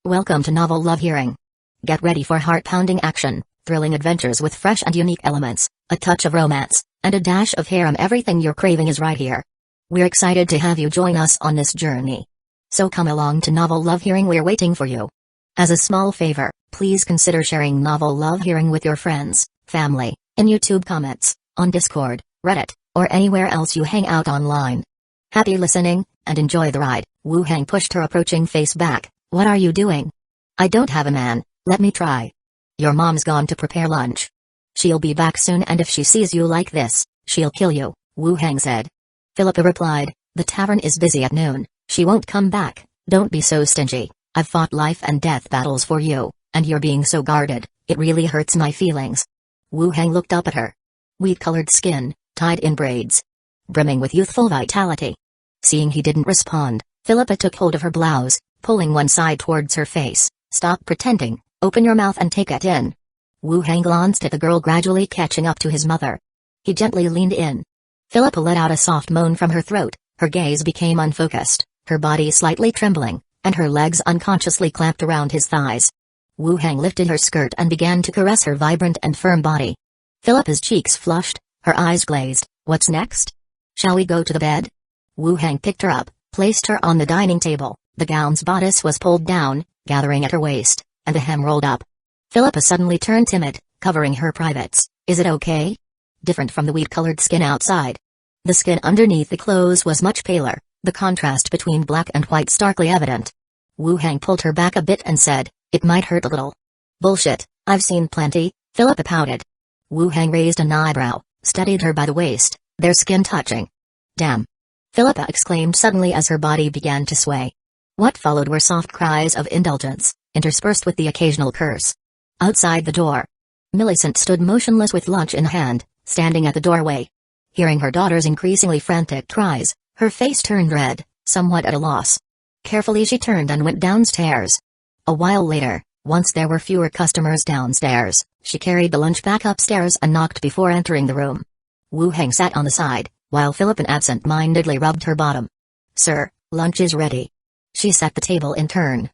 Welcome to Novel Love Hearing. Get ready for heart-pounding action, thrilling adventures with fresh and unique elements, a touch of romance, and a dash of harem. Everything you're craving is right here. We're excited to have you join us on this journey. So come along to Novel Love Hearing, we're waiting for you. As a small favor, please consider sharing Novel Love Hearing with your friends, family, in YouTube comments, on Discord, Reddit, or anywhere else you hang out online. Happy listening, and enjoy the ride. Wu Hang pushed her approaching face back. What are you doing? I don't have a man, let me try. Your mom's gone to prepare lunch. She'll be back soon, and if she sees you like this, she'll kill you, Wu Hang said. Philippa replied, the tavern is busy at noon, she won't come back. Don't be so stingy. I've fought life and death battles for you, and you're being so guarded, it really hurts my feelings. Wu Hang looked up at her. Wheat-colored skin, tied in braids. Brimming with youthful vitality. Seeing he didn't respond, Philippa took hold of her blouse, pulling one side towards her face. Stop pretending, open your mouth and take it in. Wu Hang glanced at the girl gradually catching up to his mother. He gently leaned in. Philippa let out a soft moan from her throat, her gaze became unfocused, her body slightly trembling, and her legs unconsciously clamped around his thighs. Wu Hang lifted her skirt and began to caress her vibrant and firm body. Philippa's cheeks flushed, her eyes glazed. What's next? Shall we go to the bed? Wu Hang picked her up, placed her on the dining table. The gown's bodice was pulled down, gathering at her waist, and the hem rolled up. Philippa suddenly turned timid, covering her privates. Is it okay? Different from the wheat-colored skin outside. The skin underneath the clothes was much paler, the contrast between black and white starkly evident. Wu Hang pulled her back a bit and said, it might hurt a little. Bullshit, I've seen plenty, Philippa pouted. Wu Hang raised an eyebrow, studied her by the waist, their skin touching. Damn! Philippa exclaimed suddenly as her body began to sway. What followed were soft cries of indulgence, interspersed with the occasional curse. Outside the door, Millicent stood motionless with lunch in hand, standing at the doorway. Hearing her daughter's increasingly frantic cries, her face turned red, somewhat at a loss. Carefully she turned and went downstairs. A while later, once there were fewer customers downstairs, she carried the lunch back upstairs and knocked before entering the room. Wu Hang sat on the side, while Philippa absent-mindedly rubbed her bottom. Sir, lunch is ready. She set the table in turn.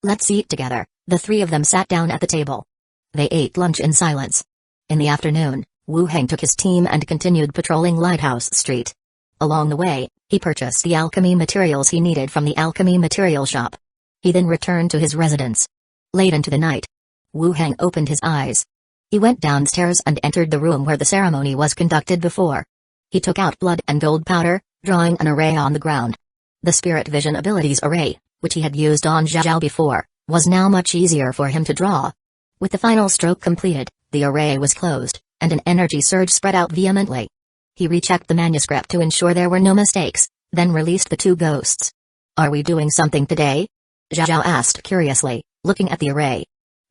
Let's eat together. The three of them sat down at the table. They ate lunch in silence. In the afternoon, Wu Hang took his team and continued patrolling Lighthouse Street. Along the way, he purchased the alchemy materials he needed from the alchemy material shop. He then returned to his residence. Late into the night, Wu Hang opened his eyes. He went downstairs and entered the room where the ceremony was conducted before. He took out blood and gold powder, drawing an array on the ground. The Spirit Vision abilities array, which he had used on Zhao before, was now much easier for him to draw. With the final stroke completed, the array was closed, and an energy surge spread out vehemently. He rechecked the manuscript to ensure there were no mistakes, then released the two ghosts. Are we doing something today? Zhao asked curiously, looking at the array.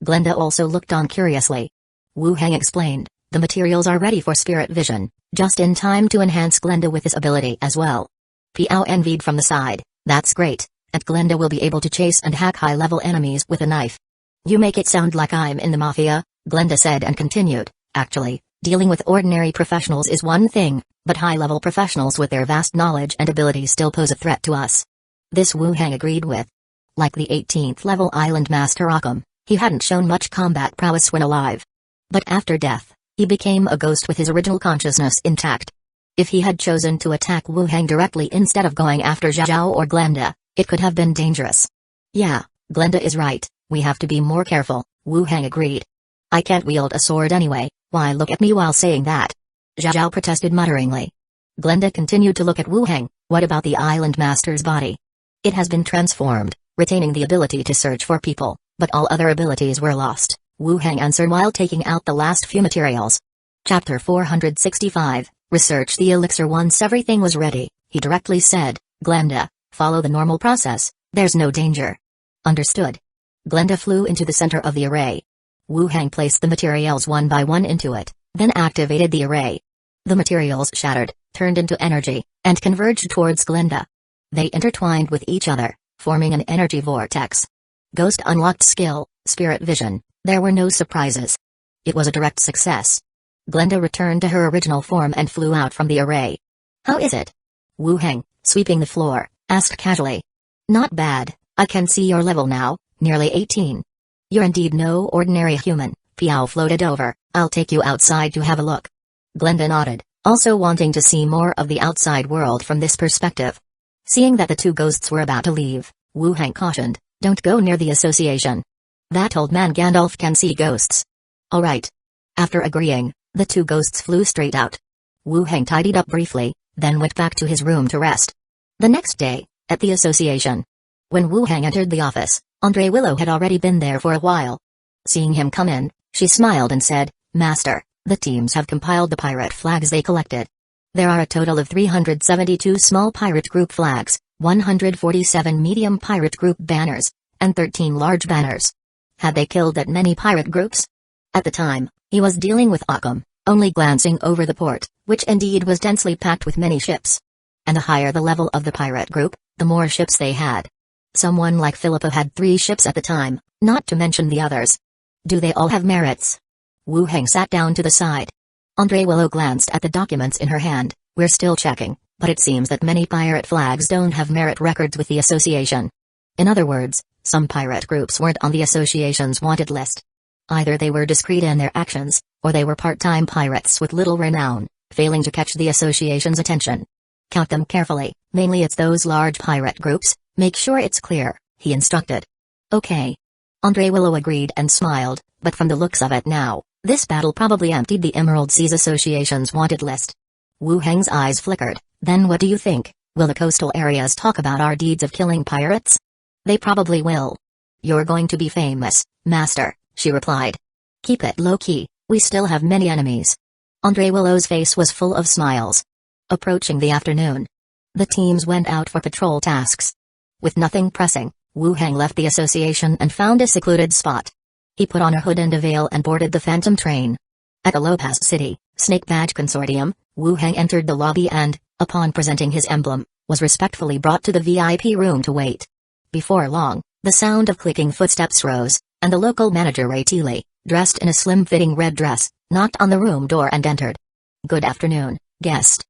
Glenda also looked on curiously. Wu Hang explained, the materials are ready for Spirit Vision, just in time to enhance Glenda with this ability as well. Piao envied from the side, that's great, and Glenda will be able to chase and hack high-level enemies with a knife. You make it sound like I'm in the mafia, Glenda said and continued, actually, dealing with ordinary professionals is one thing, but high-level professionals with their vast knowledge and abilities still pose a threat to us. This Wu Hang agreed with. Like the 18th level Island Master Occam, he hadn't shown much combat prowess when alive. But after death, he became a ghost with his original consciousness intact. If he had chosen to attack Wu Hang directly instead of going after Zhao or Glenda, it could have been dangerous. Yeah, Glenda is right, we have to be more careful, Wu Hang agreed. I can't wield a sword anyway, why look at me while saying that? Zhao protested mutteringly. Glenda continued to look at Wu Hang, what about the Island Master's body? It has been transformed, retaining the ability to search for people, but all other abilities were lost, Wu Hang answered while taking out the last few materials. Chapter 465, Research the elixir. Once everything was ready, he directly said, Glenda, follow the normal process, there's no danger. Understood. Glenda flew into the center of the array. Wu Hang placed the materials one by one into it, then activated the array. The materials shattered, turned into energy, and converged towards Glenda. They intertwined with each other, forming an energy vortex. Ghost unlocked skill, Spirit Vision, there were no surprises. It was a direct success. Glenda returned to her original form and flew out from the array. How is it? Wu Hang, sweeping the floor, asked casually. Not bad, I can see your level now, nearly 18. You're indeed no ordinary human, Piao floated over. I'll take you outside to have a look. Glenda nodded, also wanting to see more of the outside world from this perspective. Seeing that the two ghosts were about to leave, Wu Heng cautioned, don't go near the association. That old man Gandalf can see ghosts. All right. After agreeing, the two ghosts flew straight out. Wu Heng tidied up briefly, then went back to his room to rest. The next day, at the association. When Wu Heng entered the office, Andre Willow had already been there for a while. Seeing him come in, she smiled and said, Master, the teams have compiled the pirate flags they collected. There are a total of 372 small pirate group flags, 147 medium pirate group banners, and 13 large banners. Had they killed that many pirate groups? At the time, he was dealing with Occam, only glancing over the port, which indeed was densely packed with many ships. And the higher the level of the pirate group, the more ships they had. Someone like Filippo had 3 ships at the time, not to mention the others. Do they all have merits? Wu Heng sat down to the side. Andre Willow glanced at the documents in her hand. We're still checking, but it seems that many pirate flags don't have merit records with the association. In other words, some pirate groups weren't on the association's wanted list. Either they were discreet in their actions, or they were part-time pirates with little renown, failing to catch the association's attention. Count them carefully, mainly it's those large pirate groups, make sure it's clear, he instructed. Okay. Andre Willow agreed and smiled, but from the looks of it now, this battle probably emptied the Emerald Seas Association's wanted list. Wu Heng's eyes flickered. Then what do you think? Will the coastal areas talk about our deeds of killing pirates? They probably will. You're going to be famous, Master, she replied. Keep it low-key, we still have many enemies. Andre Willow's face was full of smiles. Approaching the afternoon, the teams went out for patrol tasks. With nothing pressing, Wu Heng left the association and found a secluded spot. He put on a hood and a veil and boarded the Phantom train. At the Lopez City, Snake Badge Consortium, Wu Heng entered the lobby and, upon presenting his emblem, was respectfully brought to the VIP room to wait. Before long, the sound of clicking footsteps rose, and the local manager Ray Teeley, dressed in a slim-fitting red dress, knocked on the room door and entered. Good afternoon, guest.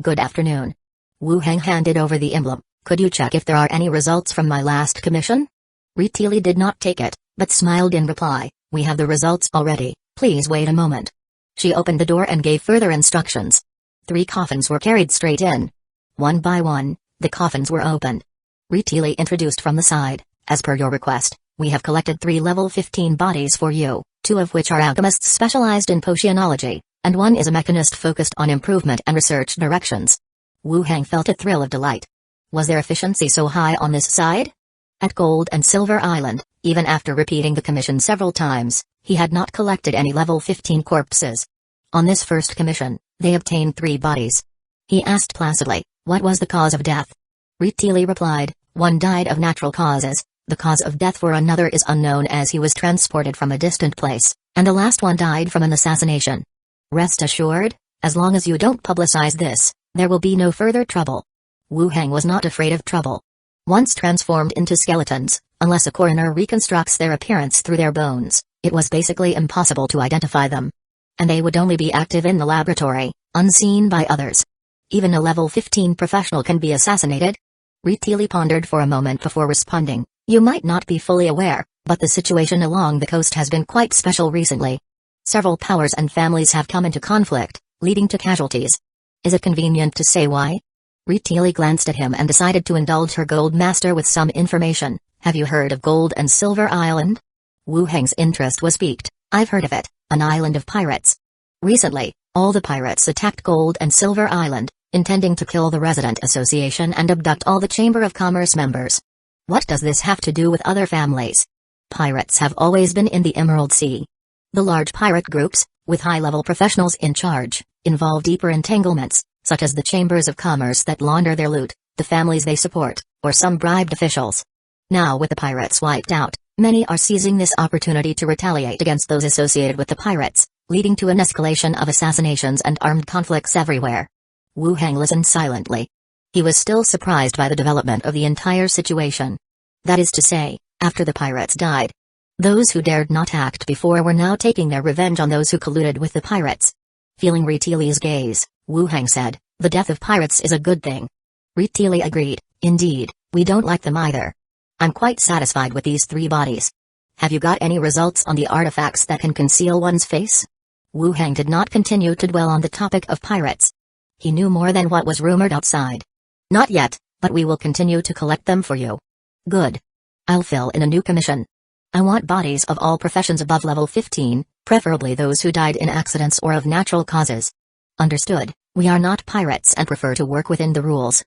Good afternoon. Wu Heng handed over the emblem. Could you check if there are any results from my last commission? Ray Teeley did not take it, but smiled in reply. We have the results already, please wait a moment. She opened the door and gave further instructions. 3 coffins were carried straight in. One by one, the coffins were opened. Ray Teeley introduced from the side. As per your request, we have collected 3 level 15 bodies for you, 2 of which are alchemists specialized in potionology, and 1 is a mechanist focused on improvement and research directions. Wu Heng felt a thrill of delight. Was their efficiency so high on this side? At Gold and Silver Island, even after repeating the commission several times, he had not collected any level 15 corpses. On this first commission, they obtained 3 bodies. He asked placidly, what was the cause of death? Ray Teeley replied, 1 died of natural causes, the cause of death for another is unknown as he was transported from a distant place, and the last one died from an assassination. Rest assured, as long as you don't publicize this, there will be no further trouble. Wu Heng was not afraid of trouble. Once transformed into skeletons, unless a coroner reconstructs their appearance through their bones, it was basically impossible to identify them. And they would only be active in the laboratory, unseen by others. Even a level 15 professional can be assassinated? Ray Teeley pondered for a moment before responding. You might not be fully aware, but the situation along the coast has been quite special recently. Several powers and families have come into conflict, leading to casualties. Is it convenient to say why? Ray Teeley glanced at him and decided to indulge her Gold Master with some information. Have you heard of Gold and Silver Island? Wu Heng's interest was piqued. I've heard of it, an island of pirates. Recently, all the pirates attacked Gold and Silver Island, intending to kill the resident association and abduct all the Chamber of Commerce members. What does this have to do with other families? Pirates have always been in the Emerald Sea. The large pirate groups, with high-level professionals in charge, involve deeper entanglements, such as the chambers of commerce that launder their loot, the families they support, or some bribed officials. Now with the pirates wiped out, many are seizing this opportunity to retaliate against those associated with the pirates, leading to an escalation of assassinations and armed conflicts everywhere. Wu Heng listened silently. He was still surprised by the development of the entire situation. That is to say, after the pirates died, those who dared not act before were now taking their revenge on those who colluded with the pirates. Feeling Ray Teeley's gaze, Wu Heng said, the death of pirates is a good thing. Ray Teeley agreed, indeed, we don't like them either. I'm quite satisfied with these 3 bodies. Have you got any results on the artifacts that can conceal one's face? Wu Heng did not continue to dwell on the topic of pirates. He knew more than what was rumored outside. Not yet, but we will continue to collect them for you. Good. I'll fill in a new commission. I want bodies of all professions above level 15, preferably those who died in accidents or of natural causes. Understood. We are not pirates and prefer to work within the rules.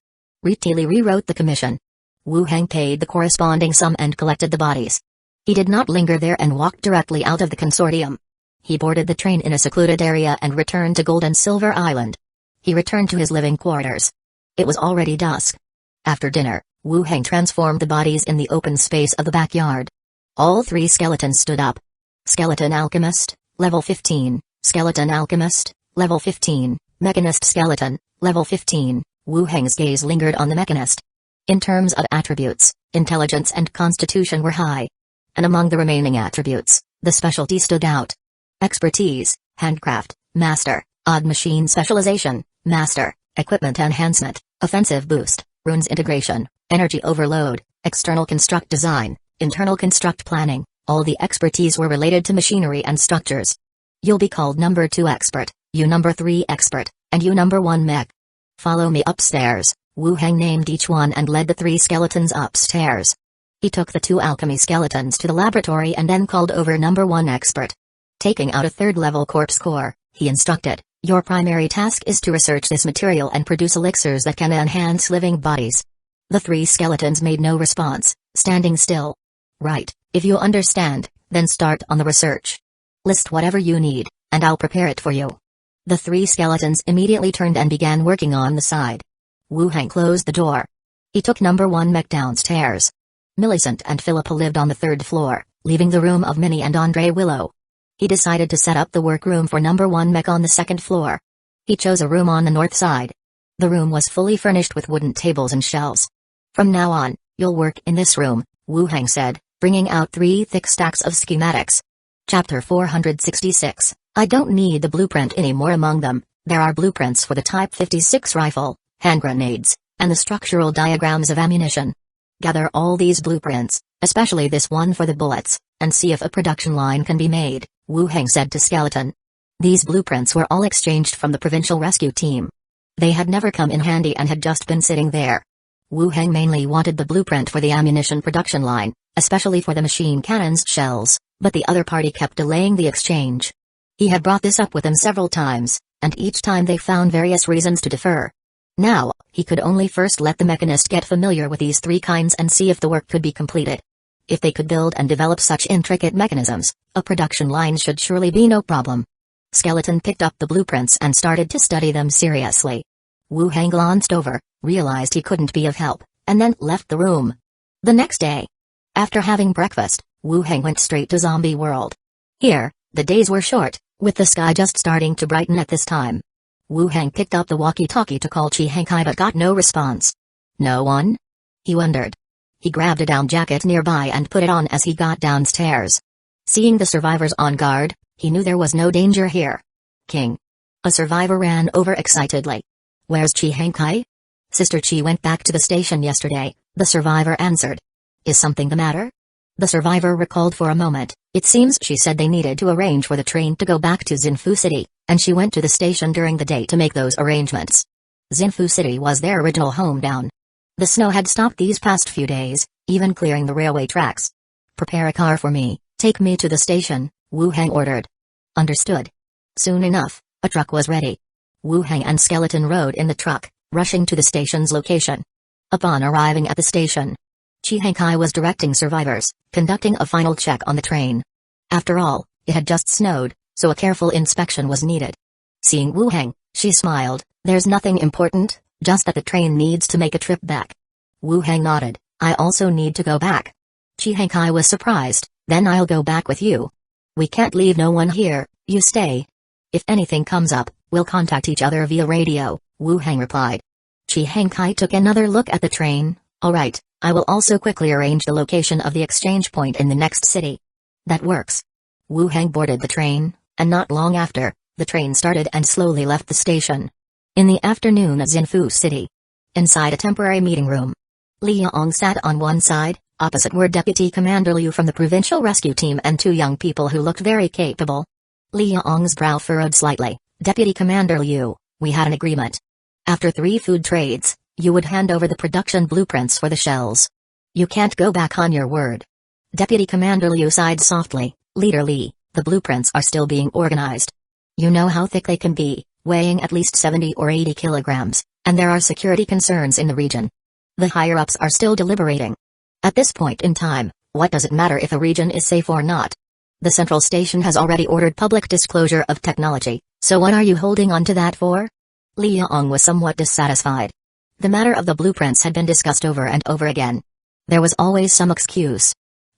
Retili rewrote the commission. Wu Heng paid the corresponding sum and collected the bodies. He did not linger there and walked directly out of the consortium. He boarded the train in a secluded area and returned to Gold and Silver Island. He returned to his living quarters. It was already dusk. After dinner, Wu Heng transformed the bodies in the open space of the backyard. All 3 skeletons stood up. Skeleton Alchemist, level 15, Skeleton Alchemist, level 15, Mechanist Skeleton, level 15. Wu Heng's gaze lingered on the Mechanist. In terms of attributes, intelligence and constitution were high. And among the remaining attributes, the specialty stood out. Expertise, handcraft, master, odd machine specialization, master, equipment enhancement, offensive boost, runes integration, energy overload, external construct design, internal construct planning. All the expertise were related to machinery and structures. You'll be called number 2 expert, you number 3 expert, and you number 1 mech. Follow me upstairs. Wu Heng named each one and led the 3 skeletons upstairs. He took the 2 alchemy skeletons to the laboratory and then called over number 1 expert. Taking out a 3rd-level corpse core, he instructed, your primary task is to research this material and produce elixirs that can enhance living bodies. The 3 skeletons made no response, standing still. Right, if you understand, then start on the research. List whatever you need, and I'll prepare it for you. The 3 skeletons immediately turned and began working on the side. Wu Heng closed the door. He took number 1 mech downstairs. Millicent and Philippa lived on the 3rd floor, leaving the room of Minnie and Andre Willow. He decided to set up the workroom for number 1 mech on the 2nd floor. He chose a room on the north side. The room was fully furnished with wooden tables and shelves. From now on, you'll work in this room, Wu Heng said, bringing out 3 thick stacks of schematics. Chapter 466. I don't need the blueprint anymore. Among them, there are blueprints for the Type 56 rifle, hand grenades, and the structural diagrams of ammunition. Gather all these blueprints, especially this one for the bullets, and see if a production line can be made, Wu Heng said to Skeleton. These blueprints were all exchanged from the provincial rescue team. They had never come in handy and had just been sitting there. Wu Heng mainly wanted the blueprint for the ammunition production line, especially for the machine cannon's shells, but the other party kept delaying the exchange. He had brought this up with them several times, and each time they found various reasons to defer. Now, he could only first let the mechanist get familiar with these 3 kinds and see if the work could be completed. If they could build and develop such intricate mechanisms, a production line should surely be no problem. Skeleton picked up the blueprints and started to study them seriously. Wu Heng glanced over, realized he couldn't be of help, and then left the room. The next day, after having breakfast, Wu Heng went straight to Zombie World. Here, the days were short, with the sky just starting to brighten at this time. Wu Heng picked up the walkie-talkie to call Chi Hengkai but got no response. No one? He wondered. He grabbed a down jacket nearby and put it on as he got downstairs. Seeing the survivors on guard, he knew there was no danger here. King. A survivor ran over excitedly. Where's Chi Hengkai? Sister Chi went back to the station yesterday, the survivor answered. Is something the matter? The survivor recalled for a moment. It seems she said they needed to arrange for the train to go back to Xinfu City, and she went to the station during the day to make those arrangements. Xinfu City was their original hometown. The snow had stopped these past few days, even clearing the railway tracks. Prepare a car for me, take me to the station, Wu Heng ordered. Understood. Soon enough, a truck was ready. Wu Heng and Skeleton rode in the truck, rushing to the station's location. Upon arriving at the station, Chi Hengkai was directing survivors, conducting a final check on the train. After all, it had just snowed, so a careful inspection was needed. Seeing Wu Heng, she smiled. There's nothing important, just that the train needs to make a trip back. Wu Heng nodded. I also need to go back. Chi Hengkai was surprised. Then I'll go back with you. We can't leave no one here, you stay. If anything comes up, we'll contact each other via radio, Wu Heng replied. Chi Hengkai took another look at the train. Alright, I will also quickly arrange the location of the exchange point in the next city. That works. Wu Heng boarded the train, and not long after, the train started and slowly left the station. In the afternoon at Xinfu City. Inside a temporary meeting room. Li Yong sat on one side, Opposite were Deputy Commander Liu from the provincial rescue team and two young people who looked very capable. Li Yong's brow furrowed slightly. Deputy Commander Liu, we had an agreement. After 3 food trades, you would hand over the production blueprints for the shells. You can't go back on your word. Deputy Commander Liu sighed softly. Leader Li, the blueprints are still being organized. You know how thick they can be, weighing at least 70 or 80 kilograms, and there are security concerns in the region. The higher-ups are still deliberating. At this point in time, what does it matter if a region is safe or not? The central station has already ordered public disclosure of technology, so what are you holding on to that for? Li Yong was somewhat dissatisfied. The matter of the blueprints had been discussed over and over again. There was always some excuse.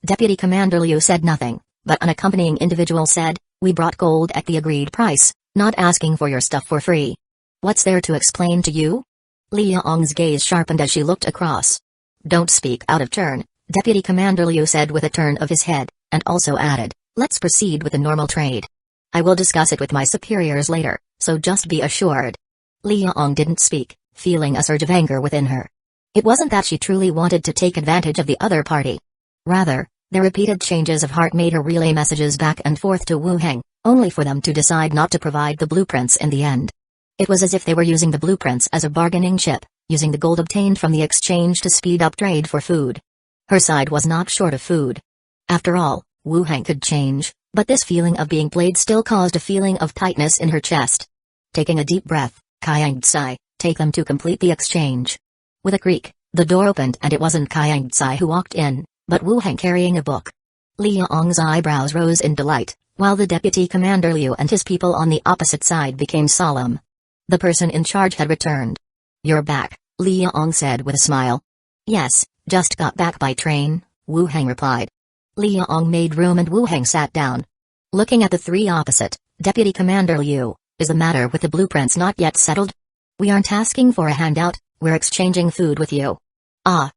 Deputy Commander Liu said nothing, but an accompanying individual said, we brought gold at the agreed price, not asking for your stuff for free. What's there to explain to you? Li Yong's gaze sharpened as she looked across. Don't speak out of turn, Deputy Commander Liu said with a turn of his head, and also added, let's proceed with the normal trade. I will discuss it with my superiors later, so just be assured. Li Yong didn't speak, feeling a surge of anger within her. It wasn't that she truly wanted to take advantage of the other party. Rather, the repeated changes of heart made her relay messages back and forth to Wu Heng, only for them to decide not to provide the blueprints in the end. It was as if they were using the blueprints as a bargaining chip, using the gold obtained from the exchange to speed up trade for food. Her side was not short of food. After all, Wu Heng could change, but this feeling of being played still caused a feeling of tightness in her chest. Taking a deep breath, Kayang-tsai, take them to complete the exchange. With a creak, the door opened and it wasn't Kayang-tsai who walked in, but Wu Heng carrying a book. Li Yong's eyebrows rose in delight, while the Deputy Commander Liu and his people on the opposite side became solemn. The person in charge had returned. You're back, Li Yong said with a smile. Yes, just got back by train, Wu Heng replied. Li Yong made room and Wu Heng sat down. Looking at the three opposite, Deputy Commander Liu, is the matter with the blueprints not yet settled? We aren't asking for a handout, we're exchanging food with you. Ah.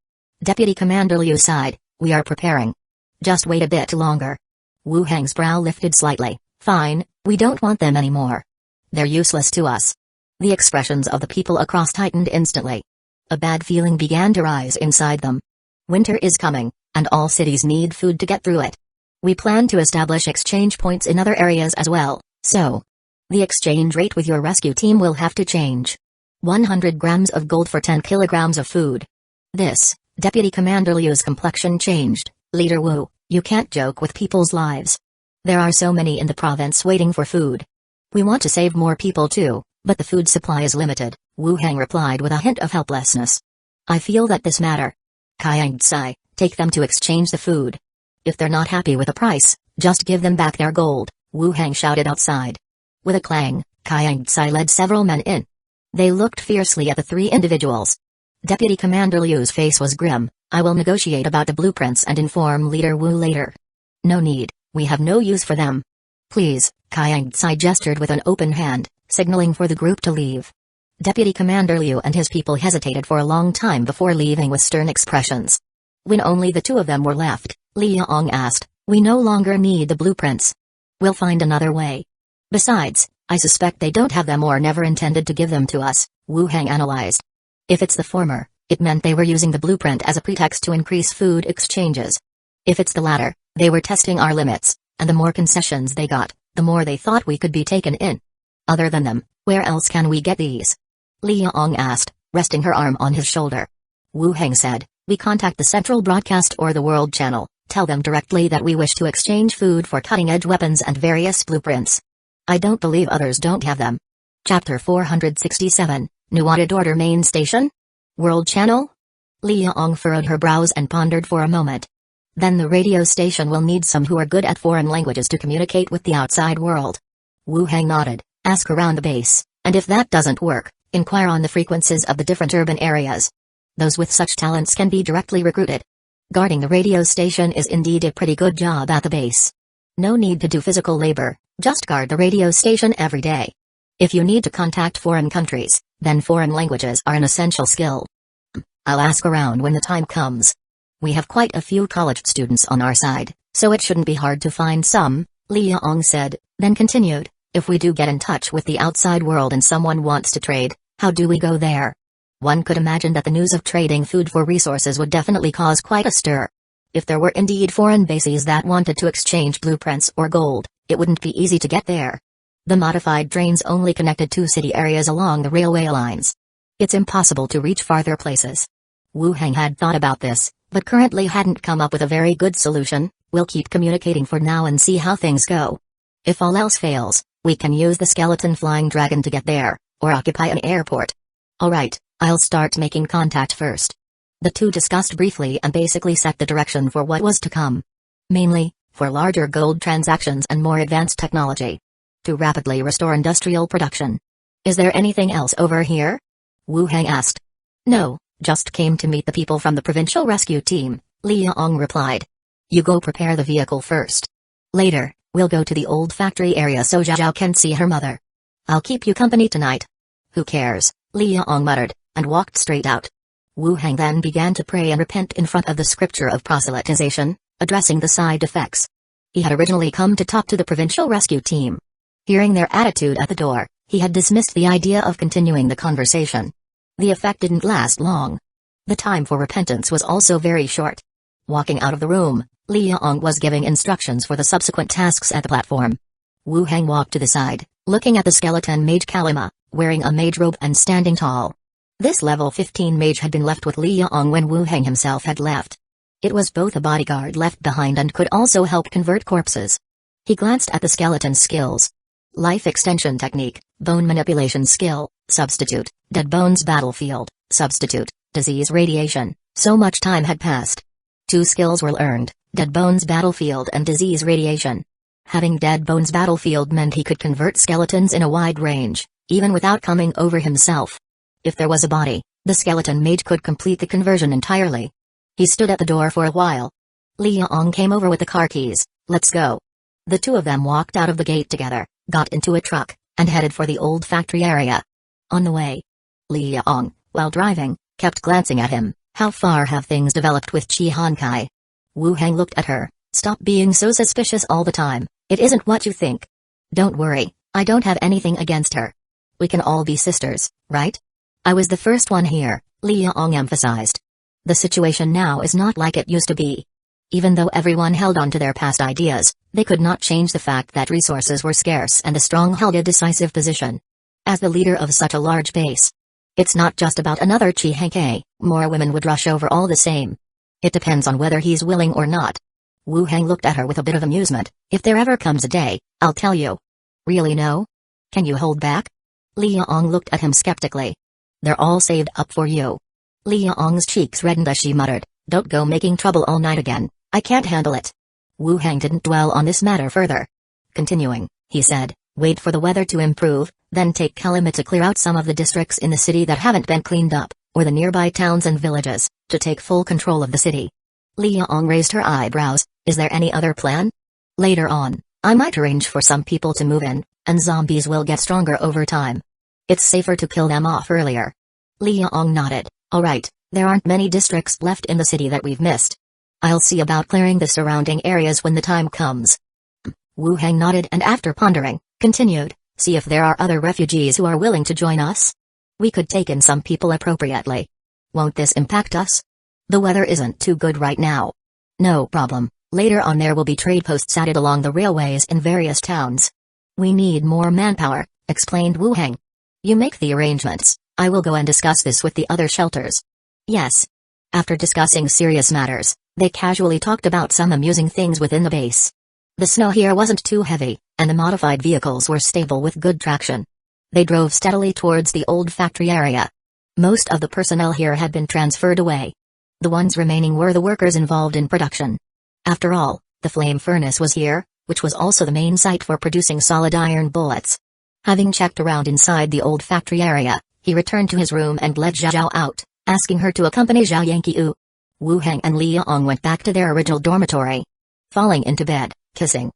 Deputy Commander Liu sighed, we are preparing. Just wait a bit longer. Wu Heng's brow lifted slightly. Fine, we don't want them anymore. They're useless to us. The expressions of the people across tightened instantly. A bad feeling began to rise inside them. Winter is coming, and all cities need food to get through it. We plan to establish exchange points in other areas as well, so the exchange rate with your rescue team will have to change. 100 grams of gold for 10 kilograms of food. This, Deputy Commander Liu's complexion changed. Leader Wu, you can't joke with people's lives. There are so many in the province waiting for food. We want to save more people too, but the food supply is limited, Wu Heng replied with a hint of helplessness. I feel that this matter. Kayang-tsai, take them to exchange the food. If they're not happy with the price, just give them back their gold, Wu Heng shouted outside. With a clang, Kayang-tsai led several men in. They looked fiercely at the three individuals. Deputy Commander Liu's face was grim. I will negotiate about the blueprints and inform Leader Wu later. No need, we have no use for them. Please, Kayang-tsai gestured with an open hand, signaling for the group to leave. Deputy Commander Liu and his people hesitated for a long time before leaving with stern expressions. When only the two of them were left, Li Yong asked, we no longer need the blueprints. We'll find another way. Besides, I suspect they don't have them or never intended to give them to us, Wu Heng analyzed. If it's the former, it meant they were using the blueprint as a pretext to increase food exchanges. If it's the latter, they were testing our limits, and the more concessions they got, the more they thought we could be taken in. Other than them, where else can we get these? Li Yong asked, resting her arm on his shoulder. Wu Heng said, we contact the Central Broadcast or the World Channel, tell them directly that we wish to exchange food for cutting-edge weapons and various blueprints. I don't believe others don't have them. Chapter 467, New Audit Order Main Station? World Channel? Li Yong furrowed her brows and pondered for a moment. Then the radio station will need some who are good at foreign languages to communicate with the outside world. Wu Heng nodded, ask around the base, and if that doesn't work, inquire on the frequencies of the different urban areas. Those with such talents can be directly recruited. Guarding the radio station is indeed a pretty good job at the base. No need to do physical labor, just guard the radio station every day. If you need to contact foreign countries, then foreign languages are an essential skill. I'll ask around when the time comes. We have quite a few college students on our side, so it shouldn't be hard to find some, Li Yong said, then continued, if we do get in touch with the outside world and someone wants to trade, how do we go there? One could imagine that the news of trading food for resources would definitely cause quite a stir. If there were indeed foreign bases that wanted to exchange blueprints or gold, it wouldn't be easy to get there. The modified trains only connected two city areas along the railway lines. It's impossible to reach farther places. Wu Heng had thought about this, but currently hadn't come up with a very good solution. We'll keep communicating for now and see how things go. If all else fails, we can use the skeleton flying dragon to get there, or occupy an airport. Alright, I'll start making contact first. The two discussed briefly and basically set the direction for what was to come. Mainly, for larger gold transactions and more advanced technology. To rapidly restore industrial production. Is there anything else over here? Wu Heng asked. No, just came to meet the people from the provincial rescue team, Li Yong replied. You go prepare the vehicle first. Later, we'll go to the old factory area so Zhao can see her mother. I'll keep you company tonight. Who cares, Li Yong muttered, and walked straight out. Wu Heng then began to pray and repent in front of the scripture of proselytization, addressing the side effects. He had originally come to talk to the provincial rescue team. Hearing their attitude at the door, he had dismissed the idea of continuing the conversation. The effect didn't last long. The time for repentance was also very short. Walking out of the room, Li Yong was giving instructions for the subsequent tasks at the platform. Wu Heng walked to the side, looking at the skeleton mage Kalima, wearing a mage robe and standing tall. This level 15 mage had been left with Li Yong when Wu Heng himself had left. It was both a bodyguard left behind and could also help convert corpses. He glanced at the skeleton's skills. Life extension technique, bone manipulation skill, substitute, dead bones battlefield, substitute, disease radiation. So much time had passed. 2 skills were earned, dead bones battlefield and disease radiation. Having dead bones battlefield meant he could convert skeletons in a wide range, even without coming over himself. If there was a body, the skeleton mage could complete the conversion entirely. He stood at the door for a while. Li Yong came over with the car keys. Let's go. The two of them walked out of the gate together, got into a truck, and headed for the old factory area. On the way, Li Yong, while driving, kept glancing at him. How far have things developed with Chi Honkai? Wu Heng looked at her. Stop being so suspicious all the time, it isn't what you think. Don't worry, I don't have anything against her. We can all be sisters, right? I was the first one here, Li Yong emphasized. The situation now is not like it used to be. Even though everyone held on to their past ideas, they could not change the fact that resources were scarce and the strong held a decisive position. As the leader of such a large base, it's not just about another Chi Honkai, more women would rush over all the same. It depends on whether he's willing or not. Wu Heng looked at her with a bit of amusement. If there ever comes a day, I'll tell you. Really no? Can you hold back? Li Yong looked at him skeptically. They're all saved up for you. Li Yong's cheeks reddened as she muttered, don't go making trouble all night again, I can't handle it. Wu Heng didn't dwell on this matter further. Continuing, he said, wait for the weather to improve, then take Kalima to clear out some of the districts in the city that haven't been cleaned up, or the nearby towns and villages, to take full control of the city. Li Yong raised her eyebrows. Is there any other plan? Later on, I might arrange for some people to move in, and zombies will get stronger over time. It's safer to kill them off earlier. Li Yong nodded. Alright, there aren't many districts left in the city that we've missed. I'll see about clearing the surrounding areas when the time comes. Wu Heng nodded and after pondering, continued, see if there are other refugees who are willing to join us. We could take in some people appropriately. Won't this impact us? The weather isn't too good right now. No problem, later on there will be trade posts added along the railways in various towns. We need more manpower, explained Wu Heng. You make the arrangements, I will go and discuss this with the other shelters. Yes. After discussing serious matters, they casually talked about some amusing things within the base. The snow here wasn't too heavy, and the modified vehicles were stable with good traction. They drove steadily towards the old factory area. Most of the personnel here had been transferred away. The ones remaining were the workers involved in production. After all, the flame furnace was here, which was also the main site for producing solid iron bullets. Having checked around inside the old factory area, he returned to his room and led Zhao out, asking her to accompany Zhao Yanqiu. Wu Heng and Li Yong went back to their original dormitory. Falling into bed, kissing.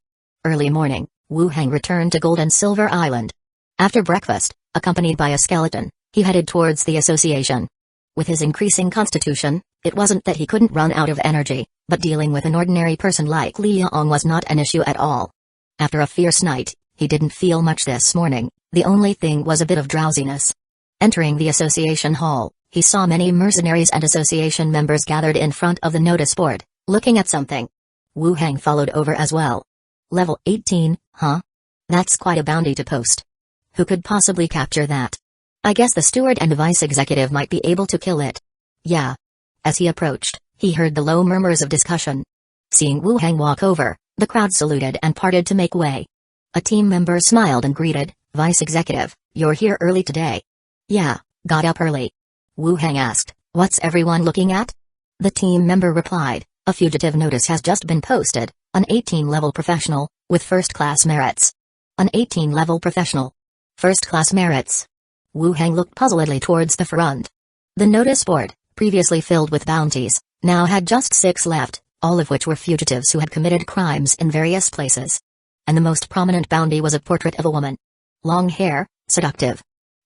Early morning, Wu Heng returned to Gold and Silver Island. After breakfast, accompanied by a skeleton, he headed towards the association. With his increasing constitution, it wasn't that he couldn't run out of energy, but dealing with an ordinary person like Li Yong was not an issue at all. After a fierce night, he didn't feel much this morning, the only thing was a bit of drowsiness. Entering the association hall, he saw many mercenaries and association members gathered in front of the notice board. looking at something. Wu Hang followed over as well. Level 18, huh? That's quite a bounty to post. Who could possibly capture that? I guess the steward and the vice executive might be able to kill it. Yeah. As he approached, he heard the low murmurs of discussion. Seeing Wu Hang walk over, the crowd saluted and parted to make way. A team member smiled and greeted, "Vice Executive, you're here early today." "Yeah, got up early." Wu Hang asked, "What's everyone looking at?" The team member replied, "A fugitive notice has just been posted, an 18-level professional, with first-class merits." An 18-level professional. First-class merits. Wu Hang looked puzzledly towards the front. The notice board, previously filled with bounties, now had just 6 left, all of which were fugitives who had committed crimes in various places. And the most prominent bounty was a portrait of a woman. Long hair, seductive.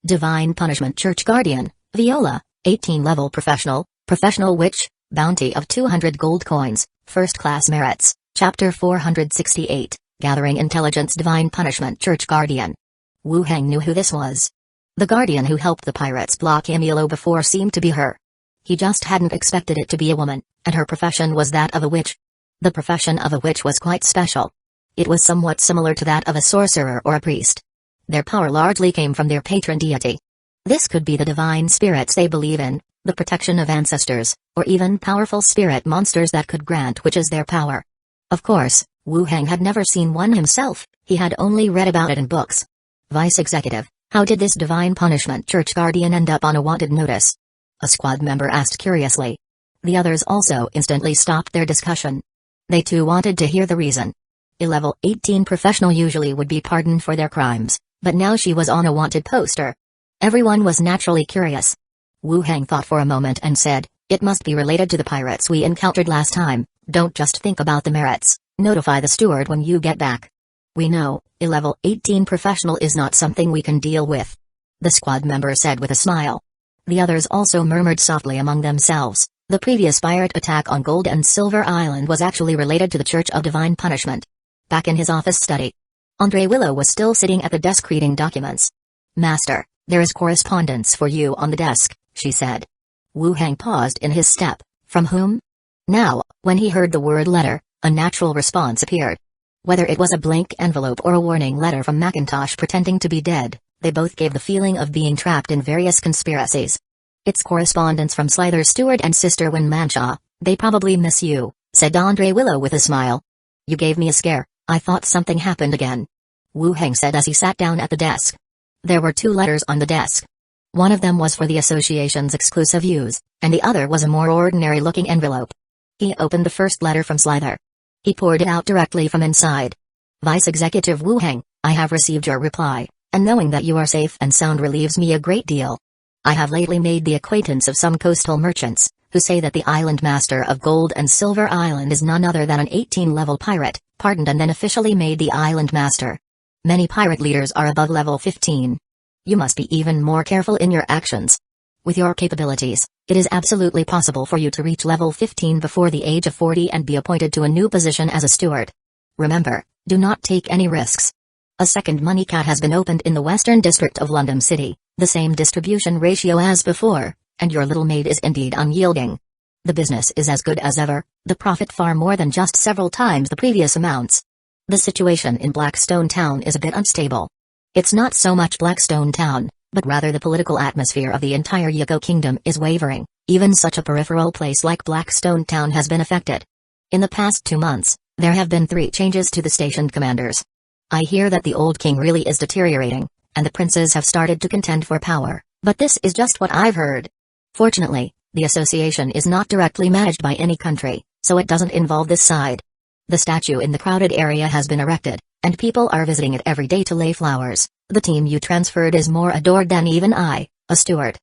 Divine Punishment Church Guardian, Viola, 18-level professional, professional witch, bounty of 200 gold coins, first-class merits, Chapter 468, Gathering Intelligence. Divine Punishment Church Guardian. Wu Hang knew who this was. The guardian who helped the pirates block Emilio before seemed to be her. He just hadn't expected it to be a woman, and her profession was that of a witch. The profession of a witch was quite special. It was somewhat similar to that of a sorcerer or a priest. Their power largely came from their patron deity. This could be the divine spirits they believe in, the protection of ancestors, or even powerful spirit monsters that could grant witches their power. Of course, Wu Hang had never seen one himself, he had only read about it in books. Vice Executive, how did this Divine Punishment Church Guardian end up on a wanted notice? A squad member asked curiously. The others also instantly stopped their discussion. They too wanted to hear the reason. A level 18 professional usually would be pardoned for their crimes, but now she was on a wanted poster. Everyone was naturally curious. Wu Hang thought for a moment and said, "It must be related to the pirates we encountered last time. Don't just think about the merits, notify the steward when you get back." "We know, a level 18 professional is not something we can deal with," the squad member said with a smile. The others also murmured softly among themselves. The previous pirate attack on Gold and Silver Island was actually related to the Church of Divine Punishment. Back in his office study, Andre Willow was still sitting at the desk reading documents. "Master, there is correspondence for you on the desk," she said. Wu Hang paused in his step. "From whom?" Now, when he heard the word letter, a natural response appeared. Whether it was a blank envelope or a warning letter from Macintosh pretending to be dead, they both gave the feeling of being trapped in various conspiracies. "It's correspondence from Slither's steward and sister Mangekyō. They probably miss you," said Andre Willow with a smile. "You gave me a scare, I thought something happened again," Wu Hang said as he sat down at the desk. There were 2 letters on the desk. One of them was for the association's exclusive use, and the other was a more ordinary-looking envelope. He opened the first letter from Slither. He poured it out directly from inside. "Vice Executive Wu Hang, I have received your reply, and knowing that you are safe and sound relieves me a great deal. I have lately made the acquaintance of some coastal merchants, who say that the island master of Gold and Silver Island is none other than an 18-level pirate, pardoned and then officially made the island master. Many pirate leaders are above level 15. You must be even more careful in your actions. With your capabilities, it is absolutely possible for you to reach level 15 before the age of 40 and be appointed to a new position as a steward. Remember, do not take any risks. A second money cat has been opened in the western district of London City, the same distribution ratio as before, and your little maid is indeed unyielding. The business is as good as ever, the profit far more than just several times the previous amounts. The situation in Blackstone Town is a bit unstable. It's not so much Blackstone Town, but rather the political atmosphere of the entire Hueco kingdom is wavering. Even such a peripheral place like Blackstone Town has been affected. In the past 2 months, there have been 3 changes to the stationed commanders. I hear that the old king really is deteriorating, and the princes have started to contend for power, but this is just what I've heard. Fortunately, the association is not directly managed by any country, so it doesn't involve this side. The statue in the crowded area has been erected, and people are visiting it every day to lay flowers. The team you transferred is more adored than even I, a steward.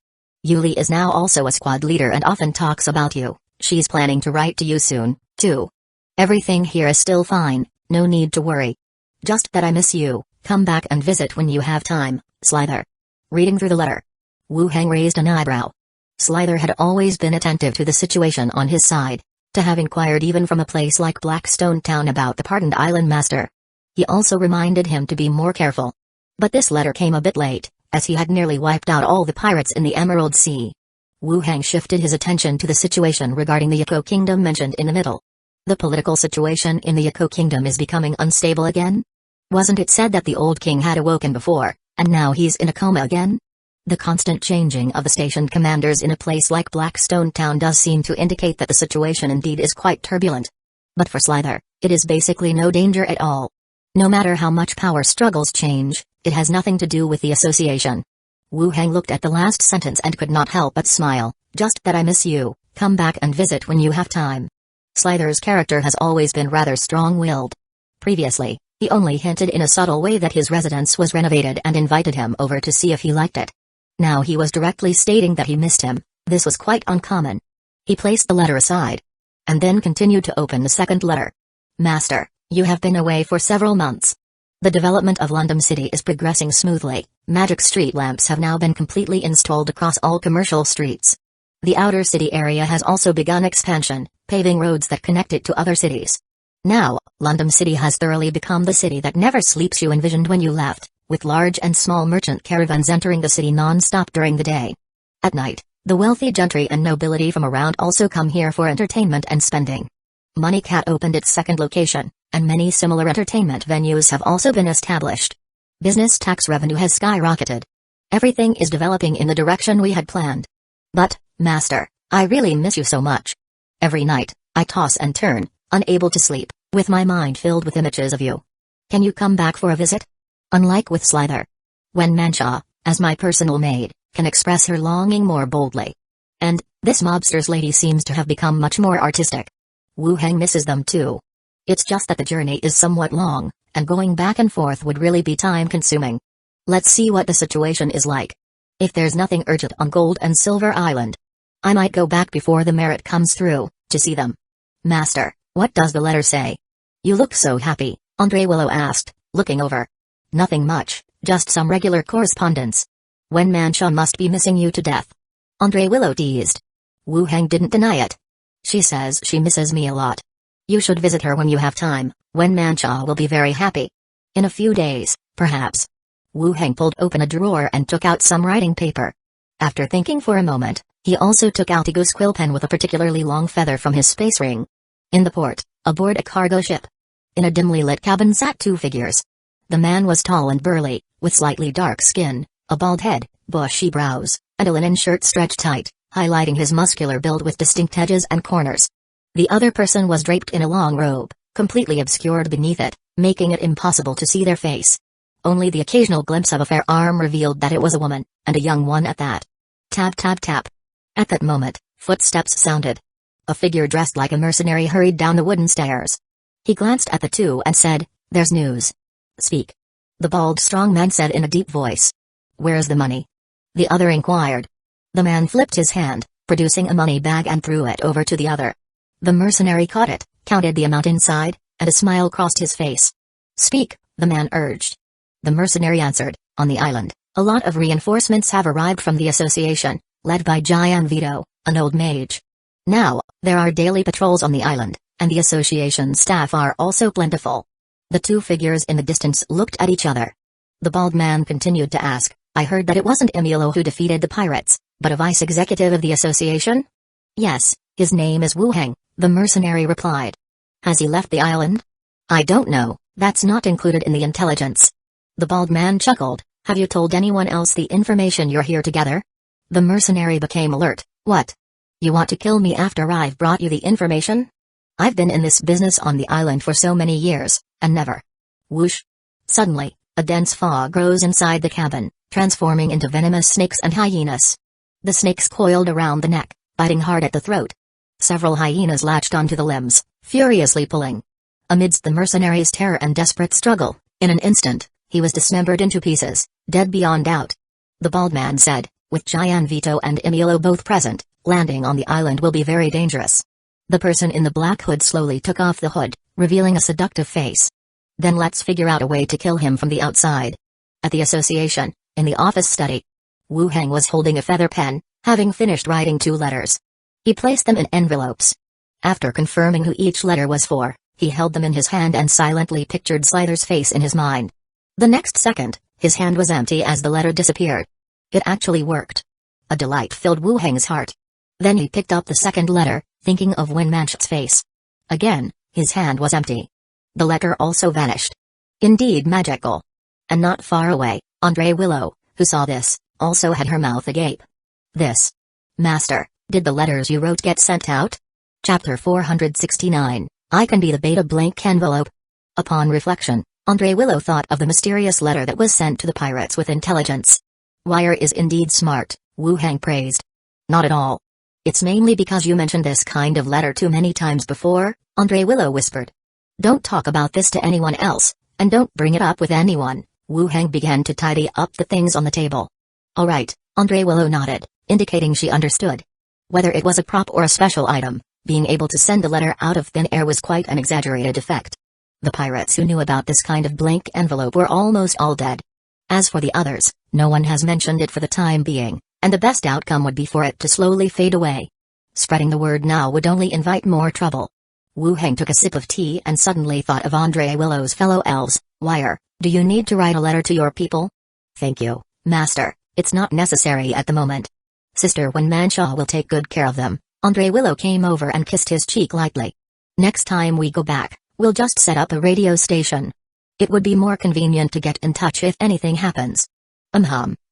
Yuli is now also a squad leader and often talks about you. She's planning to write to you soon, too. Everything here is still fine, no need to worry. Just that I miss you. Come back and visit when you have time, Slither." Reading through the letter, Wu Hang raised an eyebrow. Slither had always been attentive to the situation on his side, to have inquired even from a place like Blackstone Town about the pardoned island master. He also reminded him to be more careful. But this letter came a bit late, as he had nearly wiped out all the pirates in the Emerald Sea. Wu Hang shifted his attention to the situation regarding the Hueco kingdom mentioned in the middle. The political situation in the Hueco kingdom is becoming unstable again? Wasn't it said that the old king had awoken before, and now he's in a coma again? The constant changing of the station commanders in a place like Blackstone Town does seem to indicate that the situation indeed is quite turbulent. But for Slither, it is basically no danger at all. No matter how much power struggles change, it has nothing to do with the association. Wu Heng looked at the last sentence and could not help but smile. Just that I miss you, come back and visit when you have time. Slither's character has always been rather strong-willed. Previously, he only hinted in a subtle way that his residence was renovated and invited him over to see if he liked it. Now he was directly stating that he missed him. This was quite uncommon. He placed the letter aside, and then continued to open the second letter. Master, you have been away for several months. The development of London City is progressing smoothly. Magic street lamps have now been completely installed across all commercial streets. The outer city area has also begun expansion, paving roads that connect it to other cities. Now, London City has thoroughly become the city that never sleeps you envisioned when you left, with large and small merchant caravans entering the city non-stop during the day. At night, the wealthy gentry and nobility from around also come here for entertainment and spending. Money Cat opened its second location, and many similar entertainment venues have also been established. Business tax revenue has skyrocketed. Everything is developing in the direction we had planned. But, Master, I really miss you so much. Every night, I toss and turn, unable to sleep, with my mind filled with images of you. Can you come back for a visit? Unlike with Slither, when Mancha, as my personal maid, can express her longing more boldly. And, this mobster's lady seems to have become much more artistic. Wu Heng misses them too. It's just that the journey is somewhat long, and going back and forth would really be time-consuming. Let's see what the situation is like. If there's nothing urgent on Gold and Silver Island, I might go back before the merit comes through, to see them. Master, what does the letter say? You look so happy, Andre Willow asked, looking over. Nothing much, just some regular correspondence. When Mancha must be missing you to death. Andre Willow teased. Wu Heng didn't deny it. She says she misses me a lot. You should visit her when you have time, when Mancha will be very happy. In a few days, perhaps. Wu Heng pulled open a drawer and took out some writing paper. After thinking for a moment, he also took out a goose quill pen with a particularly long feather from his space ring. In the port, aboard a cargo ship. In a dimly lit cabin sat two figures. The man was tall and burly, with slightly dark skin, a bald head, bushy brows, and a linen shirt stretched tight, highlighting his muscular build with distinct edges and corners. The other person was draped in a long robe, completely obscured beneath it, making it impossible to see their face. Only the occasional glimpse of a fair arm revealed that it was a woman, and a young one at that. Tap tap tap. At that moment, footsteps sounded. A figure dressed like a mercenary hurried down the wooden stairs. He glanced at the two and said, "There's news." "Speak." The bald strong man said in a deep voice. "Where's the money?" The other inquired. The man flipped his hand, producing a money bag and threw it over to the other. The mercenary caught it, counted the amount inside, and a smile crossed his face. "Speak," the man urged. The mercenary answered, "On the island, a lot of reinforcements have arrived from the association, led by Jian Vito, an old mage. Now, there are daily patrols on the island, and the association staff are also plentiful." The two figures in the distance looked at each other. The bald man continued to ask, "I heard that it wasn't Emilio who defeated the pirates, but a vice executive of the association?" "Yes, his name is Wu Heng," the mercenary replied. "Has he left the island?" "I don't know, that's not included in the intelligence." The bald man chuckled. "Have you told anyone else the information you're here together?" The mercenary became alert. "What? You want to kill me after I've brought you the information? I've been in this business on the island for so many years, and never." Whoosh! Suddenly, a dense fog rose inside the cabin, transforming into venomous snakes and hyenas. The snakes coiled around the neck, biting hard at the throat. Several hyenas latched onto the limbs, furiously pulling. Amidst the mercenary's terror and desperate struggle, in an instant, he was dismembered into pieces, dead beyond doubt. The bald man said, "With Jian Vito and Emilio both present, landing on the island will be very dangerous." The person in the black hood slowly took off the hood, revealing a seductive face. "Then let's figure out a way to kill him from the outside." At the association, in the office study, Wu Heng was holding a feather pen, having finished writing 2 letters. He placed them in envelopes. After confirming who each letter was for, he held them in his hand and silently pictured Slither's face in his mind. The next second, his hand was empty as the letter disappeared. It actually worked. A delight filled Wu Heng's heart. Then he picked up the second letter, thinking of Wen Manch's face. Again, His hand was empty. The letter also vanished. Indeed magical. And not far away, Andre Willow, who saw this, also had her mouth agape. This. Master, did the letters you wrote get sent out? Chapter 469, I can be the beta blank envelope. Upon reflection, Andre Willow thought of the mysterious letter that was sent to the pirates with intelligence. Wire is indeed smart, Wu Hang praised. Not at all. It's mainly because you mentioned this kind of letter too many times before, Andre Willow whispered. Don't talk about this to anyone else, and don't bring it up with anyone. Wu Hang began to tidy up the things on the table. All right, Andre Willow nodded, indicating she understood. Whether it was a prop or a special item, being able to send a letter out of thin air was quite an exaggerated effect. The pirates who knew about this kind of blank envelope were almost all dead. As for the others, no one has mentioned it for the time being, and the best outcome would be for it to slowly fade away. Spreading the word now would only invite more trouble. Wu Hang took a sip of tea and suddenly thought of Andre Willow's fellow elves. Wire, do you need to write a letter to your people? Thank you, Master, it's not necessary at the moment. Sister Wen Mangekyō will take good care of them. Andre Willow came over and kissed his cheek lightly. Next time we go back, we'll just set up a radio station. It would be more convenient to get in touch if anything happens.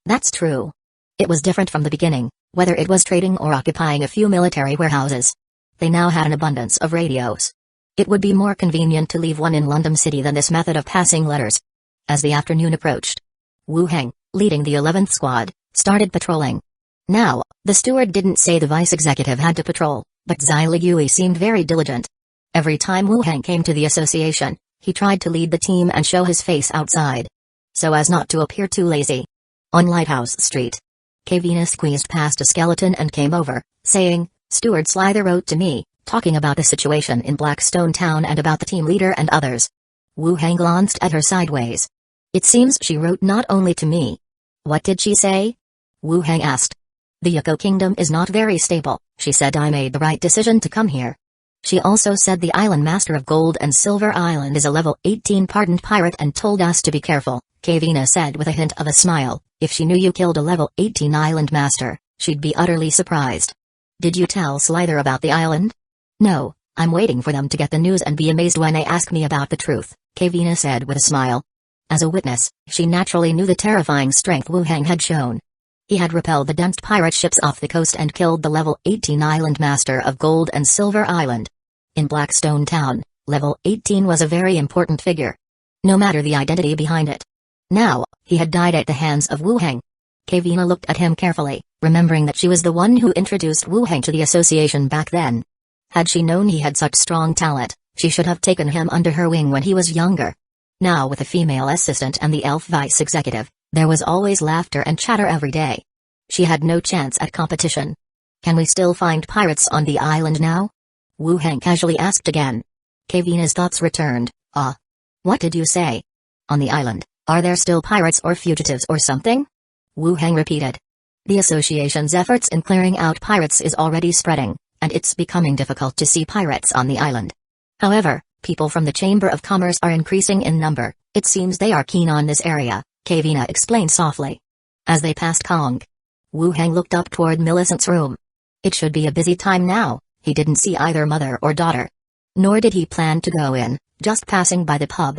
That's true. It was different from the beginning, whether it was trading or occupying a few military warehouses. They now had an abundance of radios. It would be more convenient to leave one in London City than this method of passing letters. As the afternoon approached, Wu Hang, leading the 11th squad, started patrolling. Now, the steward didn't say the vice executive had to patrol, but Zai Ligui seemed very diligent. Every time Wu Hang came to the association, he tried to lead the team and show his face outside, so as not to appear too lazy. On Lighthouse Street, Kavina squeezed past a skeleton and came over, saying, Steward Slither wrote to me, talking about the situation in Blackstone Town and about the team leader and others. Wu Hang glanced at her sideways. It seems she wrote not only to me. What did she say? Wu Hang asked. The Hueco Kingdom is not very stable, she said. I made the right decision to come here. She also said the island master of Gold and Silver Island is a level 18 pardoned pirate and told us to be careful, Kavina said with a hint of a smile. If she knew you killed a level 18 island master, she'd be utterly surprised. Did you tell Slither about the island? No, I'm waiting for them to get the news and be amazed when they ask me about the truth, Kavina said with a smile. As a witness, she naturally knew the terrifying strength Wu Hang had shown. He had repelled the dense pirate ships off the coast and killed the level 18 island master of Gold and Silver Island. In Blackstone Town, level 18 was a very important figure. No matter the identity behind it. Now, he had died at the hands of Wu Hang. Kavina looked at him carefully, remembering that she was the one who introduced Wu Hang to the association back then. Had she known he had such strong talent, she should have taken him under her wing when he was younger. Now with a female assistant and the elf vice executive, there was always laughter and chatter every day. She had no chance at competition. Can we still find pirates on the island now? Wu Hang casually asked again. Kavina's thoughts returned. What did you say? On the island, are there still pirates or fugitives or something? Wu Hang repeated. The association's efforts in clearing out pirates is already spreading, and it's becoming difficult to see pirates on the island. However, people from the Chamber of Commerce are increasing in number. It seems they are keen on this area, Kavina explained softly. As they passed Kong, Wu Hang looked up toward Millicent's room. It should be a busy time now. He didn't see either mother or daughter. Nor did he plan to go in, just passing by the pub.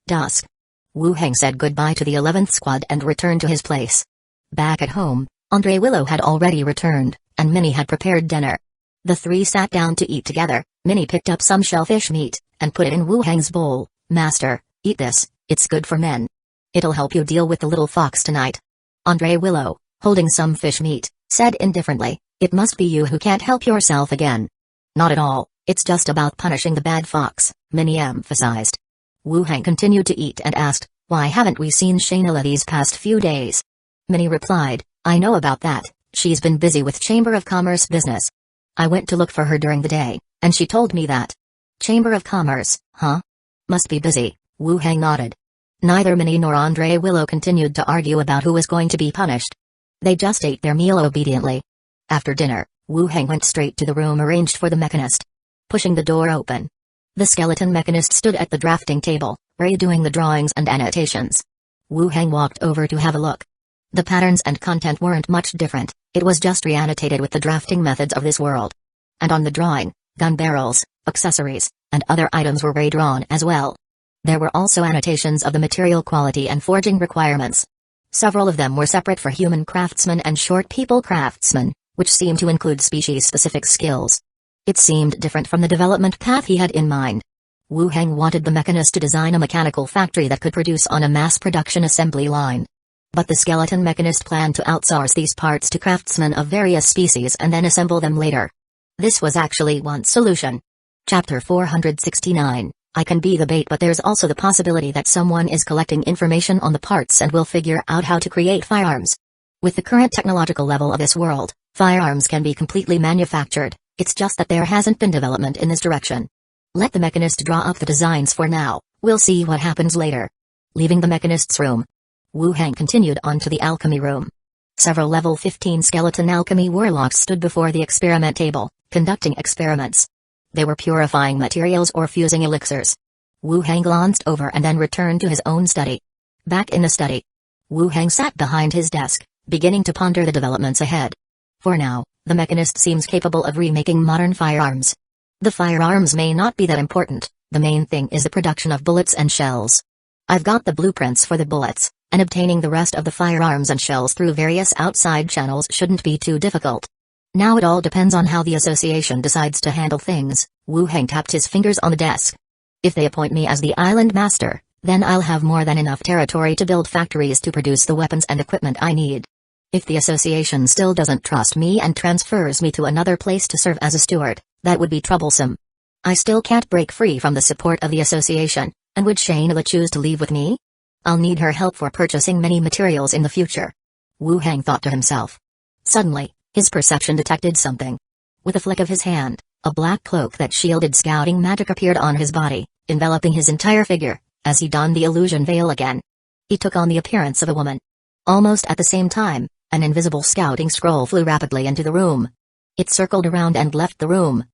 Dusk. Wu Hang said goodbye to the 11th squad and returned to his place. Back at home, Andre Willow had already returned, and Minnie had prepared dinner. The three sat down to eat together. Minnie picked up some shellfish meat, and put it in Wu Hang's bowl. Master, eat this, it's good for men. It'll help you deal with the little fox tonight. Andre Willow, holding some fish meat, said indifferently, it must be you who can't help yourself again. Not at all, it's just about punishing the bad fox, Minnie emphasized. Wu Hang continued to eat and asked, why haven't we seen Shayla these past few days? Minnie replied, I know about that, she's been busy with Chamber of Commerce business. I went to look for her during the day, and she told me that. Chamber of Commerce, huh? Must be busy, Wu Hang nodded. Neither Minnie nor Andre Willow continued to argue about who was going to be punished. They just ate their meal obediently. After dinner, Wu Hang went straight to the room arranged for the mechanist. Pushing the door open, the skeleton mechanist stood at the drafting table, redoing the drawings and annotations. Wu Hang walked over to have a look. The patterns and content weren't much different, it was just re-annotated with the drafting methods of this world. And on the drawing, Gun barrels, accessories, and other items were redrawn as well. There were also annotations of the material quality and forging requirements. Several of them were separate for human craftsmen and short people craftsmen, which seemed to include species-specific skills. It seemed different from the development path he had in mind. Wu Heng wanted the mechanist to design a mechanical factory that could produce on a mass production assembly line. But the skeleton mechanist planned to outsource these parts to craftsmen of various species and then assemble them later. This was actually one solution. Chapter 469. I can be the bait, but there's also the possibility that someone is collecting information on the parts and will figure out how to create firearms. With the current technological level of this world, firearms can be completely manufactured, it's just that there hasn't been development in this direction. Let the mechanist draw up the designs for now, we'll see what happens later. Leaving the mechanist's room, Wu Heng continued on to the alchemy room. Several level 15 skeleton alchemy warlocks stood before the experiment table, conducting experiments. They were purifying materials or fusing elixirs. Wu Heng glanced over and then returned to his own study. Back in the study, Wu Heng sat behind his desk, beginning to ponder the developments ahead. For now, the mechanist seems capable of remaking modern firearms. The firearms may not be that important, the main thing is the production of bullets and shells. I've got the blueprints for the bullets, and obtaining the rest of the firearms and shells through various outside channels shouldn't be too difficult. Now it all depends on how the association decides to handle things. Wu Heng tapped his fingers on the desk. If they appoint me as the island master, then I'll have more than enough territory to build factories to produce the weapons and equipment I need. If the association still doesn't trust me and transfers me to another place to serve as a steward, that would be troublesome. I still can't break free from the support of the association, and would Shayna choose to leave with me? I'll need her help for purchasing many materials in the future. Wu Heng thought to himself. Suddenly, his perception detected something. With a flick of his hand, a black cloak that shielded scouting magic appeared on his body, enveloping his entire figure, as he donned the illusion veil again. He took on the appearance of a woman. Almost at the same time, an invisible scouting scroll flew rapidly into the room. It circled around and left the room.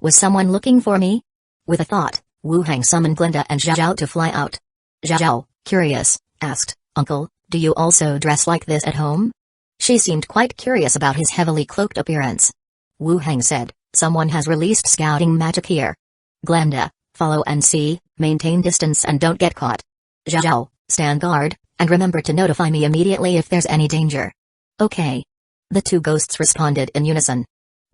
Was someone looking for me? With a thought, Wu Heng summoned Glinda and Zhao to fly out. Zhao, curious, asked, "Uncle, do you also dress like this at home?" She seemed quite curious about his heavily cloaked appearance. Wu Heng said, "Someone has released scouting magic here. Glenda, follow and see, maintain distance and don't get caught. Zhao, stand guard, and remember to notify me immediately if there's any danger." Okay. The two ghosts responded in unison.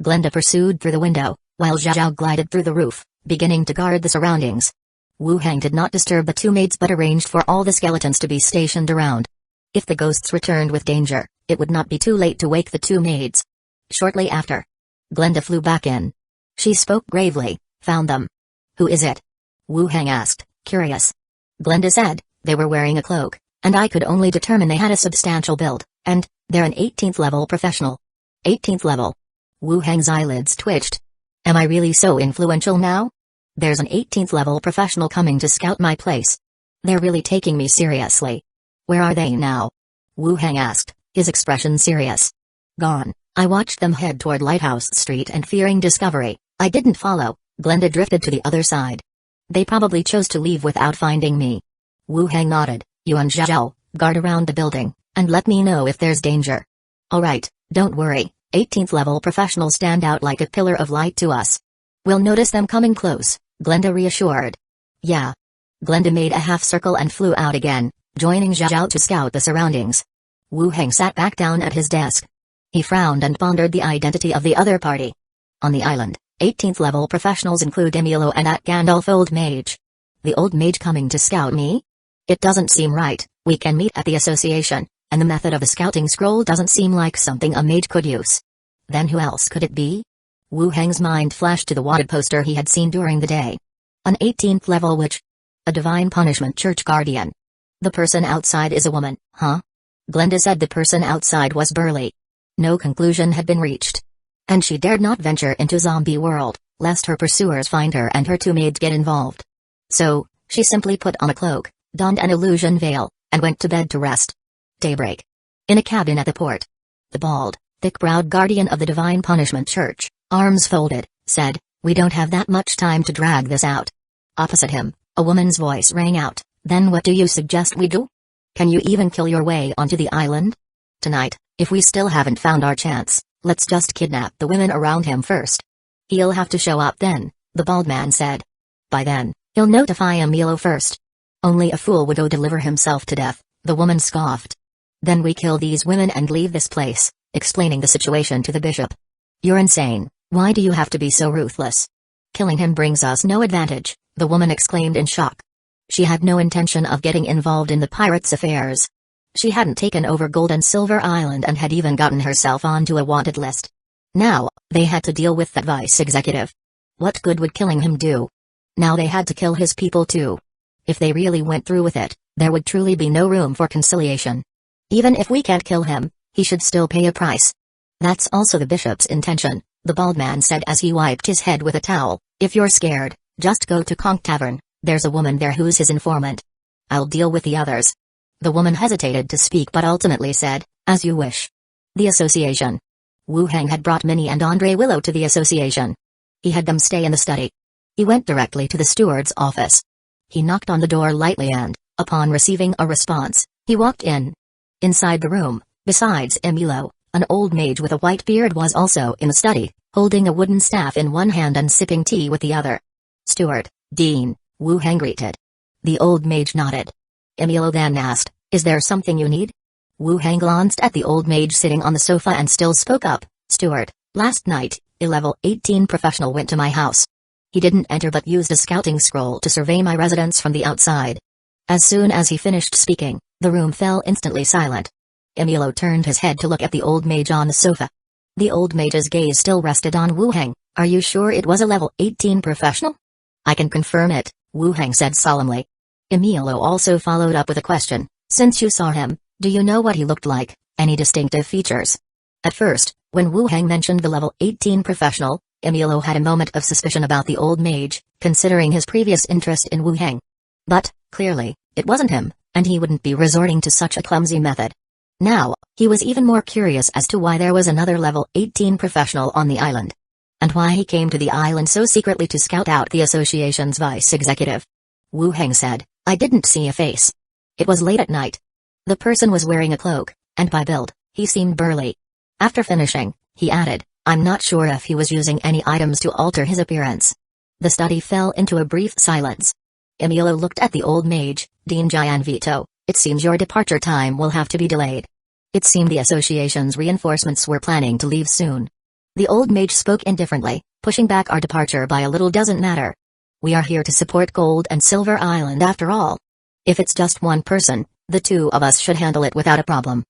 Glenda pursued through the window, while Zhao glided through the roof, beginning to guard the surroundings. Wu Heng did not disturb the two maids but arranged for all the skeletons to be stationed around. If the ghosts returned with danger, it would not be too late to wake the two maids. Shortly after, Glenda flew back in. She spoke gravely, "Found them." "Who is it?" Wu Heng asked, curious. Glenda said, "They were wearing a cloak, and I could only determine they had a substantial build, and they're an 18th level professional." 18th level? Wu Heng's eyelids twitched. Am I really so influential now? There's an 18th level professional coming to scout my place. They're really taking me seriously. Where are they now? Wu Heng asked, his expression serious. Gone. I watched them head toward Lighthouse Street and fearing discovery, I didn't follow. Glenda drifted to the other side. They probably chose to leave without finding me. Wu Heng nodded. You and Zhao, guard around the building, and let me know if there's danger. Alright, don't worry, 18th level professionals stand out like a pillar of light to us. We'll notice them coming close, Glenda reassured. Yeah. Glenda made a half circle and flew out again, joining Zhao to scout the surroundings. Wu Heng sat back down at his desk. He frowned and pondered the identity of the other party. On the island, 18th level professionals include Emilio and that Gandalf old mage. The old mage coming to scout me? It doesn't seem right. We can meet at the association, and the method of a scouting scroll doesn't seem like something a mage could use. Then who else could it be? Wu Heng's mind flashed to the wanted poster he had seen during the day. An 18th level witch. A divine punishment church guardian. The person outside is a woman, huh? Glenda said the person outside was burly. No conclusion had been reached. And she dared not venture into zombie world, lest her pursuers find her and her two maids get involved. So, she simply put on a cloak, donned an illusion veil, and went to bed to rest. Daybreak. In a cabin at the port. The bald, thick-browed guardian of the Divine Punishment Church, arms folded, said, "We don't have that much time to drag this out." Opposite him, a woman's voice rang out, "Then what do you suggest we do? Can you even kill your way onto the island? Tonight, if we still haven't found our chance, let's just kidnap the women around him first." He'll have to show up then, the bald man said. By then, he'll notify Emilio first. Only a fool would go deliver himself to death, the woman scoffed. Then we kill these women and leave this place, explaining the situation to the bishop. You're insane, why do you have to be so ruthless? Killing him brings us no advantage, the woman exclaimed in shock. She had no intention of getting involved in the pirates' affairs. She hadn't taken over Gold and Silver Island and had even gotten herself onto a wanted list. Now, they had to deal with that vice executive. What good would killing him do? Now they had to kill his people too. If they really went through with it, there would truly be no room for conciliation. Even if we can't kill him, he should still pay a price. That's also the bishop's intention, the bald man said as he wiped his head with a towel. If you're scared, just go to Conch Tavern, there's a woman there who's his informant. I'll deal with the others. The woman hesitated to speak but ultimately said, as you wish. The association. Wu Heng had brought Minnie and Andre Willow to the association. He had them stay in the study. He went directly to the steward's office. He knocked on the door lightly and, upon receiving a response, he walked in. Inside the room, besides Emilio, an old mage with a white beard was also in the study, holding a wooden staff in one hand and sipping tea with the other. Steward, Dean, Wu Heng greeted. The old mage nodded. Emilio then asked, is there something you need? Wu Heng glanced at the old mage sitting on the sofa and still spoke up. Steward, last night, a level 18 professional went to my house. He didn't enter but used a scouting scroll to survey my residence from the outside. As soon as he finished speaking, the room fell instantly silent. Emilio turned his head to look at the old mage on the sofa. The old mage's gaze still rested on Wu Heng. Are you sure it was a level 18 professional? I can confirm it, Wu Heng said solemnly. Emilio also followed up with a question. Since you saw him, do you know what he looked like, any distinctive features? At first, when Wu Heng mentioned the level 18 professional, Emilio had a moment of suspicion about the old mage, considering his previous interest in Wu Heng. But, clearly, it wasn't him, and he wouldn't be resorting to such a clumsy method. Now, he was even more curious as to why there was another level 18 professional on the island. And why he came to the island so secretly to scout out the association's vice executive. Wu Heng said, I didn't see a face. It was late at night. The person was wearing a cloak, and by build, he seemed burly. After finishing, he added, I'm not sure if he was using any items to alter his appearance. The study fell into a brief silence. Emilio looked at the old mage. Dean Gianvito, it seems your departure time will have to be delayed. It seemed the association's reinforcements were planning to leave soon. The old mage spoke indifferently, pushing back our departure by a little doesn't matter. We are here to support Gold and Silver Island after all. If it's just one person, the two of us should handle it without a problem.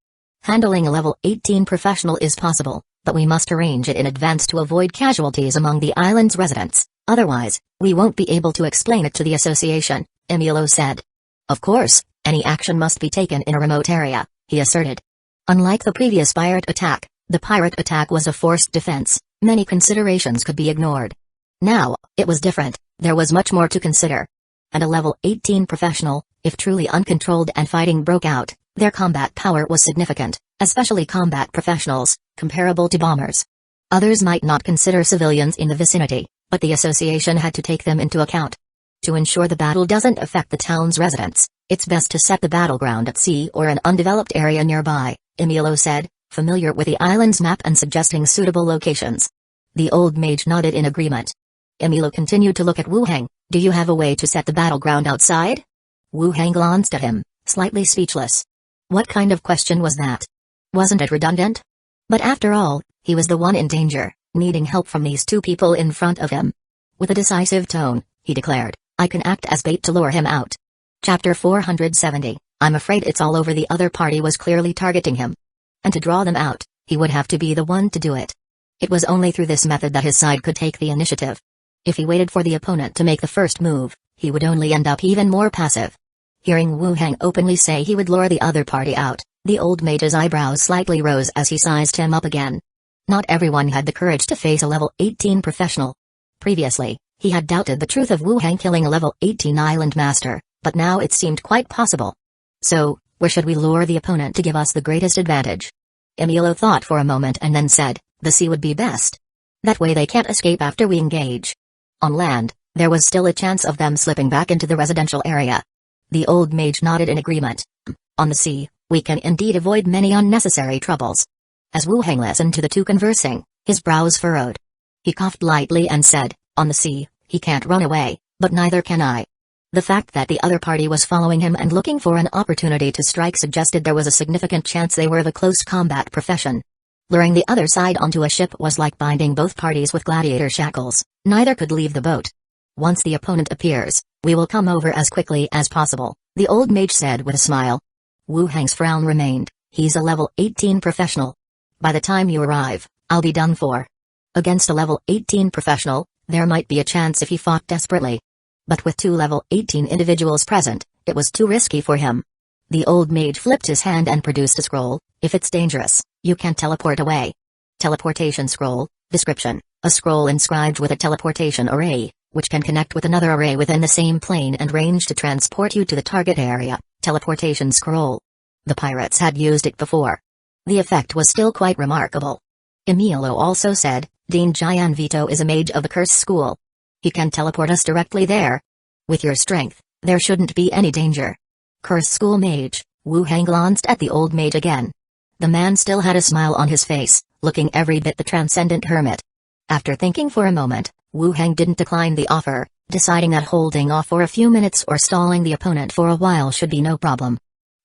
Handling a level 18 professional is possible, but we must arrange it in advance to avoid casualties among the island's residents, otherwise, we won't be able to explain it to the association, Emilio said. Of course, any action must be taken in a remote area, he asserted. Unlike the previous pirate attack, the pirate attack was a forced defense, many considerations could be ignored. Now, it was different, there was much more to consider. And a level 18 professional, if truly uncontrolled and fighting broke out, their combat power was significant, especially combat professionals, comparable to bombers. Others might not consider civilians in the vicinity, but the association had to take them into account. To ensure the battle doesn't affect the town's residents, it's best to set the battleground at sea or an undeveloped area nearby, Emilio said, familiar with the island's map and suggesting suitable locations. The old mage nodded in agreement. Emilio continued to look at Wu Heng. Do you have a way to set the battleground outside? Wu Heng glanced at him, slightly speechless. What kind of question was that? Wasn't it redundant? But after all, he was the one in danger, needing help from these two people in front of him. With a decisive tone, he declared, I can act as bait to lure him out. Chapter 470, I'm afraid it's all over. The other party was clearly targeting him. And to draw them out, he would have to be the one to do it. It was only through this method that his side could take the initiative. If he waited for the opponent to make the first move, he would only end up even more passive. Hearing Wu Heng openly say he would lure the other party out, the old mage's eyebrows slightly rose as he sized him up again. Not everyone had the courage to face a level 18 professional. Previously, he had doubted the truth of Wu Heng killing a level 18 island master, but now it seemed quite possible. So, where should we lure the opponent to give us the greatest advantage? Emilio thought for a moment and then said, the sea would be best. That way they can't escape after we engage. On land, there was still a chance of them slipping back into the residential area. The old mage nodded in agreement. On the sea, we can indeed avoid many unnecessary troubles. As Wu Heng listened to the two conversing, his brows furrowed. He coughed lightly and said, "On the sea, he can't run away, but neither can I." The fact that the other party was following him and looking for an opportunity to strike suggested there was a significant chance they were of a close combat profession. Luring the other side onto a ship was like binding both parties with gladiator shackles. Neither could leave the boat. "Once the opponent appears, we will come over as quickly as possible," the old mage said with a smile. Wu Hang's frown remained. "He's a level 18 professional. By the time you arrive, I'll be done for." Against a level 18 professional, there might be a chance if he fought desperately. But with 2 level 18 individuals present, it was too risky for him. The old mage flipped his hand and produced a scroll. "If it's dangerous, you can teleport away." Teleportation scroll. Description: a scroll inscribed with a teleportation array, which can connect with another array within the same plane and range to transport you to the target area. Teleportation scroll. The pirates had used it before. The effect was still quite remarkable. Emilio also said, "Dean Jian Vito is a mage of the Curse School. He can teleport us directly there. With your strength, there shouldn't be any danger." Curse School mage. Wu Hang glanced at the old mage again. The man still had a smile on his face, looking every bit the transcendent hermit. After thinking for a moment, Wu Hang didn't decline the offer, deciding that holding off for a few minutes or stalling the opponent for a while should be no problem.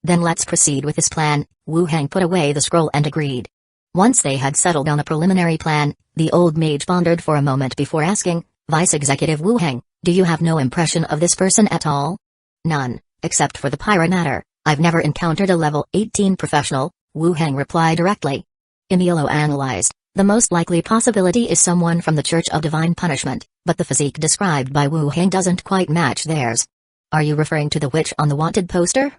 "Then let's proceed with this plan." Wu Hang put away the scroll and agreed. Once they had settled on a preliminary plan, the old mage pondered for a moment before asking, "Vice Executive Wu Hang, do you have no impression of this person at all?" "None, except for the pirate matter. I've never encountered a level 18 professional," Wu Hang replied directly. Emilio analyzed. The most likely possibility is someone from the Church of Divine Punishment, but the physique described by Wu Hang doesn't quite match theirs. "Are you referring to the witch on the wanted poster?"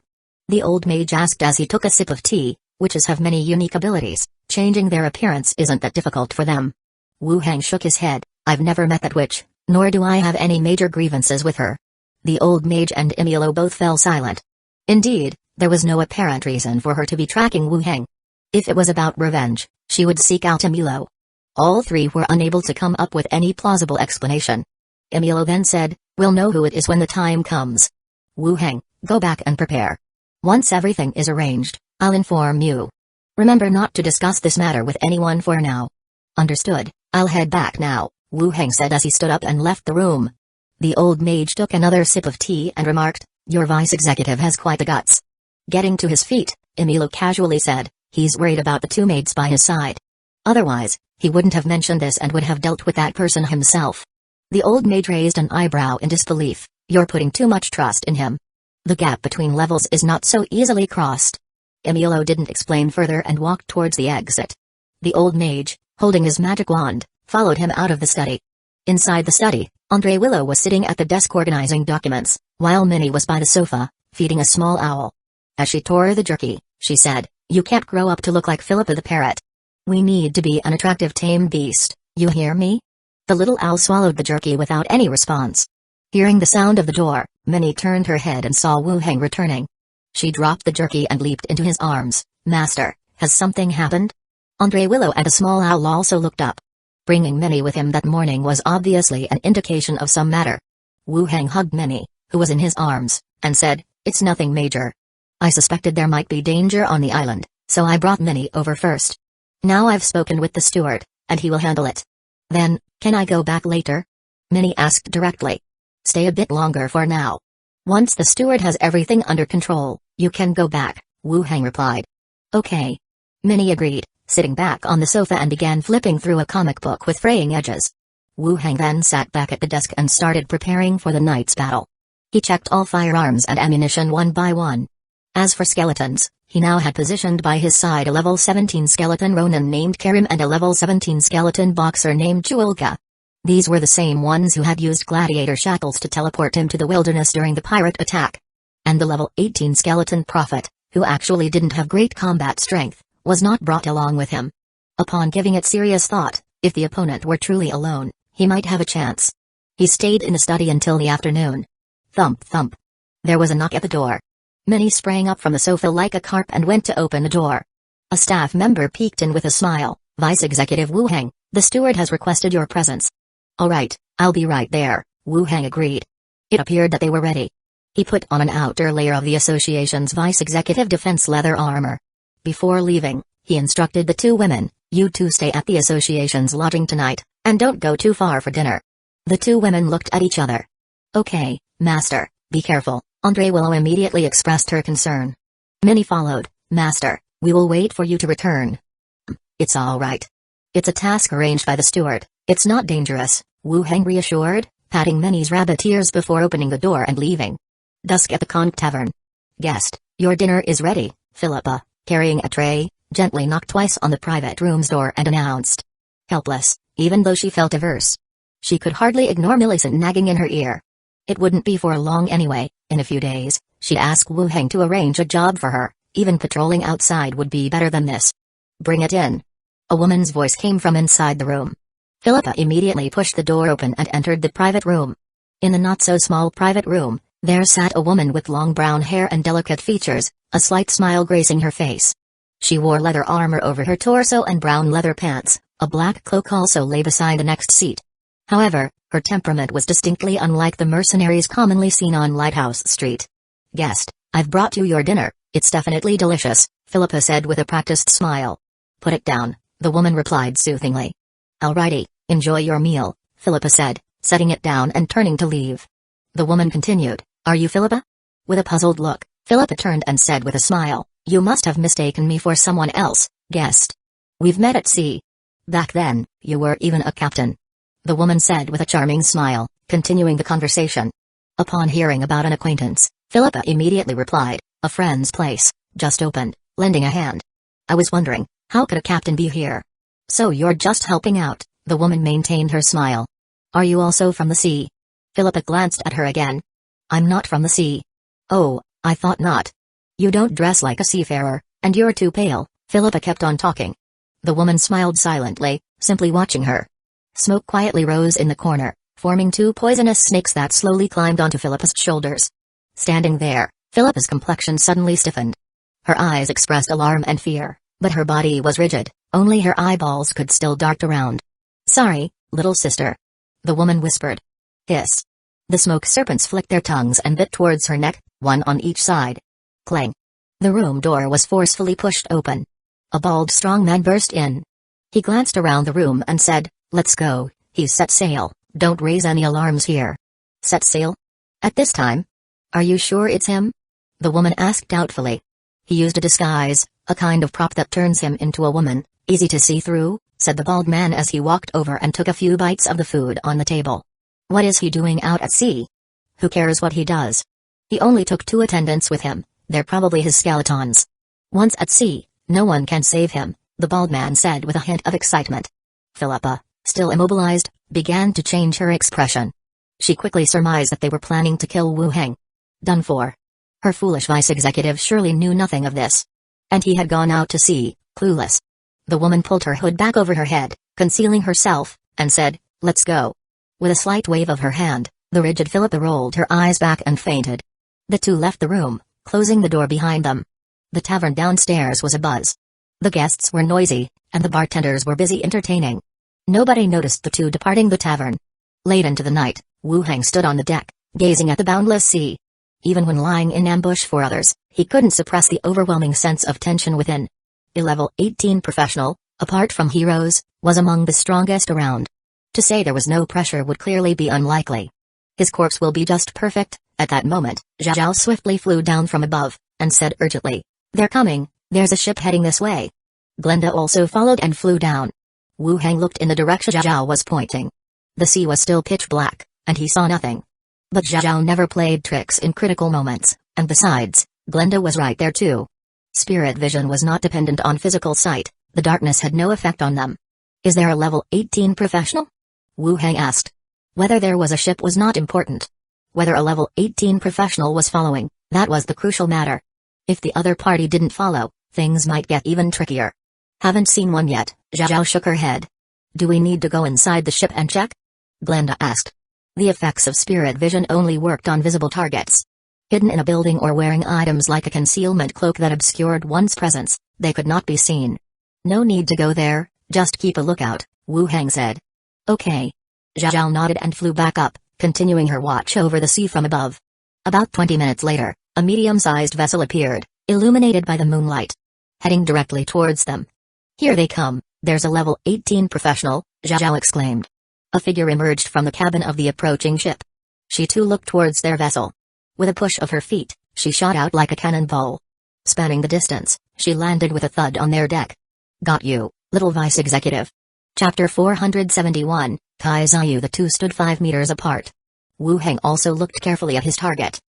the old mage asked as he took a sip of tea. "Witches have many unique abilities. Changing their appearance isn't that difficult for them." Wu Hang shook his head. "I've never met that witch, nor do I have any major grievances with her." The old mage and Emilio both fell silent. Indeed, there was no apparent reason for her to be tracking Wu Hang. If it was about revenge, she would seek out Emilio. All three were unable to come up with any plausible explanation. Emilio then said, "We'll know who it is when the time comes. Wu Hang, go back and prepare. Once everything is arranged, I'll inform you. Remember not to discuss this matter with anyone for now." "Understood, I'll head back now," Wu Hang said as he stood up and left the room. The old mage took another sip of tea and remarked, "Your vice executive has quite the guts." Getting to his feet, Emilio casually said, "He's worried about the 2 maids by his side. Otherwise, he wouldn't have mentioned this and would have dealt with that person himself." The old mage raised an eyebrow in disbelief. "You're putting too much trust in him. The gap between levels is not so easily crossed." Emilio didn't explain further and walked towards the exit. The old mage, holding his magic wand, followed him out of the study. Inside the study, Andre Willow was sitting at the desk organizing documents, while Minnie was by the sofa, feeding a small owl. As she tore the jerky, she said, "You can't grow up to look like Philippa the parrot. We need to be an attractive tame beast, you hear me?" The little owl swallowed the jerky without any response. Hearing the sound of the door, Minnie turned her head and saw Wu Hang returning. She dropped the jerky and leaped into his arms. "Master, has something happened?" Andre Willow and a small owl also looked up. Bringing Minnie with him that morning was obviously an indication of some matter. Wu Hang hugged Minnie, who was in his arms, and said, "It's nothing major. I suspected there might be danger on the island, so I brought Minnie over first. Now I've spoken with the steward, and he will handle it." "Then, can I go back later?" Minnie asked directly. "Stay a bit longer for now. Once the steward has everything under control, you can go back," Wu Hang replied. "Okay." Minnie agreed, sitting back on the sofa and began flipping through a comic book with fraying edges. Wu Hang then sat back at the desk and started preparing for the night's battle. He checked all firearms and ammunition one by one. As for skeletons, he now had positioned by his side a level 17 skeleton Ronin named Karim and a level 17 skeleton boxer named Chuulka. These were the same ones who had used gladiator shackles to teleport him to the wilderness during the pirate attack. And the level 18 skeleton prophet, who actually didn't have great combat strength, was not brought along with him. Upon giving it serious thought, if the opponent were truly alone, he might have a chance. He stayed in the study until the afternoon. Thump thump. There was a knock at the door. Minnie sprang up from the sofa like a carp and went to open the door. A staff member peeked in with a smile. "Vice Executive Wu Hang, the steward has requested your presence." "All right, I'll be right there," Wu Hang agreed. It appeared that they were ready. He put on an outer layer of the association's vice executive defense leather armor. Before leaving, he instructed the 2 women, "You two stay at the association's lodging tonight. And don't go too far for dinner. The two women looked at each other. Okay, master, be careful, Andre Willow immediately expressed her concern. Minnie followed, Master, we will wait for you to return. It's all right. It's a task arranged by the steward, it's not dangerous, Wu Heng reassured, patting Minnie's rabbit ears before opening the door and leaving. Dusk at the Conch Tavern. Guest, your dinner is ready, Philippa, carrying a tray, gently knocked twice on the private room's door and announced. Helpless, even though she felt averse. She could hardly ignore Millicent nagging in her ear. It wouldn't be for long anyway, in a few days, she'd ask Wu Heng to arrange a job for her, even patrolling outside would be better than this. Bring it in. A woman's voice came from inside the room. Philippa immediately pushed the door open and entered the private room. In the not-so-small private room, there sat a woman with long brown hair and delicate features, a slight smile gracing her face. She wore leather armor over her torso and brown leather pants, a black cloak also lay beside the next seat. However, her temperament was distinctly unlike the mercenaries commonly seen on Lighthouse Street. Guest, I've brought you your dinner, it's definitely delicious, Philippa said with a practiced smile. Put it down, the woman replied soothingly. Alrighty, enjoy your meal, Philippa said, setting it down and turning to leave. The woman continued, Are you Philippa? With a puzzled look, Philippa turned and said with a smile, You must have mistaken me for someone else, guest. We've met at sea. Back then, you were even a captain. The woman said with a charming smile, continuing the conversation. Upon hearing about an acquaintance, Philippa immediately replied, A friend's place, just opened, lending a hand. I was wondering, how could a captain be here? So you're just helping out, the woman maintained her smile. Are you also from the sea? Philippa glanced at her again. I'm not from the sea. Oh, I thought not. You don't dress like a seafarer, and you're too pale, Philippa kept on talking. The woman smiled silently, simply watching her. Smoke quietly rose in the corner, forming two poisonous snakes that slowly climbed onto Philippa's shoulders. Standing there, Philippa's complexion suddenly stiffened. Her eyes expressed alarm and fear, but her body was rigid, only her eyeballs could still dart around. Sorry, little sister. The woman whispered. Hiss. The smoke serpents flicked their tongues and bit towards her neck, one on each side. Clang. The room door was forcefully pushed open. A bald strong man burst in. He glanced around the room and said, Let's go, he's set sail, don't raise any alarms here. Set sail? At this time? Are you sure it's him? The woman asked doubtfully. He used a disguise, a kind of prop that turns him into a woman, easy to see through, said the bald man as he walked over and took a few bites of the food on the table. What is he doing out at sea? Who cares what he does? He only took 2 attendants with him, they're probably his skeletons. Once at sea, no one can save him, the bald man said with a hint of excitement. Philippa, still immobilized, began to change her expression. She quickly surmised that they were planning to kill Wu Heng. Done for. Her foolish vice-executive surely knew nothing of this. And he had gone out to sea, clueless. The woman pulled her hood back over her head, concealing herself, and said, Let's go. With a slight wave of her hand, the rigid Philippa rolled her eyes back and fainted. The two left the room, closing the door behind them. The tavern downstairs was abuzz. The guests were noisy, and the bartenders were busy entertaining. Nobody noticed the two departing the tavern. Late into the night, Wu Heng stood on the deck, gazing at the boundless sea. Even when lying in ambush for others, he couldn't suppress the overwhelming sense of tension within. A level 18 professional, apart from heroes, was among the strongest around. To say there was no pressure would clearly be unlikely. His corpse will be just perfect. At that moment, Zhao swiftly flew down from above, and said urgently, They're coming, there's a ship heading this way. Glenda also followed and flew down. Wu Heng looked in the direction Zhao was pointing. The sea was still pitch black, and he saw nothing. But Zhao never played tricks in critical moments, and besides, Glenda was right there too. Spirit vision was not dependent on physical sight, the darkness had no effect on them. Is there a level 18 professional? Wu Heng asked. Whether there was a ship was not important. Whether a level 18 professional was following, that was the crucial matter. If the other party didn't follow, things might get even trickier. Haven't seen one yet, Zhao shook her head. Do we need to go inside the ship and check? Glenda asked. The effects of spirit vision only worked on visible targets. Hidden in a building or wearing items like a concealment cloak that obscured one's presence, they could not be seen. No need to go there, just keep a lookout, Wu Heng said. Okay. Zhao nodded and flew back up, continuing her watch over the sea from above. About 20 minutes later, a medium-sized vessel appeared, illuminated by the moonlight. Heading directly towards them. Here they come, there's a level 18 professional, Zhao exclaimed. A figure emerged from the cabin of the approaching ship. She too looked towards their vessel. With a push of her feet, she shot out like a cannonball. Spanning the distance, she landed with a thud on their deck. Got you, little vice executive. Chapter 471, Kaizayu. The two stood 5 meters apart. Wu Heng also looked carefully at his target.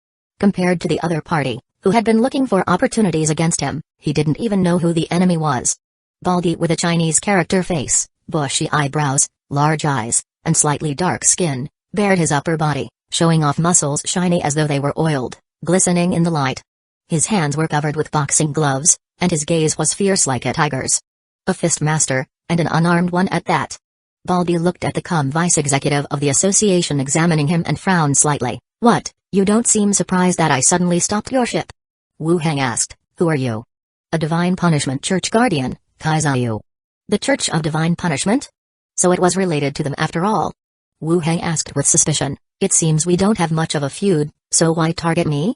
Compared to the other party, who had been looking for opportunities against him, he didn't even know who the enemy was. Baldy with a Chinese character face, bushy eyebrows, large eyes, and slightly dark skin, bared his upper body, showing off muscles shiny as though they were oiled, glistening in the light. His hands were covered with boxing gloves, and his gaze was fierce like a tiger's. A fist master, and an unarmed one at that. Baldy looked at the calm vice executive of the association examining him and frowned slightly. What, you don't seem surprised that I suddenly stopped your ship? Wu Heng asked, who are you? A Divine Punishment Church Guardian, Kaizayu. The Church of Divine Punishment? So it was related to them after all. Wu Heng asked with suspicion, it seems we don't have much of a feud, so why target me?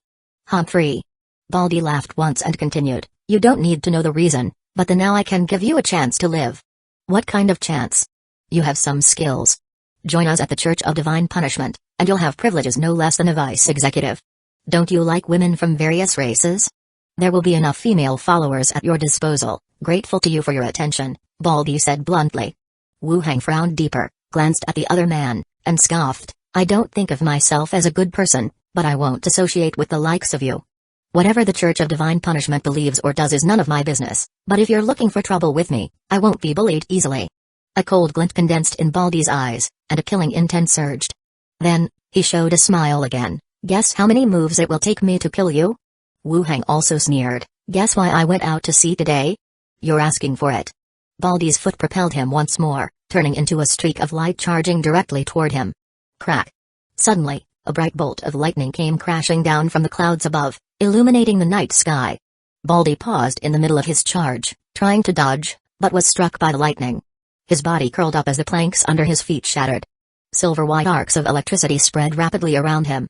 Humphrey. Baldy laughed once and continued, you don't need to know the reason, but now I can give you a chance to live. What kind of chance? You have some skills. Join us at the Church of Divine Punishment, and you'll have privileges no less than a vice executive. Don't you like women from various races? There will be enough female followers at your disposal, grateful to you for your attention, Baldy said bluntly. Wu Heng frowned deeper, glanced at the other man, and scoffed, I don't think of myself as a good person, but I won't associate with the likes of you. Whatever the Church of Divine Punishment believes or does is none of my business, but if you're looking for trouble with me, I won't be bullied easily. A cold glint condensed in Baldy's eyes, and a killing intent surged. Then, he showed a smile again. Guess how many moves it will take me to kill you? Wu Heng also sneered, guess why I went out to sea today? You're asking for it. Baldy's foot propelled him once more, turning into a streak of light charging directly toward him. Crack. Suddenly, a bright bolt of lightning came crashing down from the clouds above, illuminating the night sky. Baldy paused in the middle of his charge, trying to dodge, but was struck by the lightning. His body curled up as the planks under his feet shattered. Silver-white arcs of electricity spread rapidly around him.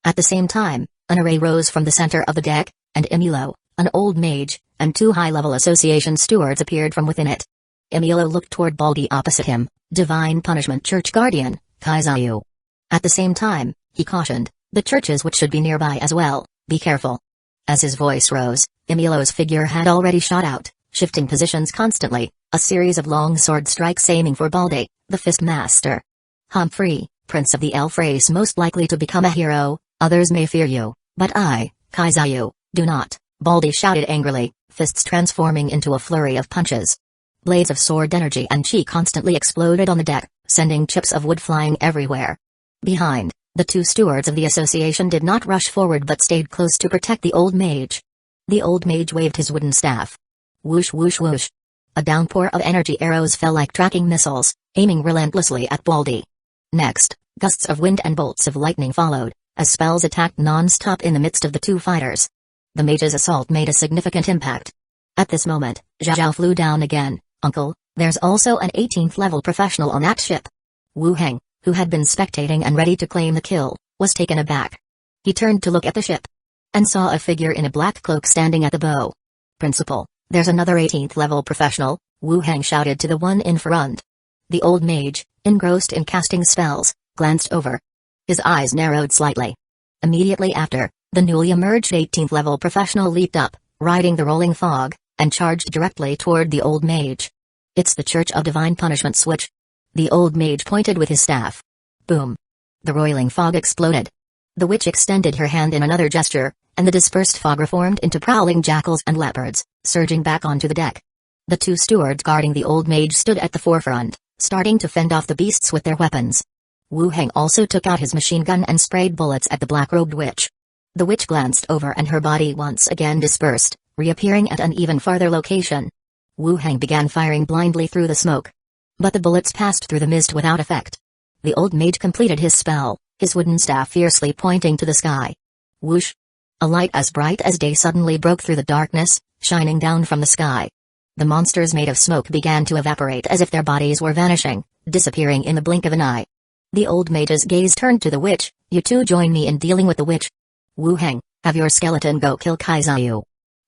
At the same time, an array rose from the center of the deck, and Emilo, an old mage, and 2 high-level association stewards appeared from within it. Emilo looked toward Baldy opposite him, Divine Punishment Church Guardian, Kaizayu. At the same time, he cautioned, the churches which should be nearby as well, be careful. As his voice rose, Emilo's figure had already shot out, shifting positions constantly, a series of long sword strikes aiming for Baldy, the fist master. Humphrey, prince of the elf race most likely to become a hero, others may fear you, but I, Kaizayu, do not, Baldy shouted angrily, fists transforming into a flurry of punches. Blades of sword energy and chi constantly exploded on the deck, sending chips of wood flying everywhere. Behind, the 2 stewards of the association did not rush forward but stayed close to protect the old mage. The old mage waved his wooden staff. Whoosh whoosh whoosh. A downpour of energy arrows fell like tracking missiles, aiming relentlessly at Baldy. Next, gusts of wind and bolts of lightning followed, as spells attacked non-stop in the midst of the 2 fighters. The mage's assault made a significant impact. At this moment, Zhao flew down again. Uncle, there's also an 18th level professional on that ship. Wu Heng, who had been spectating and ready to claim the kill, was taken aback. He turned to look at the ship, and saw a figure in a black cloak standing at the bow. Principal, there's another 18th level professional, Wu Heng shouted to the one in front. The old mage, engrossed in casting spells, glanced over. His eyes narrowed slightly. Immediately after, the newly emerged 18th level professional leaped up, riding the rolling fog, and charged directly toward the old mage. It's the Church of Divine Punishment switch. The old mage pointed with his staff. Boom. The roiling fog exploded. The witch extended her hand in another gesture, and the dispersed fog reformed into prowling jackals and leopards, surging back onto the deck. The 2 stewards guarding the old mage stood at the forefront, starting to fend off the beasts with their weapons. Wu Heng also took out his machine gun and sprayed bullets at the black-robed witch. The witch glanced over and her body once again dispersed, reappearing at an even farther location. Wu Heng began firing blindly through the smoke. But the bullets passed through the mist without effect. The old mage completed his spell, his wooden staff fiercely pointing to the sky. Whoosh! A light as bright as day suddenly broke through the darkness, shining down from the sky. The monsters made of smoke began to evaporate as if their bodies were vanishing, disappearing in the blink of an eye. The old mage's gaze turned to the witch. You two join me in dealing with the witch. Wu Heng, have your skeleton go kill Kaizayu.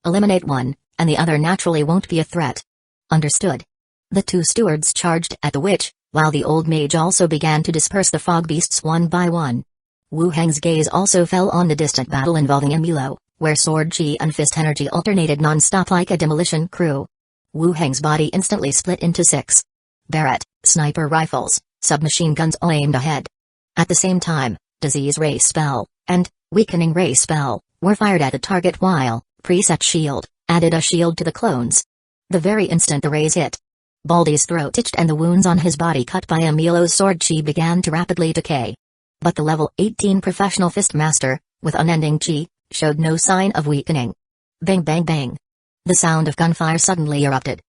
Eliminate one, and the other naturally won't be a threat. Understood. The 2 stewards charged at the witch, while the old mage also began to disperse the fog beasts one by one. Wu Heng's gaze also fell on the distant battle involving Emilo, where sword chi and fist energy alternated non-stop like a demolition crew. Wu Heng's body instantly split into 6 Barrett, sniper rifles, submachine guns all aimed ahead. At the same time, Disease Ray Spell, and Weakening Ray Spell, were fired at the target while Preset Shield added a shield to the clones. The very instant the rays hit, Baldy's throat itched and the wounds on his body cut by Emilo's sword chi began to rapidly decay. But the level 18 professional fist master, with unending chi, showed no sign of weakening. Bang bang bang. The sound of gunfire suddenly erupted.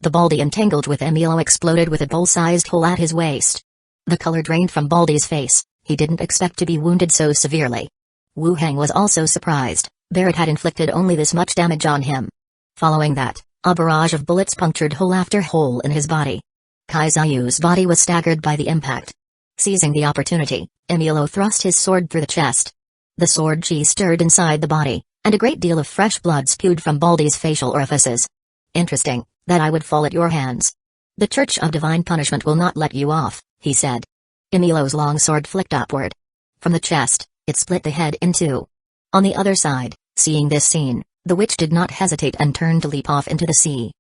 The Baldy entangled with Emilo exploded with a bowl-sized hole at his waist. The color drained from Baldy's face. He didn't expect to be wounded so severely. Wu Heng was also surprised. Barrett had inflicted only this much damage on him. Following that, a barrage of bullets punctured hole after hole in his body. Kaizayu's body was staggered by the impact. Seizing the opportunity, Emilo thrust his sword through the chest. The sword chi stirred inside the body, and a great deal of fresh blood spewed from Baldy's facial orifices. Interesting, that I would fall at your hands. The Church of Divine Punishment will not let you off, he said. Emilo's long sword flicked upward. From the chest, it split the head in two. On the other side, seeing this scene, the witch did not hesitate and turned to leap off into the sea.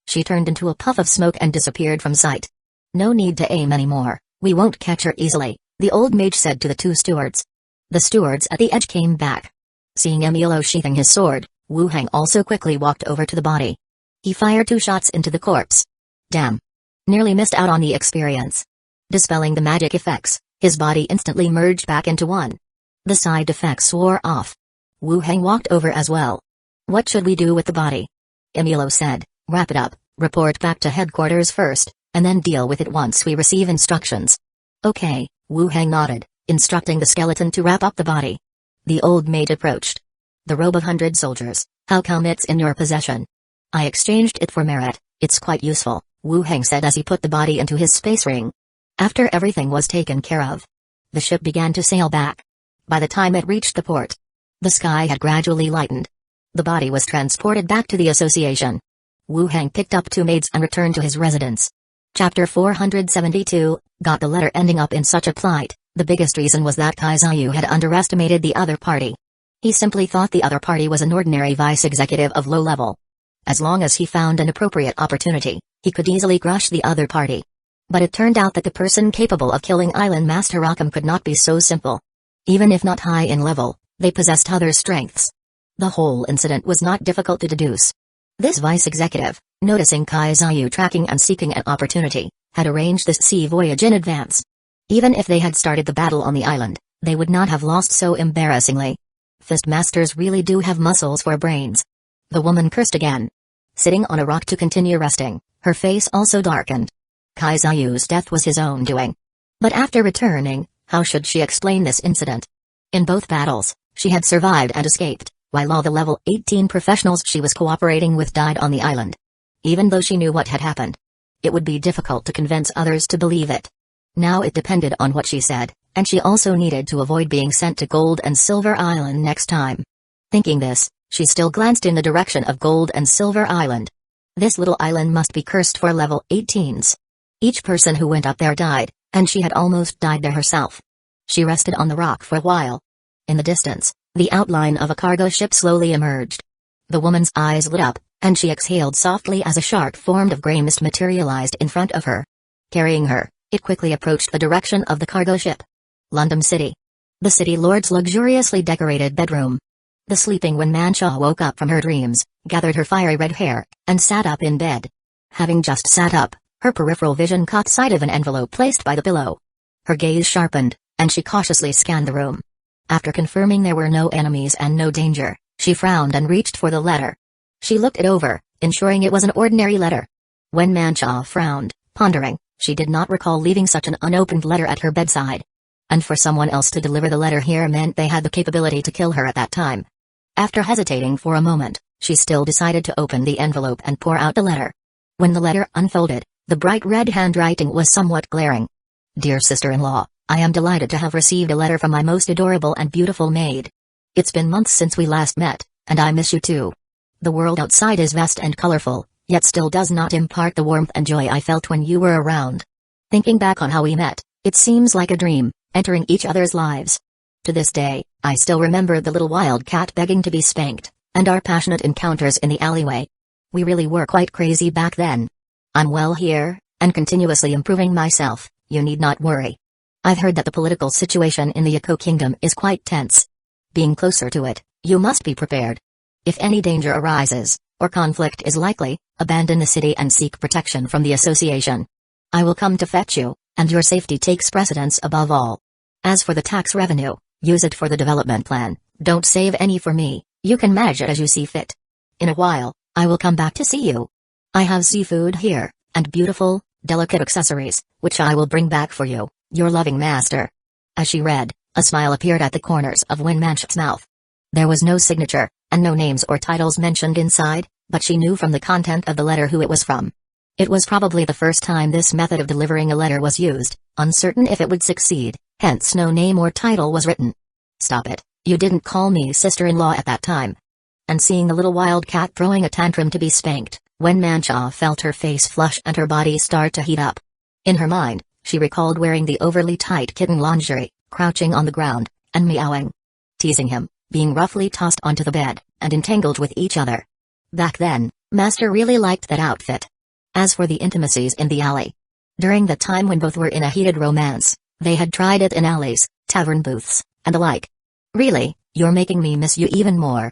She turned into a puff of smoke and disappeared from sight. No need to aim anymore, we won't catch her easily, the old mage said to the 2 stewards. The stewards at the edge came back. Seeing Emilo sheathing his sword, Wu Heng also quickly walked over to the body. He fired 2 shots into the corpse. Damn. Nearly missed out on the experience. Dispelling the magic effects, his body instantly merged back into one. The side effects wore off. Wu Heng walked over as well. What should we do with the body? Emilo said, wrap it up, report back to headquarters first, and then deal with it once we receive instructions. Okay, Wu Heng nodded, instructing the skeleton to wrap up the body. The old mage approached. The robe of 100 soldiers, how come it's in your possession? I exchanged it for merit, it's quite useful, Wu Heng said as he put the body into his space ring. After everything was taken care of, the ship began to sail back. By the time it reached the port, the sky had gradually lightened. The body was transported back to the association. Wu Heng picked up 2 maids and returned to his residence. Chapter 472, got the letter ending up in such a plight. The biggest reason was that Kaizayu had underestimated the other party. He simply thought the other party was an ordinary vice executive of low level. As long as he found an appropriate opportunity, he could easily crush the other party. But it turned out that the person capable of killing Island Master Rockham could not be so simple. Even if not high in level, they possessed other strengths. The whole incident was not difficult to deduce. This vice executive, noticing Kaizayu tracking and seeking an opportunity, had arranged this sea voyage in advance. Even if they had started the battle on the island, they would not have lost so embarrassingly. Fist masters really do have muscles for brains. The woman cursed again. Sitting on a rock to continue resting, her face also darkened. Kaizayu's death was his own doing. But after returning, how should she explain this incident? In both battles, she had survived and escaped, while all the level 18 professionals she was cooperating with died on the island. Even though she knew what had happened, it would be difficult to convince others to believe it. Now it depended on what she said, and she also needed to avoid being sent to Gold and Silver Island next time. Thinking this, she still glanced in the direction of Gold and Silver Island. This little island must be cursed for level 18s. Each person who went up there died, and she had almost died there herself. She rested on the rock for a while. In the distance, the outline of a cargo ship slowly emerged. The woman's eyes lit up, and she exhaled softly as a shark formed of gray mist materialized in front of her. Carrying her, it quickly approached the direction of the cargo ship. London City. The city lord's luxuriously decorated bedroom. The sleeping Mangekyō woke up from her dreams, gathered her fiery red hair, and sat up in bed. Having just sat up, her peripheral vision caught sight of an envelope placed by the pillow. Her gaze sharpened, and she cautiously scanned the room. After confirming there were no enemies and no danger, she frowned and reached for the letter. She looked it over, ensuring it was an ordinary letter. When Mangekyō frowned, pondering, she did not recall leaving such an unopened letter at her bedside. And for someone else to deliver the letter here meant they had the capability to kill her at that time. After hesitating for a moment, she still decided to open the envelope and pour out the letter. When the letter unfolded, the bright red handwriting was somewhat glaring. Dear sister-in-law, I am delighted to have received a letter from my most adorable and beautiful maid. It's been months since we last met, and I miss you too. The world outside is vast and colorful, yet still does not impart the warmth and joy I felt when you were around. Thinking back on how we met, it seems like a dream, entering each other's lives. To this day, I still remember the little wild cat begging to be spanked, and our passionate encounters in the alleyway. We really were quite crazy back then. I'm well here, and continuously improving myself, you need not worry. I've heard that the political situation in the Hueco kingdom is quite tense. Being closer to it, you must be prepared. If any danger arises, or conflict is likely, abandon the city and seek protection from the association. I will come to fetch you, and your safety takes precedence above all. As for the tax revenue, use it for the development plan, don't save any for me, you can manage it as you see fit. In a while, I will come back to see you. I have seafood here, and beautiful, delicate accessories, which I will bring back for you, your loving master. As she read, a smile appeared at the corners of Wenmanche's mouth. There was no signature, and no names or titles mentioned inside, but she knew from the content of the letter who it was from. It was probably the first time this method of delivering a letter was used, uncertain if it would succeed, hence no name or title was written. Stop it, you didn't call me sister-in-law at that time. And seeing the little wild cat throwing a tantrum to be spanked, Wenmancheō felt her face flush and her body start to heat up. In her mind, she recalled wearing the overly tight kitten lingerie, crouching on the ground, and meowing. Teasing him, being roughly tossed onto the bed, and entangled with each other. Back then, Master really liked that outfit. As for the intimacies in the alley, during the time when both were in a heated romance, they had tried it in alleys, tavern booths, and the like. Really, you're making me miss you even more.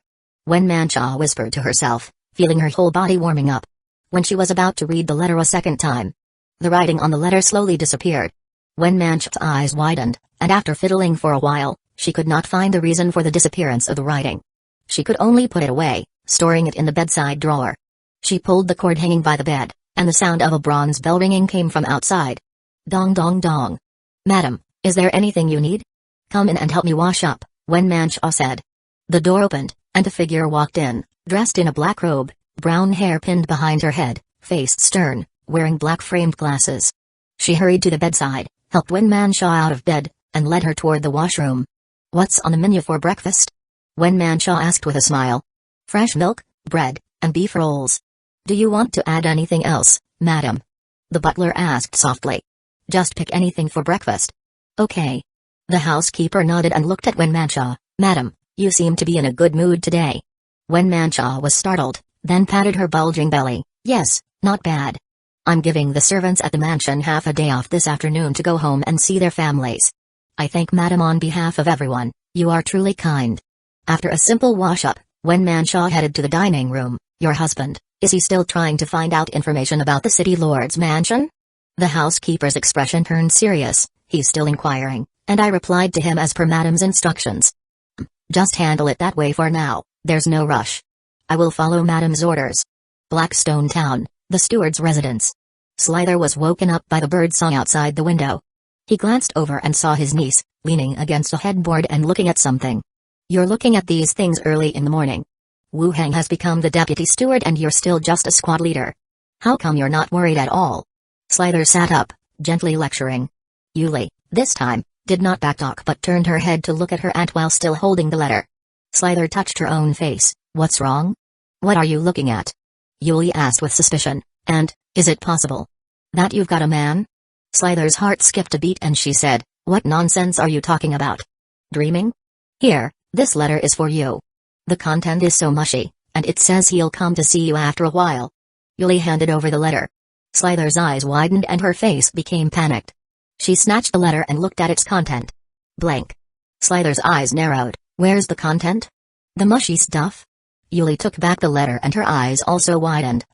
Wenmancheō whispered to herself, feeling her whole body warming up. When she was about to read the letter a second time, the writing on the letter slowly disappeared. Wenmancheō's eyes widened, and after fiddling for a while, she could not find the reason for the disappearance of the writing. She could only put it away, storing it in the bedside drawer. She pulled the cord hanging by the bed, and the sound of a bronze bell ringing came from outside. Dong dong dong. Madam, is there anything you need? Come in and help me wash up, Wenmancheō said. The door opened, and a figure walked in, dressed in a black robe, brown hair pinned behind her head, face stern, wearing black framed glasses. She hurried to the bedside, helped Wenmancheō out of bed, and led her toward the washroom. What's on the menu for breakfast? Wenmancheō asked with a smile. Fresh milk, bread, and beef rolls. Do you want to add anything else, madam? The butler asked softly. Just pick anything for breakfast. Okay. The housekeeper nodded and looked at Wenmancheō. Madam, you seem to be in a good mood today. Wenmancheō was startled, then patted her bulging belly. Yes, not bad. I'm giving the servants at the mansion half a day off this afternoon to go home and see their families. I thank madam on behalf of everyone, you are truly kind. After a simple wash-up, Wenmancheō headed to the dining room. Your husband, is he still trying to find out information about the city lord's mansion? The housekeeper's expression turned serious. He's still inquiring, and I replied to him as per madam's instructions. Just handle it that way for now, there's no rush. I will follow madam's orders. Blackstone Town, the steward's residence. Slither was woken up by the birdsong outside the window. He glanced over and saw his niece, leaning against a headboard and looking at something. You're looking at these things early in the morning. Wu Heng has become the deputy steward and you're still just a squad leader. How come you're not worried at all? Slither sat up, gently lecturing. Yuli, this time, did not backtalk but turned her head to look at her aunt while still holding the letter. Slither touched her own face. What's wrong? What are you looking at? Yuli asked with suspicion. And, is it possible that you've got a man? Slither's heart skipped a beat and she said, what nonsense are you talking about? Dreaming? Here, this letter is for you. The content is so mushy, and it says he'll come to see you after a while. Yuli handed over the letter. Slither's eyes widened and her face became panicked. She snatched the letter and looked at its content. Blank. Slither's eyes narrowed. Where's the content? The mushy stuff? Yuli took back the letter and her eyes also widened.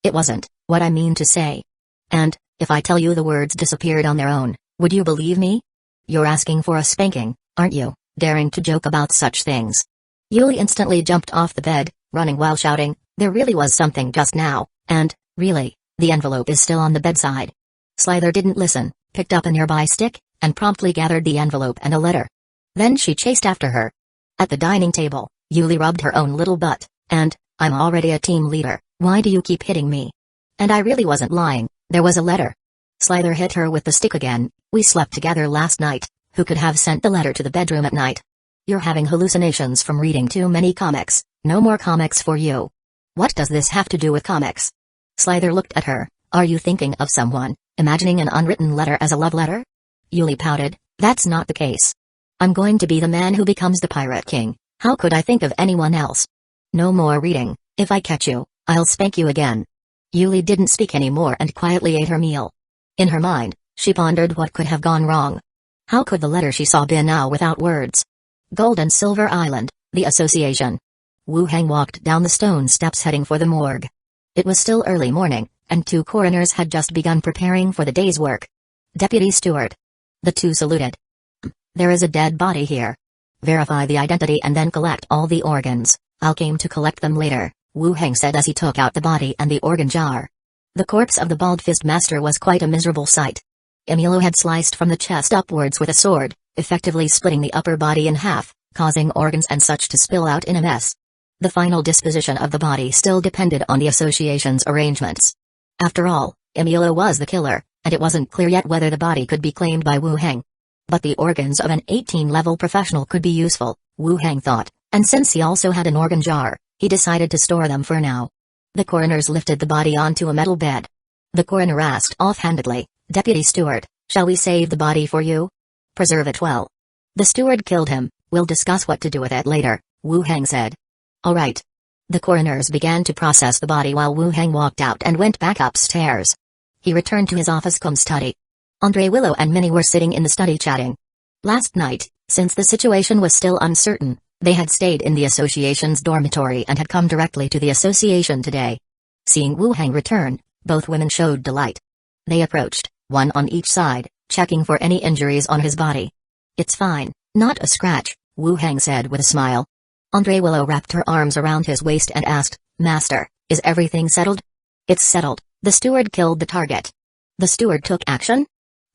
It wasn't what I mean to say. And, if I tell you the words disappeared on their own, would you believe me? You're asking for a spanking, aren't you, daring to joke about such things? Yuli instantly jumped off the bed, running while shouting, there really was something just now, and, really, the envelope is still on the bedside. Slither didn't listen, picked up a nearby stick, and promptly gathered the envelope and a letter. Then she chased after her. At the dining table, Yuli rubbed her own little butt, and, I'm already a team leader, why do you keep hitting me? And I really wasn't lying, there was a letter. Slither hit her with the stick again. We slept together last night. Who could have sent the letter to the bedroom at night? You're having hallucinations from reading too many comics. No more comics for you. What does this have to do with comics? Slither looked at her. Are you thinking of someone, Imagining an unwritten letter as a love letter? Yuli pouted, that's not the case. I'm going to be the man who becomes the Pirate King. How could I think of anyone else? No more reading. If I catch you, I'll spank you again. Yuli didn't speak anymore and quietly ate her meal. In her mind, she pondered what could have gone wrong. How could the letter she saw be now without words? Gold and Silver Island, the association. Wu Heng walked down the stone steps heading for the morgue. It was still early morning, and 2 coroners had just begun preparing for the day's work. Deputy Steward. The 2 saluted. There is a dead body here. Verify the identity and then collect all the organs. I'll came to collect them later, Wu Heng said as he took out the body and the organ jar. The corpse of the bald-faced master was quite a miserable sight. Emilio had sliced from the chest upwards with a sword, effectively splitting the upper body in half, causing organs and such to spill out in a mess. The final disposition of the body still depended on the association's arrangements. After all, Emilio was the killer, and it wasn't clear yet whether the body could be claimed by Wu Heng. But the organs of an 18-level professional could be useful, Wu Heng thought, and since he also had an organ jar, he decided to store them for now. The coroners lifted the body onto a metal bed. The coroner asked offhandedly, Deputy Steward, shall we save the body for you? Preserve it well. The steward killed him, we'll discuss what to do with it later, Wu Heng said. All right. The coroners began to process the body while Wu Heng walked out and went back upstairs. He returned to his office-cum-study. Andre Willow and Minnie were sitting in the study chatting. Last night, since the situation was still uncertain, they had stayed in the association's dormitory and had come directly to the association today. Seeing Wu Heng return, both women showed delight. They approached, one on each side, checking for any injuries on his body. It's fine, not a scratch, Wu Heng said with a smile. Andre Willow wrapped her arms around his waist and asked, Master, is everything settled? It's settled, the steward killed the target. The steward took action?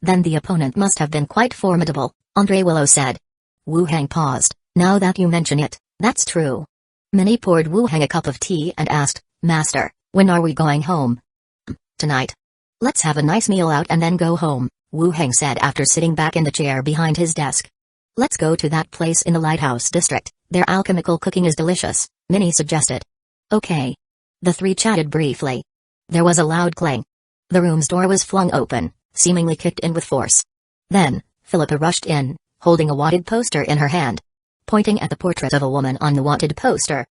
Then the opponent must have been quite formidable, Andre Willow said. Wu Heng paused, now that you mention it, that's true. Minnie poured Wu Heng a cup of tea and asked, Master, when are we going home? Tonight. Let's have a nice meal out and then go home, Wu Heng said after sitting back in the chair behind his desk. Let's go to that place in the Lighthouse District, their alchemical cooking is delicious, Minnie suggested. Okay. The 3 chatted briefly. There was a loud clang. The room's door was flung open, seemingly kicked in with force. Then, Philippa rushed in, holding a wanted poster in her hand. Pointing at the portrait of a woman on the wanted poster.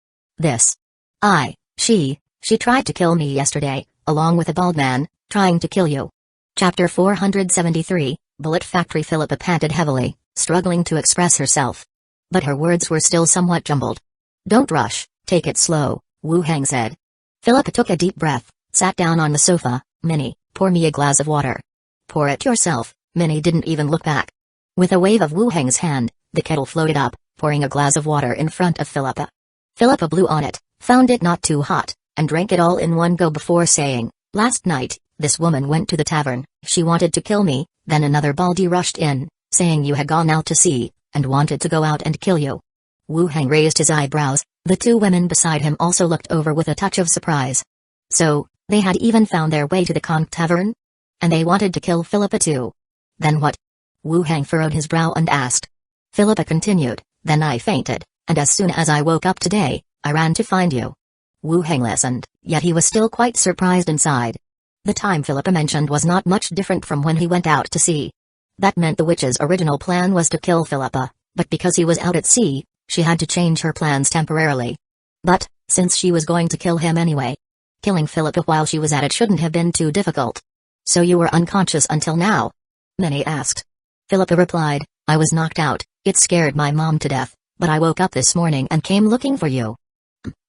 She tried to kill me yesterday, along with a bald man, trying to kill you. Chapter 473, Bullet Factory. Philippa panted heavily, struggling to express herself. But her words were still somewhat jumbled. Don't rush, take it slow, Wu Heng said. Philippa took a deep breath, sat down on the sofa. Minnie, pour me a glass of water. Pour it yourself, Minnie didn't even look back. With a wave of Wu Heng's hand, the kettle floated up, pouring a glass of water in front of Philippa. Philippa blew on it, found it not too hot, and drank it all in one go before saying, Last night, this woman went to the tavern, she wanted to kill me, then another baldy rushed in, saying you had gone out to sea, and wanted to go out and kill you. Wu Heng raised his eyebrows, the 2 women beside him also looked over with a touch of surprise. So, they had even found their way to the Conch Tavern? And they wanted to kill Philippa too. Then what? Wu Heng furrowed his brow and asked. Philippa continued, Then I fainted, and as soon as I woke up today, I ran to find you. Wu Heng listened, yet he was still quite surprised inside. The time Philippa mentioned was not much different from when he went out to sea. That meant the witch's original plan was to kill Philippa, but because he was out at sea, she had to change her plans temporarily. But, since she was going to kill him anyway, killing Philippa while she was at it shouldn't have been too difficult. So you were unconscious until now? Minnie asked. Philippa replied, I was knocked out, it scared my mom to death, but I woke up this morning and came looking for you.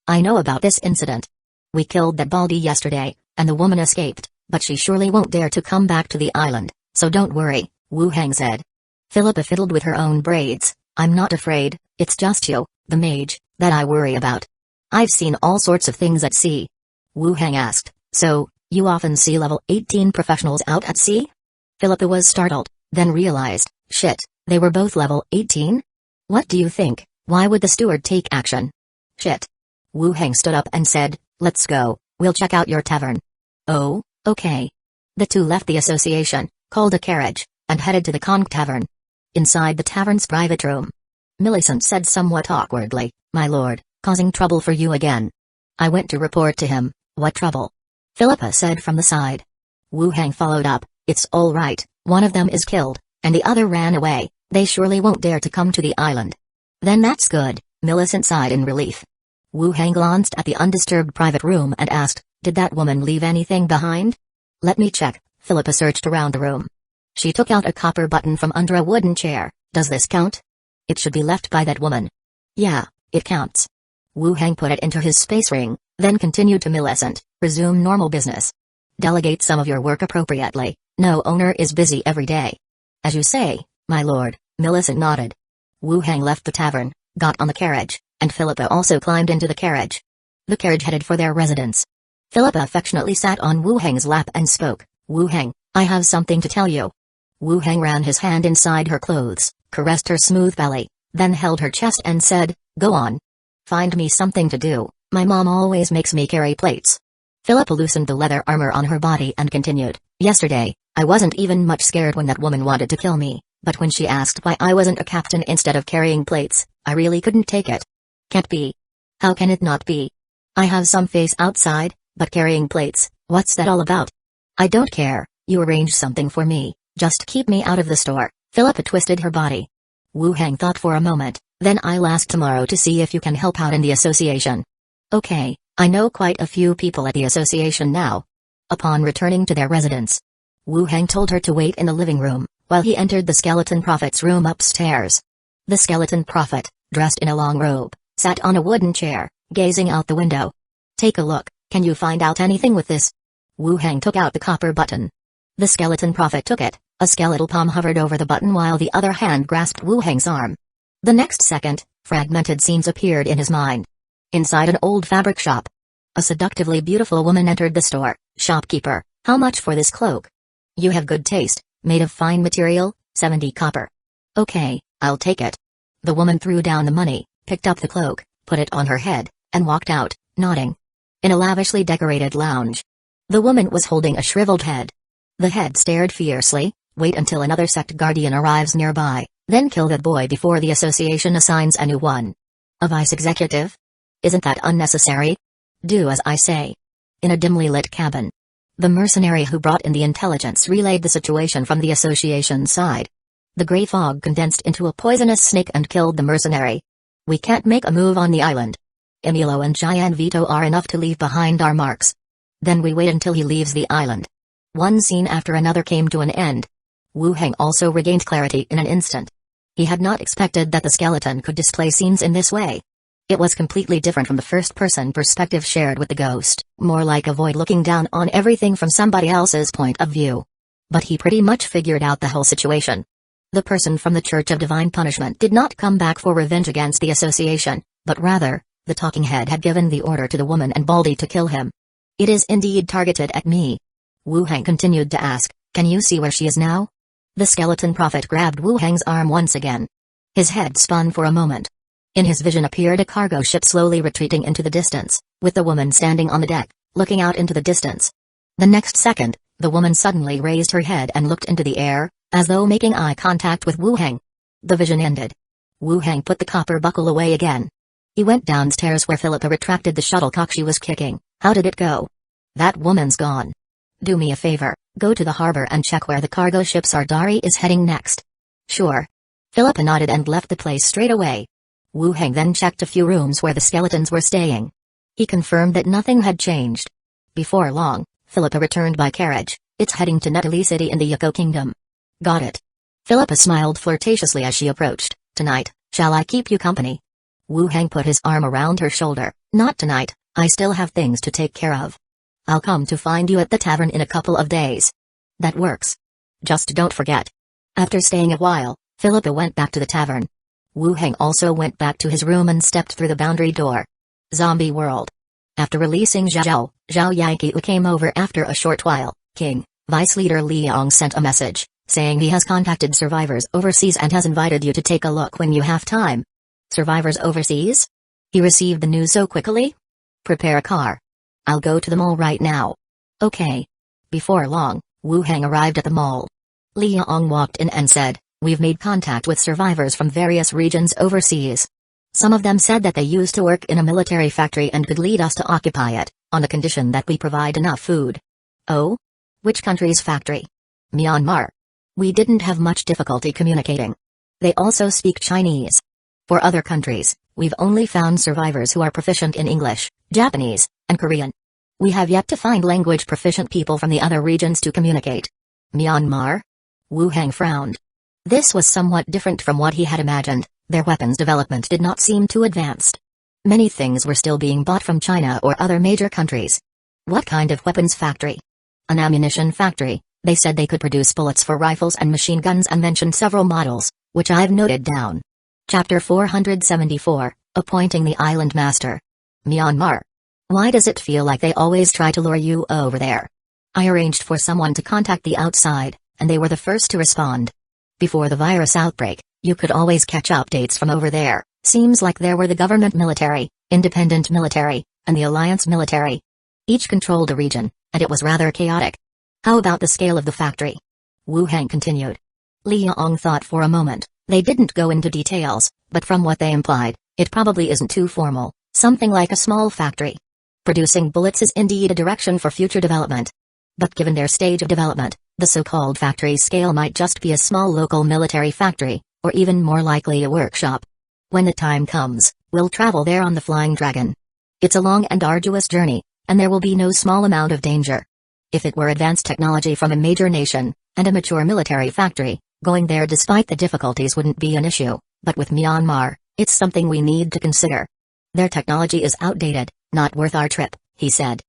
I know about this incident. We killed that baldy yesterday, and the woman escaped, but she surely won't dare to come back to the island, so don't worry, Wu Heng said. Philippa fiddled with her own braids. I'm not afraid, it's just you, the mage, that I worry about. I've seen all sorts of things at sea. Wu Heng asked, so, you often see level 18 professionals out at sea? Philippa was startled, then realized, shit, they were both level 18? What do you think, why would the steward take action? Shit. Wu Heng stood up and said, let's go, we'll check out your tavern. Oh, okay. The 2 left the association, called a carriage, and headed to the Conch Tavern. Inside the tavern's private room, Millicent said somewhat awkwardly, My lord, causing trouble for you again. I went to report to him, what trouble? Philippa said from the side. Wu Heng followed up, It's all right, one of them is killed, and the other ran away. They surely won't dare to come to the island. Then that's good, Millicent sighed in relief. Wu Hang glanced at the undisturbed private room and asked, did that woman leave anything behind? Let me check. Philippa searched around the room. She took out a copper button from under a wooden chair. Does this count? It should be left by that woman. Yeah, it counts. Wu Hang put it into his space ring, then continued to Millicent, resume normal business. Delegate some of your work appropriately, no owner is busy every day. As you say, my lord, Millicent nodded. Wu Hang left the tavern, got on the carriage, and Philippa also climbed into the carriage. The carriage headed for their residence. Philippa affectionately sat on Wu Hang's lap and spoke, Wu Hang, I have something to tell you. Wu Hang ran his hand inside her clothes, caressed her smooth belly, then held her chest and said, go on. Find me something to do, my mom always makes me carry plates. Philippa loosened the leather armor on her body and continued, yesterday, I wasn't even much scared when that woman wanted to kill me, but when she asked why I wasn't a captain instead of carrying plates, I really couldn't take it. Can't be. How can it not be? I have some face outside, but carrying plates, what's that all about? I don't care, you arrange something for me, just keep me out of the store. Philippa twisted her body. Wu Hang thought for a moment, then I'll ask tomorrow to see if you can help out in the association. Okay, I know quite a few people at the association now. Upon returning to their residence, Wu Hang told her to wait in the living room, while he entered the skeleton prophet's room upstairs. The skeleton prophet, dressed in a long robe, sat on a wooden chair, gazing out the window. Take a look, can you find out anything with this? Wu Hang took out the copper button. The skeleton prophet took it, a skeletal palm hovered over the button while the other hand grasped Wu Hang's arm. The next second, fragmented scenes appeared in his mind. Inside an old fabric shop, a seductively beautiful woman entered the store. Shopkeeper, how much for this cloak? You have good taste, made of fine material, 70 copper. Okay, I'll take it. The woman threw down the money, picked up the cloak, put it on her head, and walked out, nodding. In a lavishly decorated lounge, the woman was holding a shriveled head. The head stared fiercely, wait until another sect guardian arrives nearby, then kill that boy before the association assigns a new one. A vice executive? Isn't that unnecessary? Do as I say. In a dimly lit cabin, the mercenary who brought in the intelligence relayed the situation from the association side. The gray fog condensed into a poisonous snake and killed the mercenary. We can't make a move on the island. Emilio and Giant Vito are enough to leave behind our marks. Then we wait until he leaves the island. One scene after another came to an end. Wu Hang also regained clarity in an instant. He had not expected that the skeleton could display scenes in this way. It was completely different from the first-person perspective shared with the ghost, more like a void looking down on everything from somebody else's point of view. But he pretty much figured out the whole situation. The person from the Church of Divine Punishment did not come back for revenge against the association, but rather, the talking head had given the order to the woman and Baldy to kill him. It is indeed targeted at me. Wu Hang continued to ask, can you see where she is now? The skeleton prophet grabbed Wu Hang's arm once again. His head spun for a moment. In his vision appeared a cargo ship slowly retreating into the distance, with the woman standing on the deck, looking out into the distance. The next second, the woman suddenly raised her head and looked into the air, as though making eye contact with Wu Hang. The vision ended. Wu Hang put the copper buckle away again. He went downstairs where Philippa retracted the shuttlecock she was kicking. How did it go? That woman's gone. Do me a favor, go to the harbor and check where the cargo ship Sardari is heading next. Sure. Philippa nodded and left the place straight away. Wu Hang then checked a few rooms where the skeletons were staying. He confirmed that nothing had changed. Before long, Philippa returned by carriage. It's heading to Netali City in the Hueco Kingdom. Got it. Philippa smiled flirtatiously as she approached. Tonight, shall I keep you company? Wu Hang put his arm around her shoulder. Not tonight, I still have things to take care of. I'll come to find you at the tavern in a couple of days. That works. Just don't forget. After staying a while, Philippa went back to the tavern. Wu Hang also went back to his room and stepped through the boundary door. Zombie world. After releasing Zhao Yanqiu came over after a short while. King, Vice Leader Liang sent a message, saying he has contacted survivors overseas and has invited you to take a look when you have time. Survivors overseas? He received the news so quickly? Prepare a car. I'll go to the mall right now. Okay. Before long, Wu Hang arrived at the mall. Liang walked in and said, we've made contact with survivors from various regions overseas. Some of them said that they used to work in a military factory and could lead us to occupy it, on the condition that we provide enough food. Oh? Which country's factory? Myanmar. We didn't have much difficulty communicating. They also speak Chinese. For other countries, we've only found survivors who are proficient in English, Japanese, and Korean. We have yet to find language-proficient people from the other regions to communicate. Myanmar? Wu Hang frowned. This was somewhat different from what he had imagined. Their weapons development did not seem too advanced. Many things were still being bought from China or other major countries. What kind of weapons factory? An ammunition factory. They said they could produce bullets for rifles and machine guns and mentioned several models, which I've noted down. Chapter 474, Appointing the Island Master. Myanmar. Why does it feel like they always try to lure you over there? I arranged for someone to contact the outside, and they were the first to respond. Before the virus outbreak, you could always catch updates from over there. Seems like there were the government military, independent military, and the alliance military. Each controlled a region, and it was rather chaotic. How about the scale of the factory? Wu Hang continued. Li Yong thought for a moment. They didn't go into details, but from what they implied, it probably isn't too formal, something like a small factory. Producing bullets is indeed a direction for future development. But given their stage of development, the so-called factory scale might just be a small local military factory, or even more likely a workshop. When the time comes, we'll travel there on the Flying Dragon. It's a long and arduous journey, and there will be no small amount of danger. If it were advanced technology from a major nation, and a mature military factory, going there despite the difficulties wouldn't be an issue, but with Myanmar, it's something we need to consider. Their technology is outdated, not worth our trip, he said.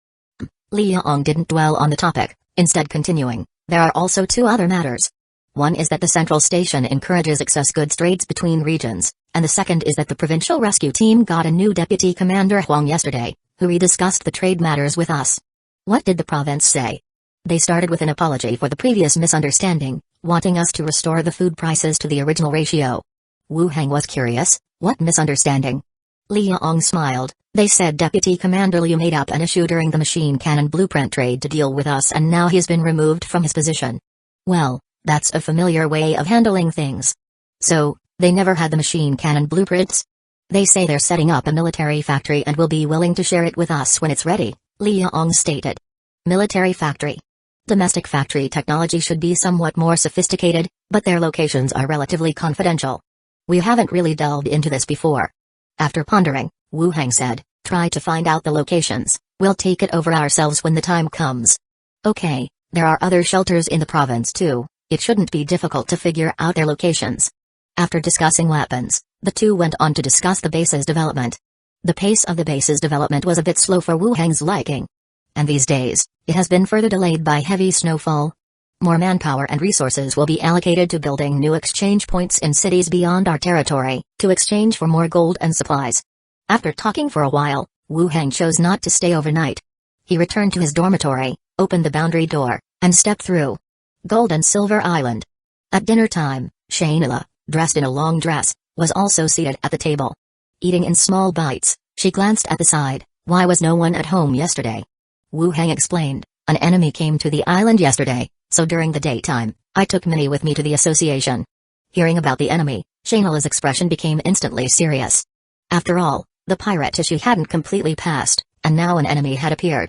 Li Yong didn't dwell on the topic, instead continuing, there are also two other matters. One is that the central station encourages excess goods trades between regions, and the second is that the provincial rescue team got a new deputy commander Huang yesterday, who rediscussed the trade matters with us. What did the province say? They started with an apology for the previous misunderstanding, wanting us to restore the food prices to the original ratio. Wu Hang was curious, what misunderstanding? Li Yong smiled. They said Deputy Commander Liu made up an issue during the machine cannon blueprint trade to deal with us and now he's been removed from his position. Well, that's a familiar way of handling things. So, they never had the machine cannon blueprints? They say they're setting up a military factory and will be willing to share it with us when it's ready, Li Yong stated. Military factory. Domestic factory technology should be somewhat more sophisticated, but their locations are relatively confidential. We haven't really delved into this before. After pondering, Wu Hang said, try to find out the locations, we'll take it over ourselves when the time comes. Okay, there are other shelters in the province too, it shouldn't be difficult to figure out their locations. After discussing weapons, the two went on to discuss the base's development. The pace of the base's development was a bit slow for Wu Hang's liking. And these days, it has been further delayed by heavy snowfall. More manpower and resources will be allocated to building new exchange points in cities beyond our territory, to exchange for more gold and supplies. After talking for a while, Wu Hang chose not to stay overnight. He returned to his dormitory, opened the boundary door, and stepped through. Gold and Silver Island. At dinner time, Shainila, dressed in a long dress, was also seated at the table. Eating in small bites, she glanced at the side. Why was no one at home yesterday? Wu Hang explained, an enemy came to the island yesterday, so during the daytime, I took Minnie with me to the association. Hearing about the enemy, Shainila's expression became instantly serious. After all, the pirate issue hadn't completely passed, and now an enemy had appeared.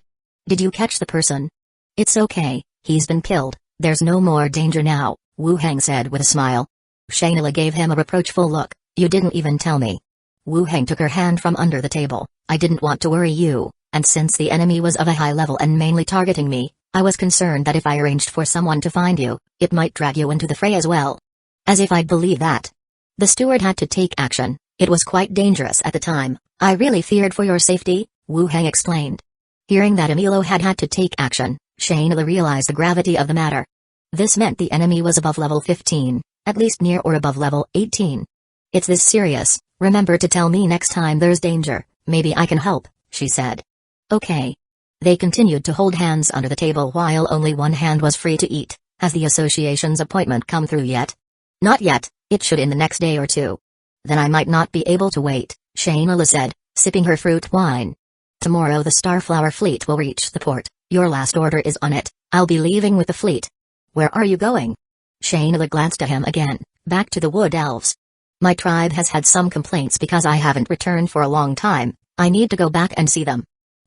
Did you catch the person? It's okay, he's been killed, there's no more danger now, Wu Hang said with a smile. Shainila gave him a reproachful look, you didn't even tell me. Wu Hang took her hand from under the table, I didn't want to worry you, and since the enemy was of a high level and mainly targeting me, I was concerned that if I arranged for someone to find you, it might drag you into the fray as well. As if I'd believe that. The steward had to take action, it was quite dangerous at the time, I really feared for your safety, Wu Hang explained. Hearing that Emilio had to take action, Shainila realized the gravity of the matter. This meant the enemy was above level 15, at least near or above level 18. It's this serious, remember to tell me next time there's danger, maybe I can help, she said. Okay. They continued to hold hands under the table while only one hand was free to eat. Has the association's appointment come through yet? Not yet, it should in the next day or two. Then I might not be able to wait, Shainila said, sipping her fruit wine. Tomorrow the Starflower fleet will reach the port, your last order is on it, I'll be leaving with the fleet. Where are you going? Shainila glanced at him again, back to the Wood Elves. My tribe has had some complaints because I haven't returned for a long time, I need to go back and see them.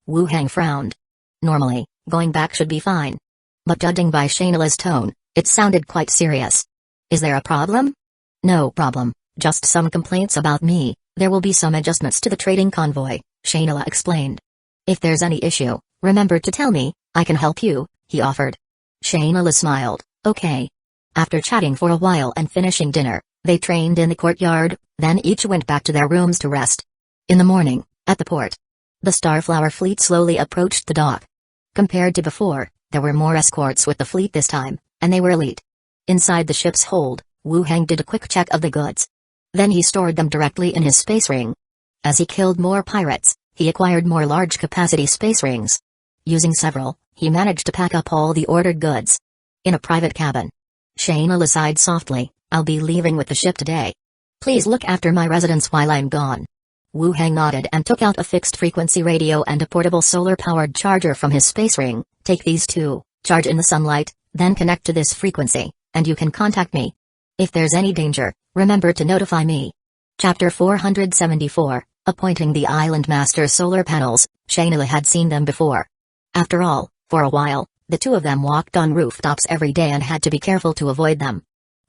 Wu Hang frowned. Normally, going back should be fine. But judging by Shainila's tone, It sounded quite serious. Is there a problem? No problem, just some complaints about me. There will be some adjustments to the trading convoy, Shayna explained. If there's any issue, remember to tell me, I can help you, he offered. Shayna smiled, okay. After chatting for a while and finishing dinner, they trained in the courtyard, then each went back to their rooms to rest. In the morning, at the port, the Starflower fleet slowly approached the dock. Compared to before, there were more escorts with the fleet this time, and they were elite. Inside the ship's hold, Wu Heng did a quick check of the goods. Then he stored them directly in his space ring. As he killed more pirates, he acquired more large-capacity space rings. Using several, he managed to pack up all the ordered goods. In a private cabin, Shayna sighed softly, I'll be leaving with the ship today. Please look after my residence while I'm gone. Wu Heng nodded and took out a fixed-frequency radio and a portable solar-powered charger from his space ring. Take these two, charge in the sunlight, then connect to this frequency, and you can contact me. If there's any danger, remember to notify me. Chapter 474, Appointing the Island Master Solar Panels. Shayna had seen them before. After all, for a while, the two of them walked on rooftops every day and had to be careful to avoid them.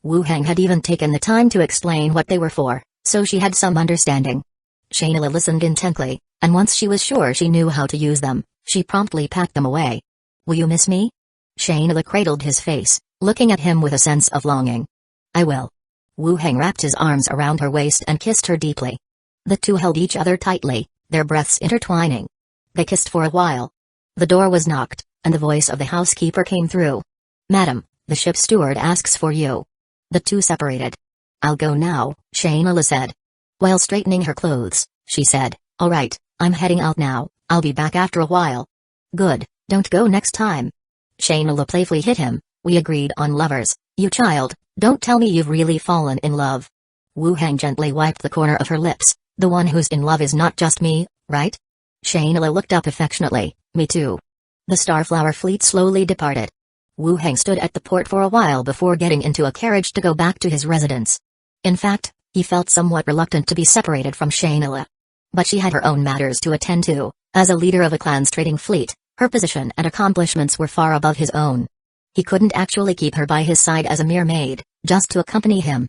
Wu Heng had even taken the time to explain what they were for, so she had some understanding. Shayna listened intently, and once she was sure she knew how to use them, she promptly packed them away. Will you miss me? Shayna cradled his face, looking at him with a sense of longing. I will. Wu Heng wrapped his arms around her waist and kissed her deeply. The two held each other tightly, their breaths intertwining. They kissed for a while. The door was knocked, and the voice of the housekeeper came through. Madam, the ship steward asks for you. The two separated. I'll go now, Shayna said. While straightening her clothes, she said, all right, I'm heading out now, I'll be back after a while. Good, don't go next time. Shayna playfully hit him, we agreed on lovers, you child, don't tell me you've really fallen in love. Wu Heng gently wiped the corner of her lips, the one who's in love is not just me, right? Shayna looked up affectionately, me too. The Starflower fleet slowly departed. Wu Heng stood at the port for a while before getting into a carriage to go back to his residence. In fact, he felt somewhat reluctant to be separated from Shayna. But she had her own matters to attend to. As a leader of a clan's trading fleet, her position and accomplishments were far above his own. He couldn't actually keep her by his side as a mere maid, just to accompany him.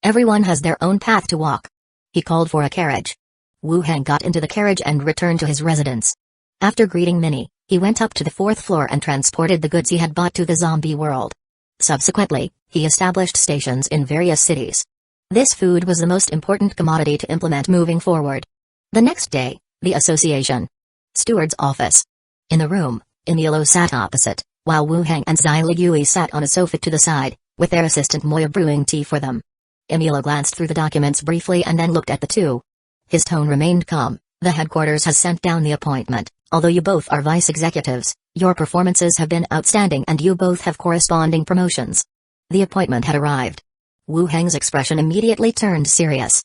Everyone has their own path to walk. He called for a carriage. Wu Heng got into the carriage and returned to his residence. After greeting Minnie, he went up to the 4th floor and transported the goods he had bought to the zombie world. Subsequently, he established stations in various cities. This food was the most important commodity to implement moving forward. The next day, the association steward's office. In the room, Emilio sat opposite, while Wu Heng and Xiligui sat on a sofa to the side, with their assistant Moya brewing tea for them. Emilio glanced through the documents briefly and then looked at the two. His tone remained calm. The headquarters has sent down the appointment. Although you both are vice executives, your performances have been outstanding and you both have corresponding promotions. The appointment had arrived. Wu Heng's expression immediately turned serious.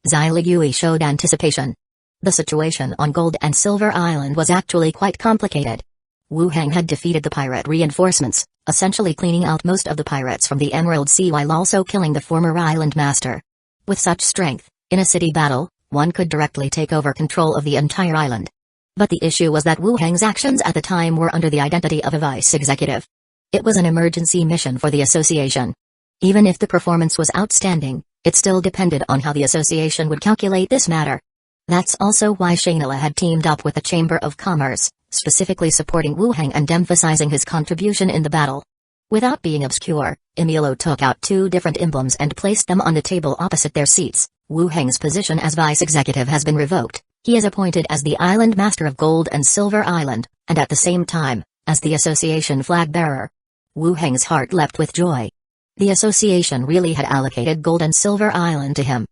Xiligui showed anticipation. The situation on Gold and Silver Island was actually quite complicated. Wu Heng had defeated the pirate reinforcements, essentially cleaning out most of the pirates from the Emerald Sea while also killing the former island master. With such strength, in a city battle, one could directly take over control of the entire island. But the issue was that Wu Heng's actions at the time were under the identity of a vice executive. It was an emergency mission for the association. Even if the performance was outstanding, it still depended on how the association would calculate this matter. That's also why Shayna had teamed up with the Chamber of Commerce, specifically supporting Wu Heng and emphasizing his contribution in the battle. Without being obscure, Emilio took out 2 different emblems and placed them on the table opposite their seats. Wu Heng's position as vice executive has been revoked. He is appointed as the Island Master of Gold and Silver Island, and at the same time, as the association flag bearer. Wu Heng's heart leapt with joy. The association really had allocated Gold and Silver Island to him.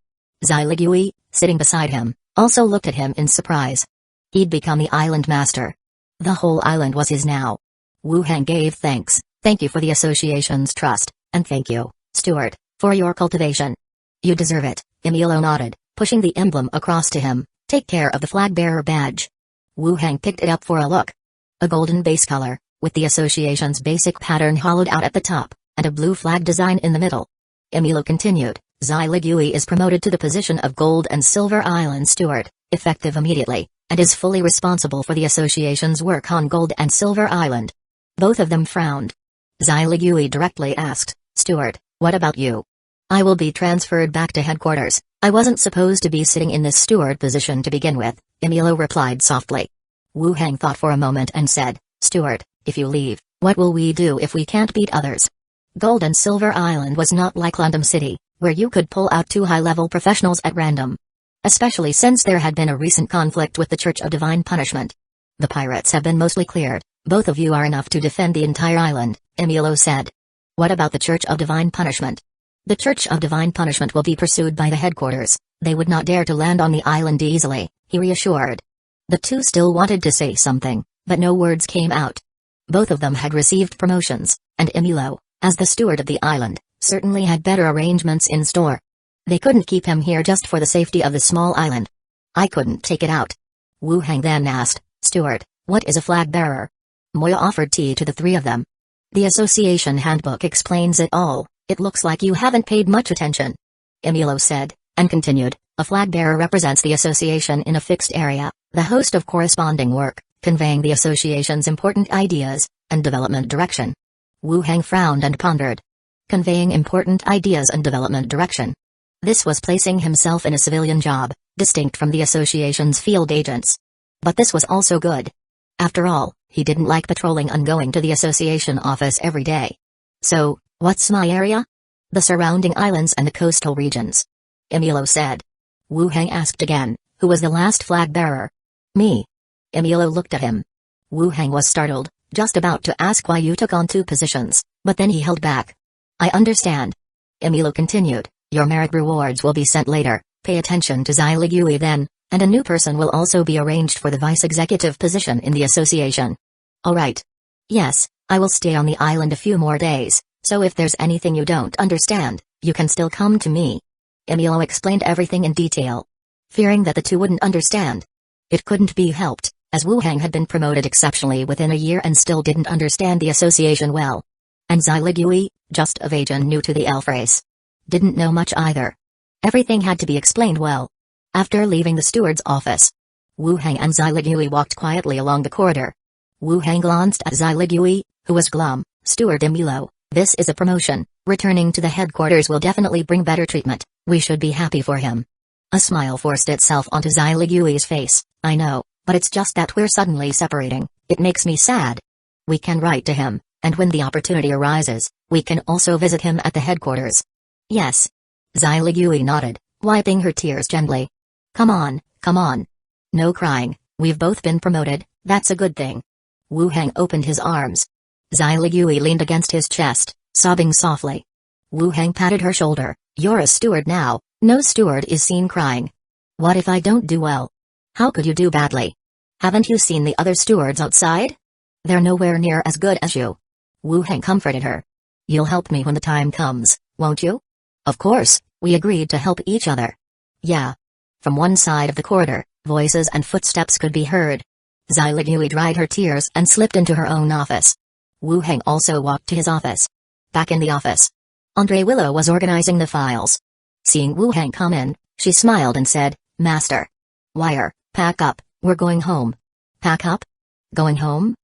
Xiligui, sitting beside him, also looked at him in surprise. He'd become the Island Master. The whole island was his now. Wu Heng gave thanks. Thank you for the association's trust, and thank you, Steward, for your cultivation. You deserve it, Emilio nodded, pushing the emblem across to him. Take care of the flag-bearer badge. Wu Heng picked it up for a look. A golden base color, with the association's basic pattern hollowed out at the top, and a blue flag design in the middle. Emilio continued, Xiligui is promoted to the position of Gold and Silver Island Steward, effective immediately, and is fully responsible for the association's work on Gold and Silver Island. Both of them frowned. Xyligui directly asked, "Steward, what about you?" "I will be transferred back to headquarters. I wasn't supposed to be sitting in this steward position to begin with," Emilo replied softly. Wu Hang thought for a moment and said, "Steward, if you leave, what will we do if we can't beat others?" Gold and Silver Island was not like London City, where you could pull out 2 high-level professionals at random. Especially since there had been a recent conflict with the Church of Divine Punishment. "The pirates have been mostly cleared. Both of you are enough to defend the entire island," Emilo said. "What about the Church of Divine Punishment?" "The Church of Divine Punishment will be pursued by the headquarters. They would not dare to land on the island easily," he reassured. The two still wanted to say something, but no words came out. Both of them had received promotions, and Emilo, as the steward of the island, certainly had better arrangements in store. They couldn't keep him here just for the safety of the small island. "I couldn't take it out." Wu Hang then asked, "Steward, what is a flag bearer?" Moya offered tea to the 3 of them. "The association handbook explains it all. It looks like you haven't paid much attention," Emilo said, and continued, "A flag bearer represents the association in a fixed area, the host of corresponding work, conveying the association's important ideas and development direction." Wu Hang frowned and pondered. Conveying important ideas and development direction. This was placing himself in a civilian job, distinct from the association's field agents. But this was also good. After all, he didn't like patrolling and going to the association office every day. "So, what's my area?" "The surrounding islands and the coastal regions," Emilo said. Wu Hang asked again, "Who was the last flag bearer?" "Me." Emilo looked at him. Wu Hang was startled, just about to ask why you took on 2 positions, but then he held back. "I understand." Emilo continued, "Your merit rewards will be sent later. Pay attention to Xyligui then, and a new person will also be arranged for the vice-executive position in the association." "All right." "Yes, I will stay on the island a few more days, so if there's anything you don't understand, you can still come to me." Emilo explained everything in detail. Fearing that the 2 wouldn't understand. It couldn't be helped, as Wu Hang had been promoted exceptionally within a year and still didn't understand the association well. And Xyligui, just of age and new to the elf race, didn't know much either. Everything had to be explained well. After leaving the steward's office, Wu Hang and Xyligui walked quietly along the corridor. Wu Hang glanced at Xyligui, who was glum. "Steward Emilo, this is a promotion. Returning to the headquarters will definitely bring better treatment. We should be happy for him." A smile forced itself onto Xyligui's face. "I know, but it's just that we're suddenly separating. It makes me sad. We can write to him, and when the opportunity arises, we can also visit him at the headquarters." "Yes." Xyligui nodded, wiping her tears gently. Come on, come on. No crying, we've both been promoted, that's a good thing." Wu Hang opened his arms. Xyligui leaned against his chest, sobbing softly. Wu Hang patted her shoulder. "You're a steward now, no steward is seen crying. What if I don't do well? How could you do badly? Haven't you seen the other stewards outside? They're nowhere near as good as you." Wu Hang comforted her. "You'll help me when the time comes, won't you?" "Of course, we agreed to help each other." "Yeah." From one side of the corridor, voices and footsteps could be heard. Xyligui dried her tears and slipped into her own office. Wu Hang also walked to his office. Back in the office, Andre Willow was organizing the files. Seeing Wu Hang come in, she smiled and said, "Master. Wire, pack up, we're going home." "Pack up? Going home?"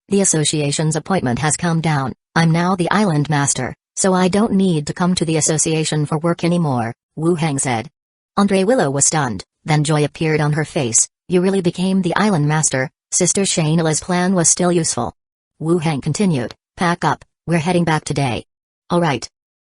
"The association's appointment has come down. I'm now the island master, so I don't need to come to the association for work anymore," Wu Hang said. Andre Willow was stunned, then joy appeared on her face. "You really became the island master?" Sister Shayla's plan was still useful. Wu Hang continued, "Pack up, we're heading back today." "All right."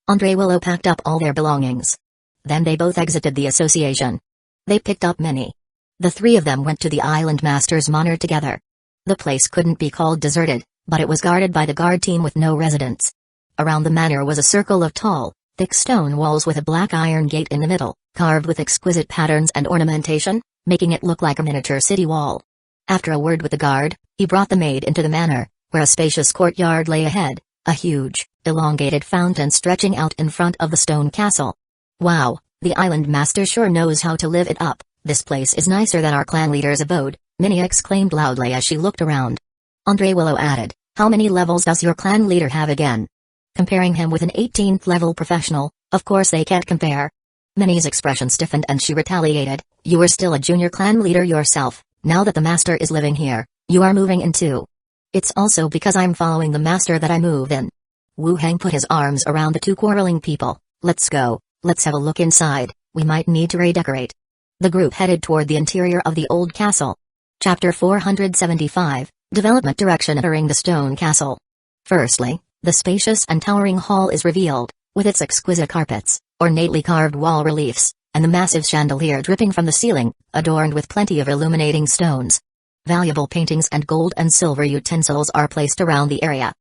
Andre Willow packed up all their belongings. Then they both exited the association. They picked up many. The 3 of them went to the island master's manor together. The place couldn't be called deserted, but it was guarded by the guard team with no residents. Around the manor was a circle of tall, thick stone walls with a black iron gate in the middle, carved with exquisite patterns and ornamentation, making it look like a miniature city wall. After a word with the guard, he brought the maid into the manor, where a spacious courtyard lay ahead, a huge, elongated fountain stretching out in front of the stone castle. "Wow, the island master sure knows how to live it up. This place is nicer than our clan leader's abode," Minnie exclaimed loudly as she looked around. Andre Willow added, "How many levels does your clan leader have again?" Comparing him with an 18th level professional, of course they can't compare. Minnie's expression stiffened and she retaliated, "You were still a junior clan leader yourself. Now that the master is living here, you are moving in too." "It's also because I'm following the master that I move in." Wu Hang put his arms around the two quarreling people. Let's go, let's have a look inside, we might need to redecorate. The group headed toward the interior of the old castle. Chapter 475, Development Direction. Entering the stone castle. Firstly, the spacious and towering hall is revealed, with its exquisite carpets, ornately carved wall reliefs, and the massive chandelier dripping from the ceiling, adorned with plenty of illuminating stones. Valuable paintings and gold and silver utensils are placed around the area.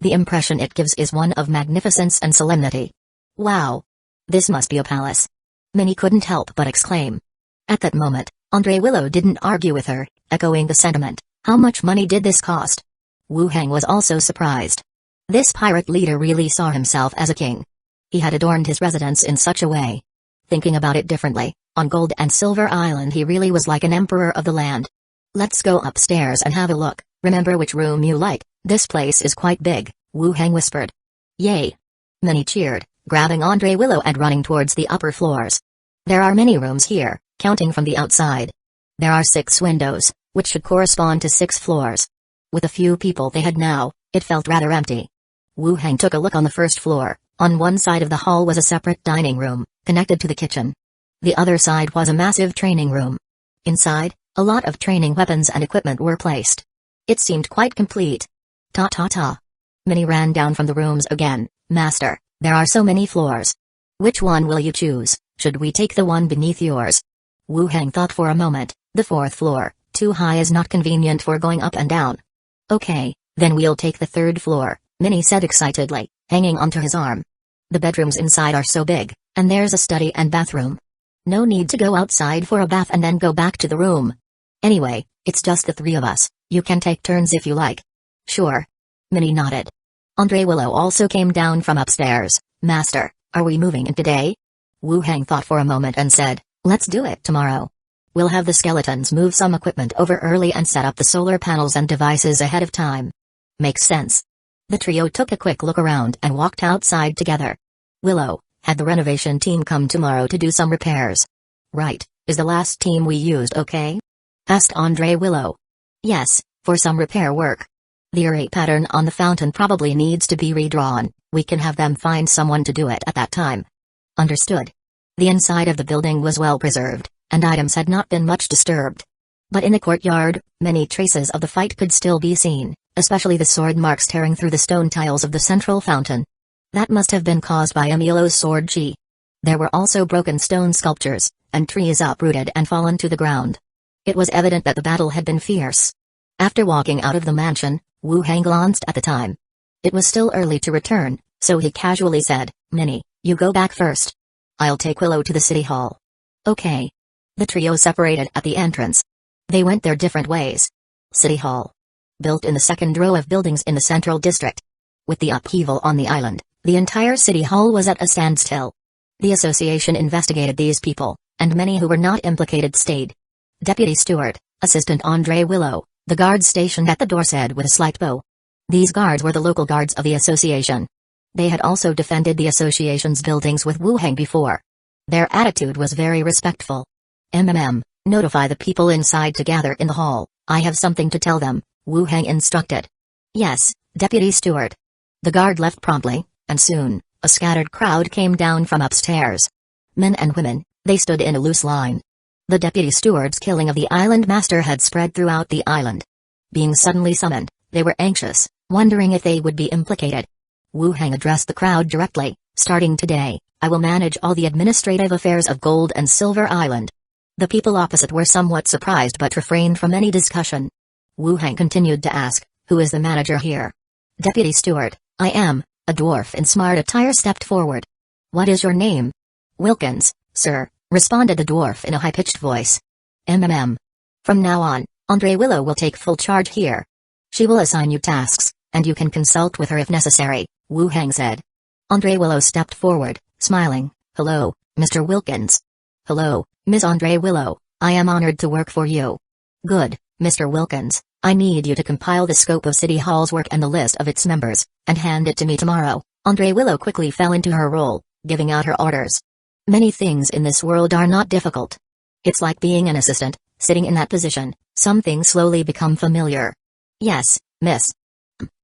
The impression it gives is one of magnificence and solemnity. Wow! This must be a palace. Minnie couldn't help but exclaim. At that moment, Andre Willow didn't argue with her, echoing the sentiment. How much money did this cost? Wu Hang was also surprised. This pirate leader really saw himself as a king. He had adorned his residence in such a way. Thinking about it differently, on Gold and Silver Island he really was like an emperor of the land. Let's go upstairs and have a look. Remember which room you like, this place is quite big, Wu Hang whispered. Yay! Minnie cheered, grabbing Andre Willow and running towards the upper floors. There are many rooms here, counting from the outside. There are 6 windows, which should correspond to 6 floors. With a few people they had now, it felt rather empty. Wu Hang took a look on the first floor. On one side of the hall was a separate dining room, connected to the kitchen. The other side was a massive training room. Inside, a lot of training weapons and equipment were placed. It seemed quite complete. Ta. Minnie ran down from the rooms again. Master, there are so many floors. Which one will you choose? Should we take the one beneath yours? Wu Hang thought for a moment. The 4th floor, too high is not convenient for going up and down. Okay, then we'll take the 3rd floor, Minnie said excitedly, hanging onto his arm. The bedrooms inside are so big, and there's a study and bathroom. No need to go outside for a bath and then go back to the room. Anyway, it's just the 3 of us, you can take turns if you like. Sure. Minnie nodded. Andre Willow also came down from upstairs. Master, are we moving in today? Wu Hang thought for a moment and said, let's do it tomorrow. We'll have the skeletons move some equipment over early and set up the solar panels and devices ahead of time. Makes sense. The trio took a quick look around and walked outside together. Willow, had the renovation team come tomorrow to do some repairs? Right, is the last team we used okay? Asked Andre Willow. Yes, for some repair work. The array pattern on the fountain probably needs to be redrawn, we can have them find someone to do it at that time. Understood. The inside of the building was well preserved, and items had not been much disturbed. But in the courtyard, many traces of the fight could still be seen, especially the sword marks tearing through the stone tiles of the central fountain. That must have been caused by Emilo's sword chi. There were also broken stone sculptures, and trees uprooted and fallen to the ground. It was evident that the battle had been fierce. After walking out of the mansion, Wu Hang glanced at the time. It was still early to return, so he casually said, Minnie, you go back first. I'll take Willow to the city hall. Okay. The trio separated at the entrance. They went their different ways. City Hall. Built in the 2nd row of buildings in the central district. With the upheaval on the island, the entire city hall was at a standstill. The association investigated these people, and many who were not implicated stayed. Deputy Steward, Assistant Andre Willow, the guards stationed at the door said with a slight bow. These guards were the local guards of the association. They had also defended the association's buildings with Wu Hang before. Their attitude was very respectful. Notify the people inside to gather in the hall, I have something to tell them, Wu Hang instructed. Yes, Deputy Steward. The guard left promptly, and soon, a scattered crowd came down from upstairs. Men and women, they stood in a loose line. The Deputy Steward's killing of the island master had spread throughout the island. Being suddenly summoned, they were anxious, wondering if they would be implicated. Wu Hang addressed the crowd directly, starting today, I will manage all the administrative affairs of Gold and Silver Island. The people opposite were somewhat surprised but refrained from any discussion. Wu Hang continued to ask, who is the manager here? Deputy Steward, I am. A dwarf in smart attire stepped forward. What is your name? Wilkins, sir, responded the dwarf in a high-pitched voice. From now on, Andre Willow will take full charge here. She will assign you tasks, and you can consult with her if necessary, Wu Hang said. Andre Willow stepped forward, smiling. Hello, Mr. Wilkins. Hello, Miss Andre Willow, I am honored to work for you. Good, Mr. Wilkins, I need you to compile the scope of City Hall's work and the list of its members, and hand it to me tomorrow. Andre Willow quickly fell into her role, giving out her orders. Many things in this world are not difficult. It's like being an assistant, sitting in that position, some things slowly become familiar. Yes, miss.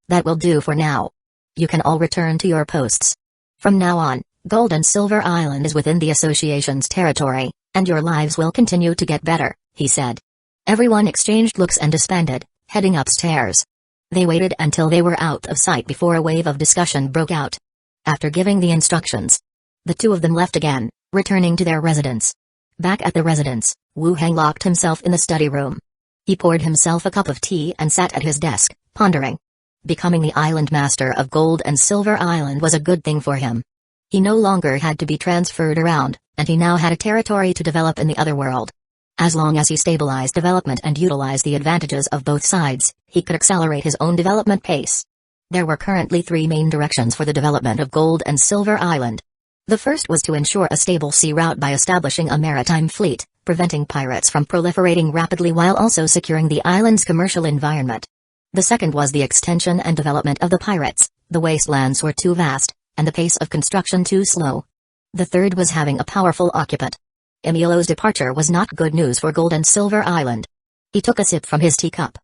That will do for now. You can all return to your posts. From now on, Gold and Silver Island is within the association's territory, and your lives will continue to get better, he said. Everyone exchanged looks and disbanded, heading upstairs. They waited until they were out of sight before a wave of discussion broke out. After giving the instructions, the two of them left again, returning to their residence. Back at the residence, Wu Heng locked himself in the study room. He poured himself a cup of tea and sat at his desk, pondering. Becoming the island master of Gold and Silver Island was a good thing for him. He no longer had to be transferred around, and he now had a territory to develop in the other world. As long as he stabilized development and utilized the advantages of both sides, he could accelerate his own development pace. There were currently 3 main directions for the development of Gold and Silver Island. The first was to ensure a stable sea route by establishing a maritime fleet, preventing pirates from proliferating rapidly while also securing the island's commercial environment. The second was the extension and development of the pirates. The wastelands were too vast, and the pace of construction too slow. The third was having a powerful occupant. Emilo's departure was not good news for Gold and Silver Island. He took a sip from his teacup.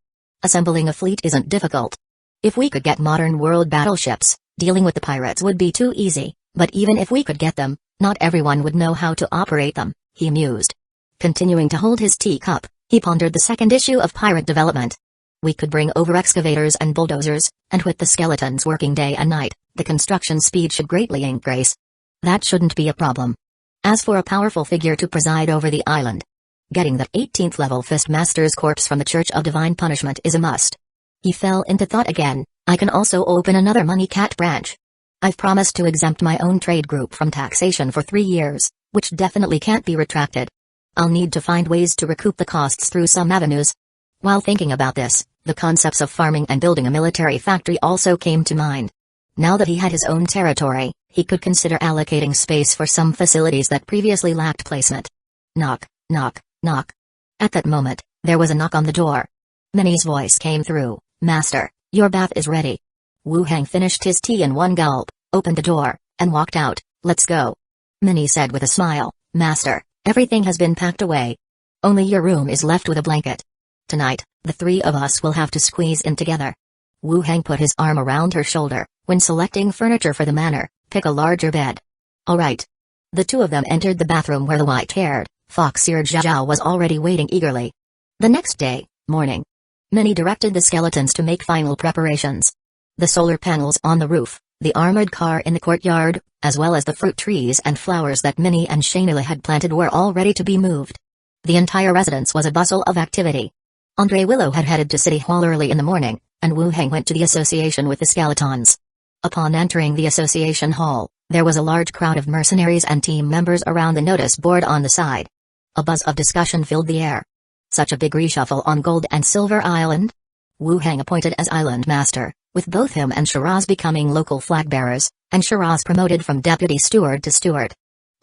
Assembling a fleet isn't difficult. If we could get modern world battleships, dealing with the pirates would be too easy, but even if we could get them, not everyone would know how to operate them, he mused. Continuing to hold his teacup, he pondered the second issue of pirate development. We could bring over excavators and bulldozers, and with the skeletons working day and night, the construction speed should greatly increase. That shouldn't be a problem. As for a powerful figure to preside over the island, getting the 18th level Fist Master's corpse from the Church of Divine Punishment is a must. He fell into thought again. I can also open another money cat branch. I've promised to exempt my own trade group from taxation for 3 years, which definitely can't be retracted. I'll need to find ways to recoup the costs through some avenues. While thinking about this, the concepts of farming and building a military factory also came to mind. Now that he had his own territory, he could consider allocating space for some facilities that previously lacked placement. Knock, knock, knock. At that moment, there was a knock on the door. Minnie's voice came through. Master, your bath is ready. Wu Heng finished his tea in one gulp, opened the door, and walked out. Let's go. Minnie said with a smile. Master, everything has been packed away. Only your room is left with a blanket. Tonight, the 3 of us will have to squeeze in together. Wu Heng put his arm around her shoulder. When selecting furniture for the manor, pick a larger bed. All right. The 2 of them entered the bathroom where the white-haired, fox-eared Zhao was already waiting eagerly. The next day, morning, Minnie directed the skeletons to make final preparations. The solar panels on the roof, the armored car in the courtyard, as well as the fruit trees and flowers that Minnie and Shainila had planted were all ready to be moved. The entire residence was a bustle of activity. Andre Willow had headed to City Hall early in the morning, and Wu Heng went to the association with the skeletons. Upon entering the association hall, there was a large crowd of mercenaries and team members around the notice board on the side. A buzz of discussion filled the air. Such a big reshuffle on Gold and Silver Island? Wu Heng appointed as island master, with both him and Shiraz becoming local flag bearers, and Shiraz promoted from deputy steward to steward.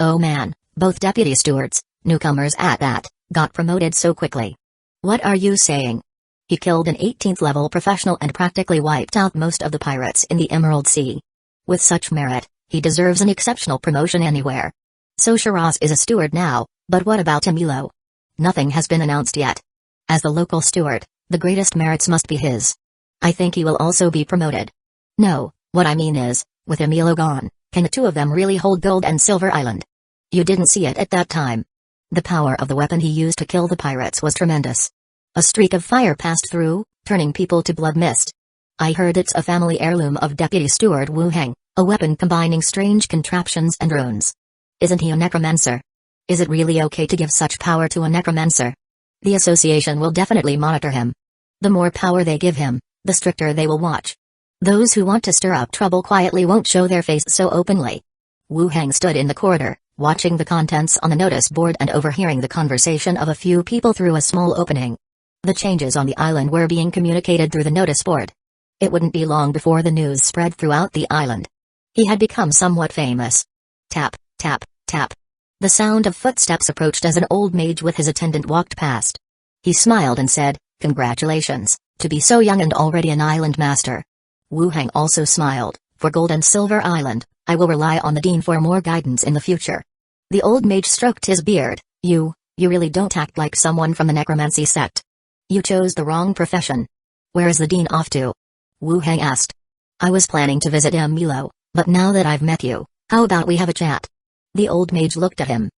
Oh man, both deputy stewards, newcomers at that, got promoted so quickly. What are you saying? He killed an 18th level professional and practically wiped out most of the pirates in the Emerald Sea. With such merit, he deserves an exceptional promotion anywhere. So Shiraz is a steward now, but what about Emilo? Nothing has been announced yet. As the local steward, the greatest merits must be his. I think he will also be promoted. No, what I mean is, with Emilo gone, can the 2 of them really hold Gold and Silver Island? You didn't see it at that time. The power of the weapon he used to kill the pirates was tremendous. A streak of fire passed through, turning people to blood mist. I heard it's a family heirloom of Deputy Steward Wu Heng, a weapon combining strange contraptions and runes. Isn't he a necromancer? Is it really okay to give such power to a necromancer? The association will definitely monitor him. The more power they give him, the stricter they will watch. Those who want to stir up trouble quietly won't show their face so openly. Wu Heng stood in the corridor, watching the contents on the notice board and overhearing the conversation of a few people through a small opening. The changes on the island were being communicated through the notice board. It wouldn't be long before the news spread throughout the island. He had become somewhat famous. Tap, tap, tap. The sound of footsteps approached as an old mage with his attendant walked past. He smiled and said, "Congratulations, to be so young and already an island master." Wu Heng also smiled. For Gold and Silver Island, I will rely on the dean for more guidance in the future. The old mage stroked his beard. You really don't act like someone from the necromancy sect. You chose the wrong profession. Where is the dean off to? Wu Heng asked. I was planning to visit Mundo, but now that I've met you, how about we have a chat? The old mage looked at him.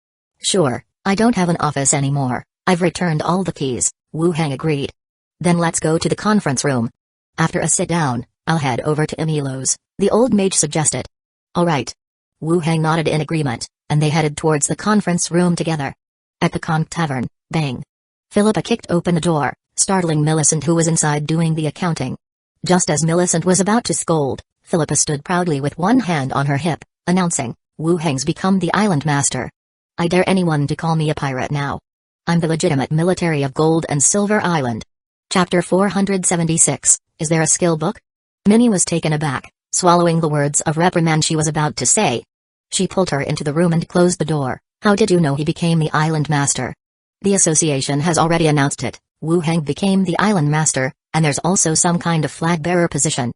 Sure, I don't have an office anymore, I've returned all the keys, Wu Hang agreed. Then let's go to the conference room. After a sit-down, I'll head over to Emilo's, the old mage suggested. Alright. Wu Hang nodded in agreement, and they headed towards the conference room together. At the Conch Tavern, bang. Philippa kicked open a door, startling Millicent, who was inside doing the accounting. Just as Millicent was about to scold, Philippa stood proudly with one hand on her hip, announcing, Wu Hang's become the island master. I dare anyone to call me a pirate now. I'm the legitimate military of Gold and Silver Island. Chapter 476, Is there a skill book? Minnie was taken aback, swallowing the words of reprimand she was about to say. She pulled her into the room and closed the door. How did you know he became the island master? The association has already announced it. Wu Hang became the island master, and there's also some kind of flag-bearer position.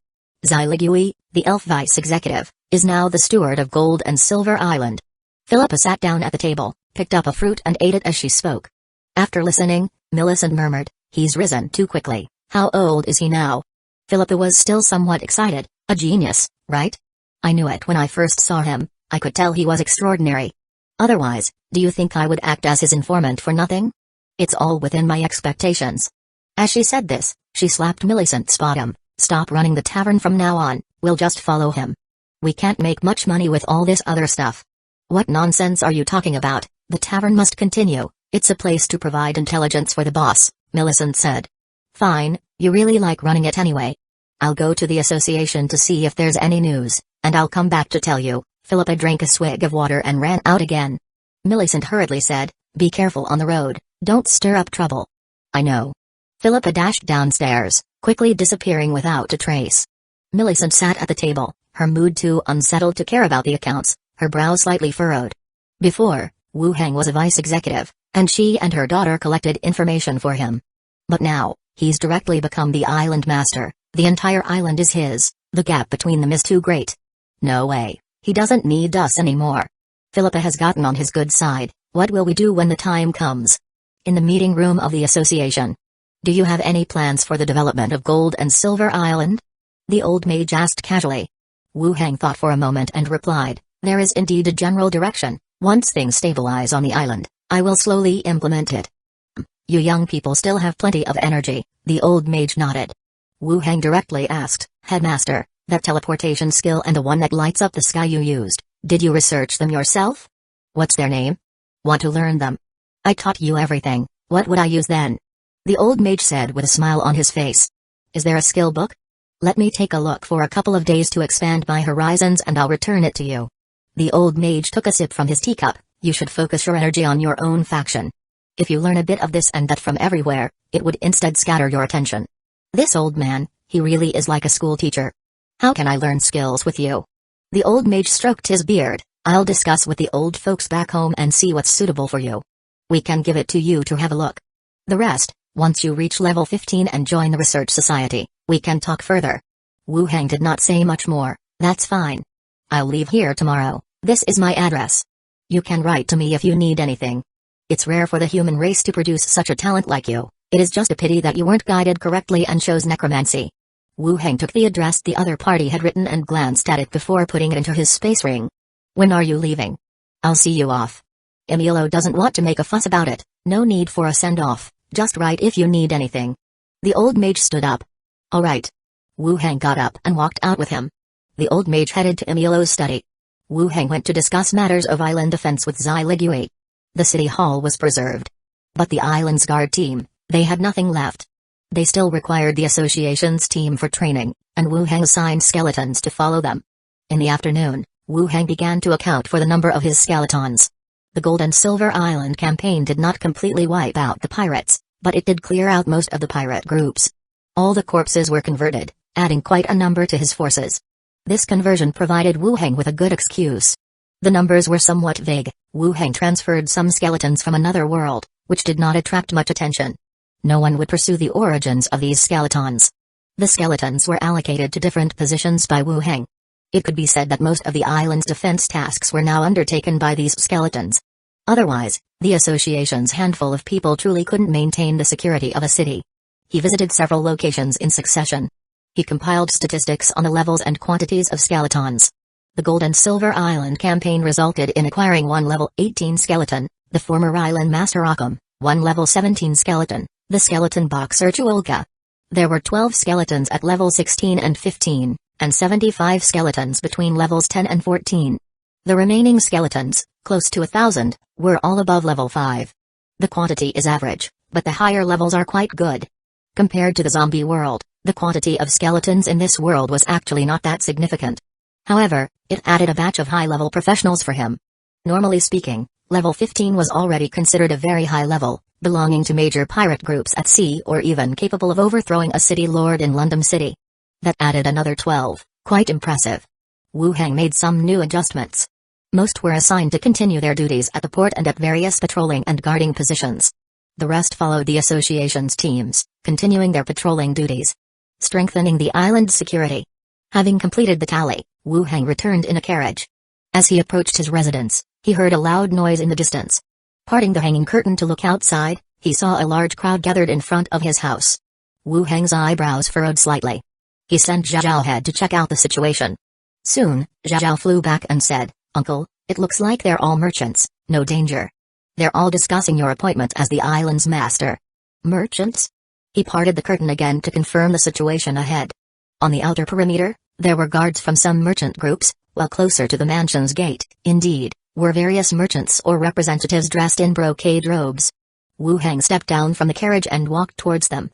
Zai Ligui, the elf vice-executive, is now the steward of Gold and Silver Island. Philippa sat down at the table, picked up a fruit and ate it as she spoke. After listening, Millicent murmured, he's risen too quickly. How old is he now? Philippa was still somewhat excited. A genius, right? I knew it when I first saw him, I could tell he was extraordinary. Otherwise, do you think I would act as his informant for nothing? It's all within my expectations. As she said this, she slapped Millicent's bottom. Stop running the tavern from now on, we'll just follow him. We can't make much money with all this other stuff. What nonsense are you talking about? The tavern must continue, it's a place to provide intelligence for the boss, Millicent said. Fine, you really like running it anyway. I'll go to the association to see if there's any news, and I'll come back to tell you. Philippa drank a swig of water and ran out again. Millicent hurriedly said, be careful on the road, don't stir up trouble. I know. Philippa dashed downstairs, quickly disappearing without a trace. Millicent sat at the table, her mood too unsettled to care about the accounts, her brow slightly furrowed. Before, Wu Hang was a vice-executive, and she and her daughter collected information for him. But now, he's directly become the island master, the entire island is his, the gap between them is too great. No way, he doesn't need us anymore. Philippa has gotten on his good side. What will we do when the time comes? In the meeting room of the association. Do you have any plans for the development of Gold and Silver Island? The old mage asked casually. Wu Hang thought for a moment and replied, there is indeed a general direction. Once things stabilize on the island, I will slowly implement it. You young people still have plenty of energy, the old mage nodded. Wu Hang directly asked, Headmaster, that teleportation skill and the one that lights up the sky you used, did you research them yourself? What's their name? Want to learn them? I taught you everything, what would I use then? The old mage said with a smile on his face. Is there a skill book? Let me take a look for a couple of days to expand my horizons and I'll return it to you. The old mage took a sip from his teacup. You should focus your energy on your own faction. If you learn a bit of this and that from everywhere, it would instead scatter your attention. This old man, he really is like a school teacher. How can I learn skills with you? The old mage stroked his beard. I'll discuss with the old folks back home and see what's suitable for you. We can give it to you to have a look. The rest, once you reach level 15 and join the research society, we can talk further. Wu Hang did not say much more. That's fine. I'll leave here tomorrow. This is my address. You can write to me if you need anything. It's rare for the human race to produce such a talent like you. It is just a pity that you weren't guided correctly and chose necromancy. Wu Hang took the address the other party had written and glanced at it before putting it into his space ring. When are you leaving? I'll see you off. Emilio doesn't want to make a fuss about it. No need for a send-off. Just write if you need anything. The old mage stood up. All right. Wu Hang got up and walked out with him. The old mage headed to Emilio's study. Wu Hang went to discuss matters of island defense with Zai Ligui. The city hall was preserved. But the island's guard team, they had nothing left. They still required the association's team for training, and Wu Hang assigned skeletons to follow them. In the afternoon, Wu Hang began to account for the number of his skeletons. The Gold and Silver Island campaign did not completely wipe out the pirates, but it did clear out most of the pirate groups. All the corpses were converted, adding quite a number to his forces. This conversion provided Wu Hang with a good excuse. The numbers were somewhat vague. Wu Hang transferred some skeletons from another world, which did not attract much attention. No one would pursue the origins of these skeletons. The skeletons were allocated to different positions by Wu Hang. It could be said that most of the island's defense tasks were now undertaken by these skeletons. Otherwise, the association's handful of people truly couldn't maintain the security of a city. He visited several locations in succession. He compiled statistics on the levels and quantities of skeletons. The Gold and Silver Island campaign resulted in acquiring one level 18 skeleton, the former Island Master Akam, one level 17 skeleton, the skeleton boxer Chuolka. There were 12 skeletons at level 16 and 15, and 75 skeletons between levels 10 and 14. The remaining skeletons, close to 1,000, were all above level 5. The quantity is average, but the higher levels are quite good. Compared to the zombie world, the quantity of skeletons in this world was actually not that significant. However, it added a batch of high-level professionals for him. Normally speaking, level 15 was already considered a very high level, belonging to major pirate groups at sea or even capable of overthrowing a city lord in London City. That added another 12, quite impressive. Wu Heng made some new adjustments. Most were assigned to continue their duties at the port and at various patrolling and guarding positions. The rest followed the association's teams, continuing their patrolling duties. Strengthening the island's security. Having completed the tally, Wu Heng returned in a carriage. As he approached his residence, he heard a loud noise in the distance. Parting the hanging curtain to look outside, he saw a large crowd gathered in front of his house. Wu Heng's eyebrows furrowed slightly. He sent Zhao ahead to check out the situation. Soon, Zhao flew back and said, "Uncle, it looks like they're all merchants, no danger. They're all discussing your appointment as the island's master." Merchants? He parted the curtain again to confirm the situation ahead. On the outer perimeter, there were guards from some merchant groups, while closer to the mansion's gate, indeed, were various merchants or representatives dressed in brocade robes. Wu Heng stepped down from the carriage and walked towards them.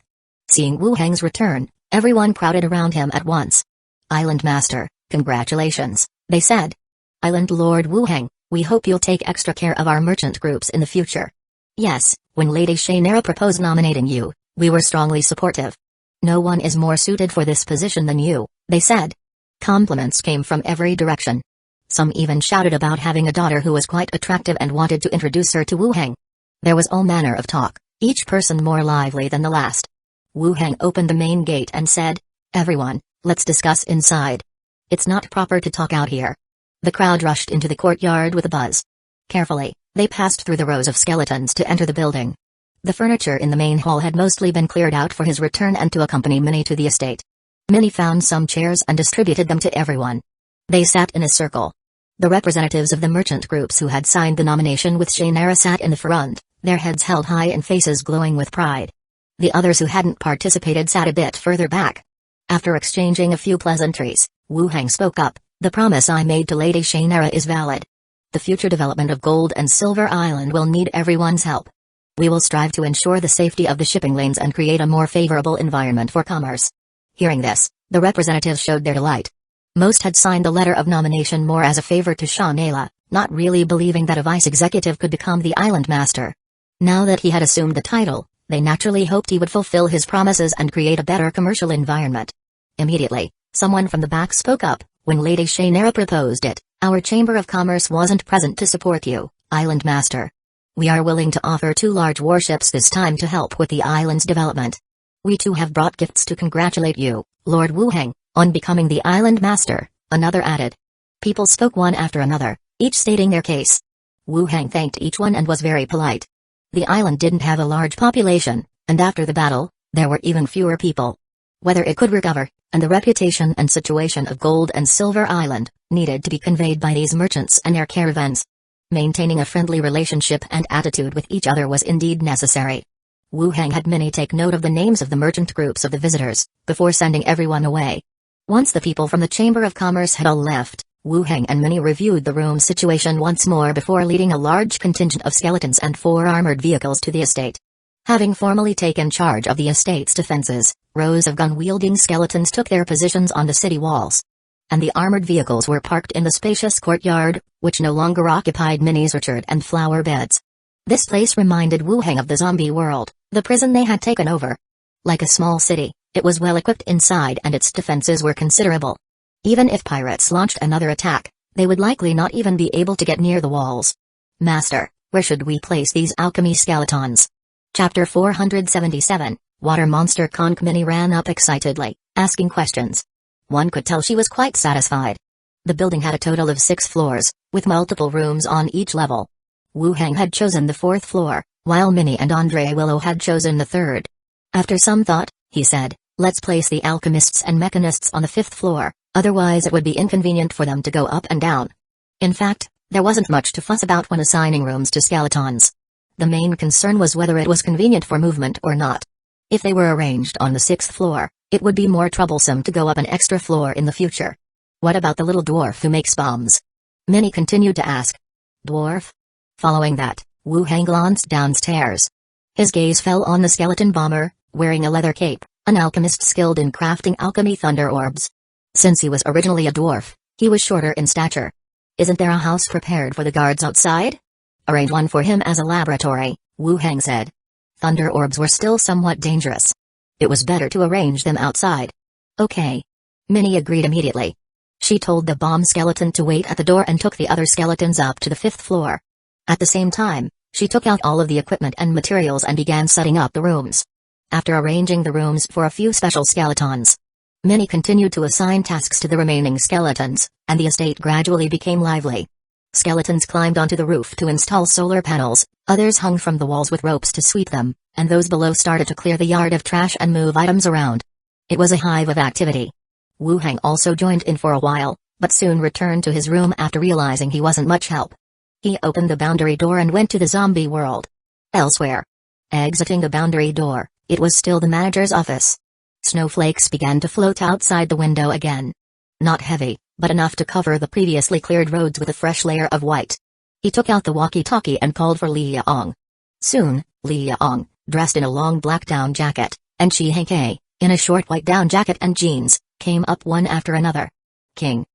Seeing Wu Heng's return, everyone crowded around him at once. "Island Master, congratulations," they said. "Island Lord Wu Heng, we hope you'll take extra care of our merchant groups in the future." "Yes, when Lady Shainera proposed nominating you, we were strongly supportive. No one is more suited for this position than you," they said. Compliments came from every direction. Some even shouted about having a daughter who was quite attractive and wanted to introduce her to Wu Heng. There was all manner of talk, each person more lively than the last. Wu Heng opened the main gate and said, "Everyone, let's discuss inside. It's not proper to talk out here." The crowd rushed into the courtyard with a buzz. Carefully, they passed through the rows of skeletons to enter the building. The furniture in the main hall had mostly been cleared out for his return and to accompany Minnie to the estate. Minnie found some chairs and distributed them to everyone. They sat in a circle. The representatives of the merchant groups who had signed the nomination with Shainera sat in the front, their heads held high and faces glowing with pride. The others who hadn't participated sat a bit further back. After exchanging a few pleasantries, Wu Heng spoke up, "The promise I made to Lady Shainera is valid. The future development of Gold and Silver Island will need everyone's help. We will strive to ensure the safety of the shipping lanes and create a more favorable environment for commerce." Hearing this, the representatives showed their delight. Most had signed the letter of nomination more as a favor to Shainera, not really believing that a vice executive could become the island master. Now that he had assumed the title, they naturally hoped he would fulfill his promises and create a better commercial environment. Immediately, someone from the back spoke up, "When Lady Shainera proposed it, our Chamber of Commerce wasn't present to support you, Island Master. We are willing to offer 2 large warships this time to help with the island's development. We too have brought gifts to congratulate you, Lord Wu Heng, on becoming the Island Master," another added. People spoke one after another, each stating their case. Wu Heng thanked each one and was very polite. The island didn't have a large population, and after the battle, there were even fewer people. Whether it could recover, and the reputation and situation of Gold and Silver Island, needed to be conveyed by these merchants and their caravans. Maintaining a friendly relationship and attitude with each other was indeed necessary. Wu Heng had Minnie take note of the names of the merchant groups of the visitors, before sending everyone away. Once the people from the Chamber of Commerce had all left, Wu Heng and Minnie reviewed the room situation once more before leading a large contingent of skeletons and 4 armored vehicles to the estate. Having formally taken charge of the estate's defenses, rows of gun-wielding skeletons took their positions on the city walls. And the armored vehicles were parked in the spacious courtyard, which no longer occupied Minnie's orchard and flower beds. This place reminded Wu Heng of the zombie world, the prison they had taken over. Like a small city, it was well equipped inside and its defenses were considerable. Even if pirates launched another attack, they would likely not even be able to get near the walls. "Master, where should we place these alchemy skeletons?" Chapter 477, Water Monster Conch. Minnie ran up excitedly, asking questions. One could tell she was quite satisfied. The building had a total of 6 floors, with multiple rooms on each level. Wu Heng had chosen the 4th floor, while Minnie and Andre Willow had chosen the 3rd. After some thought, he said, Let's place the alchemists and mechanists on the 5th floor, otherwise it would be inconvenient for them to go up and down. In fact, there wasn't much to fuss about when assigning rooms to skeletons. The main concern was whether it was convenient for movement or not. If they were arranged on the 6th floor, it would be more troublesome to go up an extra floor in the future. What about the little dwarf who makes bombs? Many continued to ask. Dwarf? Following that, Wu Hang glanced downstairs. His gaze fell on the skeleton bomber, wearing a leather cape, an alchemist skilled in crafting alchemy thunder orbs. Since he was originally a dwarf, he was shorter in stature. Isn't there a house prepared for the guards outside? Arrange one for him as a laboratory, Wu Hang said. Thunder orbs were still somewhat dangerous. It was better to arrange them outside. Okay. Minnie agreed immediately. She told the bomb skeleton to wait at the door and took the other skeletons up to the 5th floor. At the same time, she took out all of the equipment and materials and began setting up the rooms. After arranging the rooms for a few special skeletons, Minnie continued to assign tasks to the remaining skeletons, and the estate gradually became lively. Skeletons climbed onto the roof to install solar panels, others hung from the walls with ropes to sweep them, and those below started to clear the yard of trash and move items around. It was a hive of activity. Wu Hang also joined in for a while, but soon returned to his room after realizing he wasn't much help. He opened the boundary door and went to the zombie world. Elsewhere. Exiting the boundary door, it was still the manager's office. Snowflakes began to float outside the window again. Not heavy, but enough to cover the previously cleared roads with a fresh layer of white. He took out the walkie-talkie and called for Li Yaong. Soon, Li Yaong, dressed in a long black down jacket, and Chi Heng-kai, in a short white down jacket and jeans, came up one after another. King.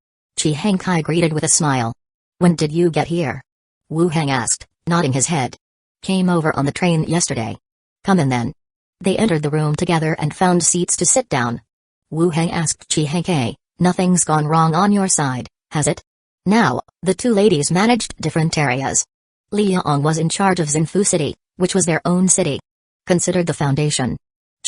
Chi Heng-kai greeted with a smile. When did you get here? Wu Hang asked, nodding his head. Came over on the train yesterday. Come in then. They entered the room together and found seats to sit down. Wu Hang asked Chi Heng-kai, nothing's gone wrong on your side, has it? Now, the two ladies managed different areas. Li Yaong was in charge of Xinfu City, which was their own city. Considered the foundation.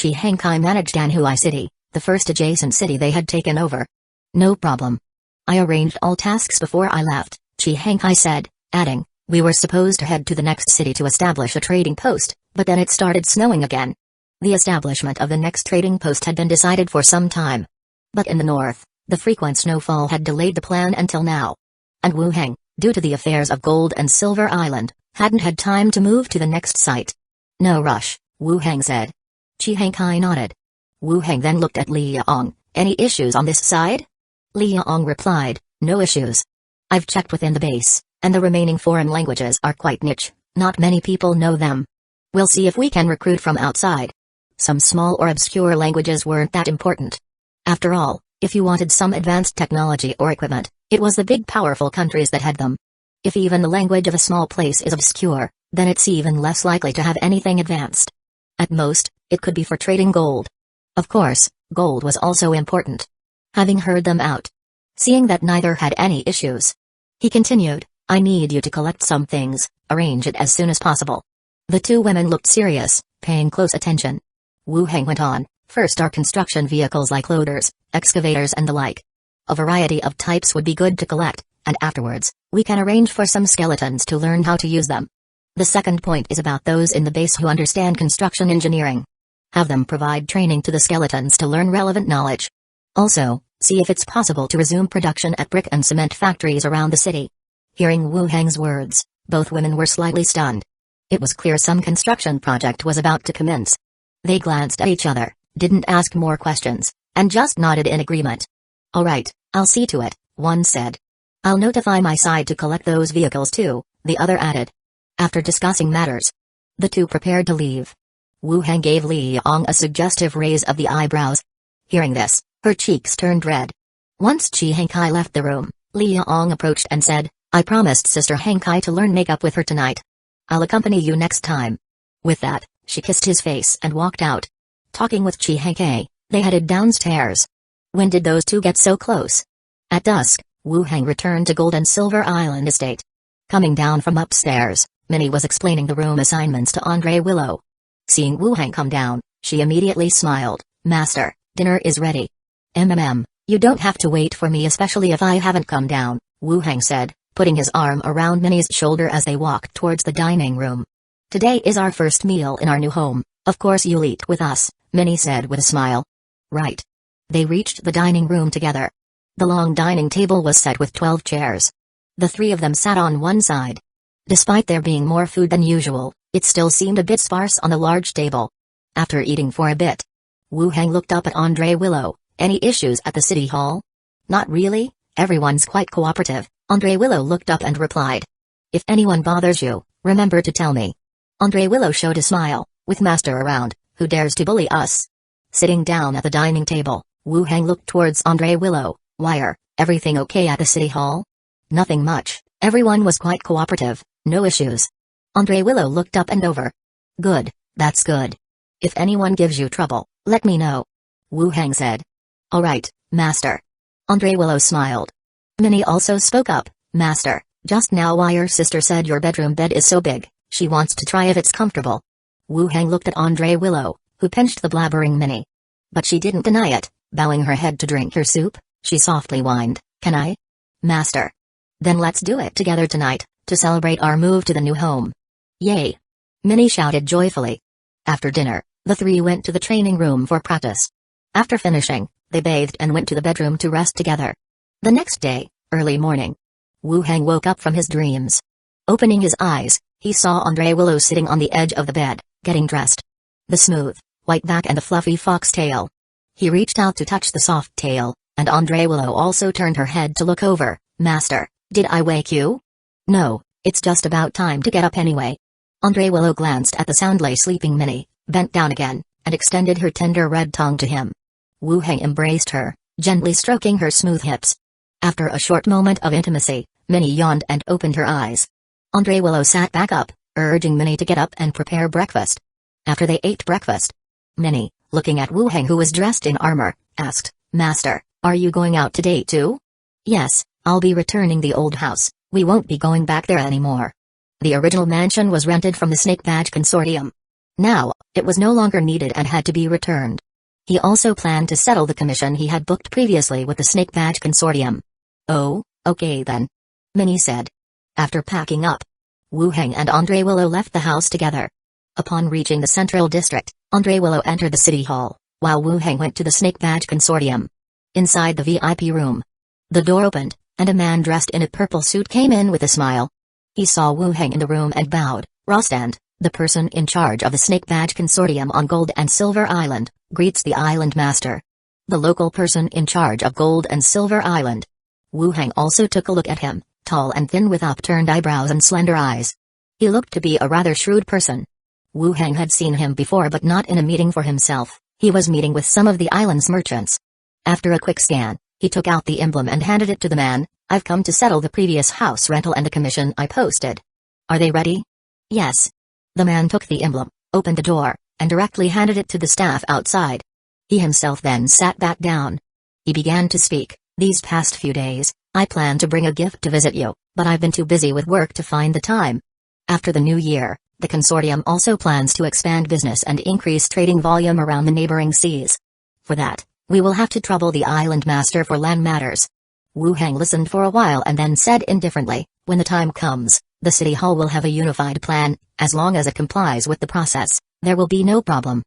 Chi Heng-kai managed Anhui City, the first adjacent city they had taken over. No problem. I arranged all tasks before I left, Chi Heng-kai said, adding, we were supposed to head to the next city to establish a trading post, but then it started snowing again. The establishment of the next trading post had been decided for some time. But in the north, the frequent snowfall had delayed the plan until now. And Wu Hang, due to the affairs of Gold and Silver Island, hadn't had time to move to the next site. No rush, Wu Hang said. Chi Heng-kai nodded. Wu Hang then looked at Li Yaong, any issues on this side? Li Yaong replied, no issues. I've checked within the base, and the remaining foreign languages are quite niche, not many people know them. We'll see if we can recruit from outside. Some small or obscure languages weren't that important. After all, if you wanted some advanced technology or equipment, it was the big powerful countries that had them. If even the language of a small place is obscure, then it's even less likely to have anything advanced. At most, it could be for trading gold. Of course, gold was also important. Having heard them out, seeing that neither had any issues, he continued, I need you to collect some things, arrange it as soon as possible. The two women looked serious, paying close attention. Wu Hang went on, first are construction vehicles like loaders, excavators and the like. A variety of types would be good to collect, and afterwards, we can arrange for some skeletons to learn how to use them. The second point is about those in the base who understand construction engineering. Have them provide training to the skeletons to learn relevant knowledge. Also, see if it's possible to resume production at brick and cement factories around the city. Hearing Wu Hang's words, both women were slightly stunned. It was clear some construction project was about to commence. They glanced at each other, didn't ask more questions, and just nodded in agreement. All right, I'll see to it, one said. I'll notify my side to collect those vehicles too, the other added. After discussing matters, the two prepared to leave. Wu Hang gave Li Yaong a suggestive raise of the eyebrows. Hearing this, her cheeks turned red. Once Chi Heng-kai left the room, Li Yaong approached and said, I promised Sister Heng-kai to learn makeup with her tonight. I'll accompany you next time. With that, she kissed his face and walked out. Talking with Chi Heng-kai, they headed downstairs. When did those two get so close? At dusk, Wu Hang returned to Gold and Silver Island Estate. Coming down from upstairs, Minnie was explaining the room assignments to Andre Willow. Seeing Wu Hang come down, she immediately smiled. Master, dinner is ready. You don't have to wait for me, especially if I haven't come down, Wu Hang said, putting his arm around Minnie's shoulder as they walked towards the dining room. Today is our first meal in our new home, of course you'll eat with us, Minnie said with a smile. Right. They reached the dining room together. The long dining table was set with 12 chairs. The three of them sat on one side. Despite there being more food than usual, it still seemed a bit sparse on the large table. After eating for a bit, Wu Heng looked up at Andre Willow. Any issues at the city hall? Not really, everyone's quite cooperative. Andre Willow looked up and replied. If anyone bothers you, remember to tell me. Andre Willow showed a smile. With Master around, who dares to bully us? Sitting down at the dining table, Wu Heng looked towards Andre Willow. Why, everything okay at the city hall? Nothing much, everyone was quite cooperative, no issues. Andre Willow looked up and over. Good, that's good. If anyone gives you trouble, let me know. Wu Heng said. Alright, Master. Andre Willow smiled. Minnie also spoke up. Master, just now your sister said your bedroom bed is so big, she wants to try if it's comfortable. Wu Heng looked at Andre Willow, who pinched the blabbering Minnie. But she didn't deny it, bowing her head to drink her soup, she softly whined, Can I? Master. Then let's do it together tonight, to celebrate our move to the new home. Yay! Minnie shouted joyfully. After dinner, the three went to the training room for practice. After finishing, they bathed and went to the bedroom to rest together. The next day, early morning, Wu Heng woke up from his dreams. Opening his eyes, he saw Andre Willow sitting on the edge of the bed, getting dressed. The smooth, white back and the fluffy fox tail. He reached out to touch the soft tail, and Andre Willow also turned her head to look over. Master, did I wake you? No, it's just about time to get up anyway. Andre Willow glanced at the soundly sleeping Minnie, bent down again, and extended her tender red tongue to him. Wu Heng embraced her, gently stroking her smooth hips. After a short moment of intimacy, Minnie yawned and opened her eyes. Andre Willow sat back up, urging Minnie to get up and prepare breakfast. After they ate breakfast, Minnie, looking at Wu Heng who was dressed in armor, asked, Master, are you going out today too? Yes, I'll be returning the old house, we won't be going back there anymore. The original mansion was rented from the Snake Badge Consortium. Now, it was no longer needed and had to be returned. He also planned to settle the commission he had booked previously with the Snake Badge Consortium. Oh, okay then. Minnie said. After packing up, Wu Heng and Andre Willow left the house together. Upon reaching the central district, Andre Willow entered the city hall, while Wu Heng went to the Snake Badge Consortium. Inside the VIP room, the door opened, and a man dressed in a purple suit came in with a smile. He saw Wu Heng in the room and bowed. Rostand, the person in charge of the Snake Badge Consortium on Gold and Silver Island, greets the Island Master. The local person in charge of Gold and Silver Island. Wu Heng also took a look at him, tall and thin with upturned eyebrows and slender eyes. He looked to be a rather shrewd person. Wu Heng had seen him before but not in a meeting for himself, he was meeting with some of the island's merchants. After a quick scan, he took out the emblem and handed it to the man. I've come to settle the previous house rental and the commission I posted. Are they ready? Yes. The man took the emblem, opened the door, and directly handed it to the staff outside. He himself then sat back down. He began to speak. These past few days, I plan to bring a gift to visit you, but I've been too busy with work to find the time. After the new year, the consortium also plans to expand business and increase trading volume around the neighboring seas. For that, we will have to trouble the island master for land matters. Wu Heng listened for a while and then said indifferently, when the time comes, the city hall will have a unified plan, as long as it complies with the process, there will be no problem.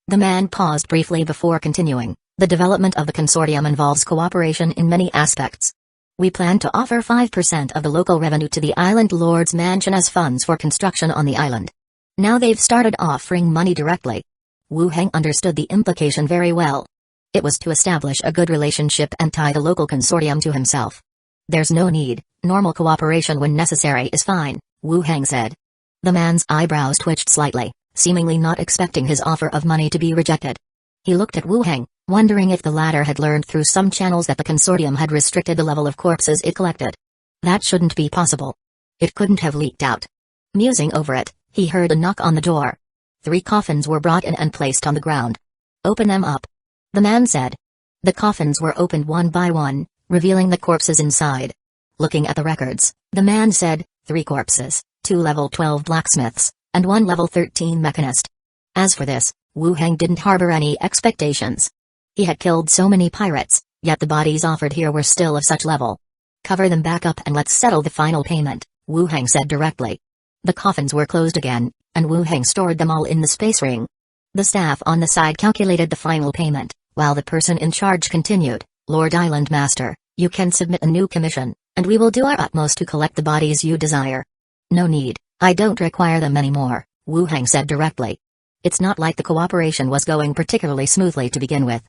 The man paused briefly before continuing. The development of the consortium involves cooperation in many aspects. We plan to offer 5% of the local revenue to the island lord's mansion as funds for construction on the island. Now they've started offering money directly. Wu Heng understood the implication very well. It was to establish a good relationship and tie the local consortium to himself. There's no need, normal cooperation when necessary is fine, Wu Heng said. The man's eyebrows twitched slightly, seemingly not expecting his offer of money to be rejected. He looked at Wu Heng, wondering if the latter had learned through some channels that the consortium had restricted the level of corpses it collected. That shouldn't be possible. It couldn't have leaked out. Musing over it, he heard a knock on the door. 3 coffins were brought in and placed on the ground. Open them up, the man said. The coffins were opened one by one, revealing the corpses inside. Looking at the records, the man said, 3 corpses, 2 level 12 blacksmiths, and 1 level 13 mechanist. As for this, Wu Heng didn't harbor any expectations. He had killed so many pirates, yet the bodies offered here were still of such level. Cover them back up and let's settle the final payment, Wu Heng said directly. The coffins were closed again, and Wu Heng stored them all in the space ring. The staff on the side calculated the final payment, while the person in charge continued, Lord Island Master, you can submit a new commission, and we will do our utmost to collect the bodies you desire. No need, I don't require them anymore, Wu Hang said directly. It's not like the cooperation was going particularly smoothly to begin with.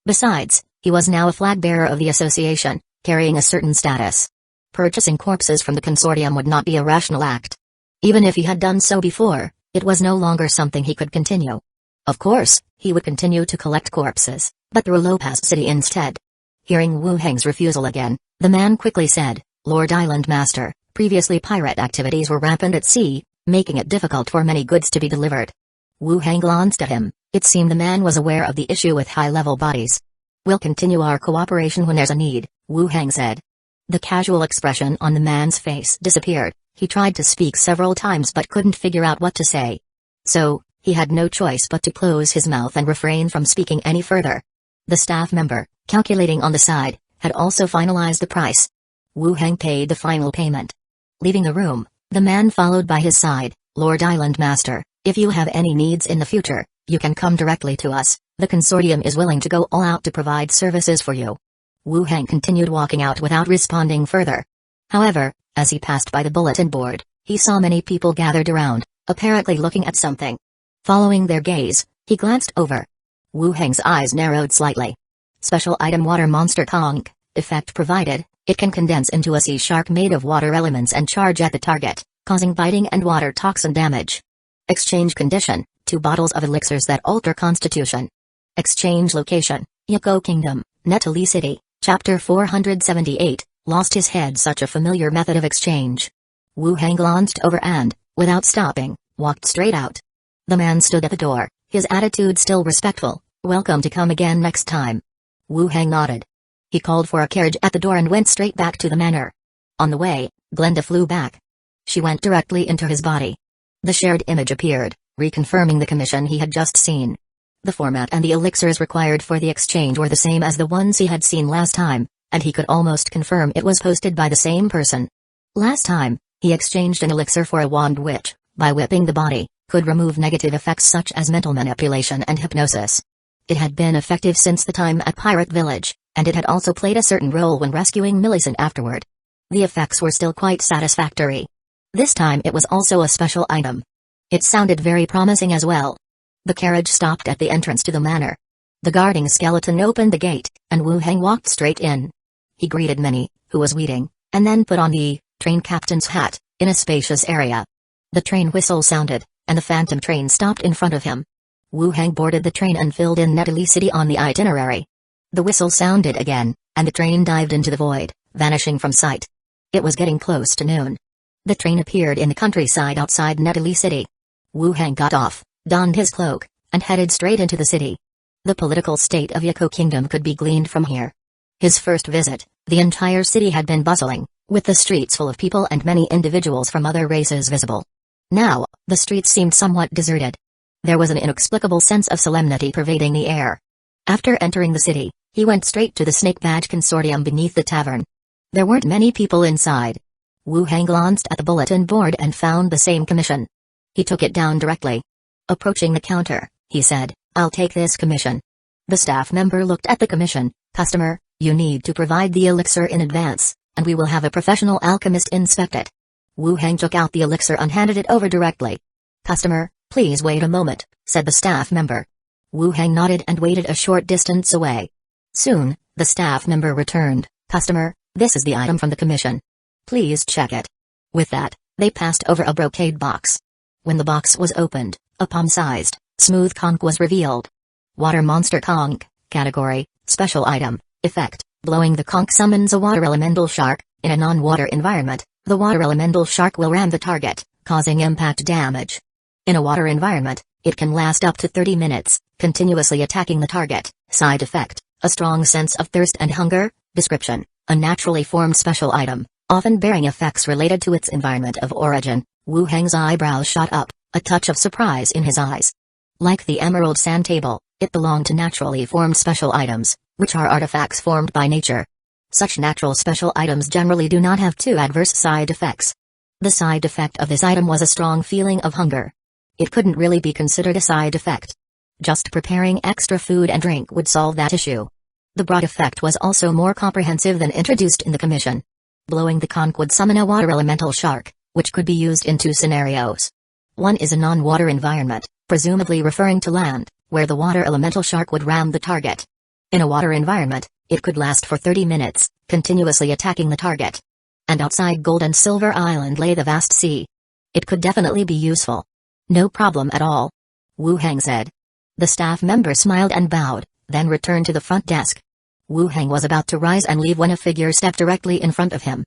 Besides, he was now a flag bearer of the association, carrying a certain status. Purchasing corpses from the consortium would not be a rational act. Even if he had done so before, it was no longer something he could continue. Of course, he would continue to collect corpses, but through Lopez City instead. Hearing Wu Hang's refusal again, the man quickly said, Lord Island Master, previously pirate activities were rampant at sea, making it difficult for many goods to be delivered. Wu Hang glanced at him. It seemed the man was aware of the issue with high-level bodies. We'll continue our cooperation when there's a need, Wu Hang said. The casual expression on the man's face disappeared. He tried to speak several times but couldn't figure out what to say. So, he had no choice but to close his mouth and refrain from speaking any further. The staff member, calculating on the side, had also finalized the price. Wu Hang paid the final payment. Leaving the room, the man followed by his side, Lord Island Master, if you have any needs in the future, you can come directly to us. The consortium is willing to go all out to provide services for you. Wu Hang continued walking out without responding further. However, as he passed by the bulletin board, he saw many people gathered around, apparently looking at something. Following their gaze, he glanced over. Wu Hang's eyes narrowed slightly. Special item Water Monster Conk, effect provided, it can condense into a sea shark made of water elements and charge at the target, causing biting and water toxin damage. Exchange condition, 2 bottles of elixirs that alter constitution. Exchange location, Hueco Kingdom, Netali City, Chapter 478, lost his head such a familiar method of exchange. Wu Hang glanced over and, without stopping, walked straight out. The man stood at the door, his attitude still respectful, welcome to come again next time. Wu Hang nodded. He called for a carriage at the door and went straight back to the manor. On the way, Glenda flew back. She went directly into his body. The shared image appeared, reconfirming the commission he had just seen. The format and the elixirs required for the exchange were the same as the ones he had seen last time, and he could almost confirm it was posted by the same person. Last time, he exchanged an elixir for a wand which, by whipping the body, could remove negative effects such as mental manipulation and hypnosis. It had been effective since the time at Pirate Village, and it had also played a certain role when rescuing Millicent afterward. The effects were still quite satisfactory. This time it was also a special item. It sounded very promising as well. The carriage stopped at the entrance to the manor. The guarding skeleton opened the gate, and Wu Hang walked straight in. He greeted Minnie, who was waiting, and then put on the train captain's hat, in a spacious area. The train whistle sounded, and the phantom train stopped in front of him. Wu Hang boarded the train and filled in Netali City on the itinerary. The whistle sounded again, and the train dived into the void, vanishing from sight. It was getting close to noon. The train appeared in the countryside outside Netali City. Wu Hang got off, donned his cloak, and headed straight into the city. The political state of Hueco Kingdom could be gleaned from here. His first visit, the entire city had been bustling, with the streets full of people and many individuals from other races visible. Now, the streets seemed somewhat deserted. There was an inexplicable sense of solemnity pervading the air. After entering the city, he went straight to the Snake Badge Consortium beneath the tavern. There weren't many people inside. Wu Hang glanced at the bulletin board and found the same commission. He took it down directly. Approaching the counter, he said, I'll take this commission. The staff member looked at the commission. Customer, you need to provide the elixir in advance, and we will have a professional alchemist inspect it. Wu Hang took out the elixir and handed it over directly. Customer, please wait a moment, said the staff member. Wu Hang nodded and waited a short distance away. Soon, the staff member returned. Customer, this is the item from the commission. Please check it. With that, they passed over a brocade box. When the box was opened, a palm-sized, smooth conch was revealed. Water Monster Conch, category, special item, effect, blowing the conch summons a water elemental shark. In a non-water environment, the water elemental shark will ram the target, causing impact damage. In a water environment, it can last up to 30 minutes, continuously attacking the target. Side effect, a strong sense of thirst and hunger. Description, a naturally formed special item, often bearing effects related to its environment of origin. Wu Hang's eyebrows shot up, a touch of surprise in his eyes. Like the Emerald Sand Table, it belonged to naturally formed special items, which are artifacts formed by nature. Such natural special items generally do not have too adverse side effects. The side effect of this item was a strong feeling of hunger. It couldn't really be considered a side effect. Just preparing extra food and drink would solve that issue. The broad effect was also more comprehensive than introduced in the commission. Blowing the conch would summon a water elemental shark, which could be used in two scenarios. One is a non-water environment, presumably referring to land, where the water elemental shark would ram the target. In a water environment, it could last for 30 minutes, continuously attacking the target. And outside Gold and Silver Island lay the vast sea. It could definitely be useful. No problem at all, Wu Hang said. The staff member smiled and bowed, then returned to the front desk. Wu Hang was about to rise and leave when a figure stepped directly in front of him.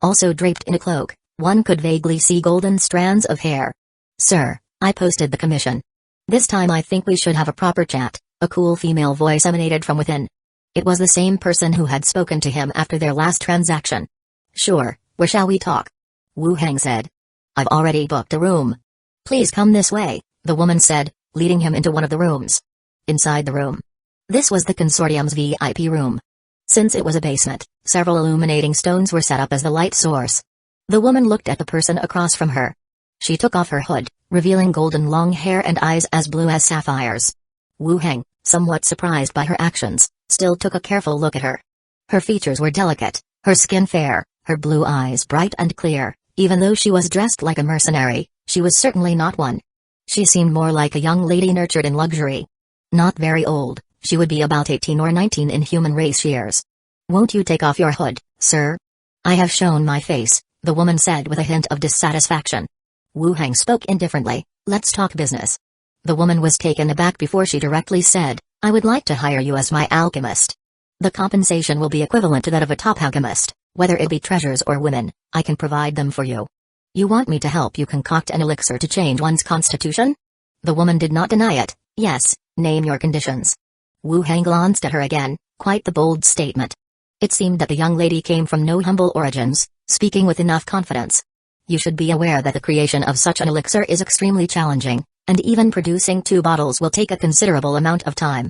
Also draped in a cloak, one could vaguely see golden strands of hair. Sir, I posted the commission. This time I think we should have a proper chat, a cool female voice emanated from within. It was the same person who had spoken to him after their last transaction. Sure, where shall we talk? Wu Hang said. I've already booked a room. Please come this way, the woman said, leading him into one of the rooms. Inside the room. This was the consortium's VIP room. Since it was a basement, several illuminating stones were set up as the light source. The woman looked at the person across from her. She took off her hood, revealing golden long hair and eyes as blue as sapphires. Wu Hang, somewhat surprised by her actions, still took a careful look at her. Her features were delicate, her skin fair, her blue eyes bright and clear. Even though she was dressed like a mercenary, she was certainly not one. She seemed more like a young lady nurtured in luxury. Not very old, she would be about 18 or 19 in human race years. Won't you take off your hood, sir? I have shown my face, the woman said with a hint of dissatisfaction. Wu Hang spoke indifferently, let's talk business. The woman was taken aback before she directly said, I would like to hire you as my alchemist. The compensation will be equivalent to that of a top alchemist, whether it be treasures or women, I can provide them for you. You want me to help you concoct an elixir to change one's constitution? The woman did not deny it. Yes, name your conditions. Wu Hang glanced at her again, quite the bold statement. It seemed that the young lady came from no humble origins, speaking with enough confidence. You should be aware that the creation of such an elixir is extremely challenging, and even producing 2 bottles will take a considerable amount of time.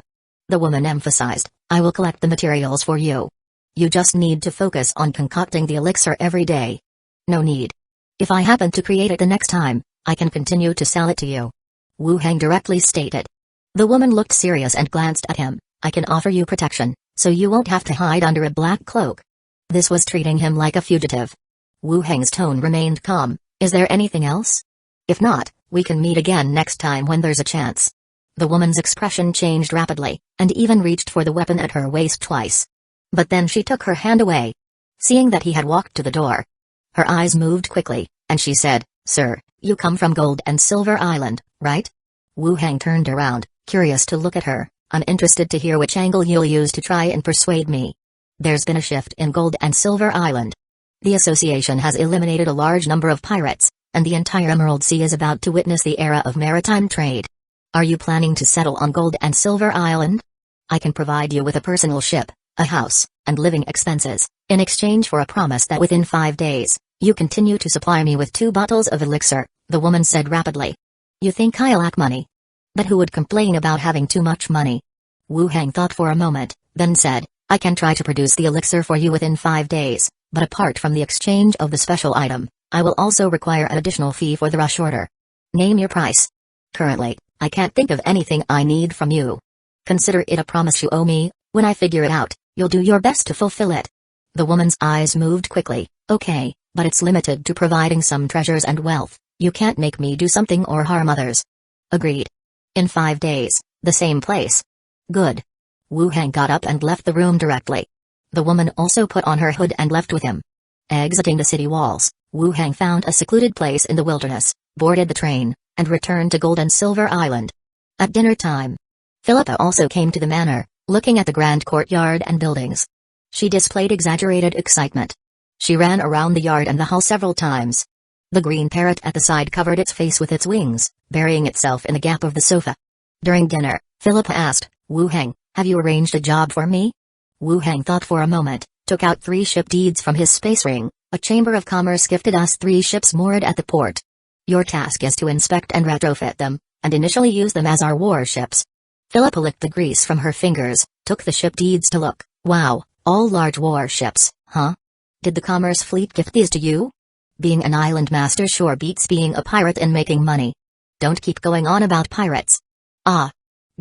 The woman emphasized, I will collect the materials for you. You just need to focus on concocting the elixir every day. No need. If I happen to create it the next time, I can continue to sell it to you. Wu Hang directly stated. The woman looked serious and glanced at him. I can offer you protection, so you won't have to hide under a black cloak. This was treating him like a fugitive. Wu Hang's tone remained calm. Is there anything else? If not, we can meet again next time when there's a chance. The woman's expression changed rapidly, and even reached for the weapon at her waist twice. But then she took her hand away. Seeing that he had walked to the door. Her eyes moved quickly, and she said, Sir, you come from Gold and Silver Island, right? Wu Hang turned around, curious to look at her. I'm interested to hear which angle you'll use to try and persuade me. There's been a shift in Gold and Silver Island. The association has eliminated a large number of pirates, and the entire Emerald Sea is about to witness the era of maritime trade. Are you planning to settle on Gold and Silver Island? I can provide you with a personal ship, a house, and living expenses, in exchange for a promise that within 5 days, you continue to supply me with 2 bottles of elixir, the woman said rapidly. You think I lack money? But who would complain about having too much money? Wu Hang thought for a moment, then said, I can try to produce the elixir for you within 5 days, but apart from the exchange of the special item, I will also require an additional fee for the rush order. Name your price. Currently, I can't think of anything I need from you. Consider it a promise you owe me. When I figure it out, you'll do your best to fulfill it. The woman's eyes moved quickly. Okay, but it's limited to providing some treasures and wealth. You can't make me do something or harm others. Agreed. In 5 days, the same place. Good. Wu Hang got up and left the room directly. The woman also put on her hood and left with him. Exiting the city walls, Wu Hang found a secluded place in the wilderness, boarded the train, and returned to Gold and Silver Island. At dinner time, Philippa also came to the manor, looking at the grand courtyard and buildings. She displayed exaggerated excitement. She ran around the yard and the hall several times. The green parrot at the side covered its face with its wings, burying itself in the gap of the sofa. During dinner, Philippa asked, Wu Hang, have you arranged a job for me? Wu Hang thought for a moment, took out 3 ship deeds from his space ring. A chamber of commerce gifted us 3 ships moored at the port. Your task is to inspect and retrofit them, and initially use them as our warships. Philippa licked the grease from her fingers, took the ship deeds to look. Wow, all large warships, huh? Did the commerce fleet gift these to you? Being an island master sure beats being a pirate and making money. Don't keep going on about pirates. Ah.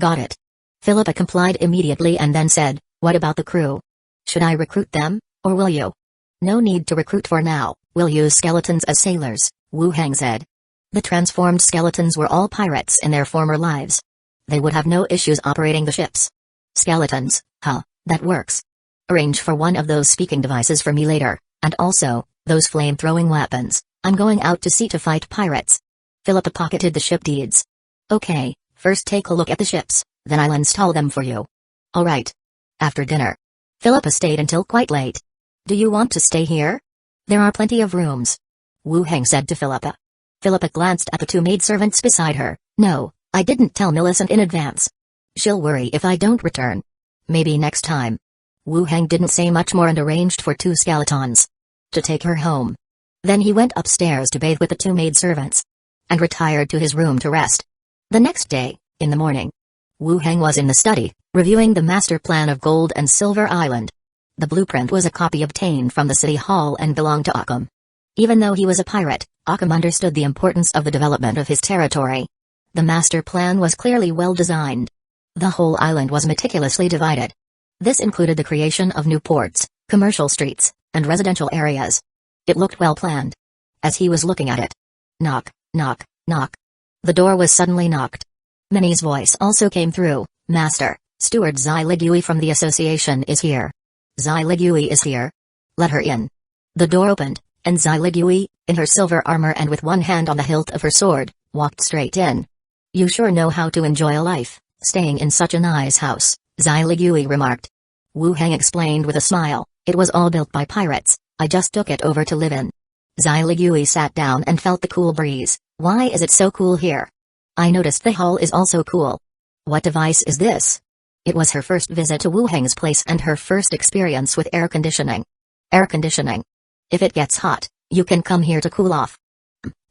Got it. Philippa complied immediately and then said, what about the crew? Should I recruit them, or will you? No need to recruit for now, we'll use skeletons as sailors, Wu Heng said. The transformed skeletons were all pirates in their former lives. They would have no issues operating the ships. Skeletons, huh, that works. Arrange for one of those speaking devices for me later, and also, those flame-throwing weapons. I'm going out to sea to fight pirates. Philippa pocketed the ship deeds. Okay, first take a look at the ships, then I'll install them for you. Alright. After dinner, Philippa stayed until quite late. Do you want to stay here? There are plenty of rooms. Wu Heng said to Philippa. Philippa glanced at the two maidservants beside her. No, I didn't tell Millicent in advance. She'll worry if I don't return. Maybe next time. Wu Heng didn't say much more and arranged for two skeletons to take her home. Then he went upstairs to bathe with the two maidservants and retired to his room to rest. The next day, in the morning, Wu Heng was in the study, reviewing the master plan of Gold and Silver Island. The blueprint was a copy obtained from the city hall and belonged to Occam. Even though he was a pirate, Occam understood the importance of the development of his territory. The master plan was clearly well designed. The whole island was meticulously divided. This included the creation of new ports, commercial streets, and residential areas. It looked well planned. As he was looking at it. Knock, knock, knock. The door was suddenly knocked. Minnie's voice also came through. Master, Steward Zai Ligui from the association is here. Zai Ligui is here? Let her in. The door opened, and Zai Ligui, in her silver armor and with one hand on the hilt of her sword, walked straight in. You sure know how to enjoy a life, staying in such a nice house, Zai Ligui remarked. Wu Heng explained with a smile, it was all built by pirates, I just took it over to live in. Zai Ligui sat down and felt the cool breeze. Why is it so cool here? I noticed the hall is also cool. What device is this? It was her first visit to Wu Heng's place and her first experience with air conditioning. Air conditioning. If it gets hot, you can come here to cool off.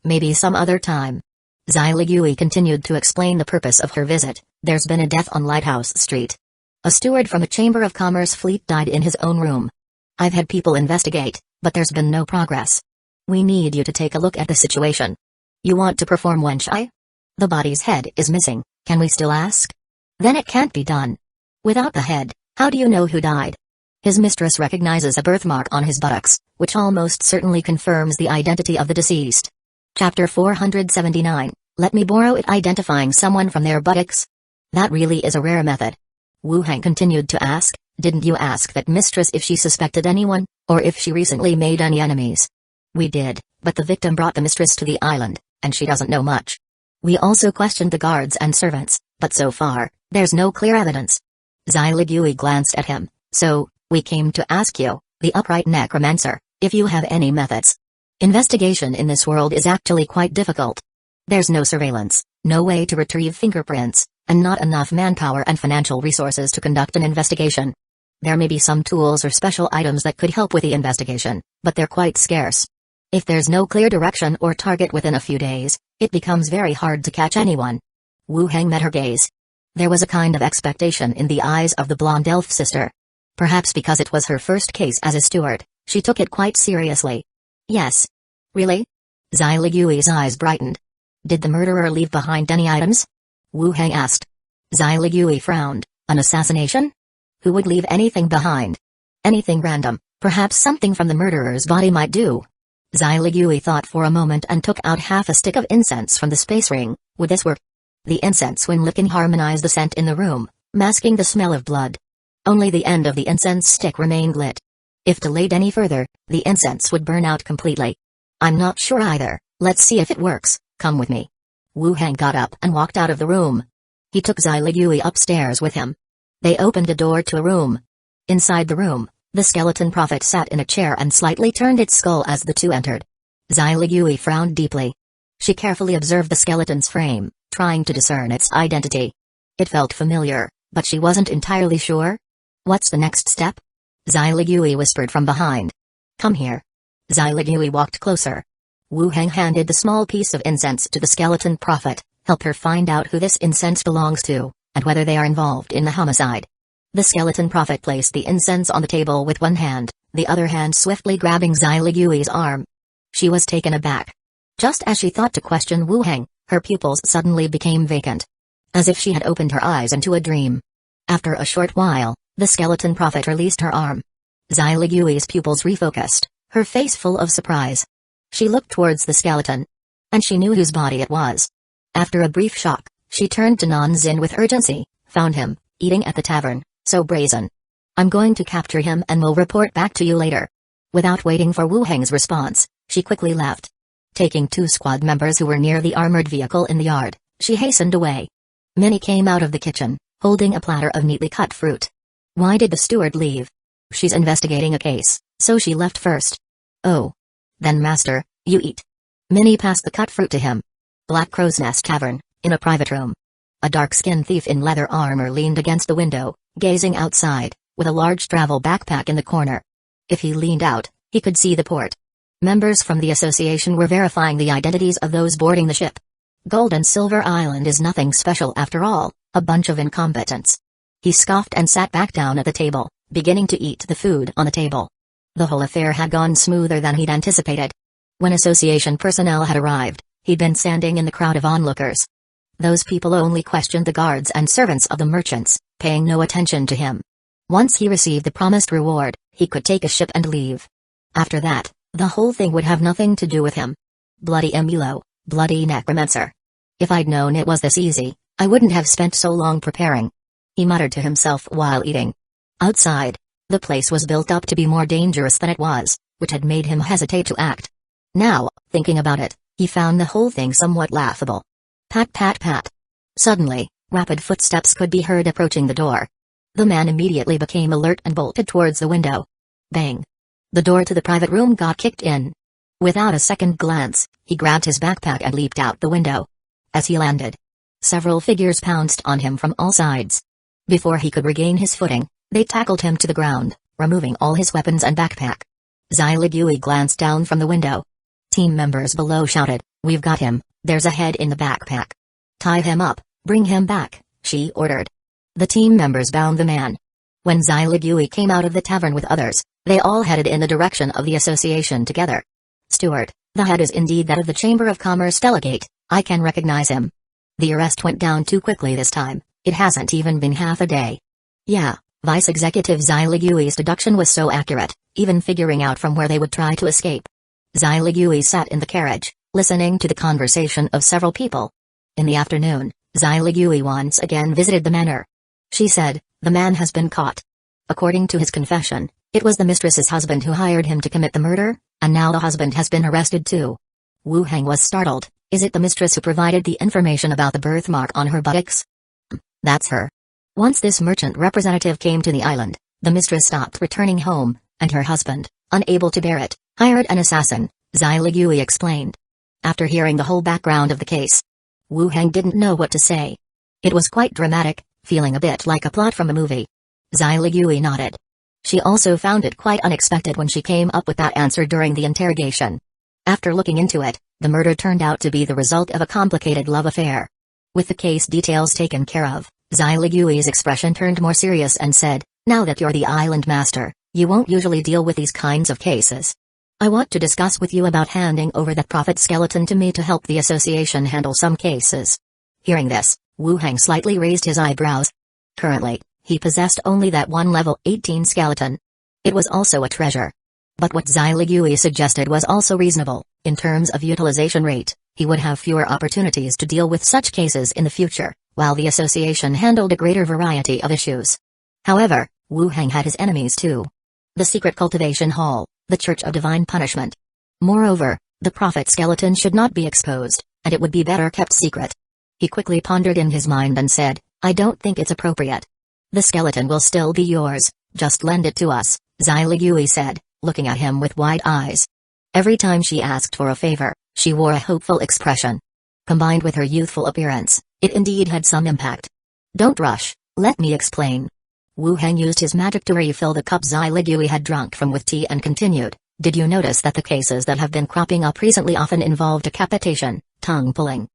Maybe some other time. Zai Ligui continued to explain the purpose of her visit. There's been a death on Lighthouse Street. A steward from a Chamber of Commerce fleet died in his own room. I've had people investigate, but there's been no progress. We need you to take a look at the situation. You want to perform Wenshai? The body's head is missing, can we still ask? Then it can't be done. Without the head, how do you know who died? His mistress recognizes a birthmark on his buttocks, which almost certainly confirms the identity of the deceased. Chapter 479, Let me borrow it. Identifying someone from their buttocks? That really is a rare method. Wu Heng continued to ask, didn't you ask that mistress if she suspected anyone, or if she recently made any enemies? We did, but the victim brought the mistress to the island, and she doesn't know much. We also questioned the guards and servants, but so far, there's no clear evidence. Zai Ligui glanced at him. So, we came to ask you, the upright necromancer, if you have any methods. Investigation in this world is actually quite difficult. There's no surveillance, no way to retrieve fingerprints, and not enough manpower and financial resources to conduct an investigation. There may be some tools or special items that could help with the investigation, but they're quite scarce. If there's no clear direction or target within a few days, it becomes very hard to catch anyone. Wu Heng met her gaze. There was a kind of expectation in the eyes of the blonde elf sister. Perhaps because it was her first case as a steward, she took it quite seriously. Yes. Really? Zai Ligui's eyes brightened. Did the murderer leave behind any items? Wu Heng asked. Zai Ligui frowned. An assassination? Who would leave anything behind? Anything random, perhaps something from the murderer's body might do. Zai Ligui thought for a moment and took out half a stick of incense from the space ring. Would this work? The incense when lit can harmonize the scent in the room, masking the smell of blood. Only the end of the incense stick remained lit. If delayed any further, the incense would burn out completely. I'm not sure either, let's see if it works, come with me. Wu Heng got up and walked out of the room. He took Zai Ligui upstairs with him. They opened a door to a room. Inside the room, the skeleton prophet sat in a chair and slightly turned its skull as the two entered. Zai Ligui frowned deeply. She carefully observed the skeleton's frame, trying to discern its identity. It felt familiar, but she wasn't entirely sure. What's the next step? Zai Ligui whispered from behind. Come here. Zai Ligui walked closer. Wu Heng handed the small piece of incense to the skeleton prophet, help her find out who this incense belongs to, and whether they are involved in the homicide. The skeleton prophet placed the incense on the table with one hand, the other hand swiftly grabbing Zai Ligui's arm. She was taken aback. Just as she thought to question Wu Heng, her pupils suddenly became vacant. as if she had opened her eyes into a dream. After a short while, the skeleton prophet released her arm. Xylegui's pupils refocused, her face full of surprise. She looked towards the skeleton. And she knew whose body it was. After a brief shock, she turned to Nanzin with urgency, found him, eating at the tavern, so brazen. I'm going to capture him and will report back to you later. Without waiting for Wu Heng's response, she quickly left. Taking 2 squad members who were near the armored vehicle in the yard, she hastened away. Minnie came out of the kitchen, holding a platter of neatly cut fruit. Why did the steward leave? She's investigating a case, so she left first. Oh. Then master, you eat. Minnie passed the cut fruit to him. Black Crow's Nest Tavern, in a private room. A dark-skinned thief in leather armor leaned against the window, gazing outside, with a large travel backpack in the corner. If he leaned out, he could see the port. Members from the association were verifying the identities of those boarding the ship. Gold and Silver Island is nothing special after all, a bunch of incompetents. He scoffed and sat back down at the table, beginning to eat the food on the table. The whole affair had gone smoother than he'd anticipated. When association personnel had arrived, he'd been standing in the crowd of onlookers. Those people only questioned the guards and servants of the merchants, paying no attention to him. Once he received the promised reward, he could take a ship and leave. After that, the whole thing would have nothing to do with him. Bloody Emulo, bloody Necromancer. If I'd known it was this easy, I wouldn't have spent so long preparing. He muttered to himself while eating. Outside, the place was built up to be more dangerous than it was, which had made him hesitate to act. Now, thinking about it, he found the whole thing somewhat laughable. Pat pat pat. Suddenly, rapid footsteps could be heard approaching the door. The man immediately became alert and bolted towards the window. Bang. The door to the private room got kicked in. Without a second glance, he grabbed his backpack and leaped out the window. As he landed, several figures pounced on him from all sides. Before he could regain his footing, they tackled him to the ground, removing all his weapons and backpack. Xylegui glanced down from the window. Team members below shouted, "We've got him, there's a head in the backpack. Tie him up, bring him back," she ordered. The team members bound the man. When Xylegui came out of the tavern with others, they all headed in the direction of the association together. "Steward, the head is indeed that of the Chamber of Commerce delegate, I can recognize him. The arrest went down too quickly this time, it hasn't even been half a day." "Yeah." Vice Executive Xylegui's deduction was so accurate, even figuring out from where they would try to escape. Xylegui sat in the carriage, listening to the conversation of several people. In the afternoon, Xylegui once again visited the manor. She said, "The man has been caught." According to his confession, it was the mistress's husband who hired him to commit the murder, and now the husband has been arrested too. Wu Heng was startled. Is it the mistress who provided the information about the birthmark on her buttocks? That's her. Once this merchant representative came to the island, the mistress stopped returning home, and her husband, unable to bear it, hired an assassin, Xylegui explained. After hearing the whole background of the case, Wu Heng didn't know what to say. It was quite dramatic, feeling a bit like a plot from a movie. Xylegui nodded. She also found it quite unexpected when she came up with that answer during the interrogation. After looking into it, the murder turned out to be the result of a complicated love affair. With the case details taken care of, Xylegui's expression turned more serious and said, "Now that you're the island master, you won't usually deal with these kinds of cases. I want to discuss with you about handing over that prophet skeleton to me to help the association handle some cases." Hearing this, Wu Heng slightly raised his eyebrows. Currently, he possessed only that one level 18 skeleton. It was also a treasure. But what Xylegui suggested was also reasonable. In terms of utilization rate, he would have fewer opportunities to deal with such cases in the future, while the association handled a greater variety of issues. However, Wu Heng had his enemies too. The secret cultivation hall, the Church of Divine Punishment. Moreover, the prophet skeleton should not be exposed, and it would be better kept secret. He quickly pondered in his mind and said, "I don't think it's appropriate. The skeleton will still be yours, just lend it to us," Xylegui said, looking at him with wide eyes. Every time she asked for a favor, she wore a hopeful expression. Combined with her youthful appearance, it indeed had some impact. "Don't rush, let me explain." Wu Heng used his magic to refill the cup Xylegui had drunk from with tea and continued, "Did you notice that the cases that have been cropping up recently often involve decapitation, tongue-pulling?"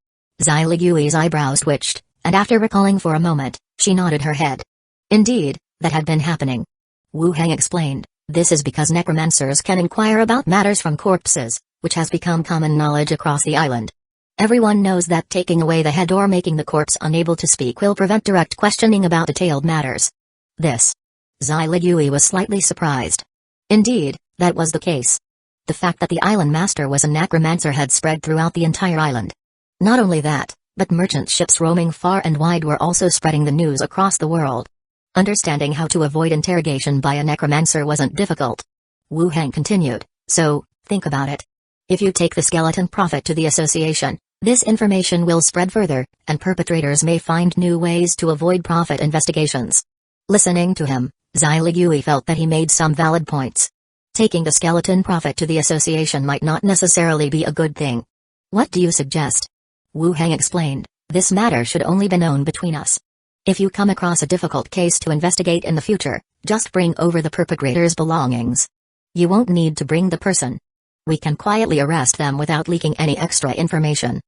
Xylegui's eyebrows twitched, and after recalling for a moment, she nodded her head. Indeed, that had been happening. Wu Heng explained, "This is because necromancers can inquire about matters from corpses, which has become common knowledge across the island. Everyone knows that taking away the head or making the corpse unable to speak will prevent direct questioning about detailed matters. This. Zai Ligui was slightly surprised. Indeed, that was the case. The fact that the island master was a necromancer had spread throughout the entire island. Not only that, but merchant ships roaming far and wide were also spreading the news across the world. Understanding how to avoid interrogation by a necromancer wasn't difficult. Wu Heng continued, so, think about it. If you take the skeleton prophet to the association, this information will spread further, and perpetrators may find new ways to avoid prophet investigations. Listening to him, Zai Ligui felt that he made some valid points. Taking the skeleton prophet to the association might not necessarily be a good thing. What do you suggest? Wu Heng explained, this matter should only be known between us. If you come across a difficult case to investigate in the future, just bring over the perpetrator's belongings. You won't need to bring the person. We can quietly arrest them without leaking any extra information.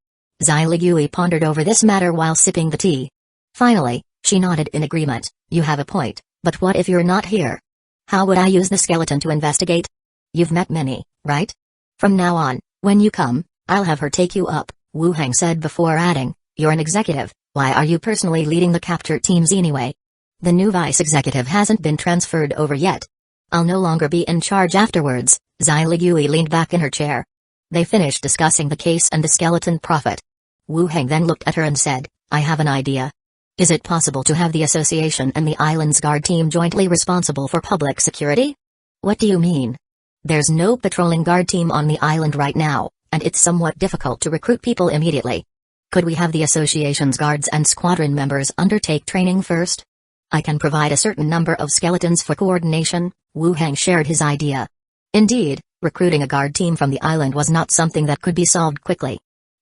Zai Ligui pondered over this matter while sipping the tea. Finally, she nodded in agreement. You have a point, but what if you're not here? How would I use the skeleton to investigate? You've met many, right? From now on, when you come, I'll have her take you up, Wu Heng said before adding, you're an executive, why are you personally leading the capture teams anyway? The new vice executive hasn't been transferred over yet. I'll no longer be in charge afterwards. Zai Ligui leaned back in her chair. They finished discussing the case and the skeleton prophet. Wu Heng then looked at her and said, I have an idea. Is it possible to have the association and the island's guard team jointly responsible for public security? What do you mean? There's no patrolling guard team on the island right now, and it's somewhat difficult to recruit people immediately. Could we have the association's guards and squadron members undertake training first? I can provide a certain number of skeletons for coordination. Wu Heng shared his idea. Indeed, recruiting a guard team from the island was not something that could be solved quickly.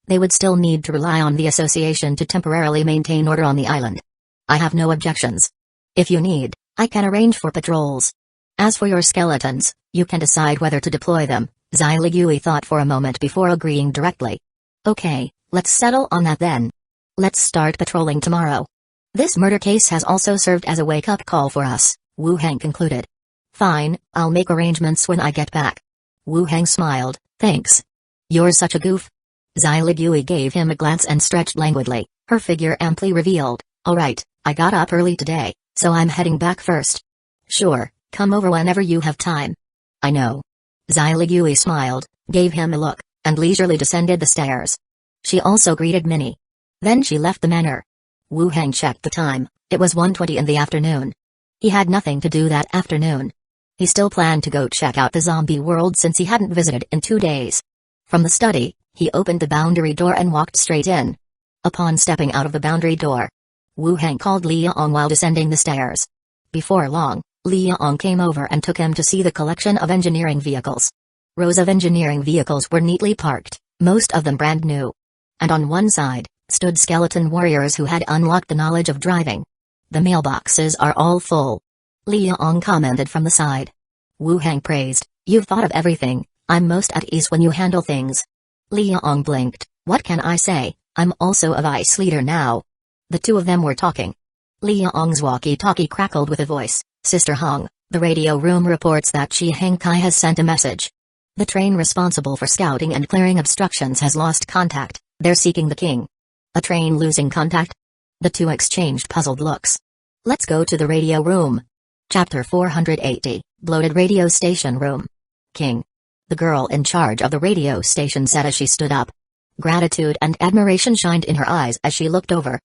They would still need to rely on the association to temporarily maintain order on the island. I have no objections. If you need, I can arrange for patrols. As for your skeletons, you can decide whether to deploy them. Zai Ligui thought for a moment before agreeing directly. Okay, let's settle on that then. Let's start patrolling tomorrow. This murder case has also served as a wake-up call for us, Wu Heng concluded. Fine, I'll make arrangements when I get back. Wu Heng smiled, thanks. You're such a goof. Zai Ligui gave him a glance and stretched languidly, her figure amply revealed. Alright, I got up early today, so I'm heading back first. Sure, come over whenever you have time. I know. Zai Ligui smiled, gave him a look, and leisurely descended the stairs. She also greeted Minnie. Then she left the manor. Wu Heng checked the time, it was 1:20 in the afternoon. He had nothing to do that afternoon. He still planned to go check out the zombie world since he hadn't visited in 2 days. From the study, he opened the boundary door and walked straight in. Upon stepping out of the boundary door, Wu Heng called Liang while descending the stairs. Before long, Liang came over and took him to see the collection of engineering vehicles. Rows of engineering vehicles were neatly parked, most of them brand new. And on one side, stood skeleton warriors who had unlocked the knowledge of driving. The mailboxes are all full. Liang commented from the side. Wu Heng praised, you've thought of everything, I'm most at ease when you handle things. Liang blinked, what can I say, I'm also a vice leader now. The two of them were talking. Liang's walkie-talkie crackled with a voice, Sister Hong, the radio room reports that Chi Heng Kai has sent a message. The train responsible for scouting and clearing obstructions has lost contact, they're seeking the king. A train losing contact? The two exchanged puzzled looks. Let's go to the radio room. Chapter 480, Bloated Radio Station Room. King. The girl in charge of the radio station said as she stood up. Gratitude and admiration shined in her eyes as she looked over.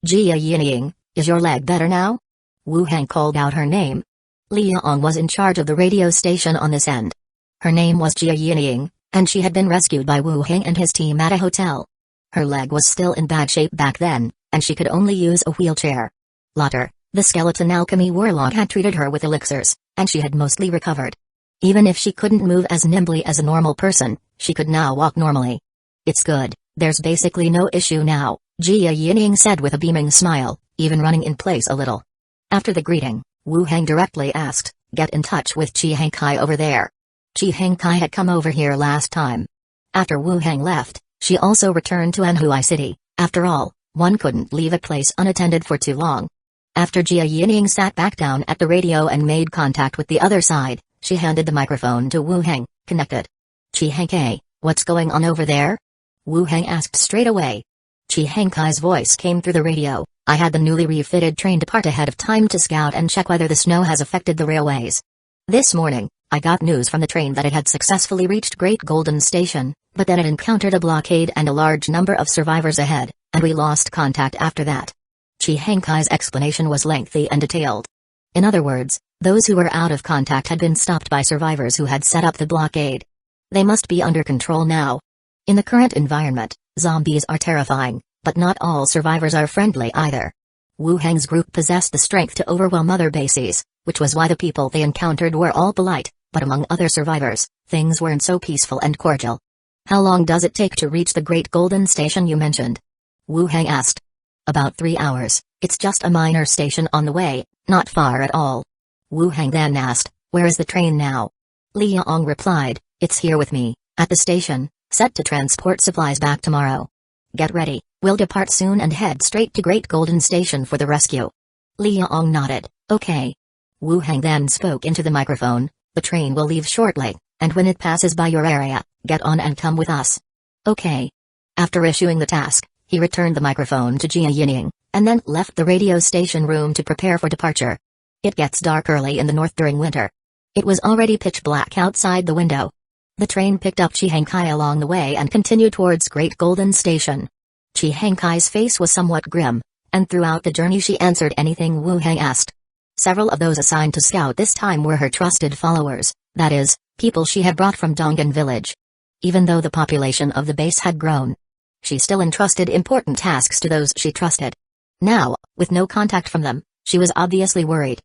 Jia Yinying, is your leg better now? Wu Heng called out her name. Liang was in charge of the radio station on this end. Her name was Jia Yinying, and she had been rescued by Wu Heng and his team at a hotel. Her leg was still in bad shape back then, and she could only use a wheelchair. Lotter, the skeleton alchemy warlock had treated her with elixirs, and she had mostly recovered. Even if she couldn't move as nimbly as a normal person, she could now walk normally. It's good, there's basically no issue now, Jia Yinying said with a beaming smile, even running in place a little. After the greeting, Wu Heng directly asked, get in touch with Chi Heng Kai over there. Chi Heng Kai had come over here last time. After Wu Heng left, she also returned to Anhui City. After all, one couldn't leave a place unattended for too long. After Jia Yinying sat back down at the radio and made contact with the other side, she handed the microphone to Wu Heng, connected. Chi Heng Kai, what's going on over there? Wu Heng asked straight away. Chi Hankai's voice came through the radio. I had the newly refitted train depart ahead of time to scout and check whether the snow has affected the railways. This morning, I got news from the train that it had successfully reached Great Golden Station, but then it encountered a blockade and a large number of survivors ahead, and we lost contact after that. Chi Hankai's explanation was lengthy and detailed. In other words, those who were out of contact had been stopped by survivors who had set up the blockade. They must be under control now. In the current environment, zombies are terrifying, but not all survivors are friendly either. Wu Heng's group possessed the strength to overwhelm other bases, which was why the people they encountered were all polite, but among other survivors, things weren't so peaceful and cordial. How long does it take to reach the Great Golden Station you mentioned? Wu Heng asked. About 3 hours, it's just a minor station on the way, not far at all. Wu Heng then asked, where is the train now? Li Yong replied, it's here with me, at the station, set to transport supplies back tomorrow. Get ready, we'll depart soon and head straight to Great Golden Station for the rescue. Li Yong nodded, okay. Wu Heng then spoke into the microphone, the train will leave shortly, and when it passes by your area, get on and come with us. Okay. After issuing the task, he returned the microphone to Jia Yining, and then left the radio station room to prepare for departure. It gets dark early in the north during winter. It was already pitch black outside the window. The train picked up Chi Hankai along the way and continued towards Great Golden Station. Chi Hankai's face was somewhat grim, and throughout the journey she answered anything Wu Heng asked. Several of those assigned to scout this time were her trusted followers, that is, people she had brought from Donggan village. Even though the population of the base had grown, she still entrusted important tasks to those she trusted. Now, with no contact from them, she was obviously worried.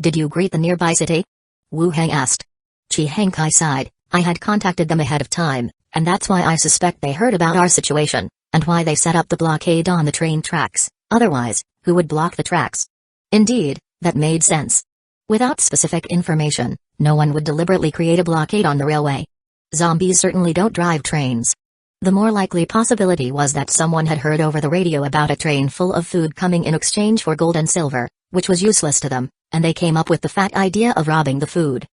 Did you greet the nearby city? Wu Heng asked. Chi Hankai sighed, I had contacted them ahead of time, and that's why I suspect they heard about our situation, and why they set up the blockade on the train tracks, otherwise, who would block the tracks? Indeed, that made sense. Without specific information, no one would deliberately create a blockade on the railway. Zombies certainly don't drive trains. The more likely possibility was that someone had heard over the radio about a train full of food coming in exchange for gold and silver, which was useless to them, and they came up with the fat idea of robbing the food.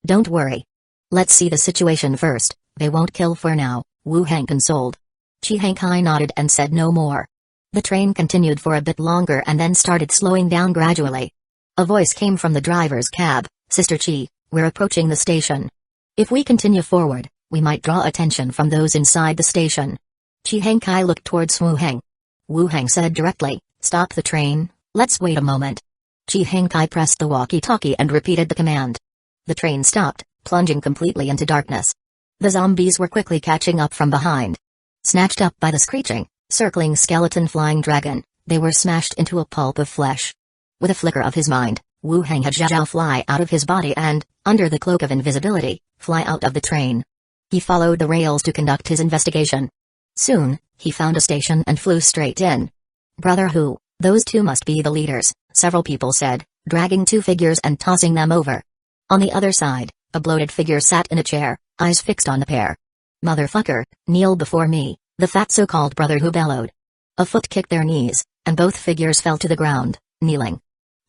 Don't worry. Let's see the situation first, they won't kill for now, Wu Heng consoled. Chi Hankai nodded and said no more. The train continued for a bit longer and then started slowing down gradually. A voice came from the driver's cab, Sister Chi, we're approaching the station. If we continue forward, we might draw attention from those inside the station. Chi Hankai looked towards Wu Heng. Wu Heng said directly, stop the train, let's wait a moment. Chi Hankai pressed the walkie-talkie and repeated the command. The train stopped, plunging completely into darkness. The zombies were quickly catching up from behind. Snatched up by the screeching, circling skeleton flying dragon, they were smashed into a pulp of flesh. With a flicker of his mind, Wu Heng had Zhao fly out of his body and, under the cloak of invisibility, fly out of the train. He followed the rails to conduct his investigation. Soon, he found a station and flew straight in. Brother Hu, those two must be the leaders, several people said, dragging two figures and tossing them over. On the other side, a bloated figure sat in a chair, eyes fixed on the pair. Motherfucker, kneel before me, the fat so-called Brother Hu bellowed. A foot kicked their knees, and both figures fell to the ground, kneeling.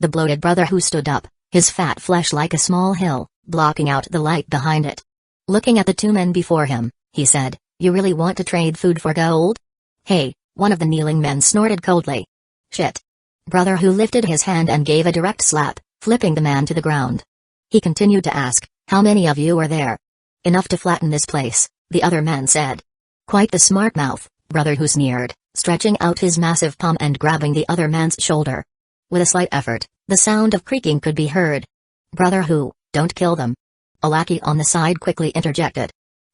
The bloated Brother Hu stood up, his fat flesh like a small hill, blocking out the light behind it. Looking at the two men before him, he said, you really want to trade food for gold? Hey, one of the kneeling men snorted coldly. Shit. Brother Hu lifted his hand and gave a direct slap, flipping the man to the ground. He continued to ask, how many of you are there? Enough to flatten this place, the other man said. Quite the smart mouth, Brother Hu sneered, stretching out his massive palm and grabbing the other man's shoulder. With a slight effort, the sound of creaking could be heard. Brother Hu, don't kill them. A lackey on the side quickly interjected.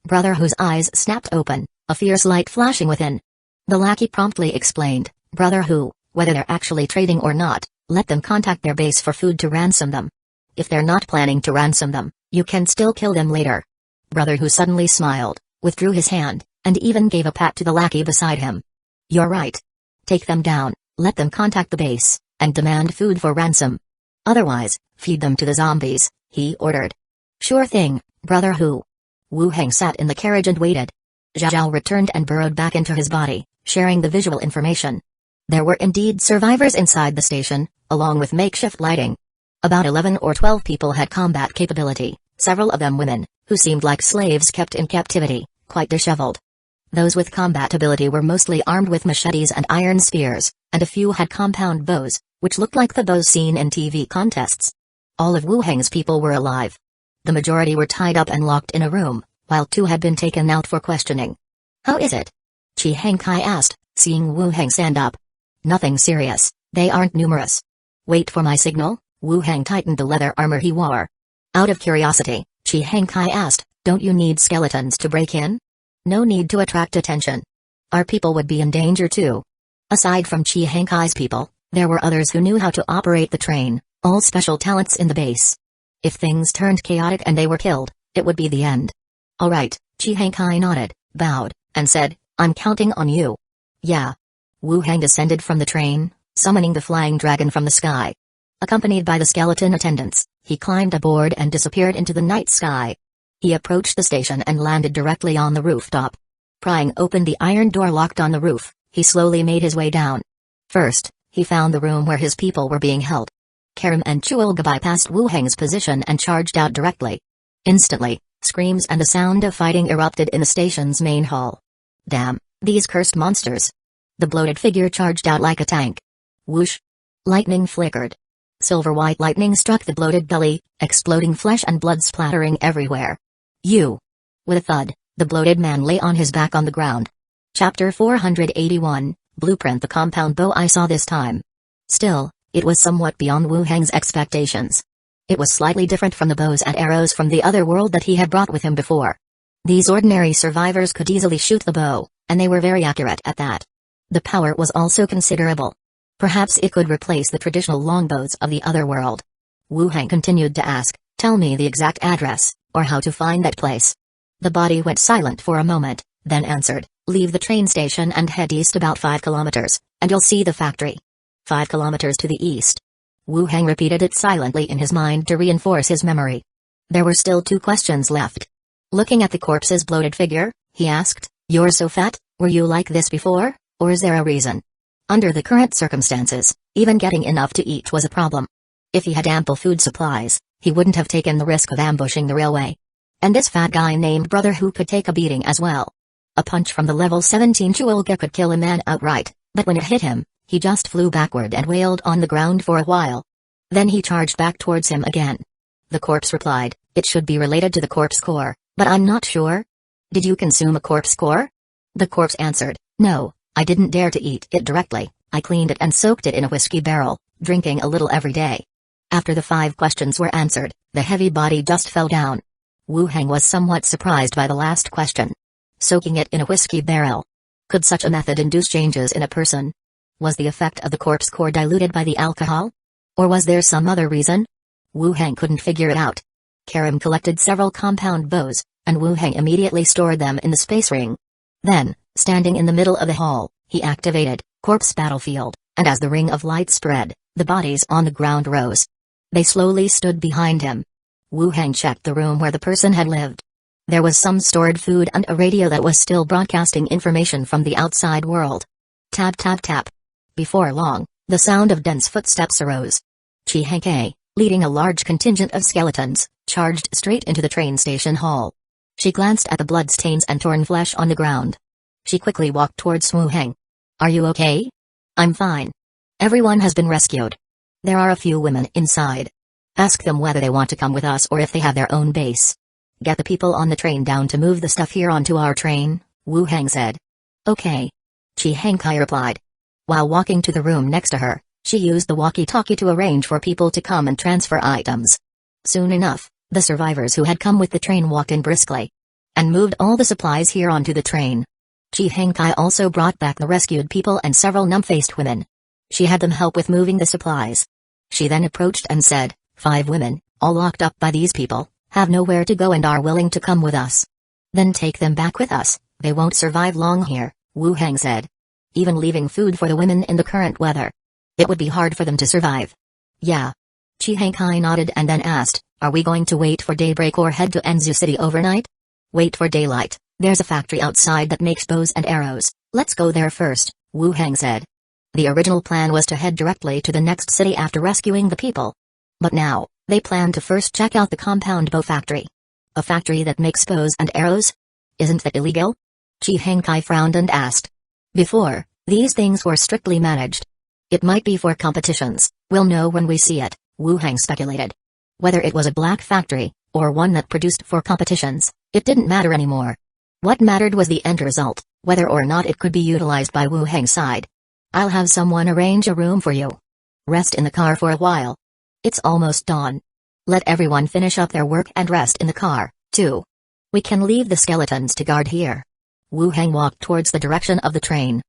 Brother Hu's eyes snapped open, a fierce light flashing within. The lackey promptly explained, Brother Hu, whether they're actually trading or not, let them contact their base for food to ransom them. If they're not planning to ransom them, you can still kill them later. Brother Hu suddenly smiled, withdrew his hand, and even gave a pat to the lackey beside him. You're right. Take them down, let them contact the base, and demand food for ransom. Otherwise, feed them to the zombies, he ordered. Sure thing, Brother Hu. Wu Heng sat in the carriage and waited. Zhao returned and burrowed back into his body, sharing the visual information. There were indeed survivors inside the station, along with makeshift lighting. About 11 or 12 people had combat capability, several of them women, who seemed like slaves kept in captivity, quite disheveled. Those with combat ability were mostly armed with machetes and iron spears, and a few had compound bows, which looked like the bows seen in TV contests. All of Wu Heng's people were alive. The majority were tied up and locked in a room, while 2 had been taken out for questioning. "How is it?" Chi Hengkai asked, seeing Wu Heng stand up. "Nothing serious, they aren't numerous." "Wait for my signal." Wu Heng tightened the leather armor he wore. Out of curiosity, Chi Hengkai asked, "Don't you need skeletons to break in?" "No need to attract attention. Our people would be in danger too." Aside from Chi Henkai's people, there were others who knew how to operate the train, all special talents in the base. If things turned chaotic and they were killed, it would be the end. "All right," Chi Hengkai nodded, bowed, and said, "I'm counting on you." "Yeah." Wu Heng descended from the train, summoning the flying dragon from the sky. Accompanied by the skeleton attendants, he climbed aboard and disappeared into the night sky. He approached the station and landed directly on the rooftop. Prying open the iron door locked on the roof, he slowly made his way down. First, he found the room where his people were being held. Karim and Hyuga bypassed Wu Heng's position and charged out directly. Instantly, screams and the sound of fighting erupted in the station's main hall. "Damn, these cursed monsters." The bloated figure charged out like a tank. Whoosh! Lightning flickered. Silver-white lightning struck the bloated belly, exploding flesh and blood splattering everywhere. "You!" With a thud, the bloated man lay on his back on the ground. Chapter 481, Blueprint. The compound bow I saw this time. Still, it was somewhat beyond Wu Heng's expectations. It was slightly different from the bows and arrows from the other world that he had brought with him before. These ordinary survivors could easily shoot the bow, and they were very accurate at that. The power was also considerable. Perhaps it could replace the traditional longbows of the other world. Wu Heng continued to ask, "Tell me the exact address, or how to find that place." The body went silent for a moment, then answered, "Leave the train station and head east about 5 kilometers, and you'll see the factory." 5 kilometers to the east. Wu Heng repeated it silently in his mind to reinforce his memory. There were still 2 questions left. Looking at the corpse's bloated figure, he asked, "You're so fat, were you like this before, or is there a reason?" Under the current circumstances, even getting enough to eat was a problem. If he had ample food supplies, he wouldn't have taken the risk of ambushing the railway. And this fat guy named Brother Hu could take a beating as well. A punch from the level 17 Hyuga could kill a man outright, but when it hit him, he just flew backward and wailed on the ground for a while. Then he charged back towards him again. The corpse replied, "It should be related to the corpse core, but I'm not sure." "Did you consume a corpse core?" The corpse answered, "No, I didn't dare to eat it directly. I cleaned it and soaked it in a whiskey barrel, drinking a little every day." After the 5 questions were answered, the heavy body just fell down. Wu Heng was somewhat surprised by the last question. Soaking it in a whiskey barrel. Could such a method induce changes in a person? Was the effect of the corpse core diluted by the alcohol? Or was there some other reason? Wu Heng couldn't figure it out. Karim collected several compound bows, and Wu Heng immediately stored them in the space ring. Then, standing in the middle of the hall, he activated Corpse Battlefield, and as the ring of light spread, the bodies on the ground rose. They slowly stood behind him. Wu Heng checked the room where the person had lived. There was some stored food and a radio that was still broadcasting information from the outside world. Tap tap tap. Before long, the sound of dense footsteps arose. Chi Hengkai, leading a large contingent of skeletons, charged straight into the train station hall. She glanced at the bloodstains and torn flesh on the ground. She quickly walked towards Wu Heng. "Are you okay?" "I'm fine. Everyone has been rescued. There are a few women inside. Ask them whether they want to come with us or if they have their own base. Get the people on the train down to move the stuff here onto our train," Wu Heng said. "Okay." Chi Hengkai replied. While walking to the room next to her, she used the walkie-talkie to arrange for people to come and transfer items. Soon enough, the survivors who had come with the train walked in briskly and moved all the supplies here onto the train. Chi Hengkai also brought back the rescued people and several numb-faced women. She had them help with moving the supplies. She then approached and said, 5 women, all locked up by these people, have nowhere to go and are willing to come with us. Then take them back with us, they won't survive long here," Wu Heng said. "Even leaving food for the women in the current weather. It would be hard for them to survive." "Yeah." Chi Hengkai nodded and then asked, "Are we going to wait for daybreak or head to Enzu City overnight?" "Wait for daylight. There's a factory outside that makes bows and arrows. Let's go there first," Wu Heng said. The original plan was to head directly to the next city after rescuing the people. But now, they planned to first check out the compound bow factory. A factory that makes bows and arrows? Isn't that illegal? Chi Hankai frowned and asked. Before, these things were strictly managed. It might be for competitions, we'll know when we see it, Wu Heng speculated. Whether it was a black factory, or one that produced for competitions, it didn't matter anymore. What mattered was the end result, whether or not it could be utilized by Wu Heng's side. I'll have someone arrange a room for you. Rest in the car for a while. It's almost dawn. Let everyone finish up their work and rest in the car, too. We can leave the skeletons to guard here. Wu Heng walked towards the direction of the train.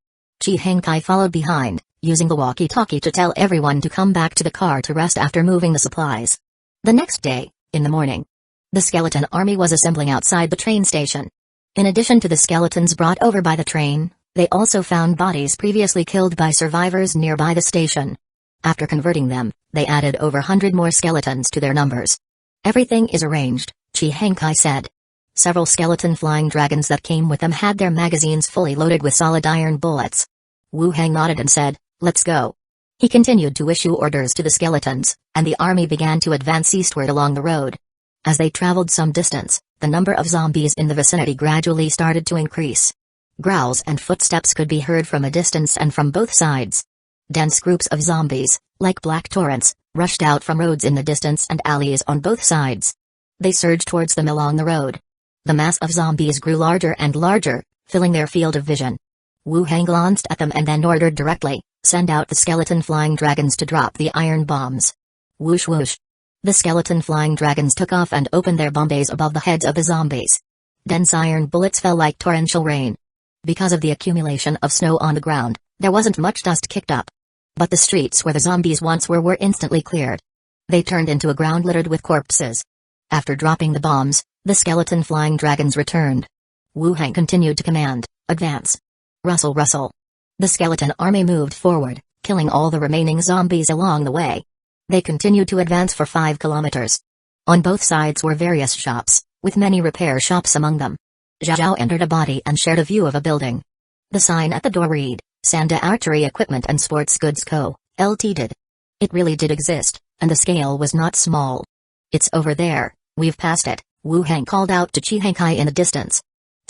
Chi Hankai followed behind, using the walkie-talkie to tell everyone to come back to the car to rest after moving the supplies. The next day, in the morning, the skeleton army was assembling outside the train station. In addition to the skeletons brought over by the train, they also found bodies previously killed by survivors nearby the station. After converting them, they added over 100 more skeletons to their numbers. Everything is arranged, Chi Hankai said. Several skeleton flying dragons that came with them had their magazines fully loaded with solid iron bullets. Wu Heng nodded and said, "Let's go." He continued to issue orders to the skeletons, and the army began to advance eastward along the road. As they traveled some distance, the number of zombies in the vicinity gradually started to increase. Growls and footsteps could be heard from a distance and from both sides. Dense groups of zombies, like black torrents, rushed out from roads in the distance and alleys on both sides. They surged towards them along the road. The mass of zombies grew larger and larger, filling their field of vision. Wu Heng glanced at them and then ordered directly, "Send out the skeleton flying dragons to drop the iron bombs." Whoosh whoosh. The skeleton flying dragons took off and opened their bomb bays above the heads of the zombies. Dense iron bullets fell like torrential rain. Because of the accumulation of snow on the ground, there wasn't much dust kicked up. But the streets where the zombies once were instantly cleared. They turned into a ground littered with corpses. After dropping the bombs, the skeleton flying dragons returned. Wu Heng continued to command, "Advance." Rustle rustle. The skeleton army moved forward, killing all the remaining zombies along the way. They continued to advance for 5 kilometers. On both sides were various shops, with many repair shops among them. Zhao entered a body and shared a view of a building. The sign at the door read, "Sanda Archery Equipment and Sports Goods Co., Ltd." It really did exist, and the scale was not small. "It's over there, we've passed it," Wu Heng called out to Chi Hankai in the distance.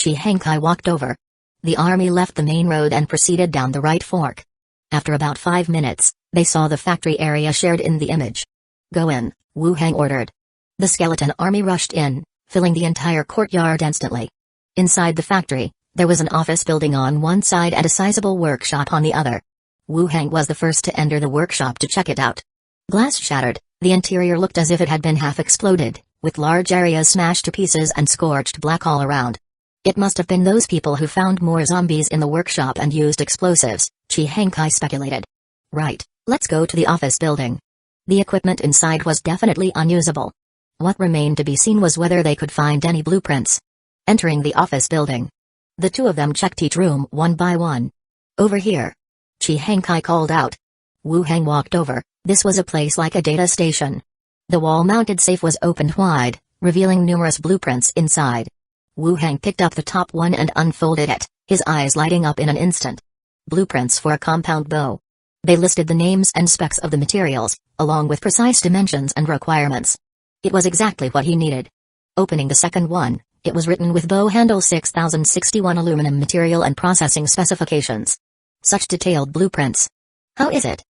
Chi Hankai walked over. The army left the main road and proceeded down the right fork. After about 5 minutes, they saw the factory area shared in the image. "Go in," Wu Heng ordered. The skeleton army rushed in, filling the entire courtyard instantly. Inside the factory, there was an office building on one side and a sizable workshop on the other. Wu Heng was the first to enter the workshop to check it out. Glass shattered, the interior looked as if it had been half exploded, with large areas smashed to pieces and scorched black all around. It must have been those people who found more zombies in the workshop and used explosives, Chi Hankai speculated. "Right, let's go to the office building." The equipment inside was definitely unusable. What remained to be seen was whether they could find any blueprints. Entering the office building, the two of them checked each room one by one. "Over here," Chi Hankai called out. Wu Heng walked over. This was a place like a data station. The wall-mounted safe was opened wide, revealing numerous blueprints inside. Wu Heng picked up the top one and unfolded it, his eyes lighting up in an instant. Blueprints for a compound bow. They listed the names and specs of the materials, along with precise dimensions and requirements. It was exactly what he needed. Opening the second one, it was written with bow handle 6061 aluminum material and processing specifications. Such detailed blueprints. "How is it?"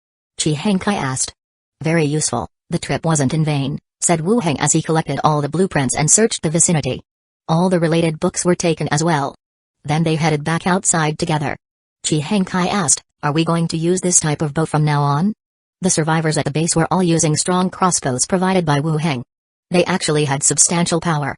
Chi Hankai asked. "Very useful, the trip wasn't in vain," said Wu Heng as he collected all the blueprints and searched the vicinity. All the related books were taken as well. Then they headed back outside together. Chi Hankai asked, "Are we going to use this type of bow from now on?" The survivors at the base were all using strong crossbows provided by Wu Heng. They actually had substantial power.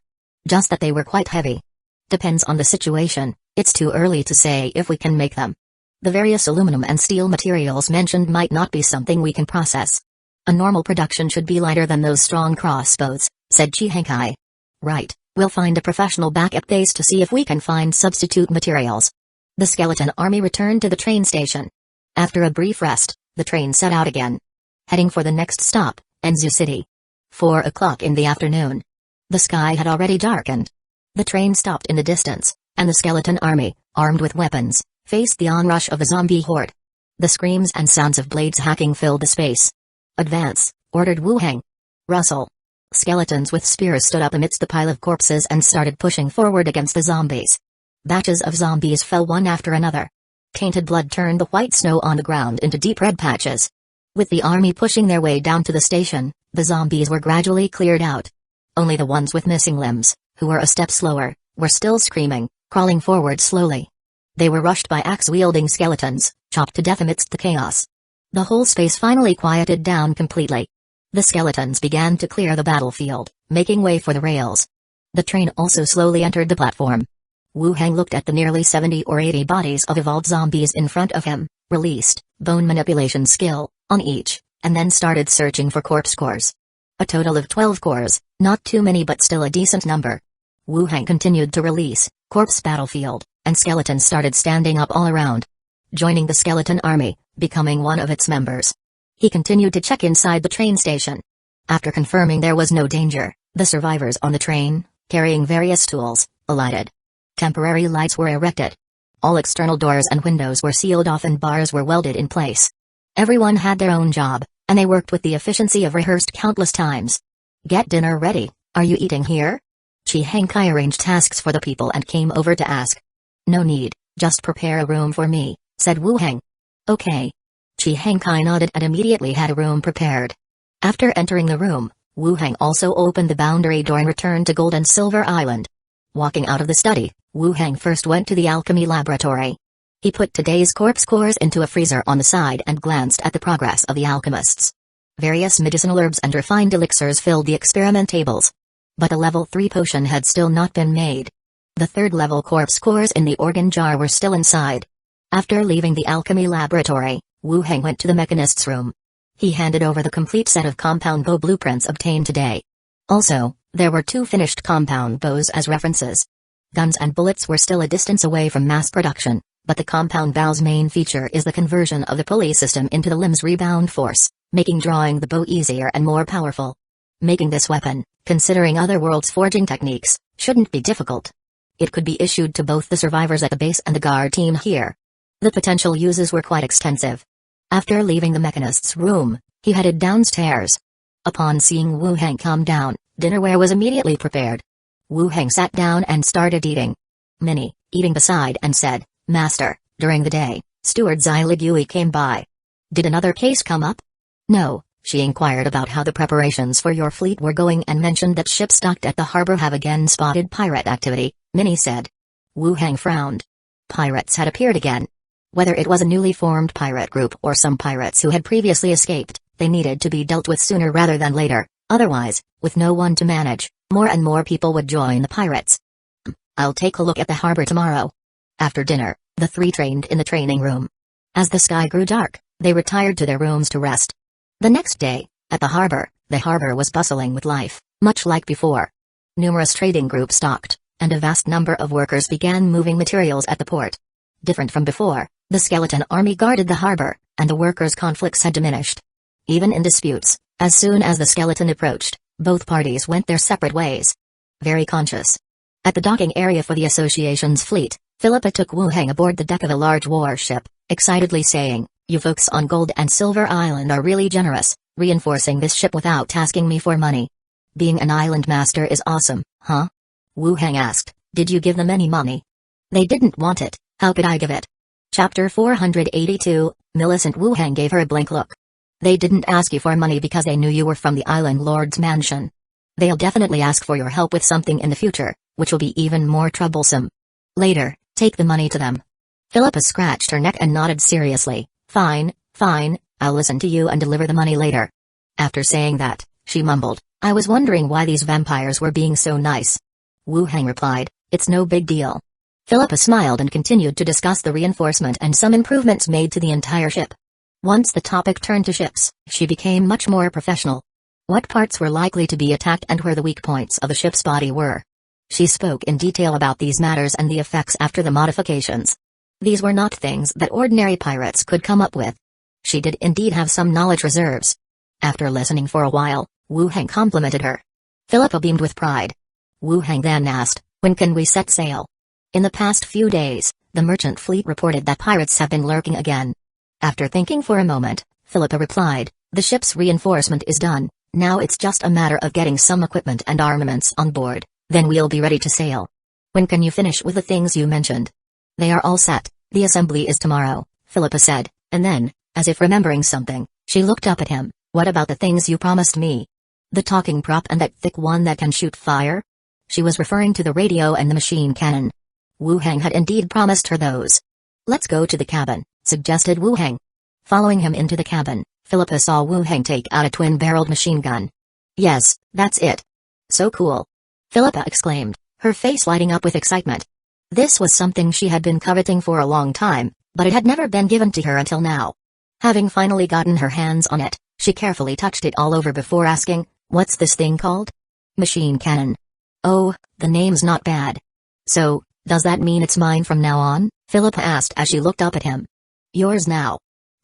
Just that they were quite heavy. "Depends on the situation, it's too early to say if we can make them. The various aluminum and steel materials mentioned might not be something we can process. A normal production should be lighter than those strong crossbows," said Chi Hankai. "Right. We'll find a professional backup base to see if we can find substitute materials." The skeleton army returned to the train station. After a brief rest, the train set out again. Heading for the next stop, Enzu City. 4 o'clock in the afternoon. The sky had already darkened. The train stopped in the distance, and the skeleton army, armed with weapons, faced the onrush of a zombie horde. The screams and sounds of blades hacking filled the space. "Advance," ordered Wu Heng. "Rustle." Skeletons with spears stood up amidst the pile of corpses and started pushing forward against the zombies. Batches of zombies fell one after another. Tainted blood turned the white snow on the ground into deep red patches. With the army pushing their way down to the station, the zombies were gradually cleared out. Only the ones with missing limbs, who were a step slower, were still screaming, crawling forward slowly. They were rushed by axe-wielding skeletons, chopped to death amidst the chaos. The whole space finally quieted down completely. The skeletons began to clear the battlefield, making way for the rails. The train also slowly entered the platform. Wu Hang looked at the nearly 70 or 80 bodies of evolved zombies in front of him, released bone manipulation skill on each, and then started searching for corpse cores. A total of 12 cores, not too many but still a decent number. Wu Hang continued to release corpse battlefield, and skeletons started standing up all around, joining the skeleton army, becoming one of its members. He continued to check inside the train station. After confirming there was no danger, the survivors on the train, carrying various tools, alighted. Temporary lights were erected. All external doors and windows were sealed off and bars were welded in place. Everyone had their own job, and they worked with the efficiency of rehearsed countless times. Get dinner ready, are you eating here? Chi Hangkai arranged tasks for the people and came over to ask. No need, just prepare a room for me, said Wu Hang. Okay. Chi Hangkai nodded and immediately had a room prepared. After entering the room, Wu Hang also opened the boundary door and returned to Gold and Silver Island. Walking out of the study, Wu Hang first went to the alchemy laboratory. He put today's corpse cores into a freezer on the side and glanced at the progress of the alchemists. Various medicinal herbs and refined elixirs filled the experiment tables. But a level 3 potion had still not been made. The third level corpse cores in the organ jar were still inside. After leaving the alchemy laboratory, Wu Hang went to the mechanist's room. He handed over the complete set of compound bow blueprints obtained today. Also, there were 2 finished compound bows as references. Guns and bullets were still a distance away from mass production, but the compound bow's main feature is the conversion of the pulley system into the limb's rebound force, making drawing the bow easier and more powerful. Making this weapon, considering other worlds' forging techniques, shouldn't be difficult. It could be issued to both the survivors at the base and the guard team here. The potential uses were quite extensive. After leaving the mechanist's room, he headed downstairs. Upon seeing Wu Hang come down, dinnerware was immediately prepared. Wu Hang sat down and started eating. Minnie, eating beside and said, Master, during the day, Steward Zai Ligui came by. Did another case come up? No, she inquired about how the preparations for your fleet were going and mentioned that ships docked at the harbor have again spotted pirate activity, Minnie said. Wu Hang frowned. Pirates had appeared again. Whether it was a newly formed pirate group or some pirates who had previously escaped, they needed to be dealt with sooner rather than later, otherwise, with no one to manage, more and more people would join the pirates. I'll take a look at the harbor tomorrow. After dinner, the 3 trained in the training room. As the sky grew dark, they retired to their rooms to rest. The next day, at the harbor was bustling with life, much like before. Numerous trading groups docked, and a vast number of workers began moving materials at the port. Different from before, the skeleton army guarded the harbor, and the workers' conflicts had diminished. Even in disputes, as soon as the skeleton approached, both parties went their separate ways. Very conscious. At the docking area for the association's fleet, Philippa took Wu Hang aboard the deck of a large warship, excitedly saying, You folks on Gold and Silver Island are really generous, reinforcing this ship without asking me for money. Being an island master is awesome, huh? Wu Hang asked, Did you give them any money? They didn't want it, how could I give it? Chapter 482, Millicent. Wu Hang gave her a blank look. They didn't ask you for money because they knew you were from the Island Lord's mansion. They'll definitely ask for your help with something in the future, which will be even more troublesome. Later, take the money to them. Philippa scratched her neck and nodded seriously. Fine, I'll listen to you and deliver the money later. After saying that, she mumbled, I was wondering why these vampires were being so nice. Wu Hang replied, It's no big deal. Philippa smiled and continued to discuss the reinforcement and some improvements made to the entire ship. Once the topic turned to ships, she became much more professional. What parts were likely to be attacked and where the weak points of the ship's body were. She spoke in detail about these matters and the effects after the modifications. These were not things that ordinary pirates could come up with. She did indeed have some knowledge reserves. After listening for a while, Wu Hang complimented her. Philippa beamed with pride. Wu Hang then asked, When can we set sail? In the past few days, the merchant fleet reported that pirates have been lurking again. After thinking for a moment, Philippa replied, The ship's reinforcement is done, now it's just a matter of getting some equipment and armaments on board, then we'll be ready to sail. When can you finish with the things you mentioned? They are all set. The assembly is tomorrow, Philippa said, and then, as if remembering something, she looked up at him. What about the things you promised me? The talking prop and that thick one that can shoot fire? She was referring to the radio and the machine cannon. Wu Heng had indeed promised her those. Let's go to the cabin, suggested Wu Heng. Following him into the cabin, Philippa saw Wu Heng take out a twin-barreled machine gun. Yes, that's it. So cool. Philippa exclaimed, her face lighting up with excitement. This was something she had been coveting for a long time, but it had never been given to her until now. Having finally gotten her hands on it, she carefully touched it all over before asking, what's this thing called? Machine cannon. Oh, the name's not bad. So, does that mean it's mine from now on? Philippa asked as she looked up at him. Yours now.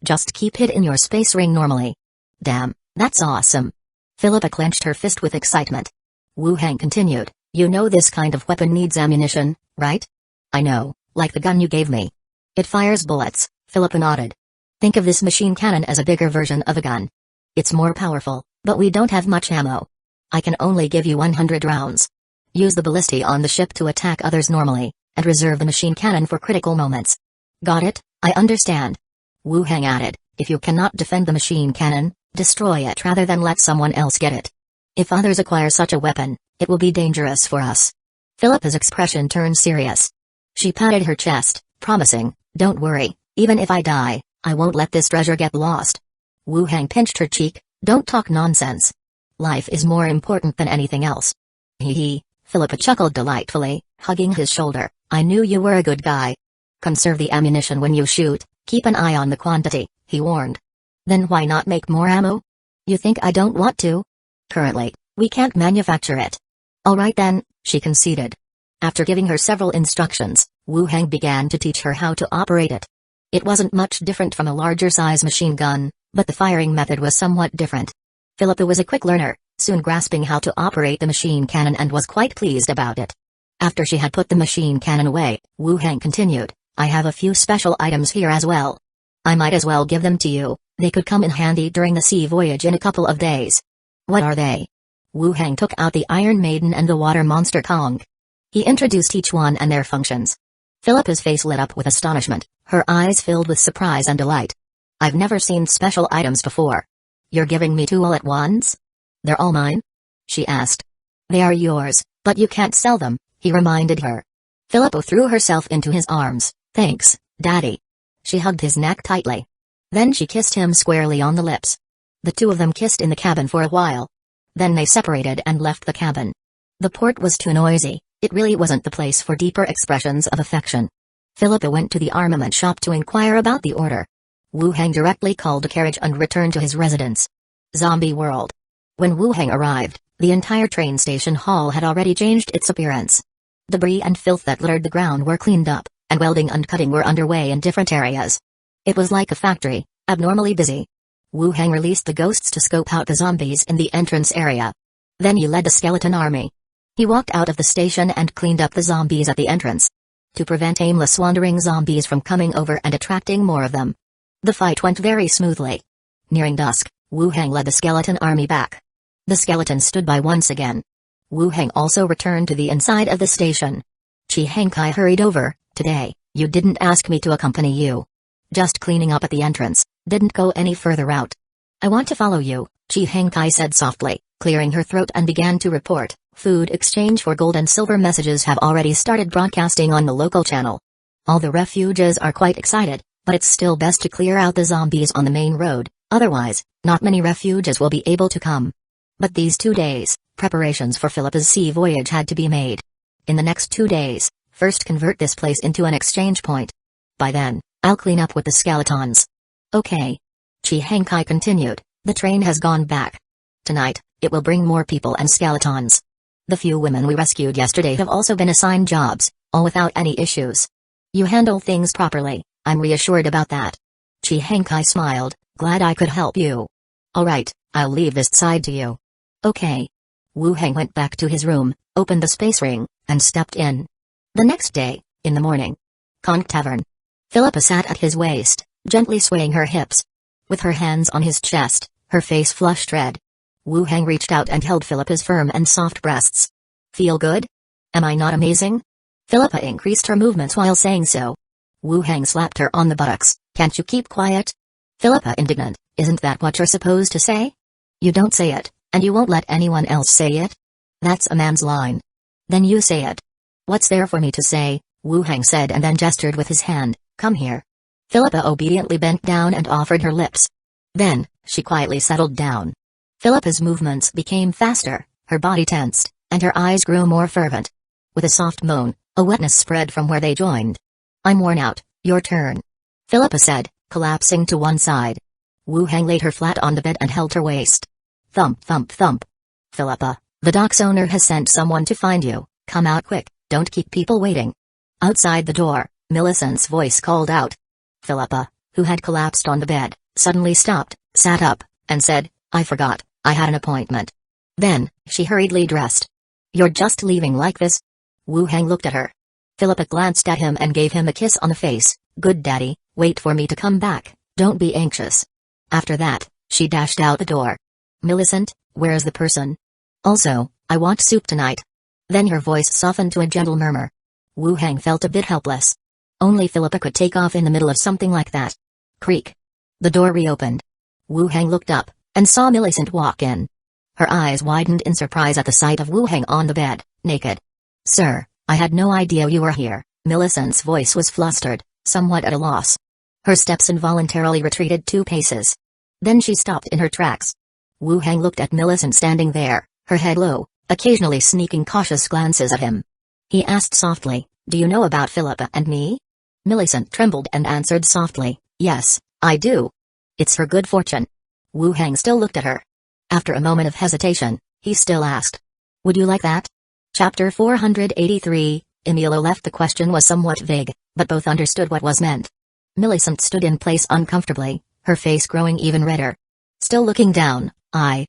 Just keep it in your space ring normally. Damn, that's awesome. Philippa clenched her fist with excitement. Wu Heng continued, you know this kind of weapon needs ammunition, right? I know, like the gun you gave me. It fires bullets, Philippa nodded. Think of this machine cannon as a bigger version of a gun. It's more powerful, but we don't have much ammo. I can only give you 100 rounds. Use the ballistae on the ship to attack others normally, and reserve the machine cannon for critical moments. Got it? I understand. Wu Heng added, if you cannot defend the machine cannon, destroy it rather than let someone else get it. If others acquire such a weapon, it will be dangerous for us. Philippa's expression turned serious. She patted her chest, promising, don't worry, even if I die, I won't let this treasure get lost. Wu Heng pinched her cheek, don't talk nonsense. Life is more important than anything else. Hee hee, Philippa chuckled delightfully, hugging his shoulder, I knew you were a good guy. Conserve the ammunition when you shoot, keep an eye on the quantity, he warned. Then why not make more ammo? You think I don't want to? Currently, we can't manufacture it. Alright then, she conceded. After giving her several instructions, Wu Heng began to teach her how to operate it. It wasn't much different from a larger-size machine gun, but the firing method was somewhat different. Philippa was a quick learner, soon grasping how to operate the machine cannon and was quite pleased about it. After she had put the machine cannon away, Wu Heng continued, I have a few special items here as well. I might as well give them to you, they could come in handy during the sea voyage in a couple of days. What are they? Wu Heng took out the Iron Maiden and the Water Monster Kong. He introduced each one and their functions. Philippa's face lit up with astonishment, her eyes filled with surprise and delight. I've never seen special items before. You're giving me two all at once? They're all mine? She asked. They are yours, but you can't sell them, he reminded her. Philippa threw herself into his arms. Thanks, Daddy. She hugged his neck tightly. Then she kissed him squarely on the lips. The two of them kissed in the cabin for a while. Then they separated and left the cabin. The port was too noisy, it really wasn't the place for deeper expressions of affection. Philippa went to the armament shop to inquire about the order. Wu Heng directly called a carriage and returned to his residence. Zombie World. When Wu Heng arrived, the entire train station hall had already changed its appearance. Debris and filth that littered the ground were cleaned up, and welding and cutting were underway in different areas. It was like a factory, abnormally busy. Wu Heng released the ghosts to scope out the zombies in the entrance area. Then he led the skeleton army. He walked out of the station and cleaned up the zombies at the entrance, to prevent aimless wandering zombies from coming over and attracting more of them. The fight went very smoothly. Nearing dusk, Wu Heng led the skeleton army back. The skeletons stood by once again. Wu Heng also returned to the inside of the station. Chi Hengkai hurried over. Today, you didn't ask me to accompany you. Just cleaning up at the entrance, didn't go any further out. I want to follow you, Chi Hengkai said softly, clearing her throat and began to report. Food exchange for gold and silver messages have already started broadcasting on the local channel. All the refuges are quite excited, but it's still best to clear out the zombies on the main road, otherwise, not many refuges will be able to come. But these 2 days, preparations for Philippa's sea voyage had to be made. In the next 2 days, first convert this place into an exchange point. By then, I'll clean up with the skeletons. Okay. Chi Hengkai continued, the train has gone back. Tonight, it will bring more people and skeletons. The few women we rescued yesterday have also been assigned jobs, all without any issues. You handle things properly, I'm reassured about that. Chi Hengkai smiled, glad I could help you. Alright, I'll leave this side to you. Okay. Wu Heng went back to his room, opened the space ring, and stepped in. The next day, in the morning. Conch Tavern. Philippa sat at his waist, gently swaying her hips. With her hands on his chest, her face flushed red. Wu Heng reached out and held Philippa's firm and soft breasts. Feel good? Am I not amazing? Philippa increased her movements while saying so. Wu Hang slapped her on the buttocks. Can't you keep quiet? Philippa indignant, isn't that what you're supposed to say? You don't say it, and you won't let anyone else say it? That's a man's line. Then you say it. What's there for me to say? Wu Hang said and then gestured with his hand, come here. Philippa obediently bent down and offered her lips. Then, she quietly settled down. Philippa's movements became faster, her body tensed, and her eyes grew more fervent. With a soft moan, a wetness spread from where they joined. I'm worn out, your turn. Philippa said, collapsing to one side. Wu Hang laid her flat on the bed and held her waist. Thump thump thump. Philippa, the dock's owner has sent someone to find you, come out quick, don't keep people waiting. Outside the door, Millicent's voice called out. Philippa, who had collapsed on the bed, suddenly stopped, sat up, and said, I forgot, I had an appointment. Then, she hurriedly dressed. You're just leaving like this? Wu Hang looked at her. Philippa glanced at him and gave him a kiss on the face. Good daddy, wait for me to come back, don't be anxious. After that, she dashed out the door. Millicent, where's the person? Also, I want soup tonight. Then her voice softened to a gentle murmur. Wu Hang felt a bit helpless. Only Philippa could take off in the middle of something like that. Creak. The door reopened. Wu Hang looked up, and saw Millicent walk in. Her eyes widened in surprise at the sight of Wu Hang on the bed, naked. Sir, I had no idea you were here. Millicent's voice was flustered, somewhat at a loss. Her steps involuntarily retreated 2 paces. Then she stopped in her tracks. Wu Hang looked at Millicent standing there, her head low, occasionally sneaking cautious glances at him. He asked softly, do you know about Philippa and me? Millicent trembled and answered softly, yes, I do. It's her good fortune. Wu Hang still looked at her. After a moment of hesitation, he still asked, would you like that? Chapter 483, Emilio left the question was somewhat vague, but both understood what was meant. Millicent stood in place uncomfortably, her face growing even redder. Still looking down, I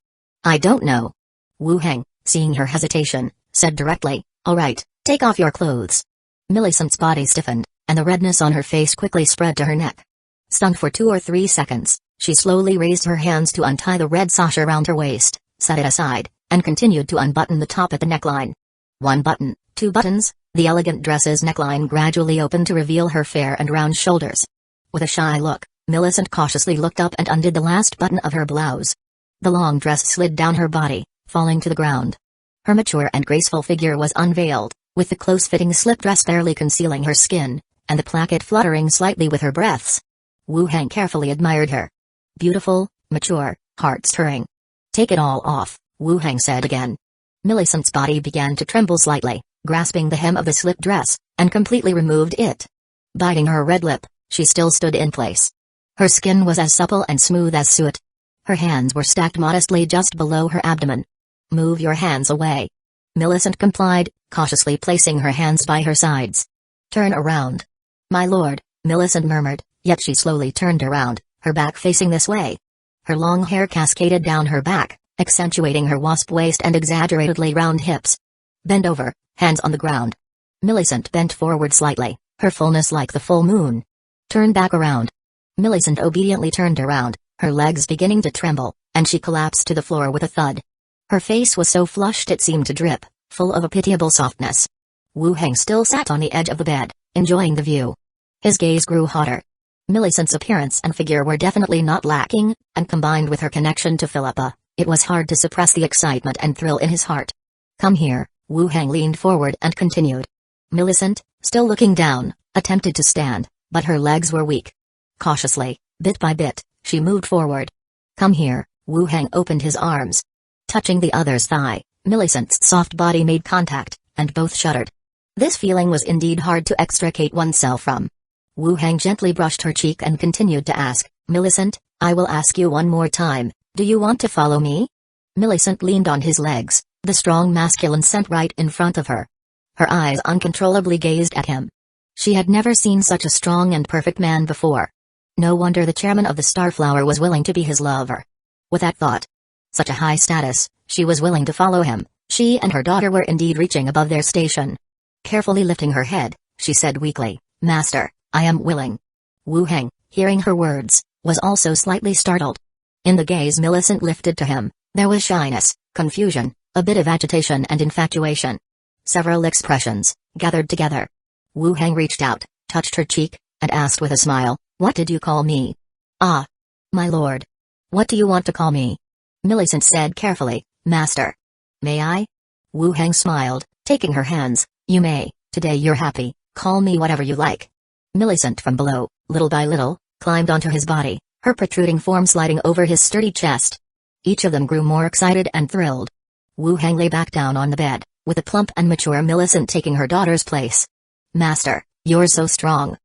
don't know. Wu Hang, seeing her hesitation, said directly, all right, take off your clothes. Millicent's body stiffened, and the redness on her face quickly spread to her neck. Stunned for 2 or 3 seconds, she slowly raised her hands to untie the red sash around her waist, set it aside, and continued to unbutton the top at the neckline. 1 button, 2 buttons, the elegant dress's neckline gradually opened to reveal her fair and round shoulders. With a shy look, Millicent cautiously looked up and undid the last button of her blouse. The long dress slid down her body, falling to the ground. Her mature and graceful figure was unveiled, with the close-fitting slip dress barely concealing her skin, and the placket fluttering slightly with her breaths. Wu Hang carefully admired her. Beautiful, mature, heart-stirring. Take it all off, Wu Hang said again. Millicent's body began to tremble slightly, grasping the hem of the slip dress, and completely removed it. Biting her red lip, she still stood in place. Her skin was as supple and smooth as suet. Her hands were stacked modestly just below her abdomen. Move your hands away. Millicent complied, cautiously placing her hands by her sides. Turn around. My lord, Millicent murmured, yet she slowly turned around, her back facing this way. Her long hair cascaded down her back, accentuating her wasp waist and exaggeratedly round hips. Bend over, hands on the ground. Millicent bent forward slightly, her fullness like the full moon. Turn back around. Millicent obediently turned around, her legs beginning to tremble, and she collapsed to the floor with a thud. Her face was so flushed it seemed to drip, full of a pitiable softness. Wu Hang still sat on the edge of the bed, enjoying the view. His gaze grew hotter. Millicent's appearance and figure were definitely not lacking, and combined with her connection to Philippa, it was hard to suppress the excitement and thrill in his heart. Come here, Wu Hang leaned forward and continued. Millicent, still looking down, attempted to stand, but her legs were weak. Cautiously, bit by bit, she moved forward. Come here, Wu Hang opened his arms. Touching the other's thigh, Millicent's soft body made contact, and both shuddered. This feeling was indeed hard to extricate oneself from. Wu Hang gently brushed her cheek and continued to ask, Millicent, I will ask you one more time, do you want to follow me? Millicent leaned on his legs, the strong masculine scent right in front of her. Her eyes uncontrollably gazed at him. She had never seen such a strong and perfect man before. No wonder the chairman of the Starflower was willing to be his lover. With that thought, such a high status, she was willing to follow him. She and her daughter were indeed reaching above their station. Carefully lifting her head, she said weakly, Master, I am willing. Wu Hang, hearing her words, was also slightly startled. In the gaze Millicent lifted to him, there was shyness, confusion, a bit of agitation and infatuation. Several expressions gathered together. Wu Hang reached out, touched her cheek, and asked with a smile, "What did you call me?" "Ah. My lord." "What do you want to call me?" Millicent said carefully, "Master." "May I?" Wu Hang smiled, taking her hands. "You may. Today you're happy, call me whatever you like." Millicent from below, little by little, climbed onto his body, her protruding form sliding over his sturdy chest. Each of them grew more excited and thrilled. Wu Hang lay back down on the bed, with a plump and mature Millicent taking her daughter's place. "Master, you're so strong."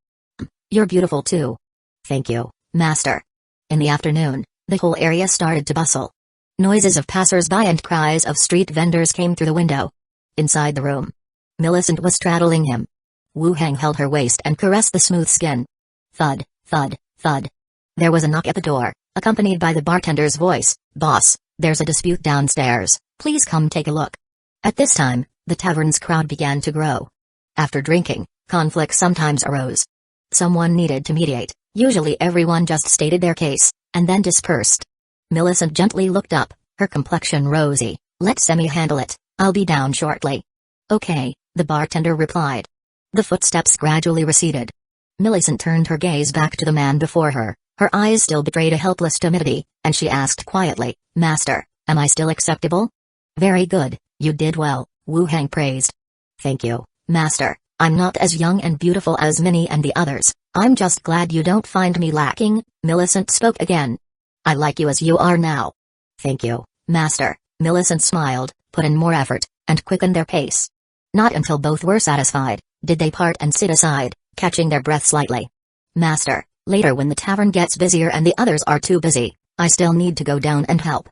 "You're beautiful too." "Thank you, Master." In the afternoon, the whole area started to bustle. Noises of passers-by and cries of street vendors came through the window. Inside the room, Millicent was straddling him. Wu Hang held her waist and caressed the smooth skin. Thud, thud, thud. There was a knock at the door, accompanied by the bartender's voice, "Boss, there's a dispute downstairs, please come take a look." At this time, the tavern's crowd began to grow. After drinking, conflict sometimes arose. Someone needed to mediate, usually everyone just stated their case, and then dispersed. Millicent gently looked up, her complexion rosy. "Let Semi handle it, I'll be down shortly." "Okay," the bartender replied. The footsteps gradually receded. Millicent turned her gaze back to the man before her, her eyes still betrayed a helpless timidity, and she asked quietly, "Master, am I still acceptable?" "Very good, you did well," Wu Hang praised. "Thank you, Master, I'm not as young and beautiful as Minnie and the others, I'm just glad you don't find me lacking," Millicent spoke again. "I like you as you are now." "Thank you, Master," Millicent smiled, put in more effort, and quickened their pace. Not until both were satisfied, did they part and sit aside, catching their breath slightly. "Master, later when the tavern gets busier and the others are too busy, I still need to go down and help."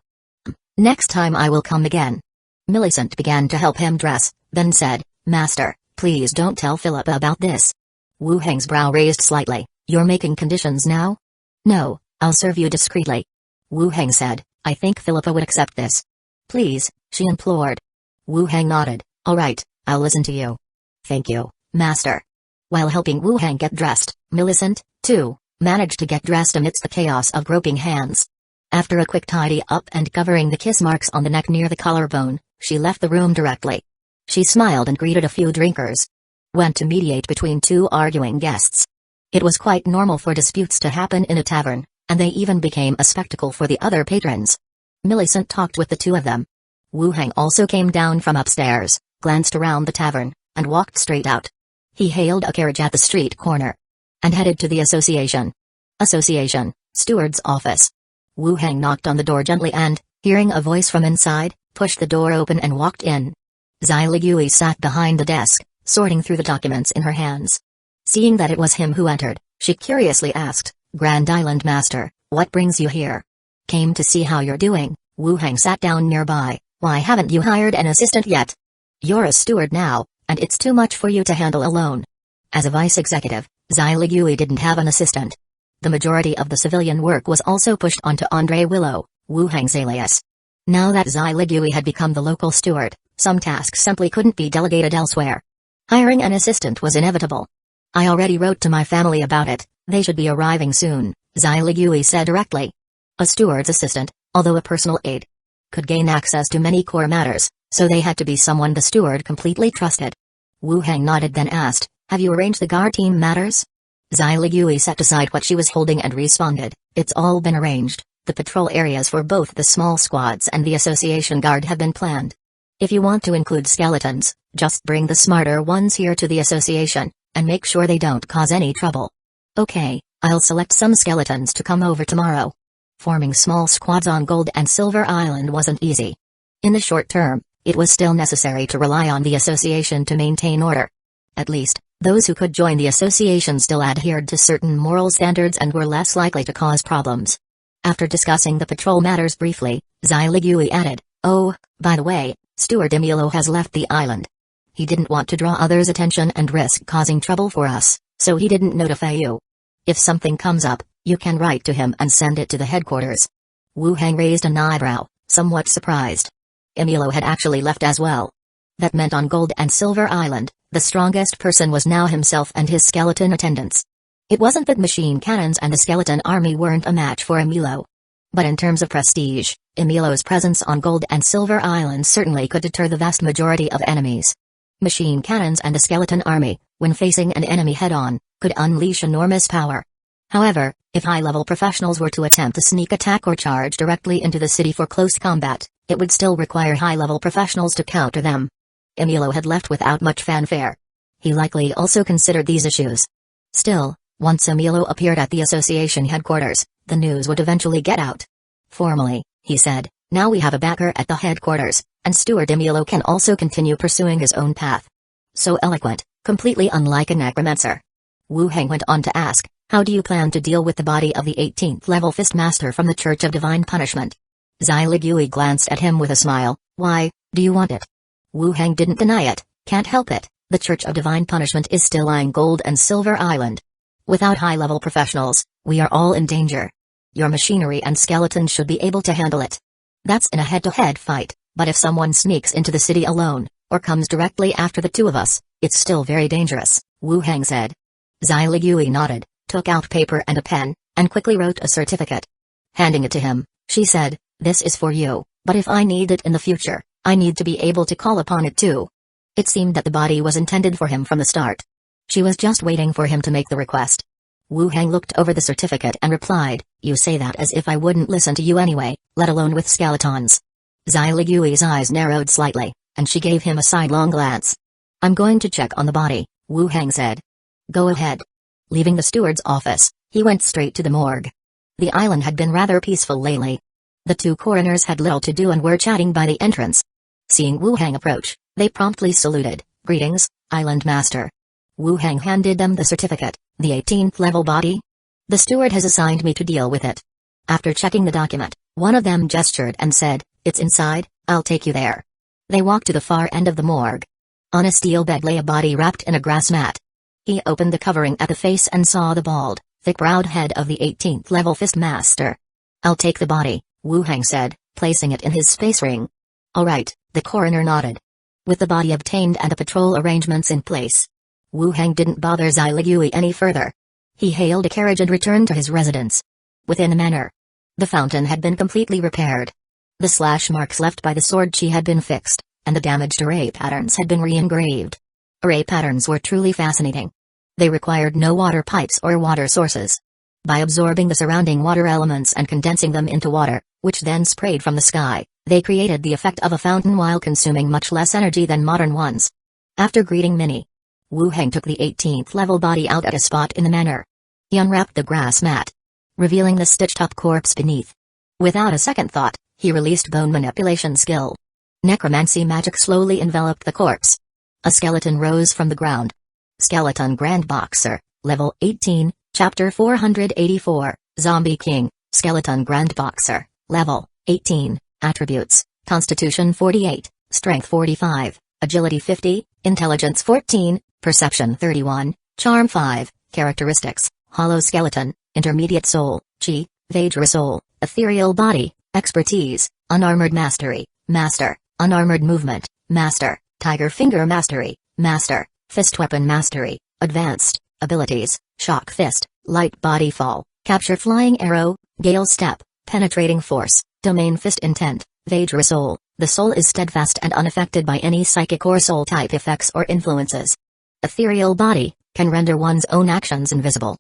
"Next time I will come again." Millicent began to help him dress, then said, "Master, please don't tell Philippa about this." Wu Hang's brow raised slightly. "You're making conditions now?" "No, I'll serve you discreetly." Wu Hang said, "I think Philippa would accept this." "Please," she implored. Wu Hang nodded. "All right, I'll listen to you." "Thank you, Master." While helping Wu Hang get dressed, Millicent, too, managed to get dressed amidst the chaos of groping hands. After a quick tidy up and covering the kiss marks on the neck near the collarbone, she left the room directly. She smiled and greeted a few drinkers. Went to mediate between two arguing guests. It was quite normal for disputes to happen in a tavern, and they even became a spectacle for the other patrons. Millicent talked with the two of them. Wu Hang also came down from upstairs, glanced around the tavern, and walked straight out. He hailed a carriage at the street corner and headed to the association. Steward's office. Wu Hang knocked on the door gently and, hearing a voice from inside, pushed the door open and walked in. Zailigui sat behind the desk, sorting through the documents in her hands. Seeing that it was him who entered, she curiously asked, "Grand Island Master, what brings you here?" "Came to see how you're doing." Wu Hang sat down nearby. "Why haven't you hired an assistant yet? You're a steward now, and it's too much for you to handle alone." As a vice executive, Zailigui didn't have an assistant. The majority of the civilian work was also pushed onto Andre Willow, Wu Hang's alias. Now that Zailigui had become the local steward, some tasks simply couldn't be delegated elsewhere. Hiring an assistant was inevitable. "I already wrote to my family about it, they should be arriving soon," Zailigui said directly. A steward's assistant, although a personal aide, could gain access to many core matters, so they had to be someone the steward completely trusted. Wu Hang nodded then asked, "Have you arranged the guard team matters?" Zailigui set aside what she was holding and responded, "It's all been arranged. The patrol areas for both the small squads and the association guard have been planned. If you want to include skeletons, just bring the smarter ones here to the association, and make sure they don't cause any trouble." "Okay, I'll select some skeletons to come over tomorrow." Forming small squads on Gold and Silver Island wasn't easy. In the short term, it was still necessary to rely on the association to maintain order. At least, those who could join the association still adhered to certain moral standards and were less likely to cause problems. After discussing the patrol matters briefly, Zailigui added, "Oh, by the way, Steward Emilio has left the island. He didn't want to draw others' attention and risk causing trouble for us, so he didn't notify you. If something comes up, you can write to him and send it to the headquarters." Wu Hang raised an eyebrow, somewhat surprised. Emilio had actually left as well. That meant on Gold and Silver Island, the strongest person was now himself and his skeleton attendants. It wasn't that machine cannons and the skeleton army weren't a match for Emilio. But in terms of prestige, Emilio's presence on Gold and Silver Island certainly could deter the vast majority of enemies. Machine cannons and a skeleton army, when facing an enemy head-on, could unleash enormous power. However, if high-level professionals were to attempt a sneak attack or charge directly into the city for close combat, it would still require high-level professionals to counter them. Emilio had left without much fanfare. He likely also considered these issues. Still, once Emilio appeared at the association headquarters, the news would eventually get out. Formally, he said, now we have a backer at the headquarters, and Steward Emilio can also continue pursuing his own path. So eloquent, completely unlike a necromancer. Wu Heng went on to ask, how do you plan to deal with the body of the 18th level fist master from the Church of Divine Punishment? Zai Ligui glanced at him with a smile. Why, do you want it? Wu Heng didn't deny it. Can't help it, the Church of Divine Punishment is still eyeing Gold and Silver Island. Without high-level professionals, we are all in danger. Your machinery and skeletons should be able to handle it. That's in a head-to-head fight, but if someone sneaks into the city alone, or comes directly after the two of us, it's still very dangerous, Wu Heng said. Zai Ligui nodded, took out paper and a pen, and quickly wrote a certificate. Handing it to him, she said, this is for you, but if I need it in the future, I need to be able to call upon it too. It seemed that the body was intended for him from the start. She was just waiting for him to make the request. Wu Heng looked over the certificate and replied, you say that as if I wouldn't listen to you anyway, let alone with skeletons. Zai Ligui's eyes narrowed slightly, and she gave him a sidelong glance. I'm going to check on the body, Wu Heng said. Go ahead. Leaving the steward's office, he went straight to the morgue. The island had been rather peaceful lately. The two coroners had little to do and were chatting by the entrance. Seeing Wu Heng approach, they promptly saluted. Greetings, Island Master. Wu Heng handed them the certificate. The 18th level body? The steward has assigned me to deal with it. After checking the document, one of them gestured and said, it's inside, I'll take you there. They walked to the far end of the morgue. On a steel bed lay a body wrapped in a grass mat. He opened the covering at the face and saw the bald, thick-browed head of the 18th level fist master. I'll take the body, Wu Heng said, placing it in his space ring. All right, the coroner nodded. With the body obtained and the patrol arrangements in place, Wu Heng didn't bother Zai Ligui any further. He hailed a carriage and returned to his residence. Within a manor, the fountain had been completely repaired. The slash marks left by the sword chi had been fixed, and the damaged array patterns had been re-engraved. Array patterns were truly fascinating. They required no water pipes or water sources. By absorbing the surrounding water elements and condensing them into water, which then sprayed from the sky, they created the effect of a fountain while consuming much less energy than modern ones. After greeting Minnie, Wu Heng took the 18th level body out at a spot in the manor. He unwrapped the grass mat, revealing the stitched-up corpse beneath. Without a second thought, he released bone manipulation skill. Necromancy magic slowly enveloped the corpse. A skeleton rose from the ground. Skeleton Grand Boxer, Level 18, Chapter 484, Zombie King, Skeleton Grand Boxer, Level 18, Attributes, Constitution 48, Strength 45, Agility 50, Intelligence 14, Perception 31, Charm 5, Characteristics, Hollow Skeleton, Intermediate Soul, Chi, Vajra Soul, Ethereal Body, Expertise, Unarmored Mastery, Master, Unarmored Movement, Master, Tiger Finger Mastery, Master, Fist Weapon Mastery, Advanced, Abilities, Shock Fist, Light Body Fall, Capture Flying Arrow, Gale Step, Penetrating Force, Domain Fist Intent, Vajra Soul, the soul is steadfast and unaffected by any psychic or soul type effects or influences. Ethereal Body, can render one's own actions invisible.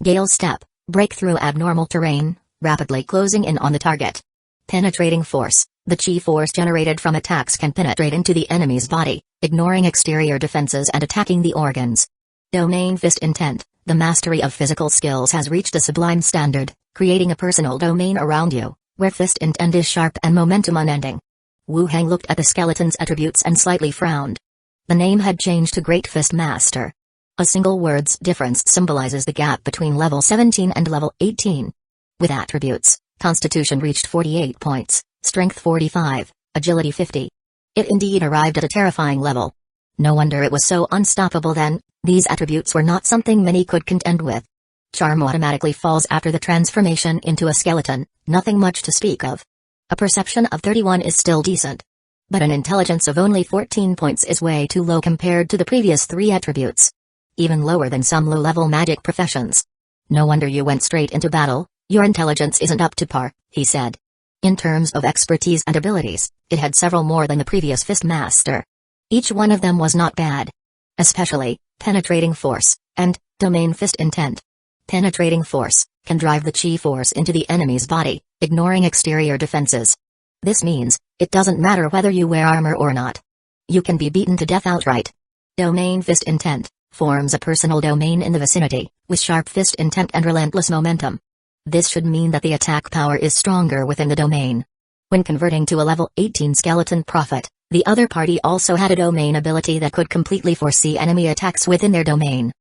Gale Step, break through abnormal terrain, rapidly closing in on the target. Penetrating Force, the chi force generated from attacks can penetrate into the enemy's body, ignoring exterior defenses and attacking the organs. Domain Fist Intent, the mastery of physical skills has reached a sublime standard, creating a personal domain around you, where fist intent is sharp and momentum unending. Wu Heng looked at the skeleton's attributes and slightly frowned. The name had changed to Great Fist Master. A single word's difference symbolizes the gap between level 17 and level 18. With attributes, Constitution reached 48 points, Strength 45, Agility 50. It indeed arrived at a terrifying level. No wonder it was so unstoppable then. These attributes were not something many could contend with. Charm automatically falls after the transformation into a skeleton, nothing much to speak of. A perception of 31 is still decent. But an intelligence of only 14 points is way too low compared to the previous 3 attributes. Even lower than some low-level magic professions. No wonder you went straight into battle, your intelligence isn't up to par, he said. In terms of expertise and abilities, it had several more than the previous Fist Master. Each one of them was not bad. Especially, Penetrating Force, and Domain Fist Intent. Penetrating Force can drive the chi force into the enemy's body, ignoring exterior defenses. This means, it doesn't matter whether you wear armor or not. You can be beaten to death outright. Domain Fist Intent forms a personal domain in the vicinity, with sharp fist intent and relentless momentum. This should mean that the attack power is stronger within the domain. When converting to a level 18 Skeleton Prophet, the other party also had a domain ability that could completely foresee enemy attacks within their domain.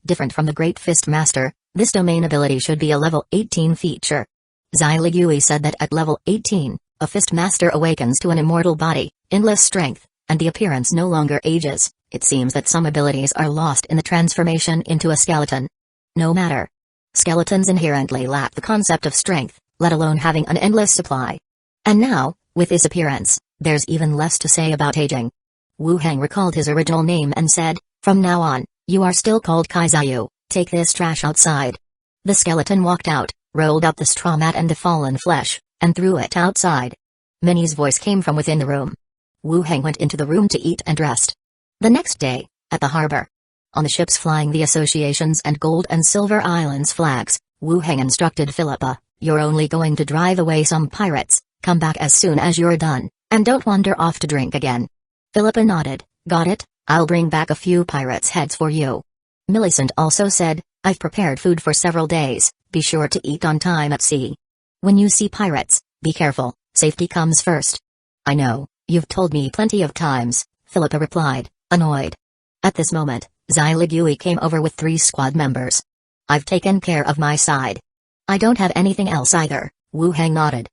Different from the Great Fist Master, this domain ability should be a level 18 feature. Xyligui said that at level 18, a Fist Master awakens to an immortal body, endless strength, and the appearance no longer ages. It seems that some abilities are lost in the transformation into a skeleton. No matter. Skeletons inherently lack the concept of strength, let alone having an endless supply. And now, with this appearance, there's even less to say about aging. Wu Heng recalled his original name and said, "From now on, you are still called Kaizayu, take this trash outside." The skeleton walked out, rolled up the straw mat and the fallen flesh, and threw it outside. Minnie's voice came from within the room. Wu Heng went into the room to eat and rest. The next day, at the harbor. On the ships flying the Association's and Gold and Silver Islands flags, Wu Heng instructed Philippa, "You're only going to drive away some pirates, come back as soon as you're done, and don't wander off to drink again." Philippa nodded, "Got it, I'll bring back a few pirates' heads for you." Millicent also said, "I've prepared food for several days, be sure to eat on time at sea. When you see pirates, be careful, safety comes first." "I know, you've told me plenty of times," Philippa replied, annoyed. At this moment, Xyligui came over with 3 squad members. "I've taken care of my side." "I don't have anything else either," Wu Heng nodded.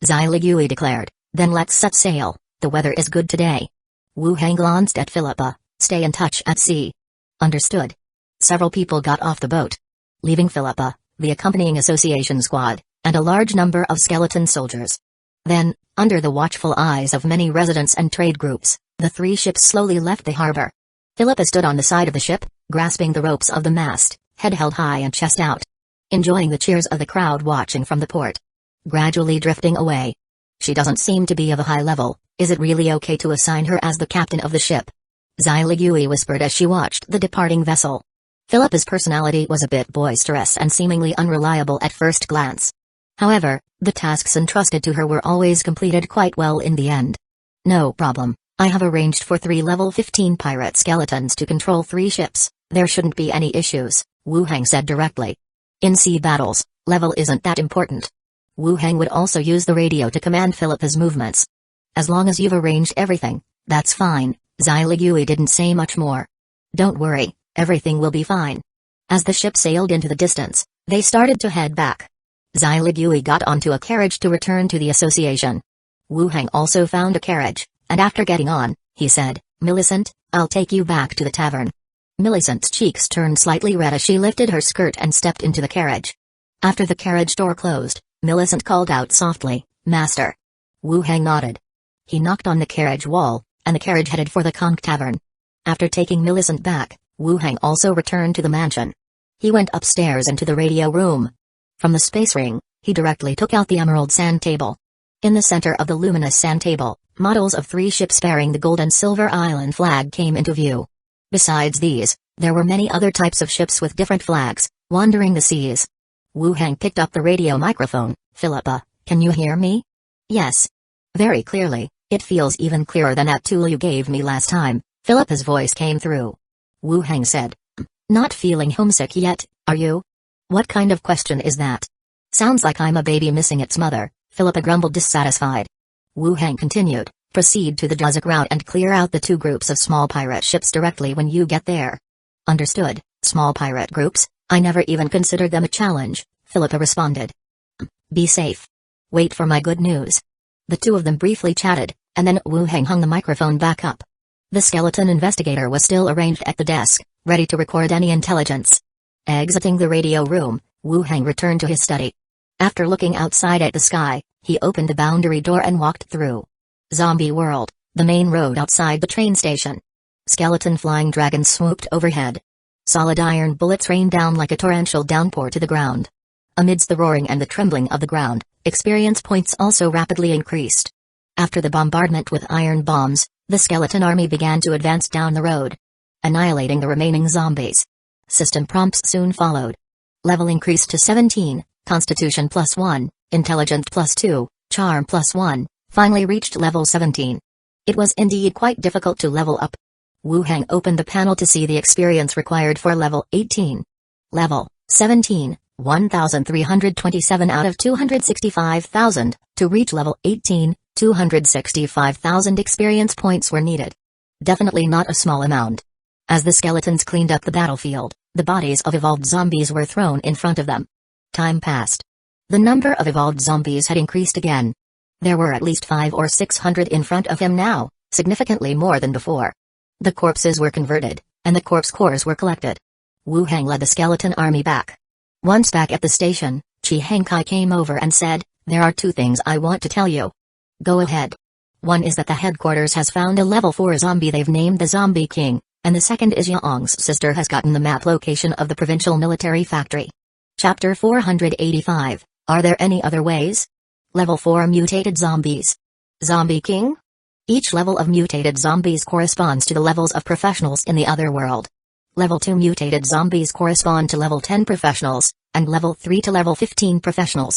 Xyligui declared, "Then let's set sail, the weather is good today." Wu Heng glanced at Philippa, "Stay in touch at sea." "Understood." Several people got off the boat. Leaving Philippa, the accompanying association squad, and a large number of skeleton soldiers. Then, under the watchful eyes of many residents and trade groups, the 3 ships slowly left the harbor. Philippa stood on the side of the ship, grasping the ropes of the mast, head held high and chest out. Enjoying the cheers of the crowd watching from the port. Gradually drifting away. "She doesn't seem to be of a high level, is it really okay to assign her as the captain of the ship?" Xyligui whispered as she watched the departing vessel. Philippa's personality was a bit boisterous and seemingly unreliable at first glance. However, the tasks entrusted to her were always completed quite well in the end. "No problem. I have arranged for 3 level 15 pirate skeletons to control 3 ships, there shouldn't be any issues," Wu Heng said directly. In sea battles, level isn't that important. Wu Heng would also use the radio to command Philippa's movements. "As long as you've arranged everything, that's fine," Xyligui didn't say much more. "Don't worry, everything will be fine." As the ship sailed into the distance, they started to head back. Xyligui got onto a carriage to return to the association. Wu Heng also found a carriage, and after getting on, he said, "Millicent, I'll take you back to the tavern." Millicent's cheeks turned slightly red as she lifted her skirt and stepped into the carriage. After the carriage door closed, Millicent called out softly, "Master." Wu Heng nodded. He knocked on the carriage wall, and the carriage headed for the Conch Tavern. After taking Millicent back, Wu Heng also returned to the mansion. He went upstairs into the radio room. From the space ring, he directly took out the emerald sand table. In the center of the luminous sand table, models of 3 ships bearing the Gold and Silver Island flag came into view. Besides these, there were many other types of ships with different flags, wandering the seas. Wu Heng picked up the radio microphone. "Philippa, can you hear me?" "Yes. Very clearly, it feels even clearer than that tool you gave me last time," Philippa's voice came through. Wu Heng said, "Not feeling homesick yet, are you?" "What kind of question is that?" "Sounds like I'm a baby missing its mother," Philippa grumbled dissatisfied. Wu Heng continued, "Proceed to the Druzuk route and clear out the 2 groups of small pirate ships directly when you get there." "Understood, small pirate groups, I never even considered them a challenge," Philippa responded. "Be safe. Wait for my good news." The 2 of them briefly chatted, and then Wu Heng hung the microphone back up. The skeleton investigator was still arranged at the desk, ready to record any intelligence. Exiting the radio room, Wu Heng returned to his study. After looking outside at the sky, he opened the boundary door and walked through. Zombie World, the main road outside the train station. Skeleton flying dragons swooped overhead. Solid iron bullets rained down like a torrential downpour to the ground. Amidst the roaring and the trembling of the ground, experience points also rapidly increased. After the bombardment with iron bombs, The skeleton army began to advance down the road, annihilating the remaining zombies. System prompts soon followed. Level increased to 17, Constitution +1, Intelligence +2, Charm +1, finally reached level 17. It was indeed quite difficult to level up. Wu Heng opened the panel to see the experience required for level 18. Level 17, 1,327 out of 265,000. To reach level 18, 265,000 experience points were needed. Definitely not a small amount. As the skeletons cleaned up the battlefield, the bodies of evolved zombies were thrown in front of them. Time passed. The number of evolved zombies had increased again. There were at least 500 or 600 in front of him now, significantly more than before. The corpses were converted, and the corpse cores were collected. Wu Heng led the skeleton army back. Once back at the station, Chi Hengkai came over and said, "There are two things I want to tell you." "Go ahead." "One is that the headquarters has found a level 4 zombie they've named the Zombie King, and the second is Yaong's sister has gotten the map location of the provincial military factory." Chapter 485, Are there any other ways? Level 4 Mutated Zombies. Zombie King? Each level of mutated zombies corresponds to the levels of professionals in the other world. Level 2 mutated zombies correspond to level 10 professionals, and level 3 to level 15 professionals.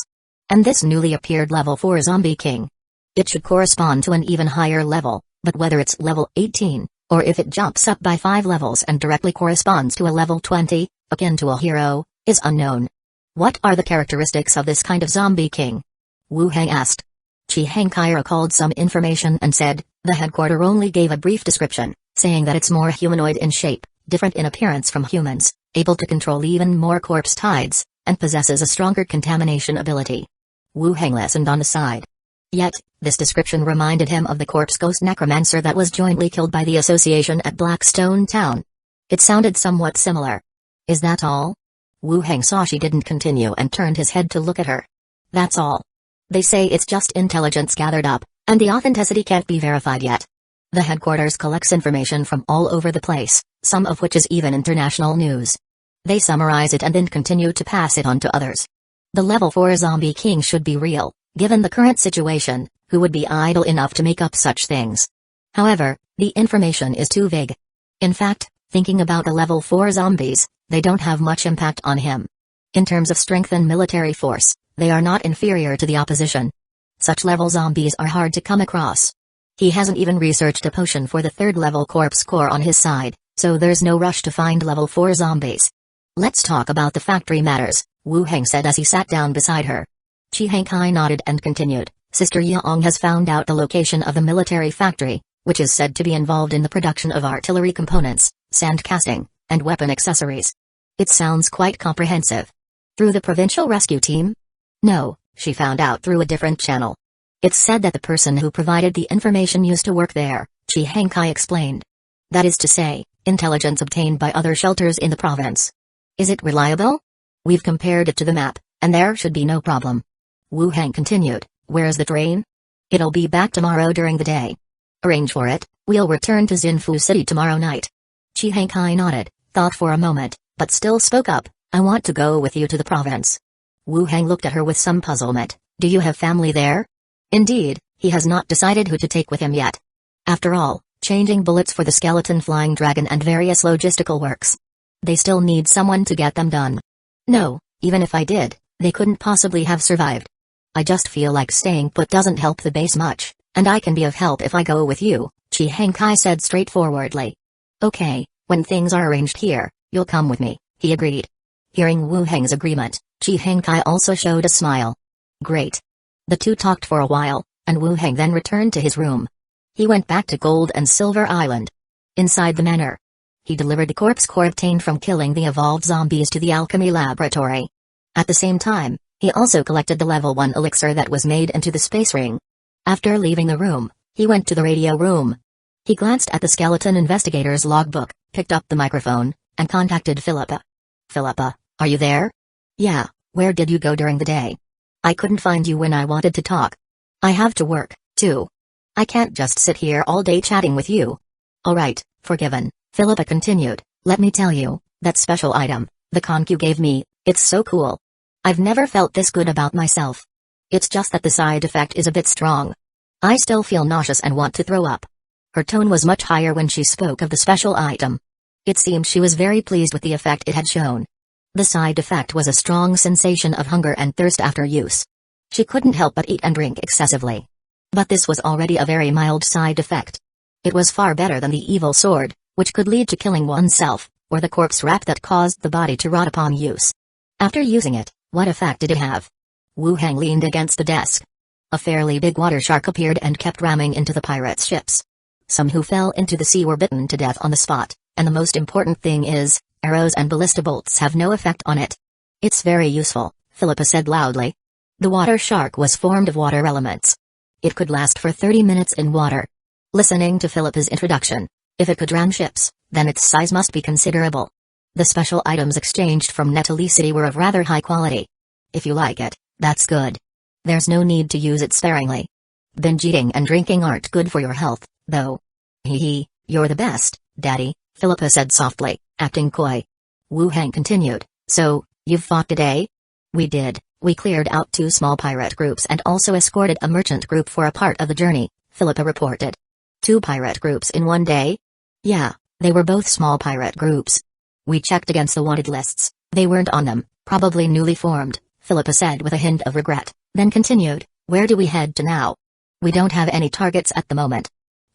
And this newly appeared level 4 Zombie King. It should correspond to an even higher level, but whether it's level 18, or if it jumps up by 5 levels and directly corresponds to a level 20, akin to a hero, is unknown. What are the characteristics of this kind of Zombie King? Wu Heng asked. Chi Hengkai recalled some information and said, the headquarter only gave a brief description, saying that it's more humanoid in shape, different in appearance from humans, able to control even more corpse tides, and possesses a stronger contamination ability. Wu Heng listened on the side. Yet, this description reminded him of the corpse ghost Necromancer that was jointly killed by the association at Blackstone Town. It sounded somewhat similar. Is that all? Wu Heng saw she didn't continue and turned his head to look at her. That's all. They say it's just intelligence gathered up, and the authenticity can't be verified yet. The headquarters collects information from all over the place, some of which is even international news. They summarize it and then continue to pass it on to others. The level 4 Zombie King should be real, given the current situation, who would be idle enough to make up such things? However, the information is too vague. In fact, thinking about the level 4 zombies, they don't have much impact on him. In terms of strength and military force, they are not inferior to the opposition. Such level zombies are hard to come across. He hasn't even researched a potion for the 3rd level corpse core on his side, so there's no rush to find level 4 zombies. Let's talk about the factory matters, Wu Heng said as he sat down beside her. Chi Hengkai nodded and continued, Sister Yaong has found out the location of the military factory, which is said to be involved in the production of artillery components, sand casting, and weapon accessories. It sounds quite comprehensive. Through the provincial rescue team? No, she found out through a different channel. It's said that the person who provided the information used to work there, Chi Hengkai explained. That is to say, intelligence obtained by other shelters in the province. Is it reliable? We've compared it to the map, and there should be no problem. Wu Heng continued, where's the train? It'll be back tomorrow during the day. Arrange for it, we'll return to Xinfu City tomorrow night. Chi Hengkai nodded, thought for a moment, but still spoke up, I want to go with you to the province. Wu Heng looked at her with some puzzlement, do you have family there? Indeed, he has not decided who to take with him yet. After all, changing bullets for the skeleton flying dragon and various logistical works. They still need someone to get them done. No, even if I did, they couldn't possibly have survived. I just feel like staying put doesn't help the base much, and I can be of help if I go with you, Chi Hengkai said straightforwardly. Okay, when things are arranged here, you'll come with me, he agreed. Hearing Wu Heng's agreement, Chi Hengkai also showed a smile. Great. The two talked for a while, and Wu Heng then returned to his room. He went back to Gold and Silver Island. Inside the manor, he delivered the corpse core obtained from killing the evolved zombies to the alchemy laboratory. At the same time, he also collected the level 1 elixir that was made into the space ring. After leaving the room, he went to the radio room. He glanced at the skeleton investigator's logbook, picked up the microphone, and contacted Philippa. Philippa, are you there? Yeah, where did you go during the day? I couldn't find you when I wanted to talk. I have to work, too. I can't just sit here all day chatting with you. Alright, forgiven, Philippa continued, let me tell you, that special item, the Conquest gave me, it's so cool. I've never felt this good about myself. It's just that the side effect is a bit strong. I still feel nauseous and want to throw up. Her tone was much higher when she spoke of the special item. It seemed she was very pleased with the effect it had shown. The side effect was a strong sensation of hunger and thirst after use. She couldn't help but eat and drink excessively. But this was already a very mild side effect. It was far better than the evil sword, which could lead to killing oneself, or the corpse wrap that caused the body to rot upon use. After using it, what effect did it have? Wu Heng leaned against the desk. A fairly big water shark appeared and kept ramming into the pirates' ships. Some who fell into the sea were bitten to death on the spot, and the most important thing is, arrows and ballista bolts have no effect on it. It's very useful, Philippa said loudly. The water shark was formed of water elements. It could last for 30 minutes in water. Listening to Philippa's introduction, if it could ram ships, then its size must be considerable. The special items exchanged from Netalicity were of rather high quality. If you like it, that's good. There's no need to use it sparingly. Binge eating and drinking aren't good for your health, though. Hee, you're the best, Daddy, Philippa said softly, acting coy. Wu Heng continued, so, you've fought today? We did. We cleared out 2 small pirate groups and also escorted a merchant group for a part of the journey, Philippa reported. 2 pirate groups in one day? Yeah, they were both small pirate groups. We checked against the wanted lists, they weren't on them, probably newly formed, Philippa said with a hint of regret, then continued, where do we head to now? We don't have any targets at the moment.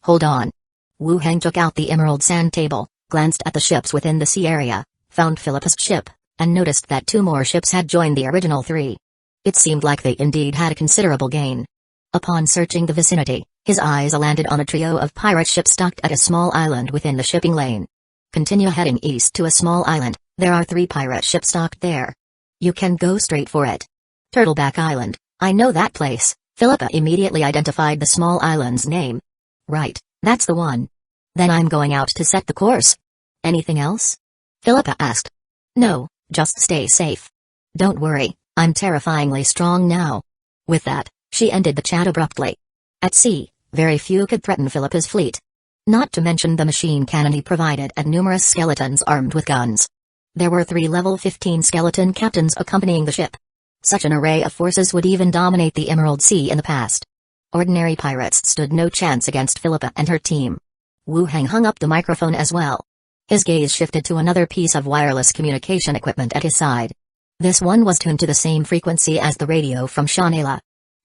Hold on. Wu Heng took out the emerald sand table, glanced at the ships within the sea area, found Philippa's ship, and noticed that 2 more ships had joined the original 3. It seemed like they indeed had a considerable gain. Upon searching the vicinity, his eyes landed on a trio of pirate ships docked at a small island within the shipping lane. Continue heading east to a small island, there are 3 pirate ships docked there. You can go straight for it. Turtleback Island, I know that place, Philippa immediately identified the small island's name. Right, that's the one. Then I'm going out to set the course. Anything else? Philippa asked. No. Just stay safe. Don't worry, I'm terrifyingly strong now. With that, she ended the chat abruptly. At sea, very few could threaten Philippa's fleet. Not to mention the machine cannon he provided and numerous skeletons armed with guns. There were 3 level 15 skeleton captains accompanying the ship. Such an array of forces would even dominate the Emerald Sea in the past. Ordinary pirates stood no chance against Philippa and her team. Wu Heng hung up the microphone as well. His gaze shifted to another piece of wireless communication equipment at his side. This one was tuned to the same frequency as the radio from Shanela.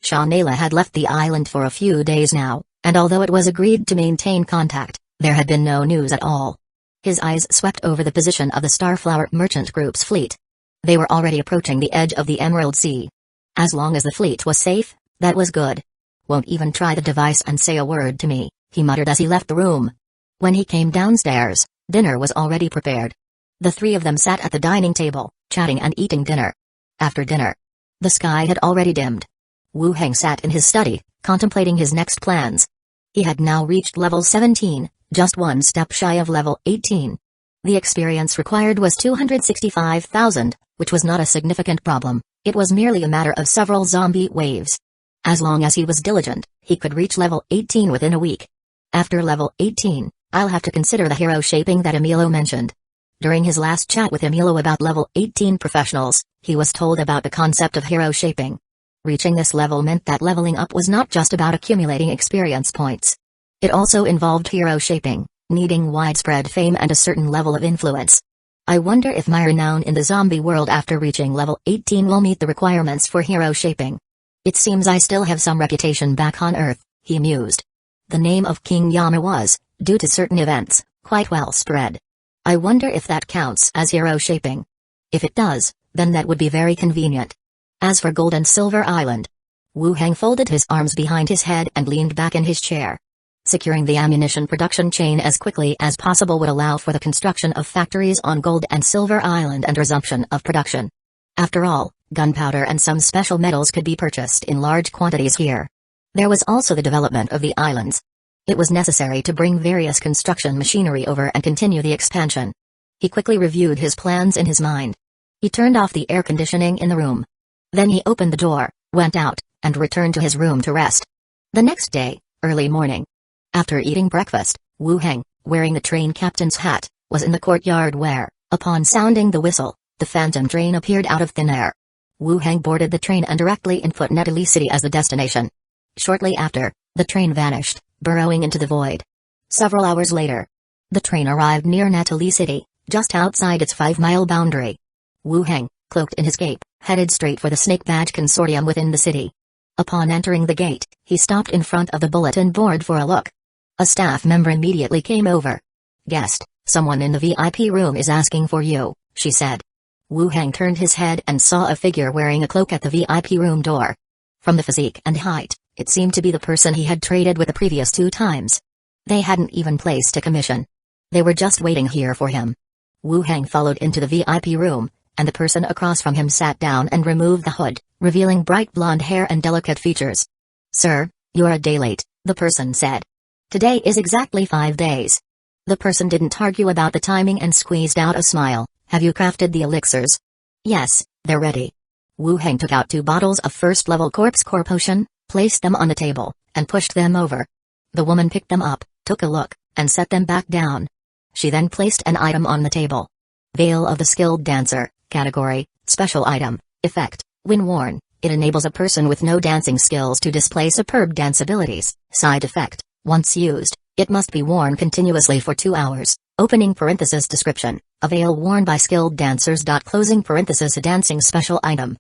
Shanela had left the island for a few days now, and although it was agreed to maintain contact, there had been no news at all. His eyes swept over the position of the Starflower Merchant Group's fleet. They were already approaching the edge of the Emerald Sea. As long as the fleet was safe, that was good. Won't even try the device and say a word to me, he muttered as he left the room. When he came downstairs, dinner was already prepared. The 3 of them sat at the dining table, chatting and eating dinner. After dinner, the sky had already dimmed. Wu Heng sat in his study, contemplating his next plans. He had now reached level 17, just 1 step shy of level 18. The experience required was 265,000, which was not a significant problem, it was merely a matter of several zombie waves. As long as he was diligent, he could reach level 18 within a week. After level 18, I'll have to consider the hero shaping that Emilio mentioned. During his last chat with Emilio about level 18 professionals, he was told about the concept of hero shaping. Reaching this level meant that leveling up was not just about accumulating experience points. It also involved hero shaping, needing widespread fame and a certain level of influence. I wonder if my renown in the zombie world after reaching level 18 will meet the requirements for hero shaping. It seems I still have some reputation back on Earth, he mused. The name of King Yama was, due to certain events, quite well spread. I wonder if that counts as hero shaping. If it does, then that would be very convenient. As for Gold and Silver Island, Wu Heng folded his arms behind his head and leaned back in his chair. Securing the ammunition production chain as quickly as possible would allow for the construction of factories on Gold and Silver Island and resumption of production. After all, gunpowder and some special metals could be purchased in large quantities here. There was also the development of the islands. It was necessary to bring various construction machinery over and continue the expansion. He quickly reviewed his plans in his mind. He turned off the air conditioning in the room. Then he opened the door, went out, and returned to his room to rest. The next day, early morning. After eating breakfast, Wu Heng, wearing the train captain's hat, was in the courtyard where, upon sounding the whistle, the phantom train appeared out of thin air. Wu Heng boarded the train and directly input Netalicity as the destination. Shortly after, the train vanished, burrowing into the void. Several hours later, the train arrived near Natali City, just outside its 5-mile boundary. Wu Heng, cloaked in his cape, headed straight for the Snake Badge Consortium within the city. Upon entering the gate, he stopped in front of the bulletin board for a look. A staff member immediately came over. "Guest, someone in the VIP room is asking for you," she said. Wu Heng turned his head and saw a figure wearing a cloak at the VIP room door. From the physique and height, it seemed to be the person he had traded with the previous 2 times. They hadn't even placed a commission. They were just waiting here for him. Wu Heng followed into the VIP room, and the person across from him sat down and removed the hood, revealing bright blonde hair and delicate features. "Sir, you're a day late," the person said. "Today is exactly 5 days." The person didn't argue about the timing and squeezed out a smile. "Have you crafted the elixirs?" "Yes, they're ready." Wu Heng took out 2 bottles of first-level corpse core potion, placed them on the table, and pushed them over. The woman picked them up, took a look, and set them back down. She then placed an item on the table. Veil of the Skilled Dancer, category, special item, effect, when worn, it enables a person with no dancing skills to display superb dance abilities. Side effect, once used, it must be worn continuously for 2 hours. Opening parenthesis description, a veil worn by skilled dancers. Closing parenthesis a dancing special item.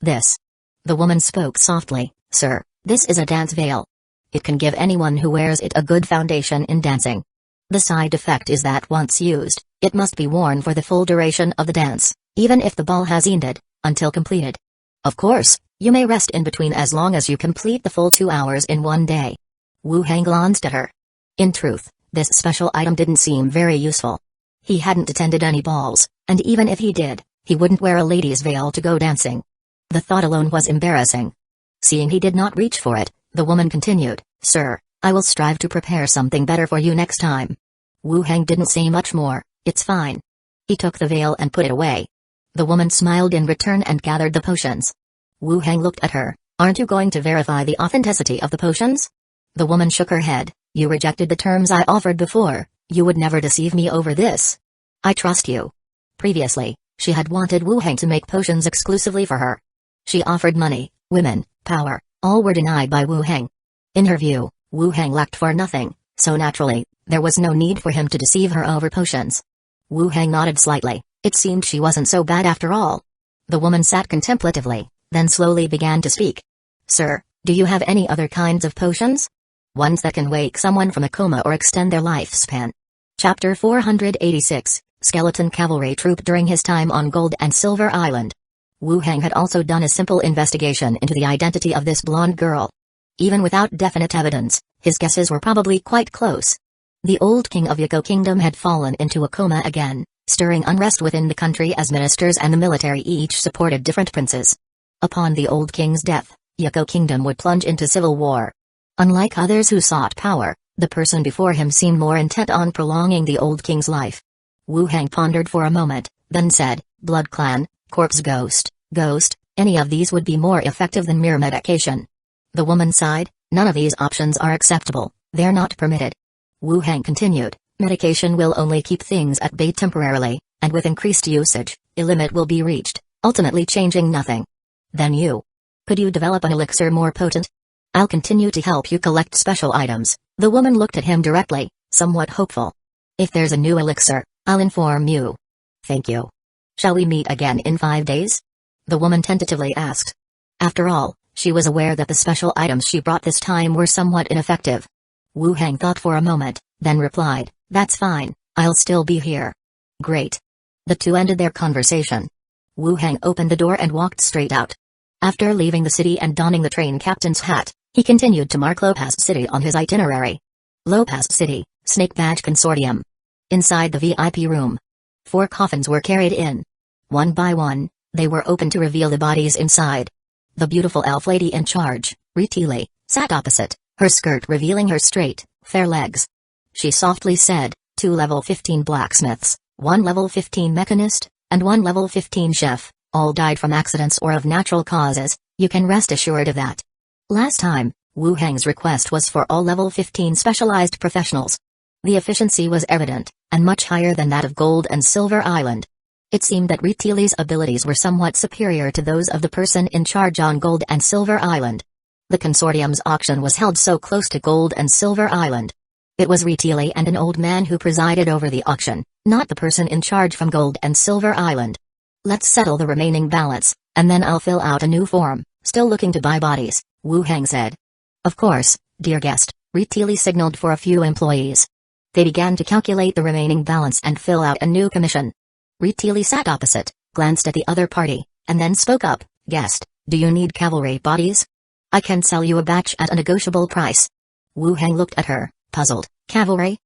This. The woman spoke softly, "Sir, this is a dance veil. It can give anyone who wears it a good foundation in dancing. The side effect is that once used, it must be worn for the full duration of the dance, even if the ball has ended, until completed. Of course, you may rest in between as long as you complete the full 2 hours in one day." Wu Heng glanced at her. In truth, this special item didn't seem very useful. He hadn't attended any balls, and even if he did, he wouldn't wear a lady's veil to go dancing. The thought alone was embarrassing. Seeing he did not reach for it, the woman continued, "Sir, I will strive to prepare something better for you next time." Wu Heng didn't say much more. "It's fine." He took the veil and put it away. The woman smiled in return and gathered the potions. Wu Heng looked at her. "Aren't you going to verify the authenticity of the potions?" The woman shook her head. "You rejected the terms I offered before. You would never deceive me over this. I trust you." Previously, she had wanted Wu Heng to make potions exclusively for her. She offered money, women, power, all were denied by Wu Heng. In her view, Wu Heng lacked for nothing, so naturally, there was no need for him to deceive her over potions. Wu Heng nodded slightly. It seemed she wasn't so bad after all. The woman sat contemplatively, then slowly began to speak. "Sir, do you have any other kinds of potions? Ones that can wake someone from a coma or extend their lifespan?" Chapter 486, Skeleton Cavalry Troop. During his time on Gold and Silver Island, Wu Heng had also done a simple investigation into the identity of this blonde girl. Even without definite evidence, his guesses were probably quite close. The old king of Hueco Kingdom had fallen into a coma again, stirring unrest within the country as ministers and the military each supported different princes. Upon the old king's death, Hueco Kingdom would plunge into civil war. Unlike others who sought power, the person before him seemed more intent on prolonging the old king's life. Wu Heng pondered for a moment, then said, "Blood clan, corpse ghost, any of these would be more effective than mere medication." The woman sighed. "None of these options are acceptable, they're not permitted." Wu Heng continued, "Medication will only keep things at bay temporarily, and with increased usage, a limit will be reached, ultimately changing nothing. Then could you develop an elixir more potent? I'll continue to help you collect special items." The woman looked at him directly, somewhat hopeful. "If there's a new elixir, I'll inform you." "Thank you. Shall we meet again in 5 days?" the woman tentatively asked. After all, she was aware that the special items she brought this time were somewhat ineffective. Wu Heng thought for a moment, then replied, "That's fine, I'll still be here." "Great." The two ended their conversation. Wu Heng opened the door and walked straight out. After leaving the city and donning the train captain's hat, he continued to mark Lopaz City on his itinerary. Lopaz City, Snake Badge Consortium. Inside the VIP room, 4 coffins were carried in. One by one, they were opened to reveal the bodies inside. The beautiful elf lady in charge, Ritili, sat opposite, her skirt revealing her straight, fair legs. She softly said, 2 level 15 blacksmiths, 1 level 15 mechanist, and 1 level 15 chef, all died from accidents or of natural causes, you can rest assured of that. Last time, Wu Heng's request was for all level 15 specialized professionals. The efficiency was evident, and much higher than that of Gold and Silver Island. It seemed that Ritili's abilities were somewhat superior to those of the person in charge on Gold and Silver Island. The consortium's auction was held so close to Gold and Silver Island. It was Retili and an old man who presided over the auction, not the person in charge from Gold and Silver Island. Let's settle the remaining balance, and then I'll fill out a new form. Still looking to buy bodies, Wu Heng said. Of course, dear guest, Retili signaled for a few employees. They began to calculate the remaining balance and fill out a new commission. Retili sat opposite, glanced at the other party, and then spoke up. Guest, do you need cavalry bodies? I can sell you a batch at a negotiable price. Wu Heng looked at her, puzzled. Cavalry?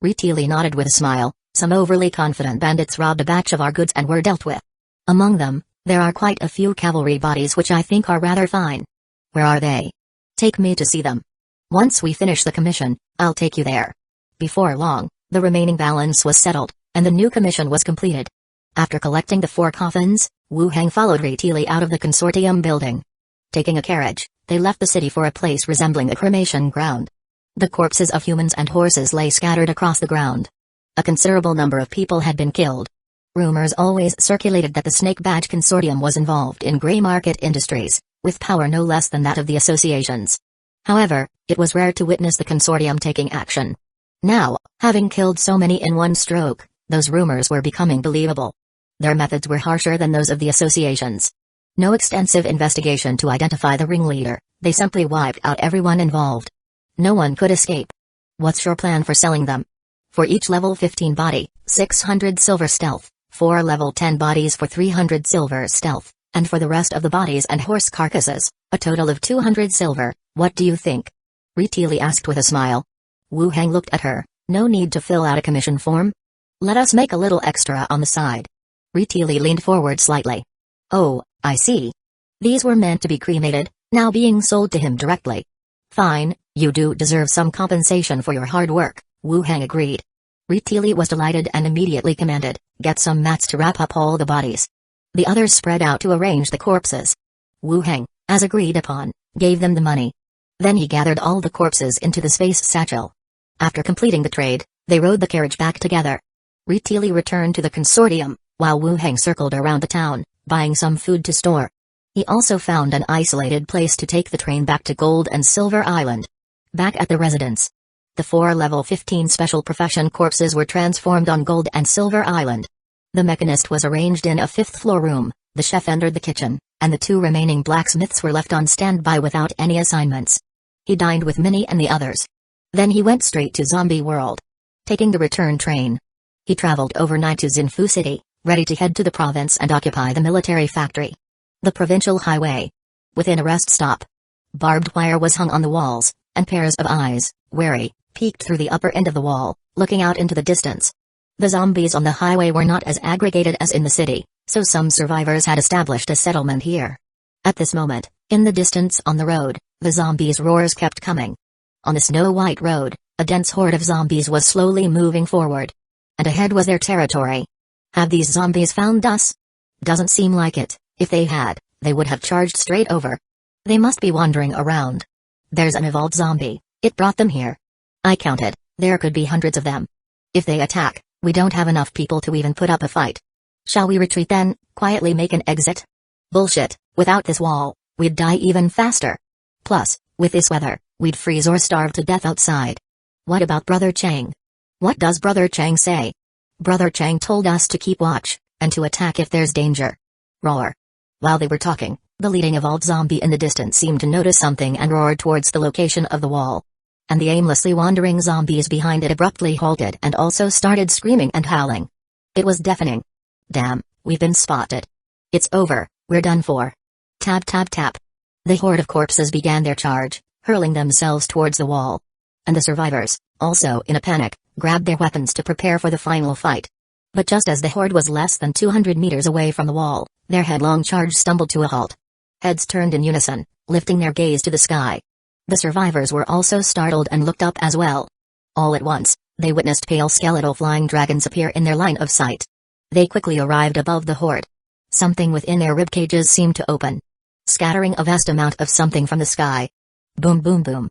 Retili nodded with a smile. Some overly confident bandits robbed a batch of our goods and were dealt with. Among them, there are quite a few cavalry bodies which I think are rather fine. Where are they? Take me to see them. Once we finish the commission, I'll take you there. Before long, the remaining balance was settled, and the new commission was completed. After collecting the 4 coffins, Wu Heng followed Retili out of the consortium building. Taking a carriage, they left the city for a place resembling a cremation ground. The corpses of humans and horses lay scattered across the ground. A considerable number of people had been killed. Rumors always circulated that the Snake Badge Consortium was involved in grey market industries, with power no less than that of the associations. However, it was rare to witness the consortium taking action. Now, having killed so many in one stroke, those rumors were becoming believable. Their methods were harsher than those of the associations. No extensive investigation to identify the ringleader, they simply wiped out everyone involved. No one could escape. What's your plan for selling them? For each level 15 body, 600 silver stealth, 4 level 10 bodies for 300 silver stealth, and for the rest of the bodies and horse carcasses, a total of 200 silver. What do you think? Retili asked with a smile. Wu Heng looked at her. No need to fill out a commission form. Let us make a little extra on the side. Retili leaned forward slightly. Oh, I see. These were meant to be cremated, now being sold to him directly. Fine, you do deserve some compensation for your hard work, Wu Heng agreed. Retili was delighted and immediately commanded, get some mats to wrap up all the bodies. The others spread out to arrange the corpses. Wu Heng, as agreed upon, gave them the money. Then he gathered all the corpses into the space satchel. After completing the trade, they rode the carriage back together. Retili returned to the consortium, while Wu Heng circled around the town, buying some food to store. He also found an isolated place to take the train back to Gold and Silver Island. Back at the residence, the 4 level 15 special profession corpses were transformed on Gold and Silver Island. The mechanist was arranged in a 5th floor room, the chef entered the kitchen, and the 2 remaining blacksmiths were left on standby without any assignments. He dined with Minnie and the others. Then he went straight to Zombie World. Taking the return train, he traveled overnight to Xinfu City, ready to head to the province and occupy the military factory. The provincial highway. Within a rest stop, barbed wire was hung on the walls, and pairs of eyes, wary, peeked through the upper end of the wall, looking out into the distance. The zombies on the highway were not as aggregated as in the city, so some survivors had established a settlement here. At this moment, in the distance on the road, the zombies' roars kept coming. On the snow-white road, a dense horde of zombies was slowly moving forward. And ahead was their territory. Have these zombies found us? Doesn't seem like it. If they had, they would have charged straight over. They must be wandering around. There's an evolved zombie, it brought them here. I counted, there could be hundreds of them. If they attack, we don't have enough people to even put up a fight. Shall we retreat then, quietly make an exit? Bullshit, without this wall, we'd die even faster. Plus, with this weather, we'd freeze or starve to death outside. What about Brother Chang? What does Brother Chang say? Brother Chang told us to keep watch, and to attack if there's danger. Roar. While they were talking, the leading evolved zombie in the distance seemed to notice something and roared towards the location of the wall. And the aimlessly wandering zombies behind it abruptly halted and also started screaming and howling. It was deafening. Damn, we've been spotted. It's over, we're done for. Tap tap tap. The horde of corpses began their charge, hurling themselves towards the wall. And the survivors, also in a panic, grabbed their weapons to prepare for the final fight. But just as the horde was less than 200 meters away from the wall, their headlong charge stumbled to a halt. Heads turned in unison, lifting their gaze to the sky. The survivors were also startled and looked up as well. All at once, they witnessed pale skeletal flying dragons appear in their line of sight. They quickly arrived above the horde. Something within their ribcages seemed to open, scattering a vast amount of something from the sky. Boom boom boom.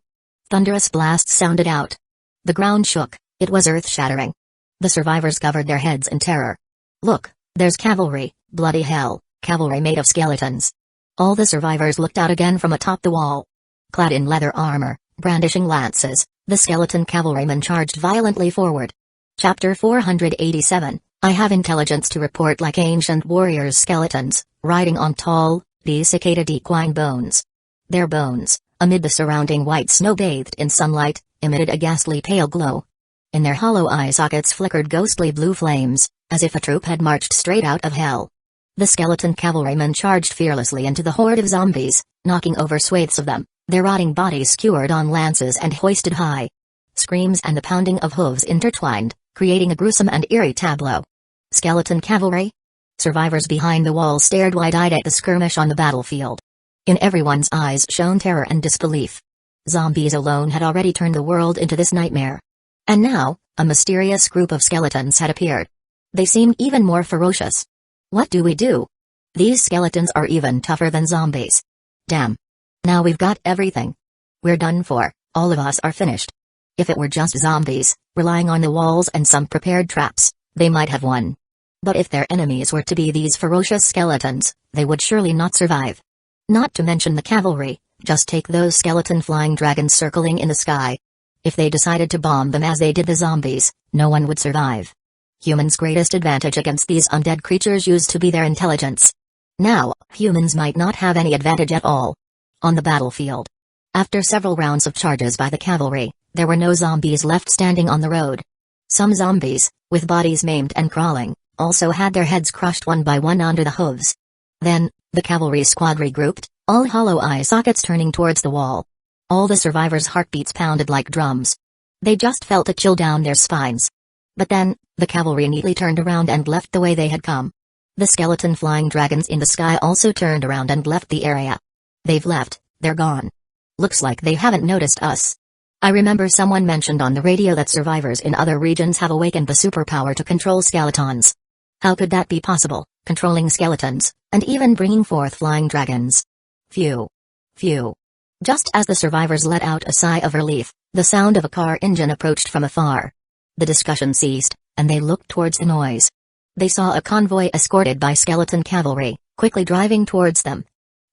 Thunderous blasts sounded out. The ground shook, it was earth-shattering. The survivors covered their heads in terror. Look, there's cavalry, bloody hell, cavalry made of skeletons. All the survivors looked out again from atop the wall. Clad in leather armor, brandishing lances, The skeleton cavalryman charged violently forward. Chapter 487, I have intelligence to report like ancient warriors' skeletons, riding on tall, desiccated equine bones. Their bones, amid the surrounding white snow bathed in sunlight, emitted a ghastly pale glow. In their hollow eye sockets flickered ghostly blue flames, as if a troop had marched straight out of hell. The skeleton cavalryman charged fearlessly into the horde of zombies, knocking over swathes of them, their rotting bodies skewered on lances and hoisted high. Screams and the pounding of hooves intertwined, creating a gruesome and eerie tableau. Skeleton cavalry? Survivors behind the wall stared wide-eyed at the skirmish on the battlefield. In everyone's eyes shone terror and disbelief. Zombies alone had already turned the world into this nightmare. And now, a mysterious group of skeletons had appeared. They seemed even more ferocious. What do we do? These skeletons are even tougher than zombies. Damn. Now we've got everything. We're done for, all of us are finished. If it were just zombies, relying on the walls and some prepared traps, they might have won. But if their enemies were to be these ferocious skeletons, they would surely not survive. Not to mention the cavalry, just take those skeleton flying dragons circling in the sky. If they decided to bomb them as they did the zombies, no one would survive. Humans' greatest advantage against these undead creatures used to be their intelligence. Now, humans might not have any advantage at all. On the battlefield. After several rounds of charges by the cavalry, there were no zombies left standing on the road. Some zombies, with bodies maimed and crawling, also had their heads crushed one by one under the hooves. Then, the cavalry squad regrouped, all hollow eye sockets turning towards the wall. All the survivors' heartbeats pounded like drums. They just felt a chill down their spines. But then, the cavalry neatly turned around and left the way they had come. The skeleton flying dragons in the sky also turned around and left the area. They've left, they're gone. Looks like they haven't noticed us. I remember someone mentioned on the radio that survivors in other regions have awakened the superpower to control skeletons. How could that be possible, controlling skeletons, and even bringing forth flying dragons? Phew. Phew. Just as the survivors let out a sigh of relief, the sound of a car engine approached from afar. The discussion ceased, and they looked towards the noise. They saw a convoy escorted by skeleton cavalry, quickly driving towards them.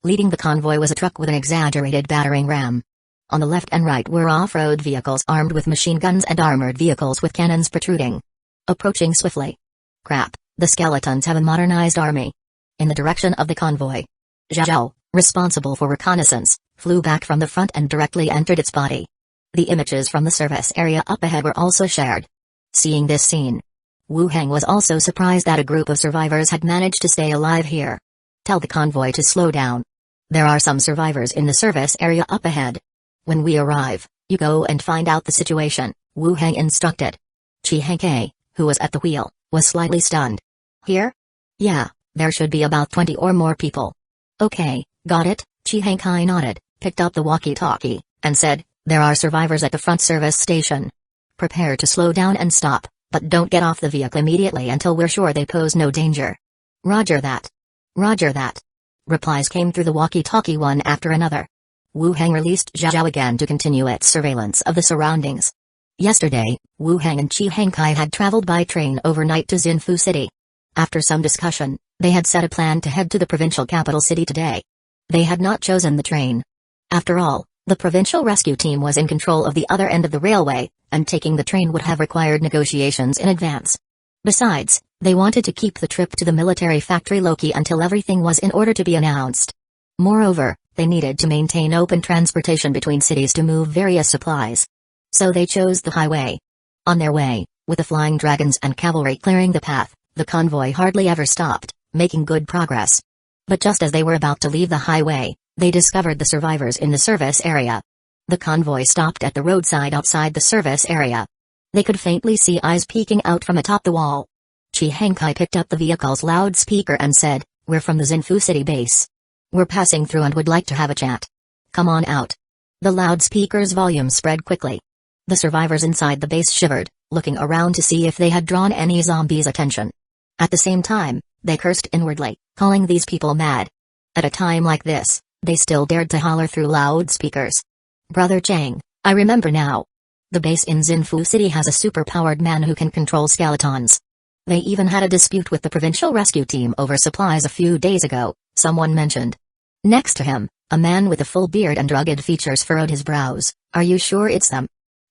Leading the convoy was a truck with an exaggerated battering ram. On the left and right were off-road vehicles armed with machine guns and armored vehicles with cannons protruding. Approaching swiftly. Crap, the skeletons have a modernized army. In the direction of the convoy. Zhao, responsible for reconnaissance, flew back from the front and directly entered its body. The images from the service area up ahead were also shared. Seeing this scene, Wu Heng was also surprised that a group of survivors had managed to stay alive here. Tell the convoy to slow down. There are some survivors in the service area up ahead. When we arrive, you go and find out the situation, Wu Heng instructed. Chi Hengkai, who was at the wheel, was slightly stunned. Here? Yeah, there should be about 20 or more people. Okay, got it, Chi Hengkai nodded, picked up the walkie-talkie, and said, there are survivors at the front service station. Prepare to slow down and stop, but don't get off the vehicle immediately until we're sure they pose no danger. Roger that. Roger that. Replies came through the walkie-talkie one after another. Wu Heng released Zhao again to continue its surveillance of the surroundings. Yesterday, Wu Heng and Chi Hengkai had traveled by train overnight to Xinfu City. After some discussion, they had set a plan to head to the provincial capital city today. They had not chosen the train. After all, the provincial rescue team was in control of the other end of the railway, and taking the train would have required negotiations in advance. Besides, they wanted to keep the trip to the military factory Loki until everything was in order to be announced. Moreover, they needed to maintain open transportation between cities to move various supplies. So they chose the highway. On their way, with the flying dragons and cavalry clearing the path, the convoy hardly ever stopped, making good progress. But just as they were about to leave the highway, they discovered the survivors in the service area. The convoy stopped at the roadside outside the service area. They could faintly see eyes peeking out from atop the wall. Chi Hengkai picked up the vehicle's loudspeaker and said, we're from the Xinfu City base. We're passing through and would like to have a chat. Come on out. The loudspeaker's volume spread quickly. The survivors inside the base shivered, looking around to see if they had drawn any zombies' attention. At the same time, they cursed inwardly, calling these people mad. At a time like this, they still dared to holler through loudspeakers. Brother Chang, I remember now. The base in Xinfu City has a super-powered man who can control skeletons. They even had a dispute with the provincial rescue team over supplies a few days ago, someone mentioned. Next to him, a man with a full beard and rugged features furrowed his brows. Are you sure it's them?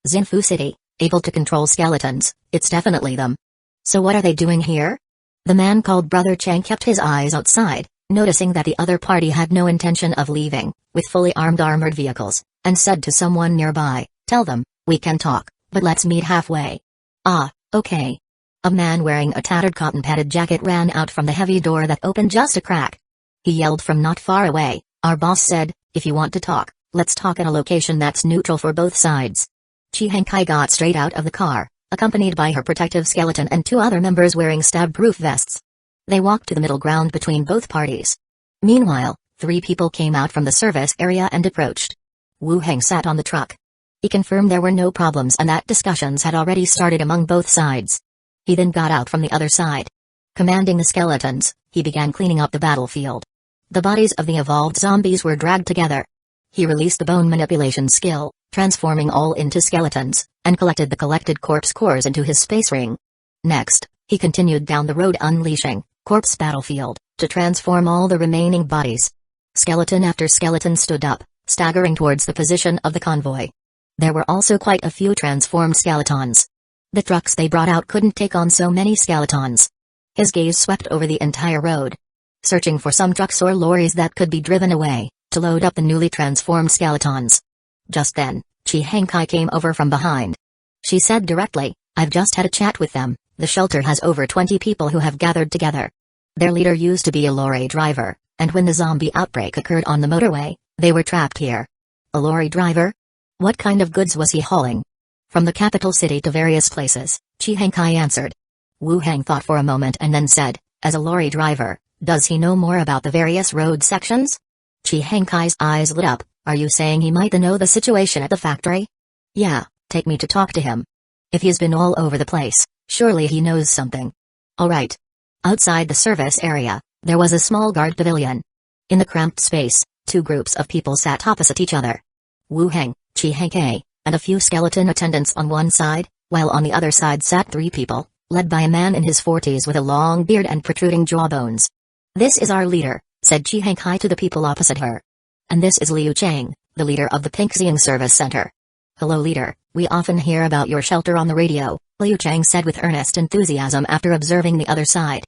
Xinfu City, able to control skeletons, it's definitely them. So what are they doing here? The man called Brother Chang kept his eyes outside, noticing that the other party had no intention of leaving, with fully armored vehicles, and said to someone nearby, "Tell them, we can talk, but let's meet halfway." "Ah, okay." A man wearing a tattered cotton-padded jacket ran out from the heavy door that opened just a crack. He yelled from not far away, "Our boss said, if you want to talk, let's talk at a location that's neutral for both sides." Chi Hankai got straight out of the car, accompanied by her protective skeleton and 2 other members wearing stab-proof vests. They walked to the middle ground between both parties. Meanwhile, 3 people came out from the service area and approached. Wu Heng sat on the truck. He confirmed there were no problems and that discussions had already started among both sides. He then got out from the other side. Commanding the skeletons, he began cleaning up the battlefield. The bodies of the evolved zombies were dragged together. He released the bone manipulation skill, transforming all into skeletons, and collected the collected corpse cores into his space ring. Next, he continued down the road unleashing corpse battlefield to transform all the remaining bodies. Skeleton after skeleton stood up, staggering towards the position of the convoy. There were also quite a few transformed skeletons. The trucks they brought out couldn't take on so many skeletons. His gaze swept over the entire road, searching for some trucks or lorries that could be driven away, to load up the newly transformed skeletons. Just then, Chi Hankai came over from behind. She said directly, "I've just had a chat with them. The shelter has over 20 people who have gathered together. Their leader used to be a lorry driver, and when the zombie outbreak occurred on the motorway, they were trapped here." "A lorry driver? What kind of goods was he hauling?" "From the capital city to various places," Chi Hankai answered. Wu Heng thought for a moment and then said, "As a lorry driver, does he know more about the various road sections?" Chi Hankai's eyes lit up. "Are you saying he might know the situation at the factory?" "Yeah, take me to talk to him. If he's been all over the place, surely he knows something." "All right." Outside the service area, there was a small guard pavilion. In the cramped space, 2 groups of people sat opposite each other. Wu Heng, Chi Hankai, and a few skeleton attendants on one side, while on the other side sat 3 people, led by a man in his 40s with a long beard and protruding jawbones. "This is our leader," said Chi Hankai to the people opposite her. "And this is Liu Chang, the leader of the Pingxiang Service Center." "Hello leader, we often hear about your shelter on the radio," Liu Chang said with earnest enthusiasm after observing the other side.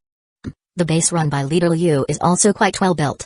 "The base run by Leader Liu is also quite well built.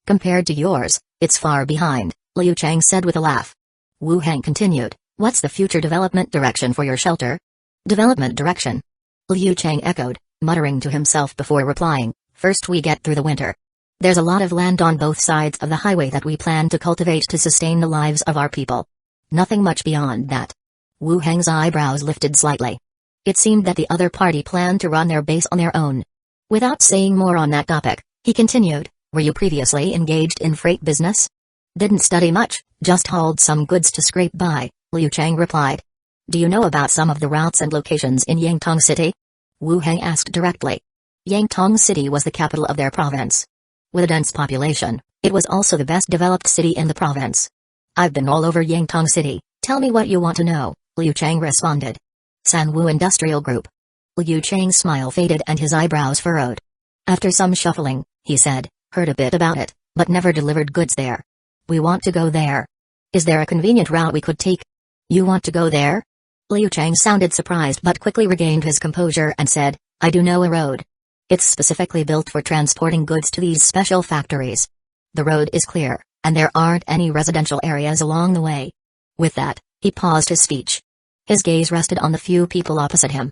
Compared to yours, it's far behind," Liu Chang said with a laugh. Wu Heng continued, "What's the future development direction for your shelter?" "Development direction?" Liu Chang echoed, muttering to himself before replying, "First we get through the winter. There's a lot of land on both sides of the highway that we plan to cultivate to sustain the lives of our people. Nothing much beyond that." Wu Heng's eyebrows lifted slightly. It seemed that the other party planned to run their base on their own. Without saying more on that topic, he continued, "Were you previously engaged in freight business?" "Didn't study much, just hauled some goods to scrape by," Liu Chang replied. "Do you know about some of the routes and locations in Yangtong City?" Wu Heng asked directly. Yangtong City was the capital of their province. With a dense population, it was also the best developed city in the province. "I've been all over Yangtong City, tell me what you want to know," Liu Chang responded. "Sanwu Industrial Group." Liu Chang's smile faded and his eyebrows furrowed. After some shuffling, he said, "Heard a bit about it, but never delivered goods there. We want to go there. Is there a convenient route we could take?" "You want to go there?" Liu Chang sounded surprised but quickly regained his composure and said, "I do know a road. It's specifically built for transporting goods to these special factories. The road is clear, and there aren't any residential areas along the way." With that, he paused his speech. His gaze rested on the few people opposite him.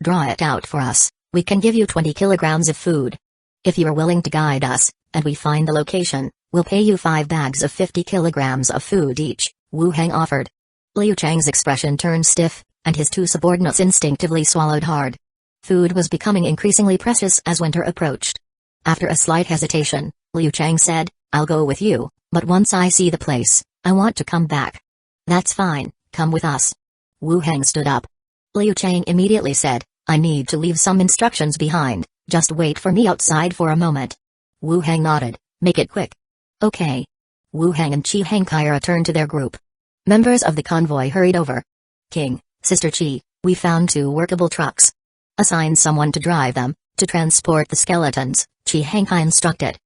"Draw it out for us, we can give you 20 kilograms of food. If you are willing to guide us, and we find the location, we'll pay you 5 bags of 50 kilograms of food each," Wu Heng offered. Liu Chang's expression turned stiff, and his 2 subordinates instinctively swallowed hard. Food was becoming increasingly precious as winter approached. After a slight hesitation, Liu Chang said, "I'll go with you, but once I see the place, I want to come back." "That's fine, come with us." Wu Heng stood up. Liu Chang immediately said, "I need to leave some instructions behind, just wait for me outside for a moment." Wu Heng nodded, "Make it quick." "Okay." Wu Heng and Chi Hankai returned to their group. Members of the convoy hurried over. "King, Sister Chi, we found 2 workable trucks. Assign someone to drive them, to transport the skeletons," Chi Hankai instructed.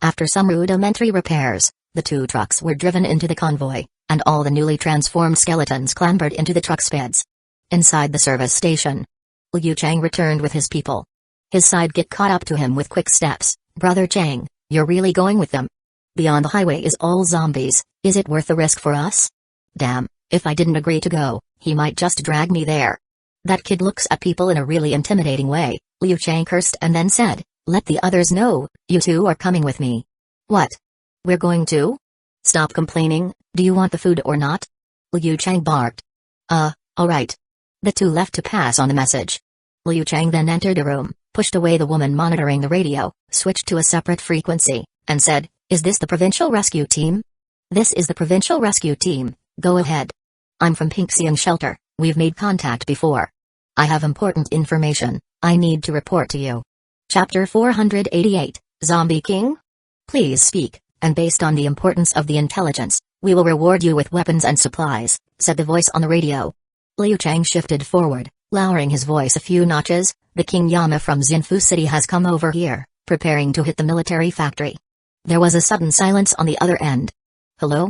After some rudimentary repairs, the 2 trucks were driven into the convoy, and all the newly transformed skeletons clambered into the truck's beds. Inside the service station, Liu Chang returned with his people. His sidekick caught up to him with quick steps. "Brother Chang, you're really going with them? Beyond the highway is all zombies, is it worth the risk for us? Damn, if I didn't agree to go, he might just drag me there." "That kid looks at people in a really intimidating way," Liu Chang cursed and then said, "Let the others know, you two are coming with me." "What? We're going to? Stop complaining, do you want the food or not?" Liu Chang barked. Alright." The two left to pass on the message. Liu Chang then entered a room, pushed away the woman monitoring the radio, switched to a separate frequency, and said, "Is this the provincial rescue team?" "This is the provincial rescue team, go ahead. I'm from Pinkxiang Shelter, we've made contact before. I have important information, I need to report to you." Chapter 488, Zombie King? "Please speak, and based on the importance of the intelligence, we will reward you with weapons and supplies," said the voice on the radio. Liu Chang shifted forward, lowering his voice a few notches. "The King Yama from Xinfu City has come over here, preparing to hit the military factory." There was a sudden silence on the other end. "Hello?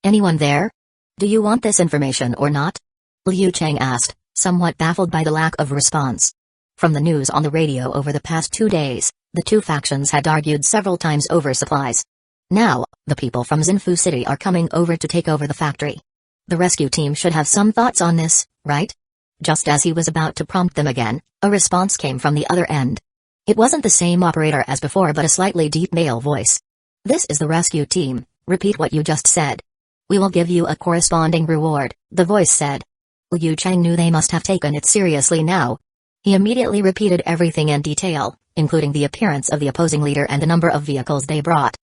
Anyone there? Do you want this information or not?" Liu Chang asked, somewhat baffled by the lack of response. From the news on the radio over the past 2 days, the two factions had argued several times over supplies. Now, the people from Xinfu City are coming over to take over the factory. The rescue team should have some thoughts on this, right? Just as he was about to prompt them again, a response came from the other end. It wasn't the same operator as before but a slightly deep male voice. "This is the rescue team, repeat what you just said. We will give you a corresponding reward," the voice said. Liu Chang knew they must have taken it seriously now. He immediately repeated everything in detail, including the appearance of the opposing leader and the number of vehicles they brought.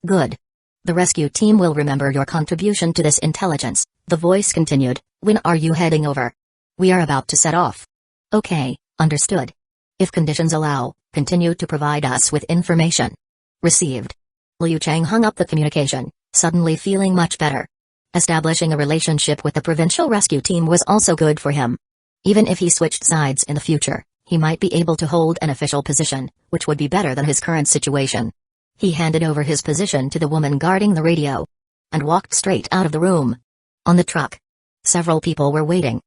"Good. The rescue team will remember your contribution to this intelligence," the voice continued. "When are you heading over?" "We are about to set off." "Okay, understood. If conditions allow, continue to provide us with information." "Received." Liu Chang hung up the communication, suddenly feeling much better. Establishing a relationship with the provincial rescue team was also good for him. Even if he switched sides in the future, he might be able to hold an official position, which would be better than his current situation. He handed over his position to the woman guarding the radio, and walked straight out of the room. On the truck, several people were waiting.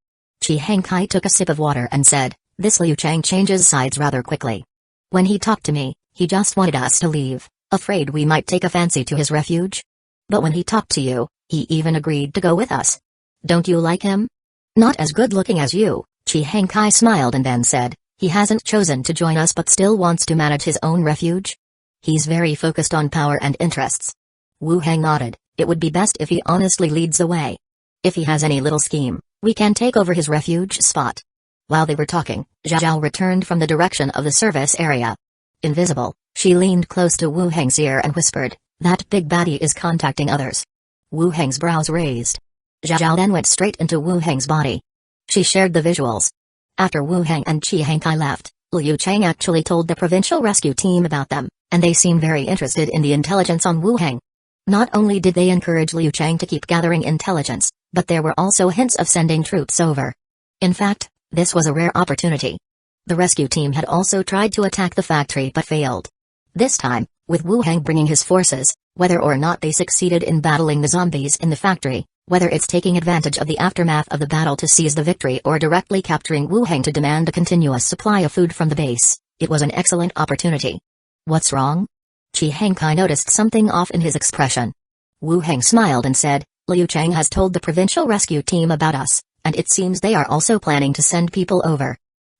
Chi Hangkai took a sip of water and said, "This Liu Chang changes sides rather quickly. When he talked to me, he just wanted us to leave, afraid we might take a fancy to his refuge. But when he talked to you, he even agreed to go with us. Don't you like him?" "Not as good-looking as you," Chi Hangkai smiled and then said, "He hasn't chosen to join us but still wants to manage his own refuge. He's very focused on power and interests." Wu Hang nodded. "It would be best if he honestly leads the way. If he has any little scheme, we can take over his refuge spot." While they were talking, Zhao returned from the direction of the service area. Invisible, she leaned close to Wu Hang's ear and whispered, "That big baddie is contacting others." Wu Hang's brows raised. Zhao then went straight into Wu Hang's body. She shared the visuals. After Wu Hang and Chi Hangkai left, Liu Chang actually told the provincial rescue team about them, and they seemed very interested in the intelligence on Wu Hang. Not only did they encourage Liu Chang to keep gathering intelligence, but there were also hints of sending troops over. In fact, this was a rare opportunity. The rescue team had also tried to attack the factory but failed. This time, with Wu Hang bringing his forces, whether or not they succeeded in battling the zombies in the factory, whether it's taking advantage of the aftermath of the battle to seize the victory or directly capturing Wu Hang to demand a continuous supply of food from the base, it was an excellent opportunity. "What's wrong?" Chi Hangkai noticed something off in his expression. Wu Hang smiled and said, "Liu Chang has told the provincial rescue team about us, and it seems they are also planning to send people over."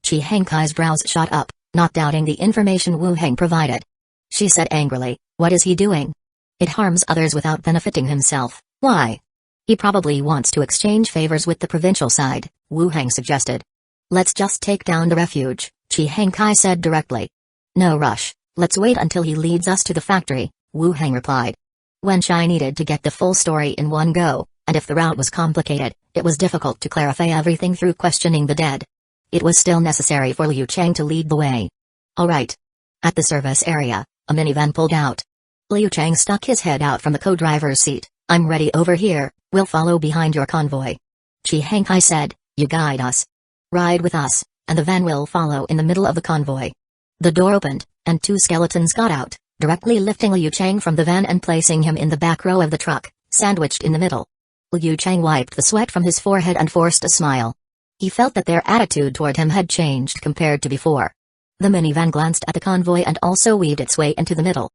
Chi Hangkai's brows shot up, not doubting the information Wu Hang provided. She said angrily, "What is he doing? It harms others without benefiting himself. Why?" "He probably wants to exchange favors with the provincial side," Wu Hang suggested. "Let's just take down the refuge," Chi Hangkai said directly. "No rush, let's wait until he leads us to the factory," Wu Hang replied. When Chai needed to get the full story in one go, and if the route was complicated, it was difficult to clarify everything through questioning the dead. It was still necessary for Liu Chang to lead the way. "All right." At the service area, a minivan pulled out. Liu Chang stuck his head out from the co-driver's seat. "I'm ready over here, we'll follow behind your convoy." Chi Hangkai said, "You guide us. Ride with us, and the van will follow in the middle of the convoy." The door opened, and two skeletons got out, directly lifting Liu Chang from the van and placing him in the back row of the truck, sandwiched in the middle. Liu Chang wiped the sweat from his forehead and forced a smile. He felt that their attitude toward him had changed compared to before. The minivan glanced at the convoy and also weaved its way into the middle.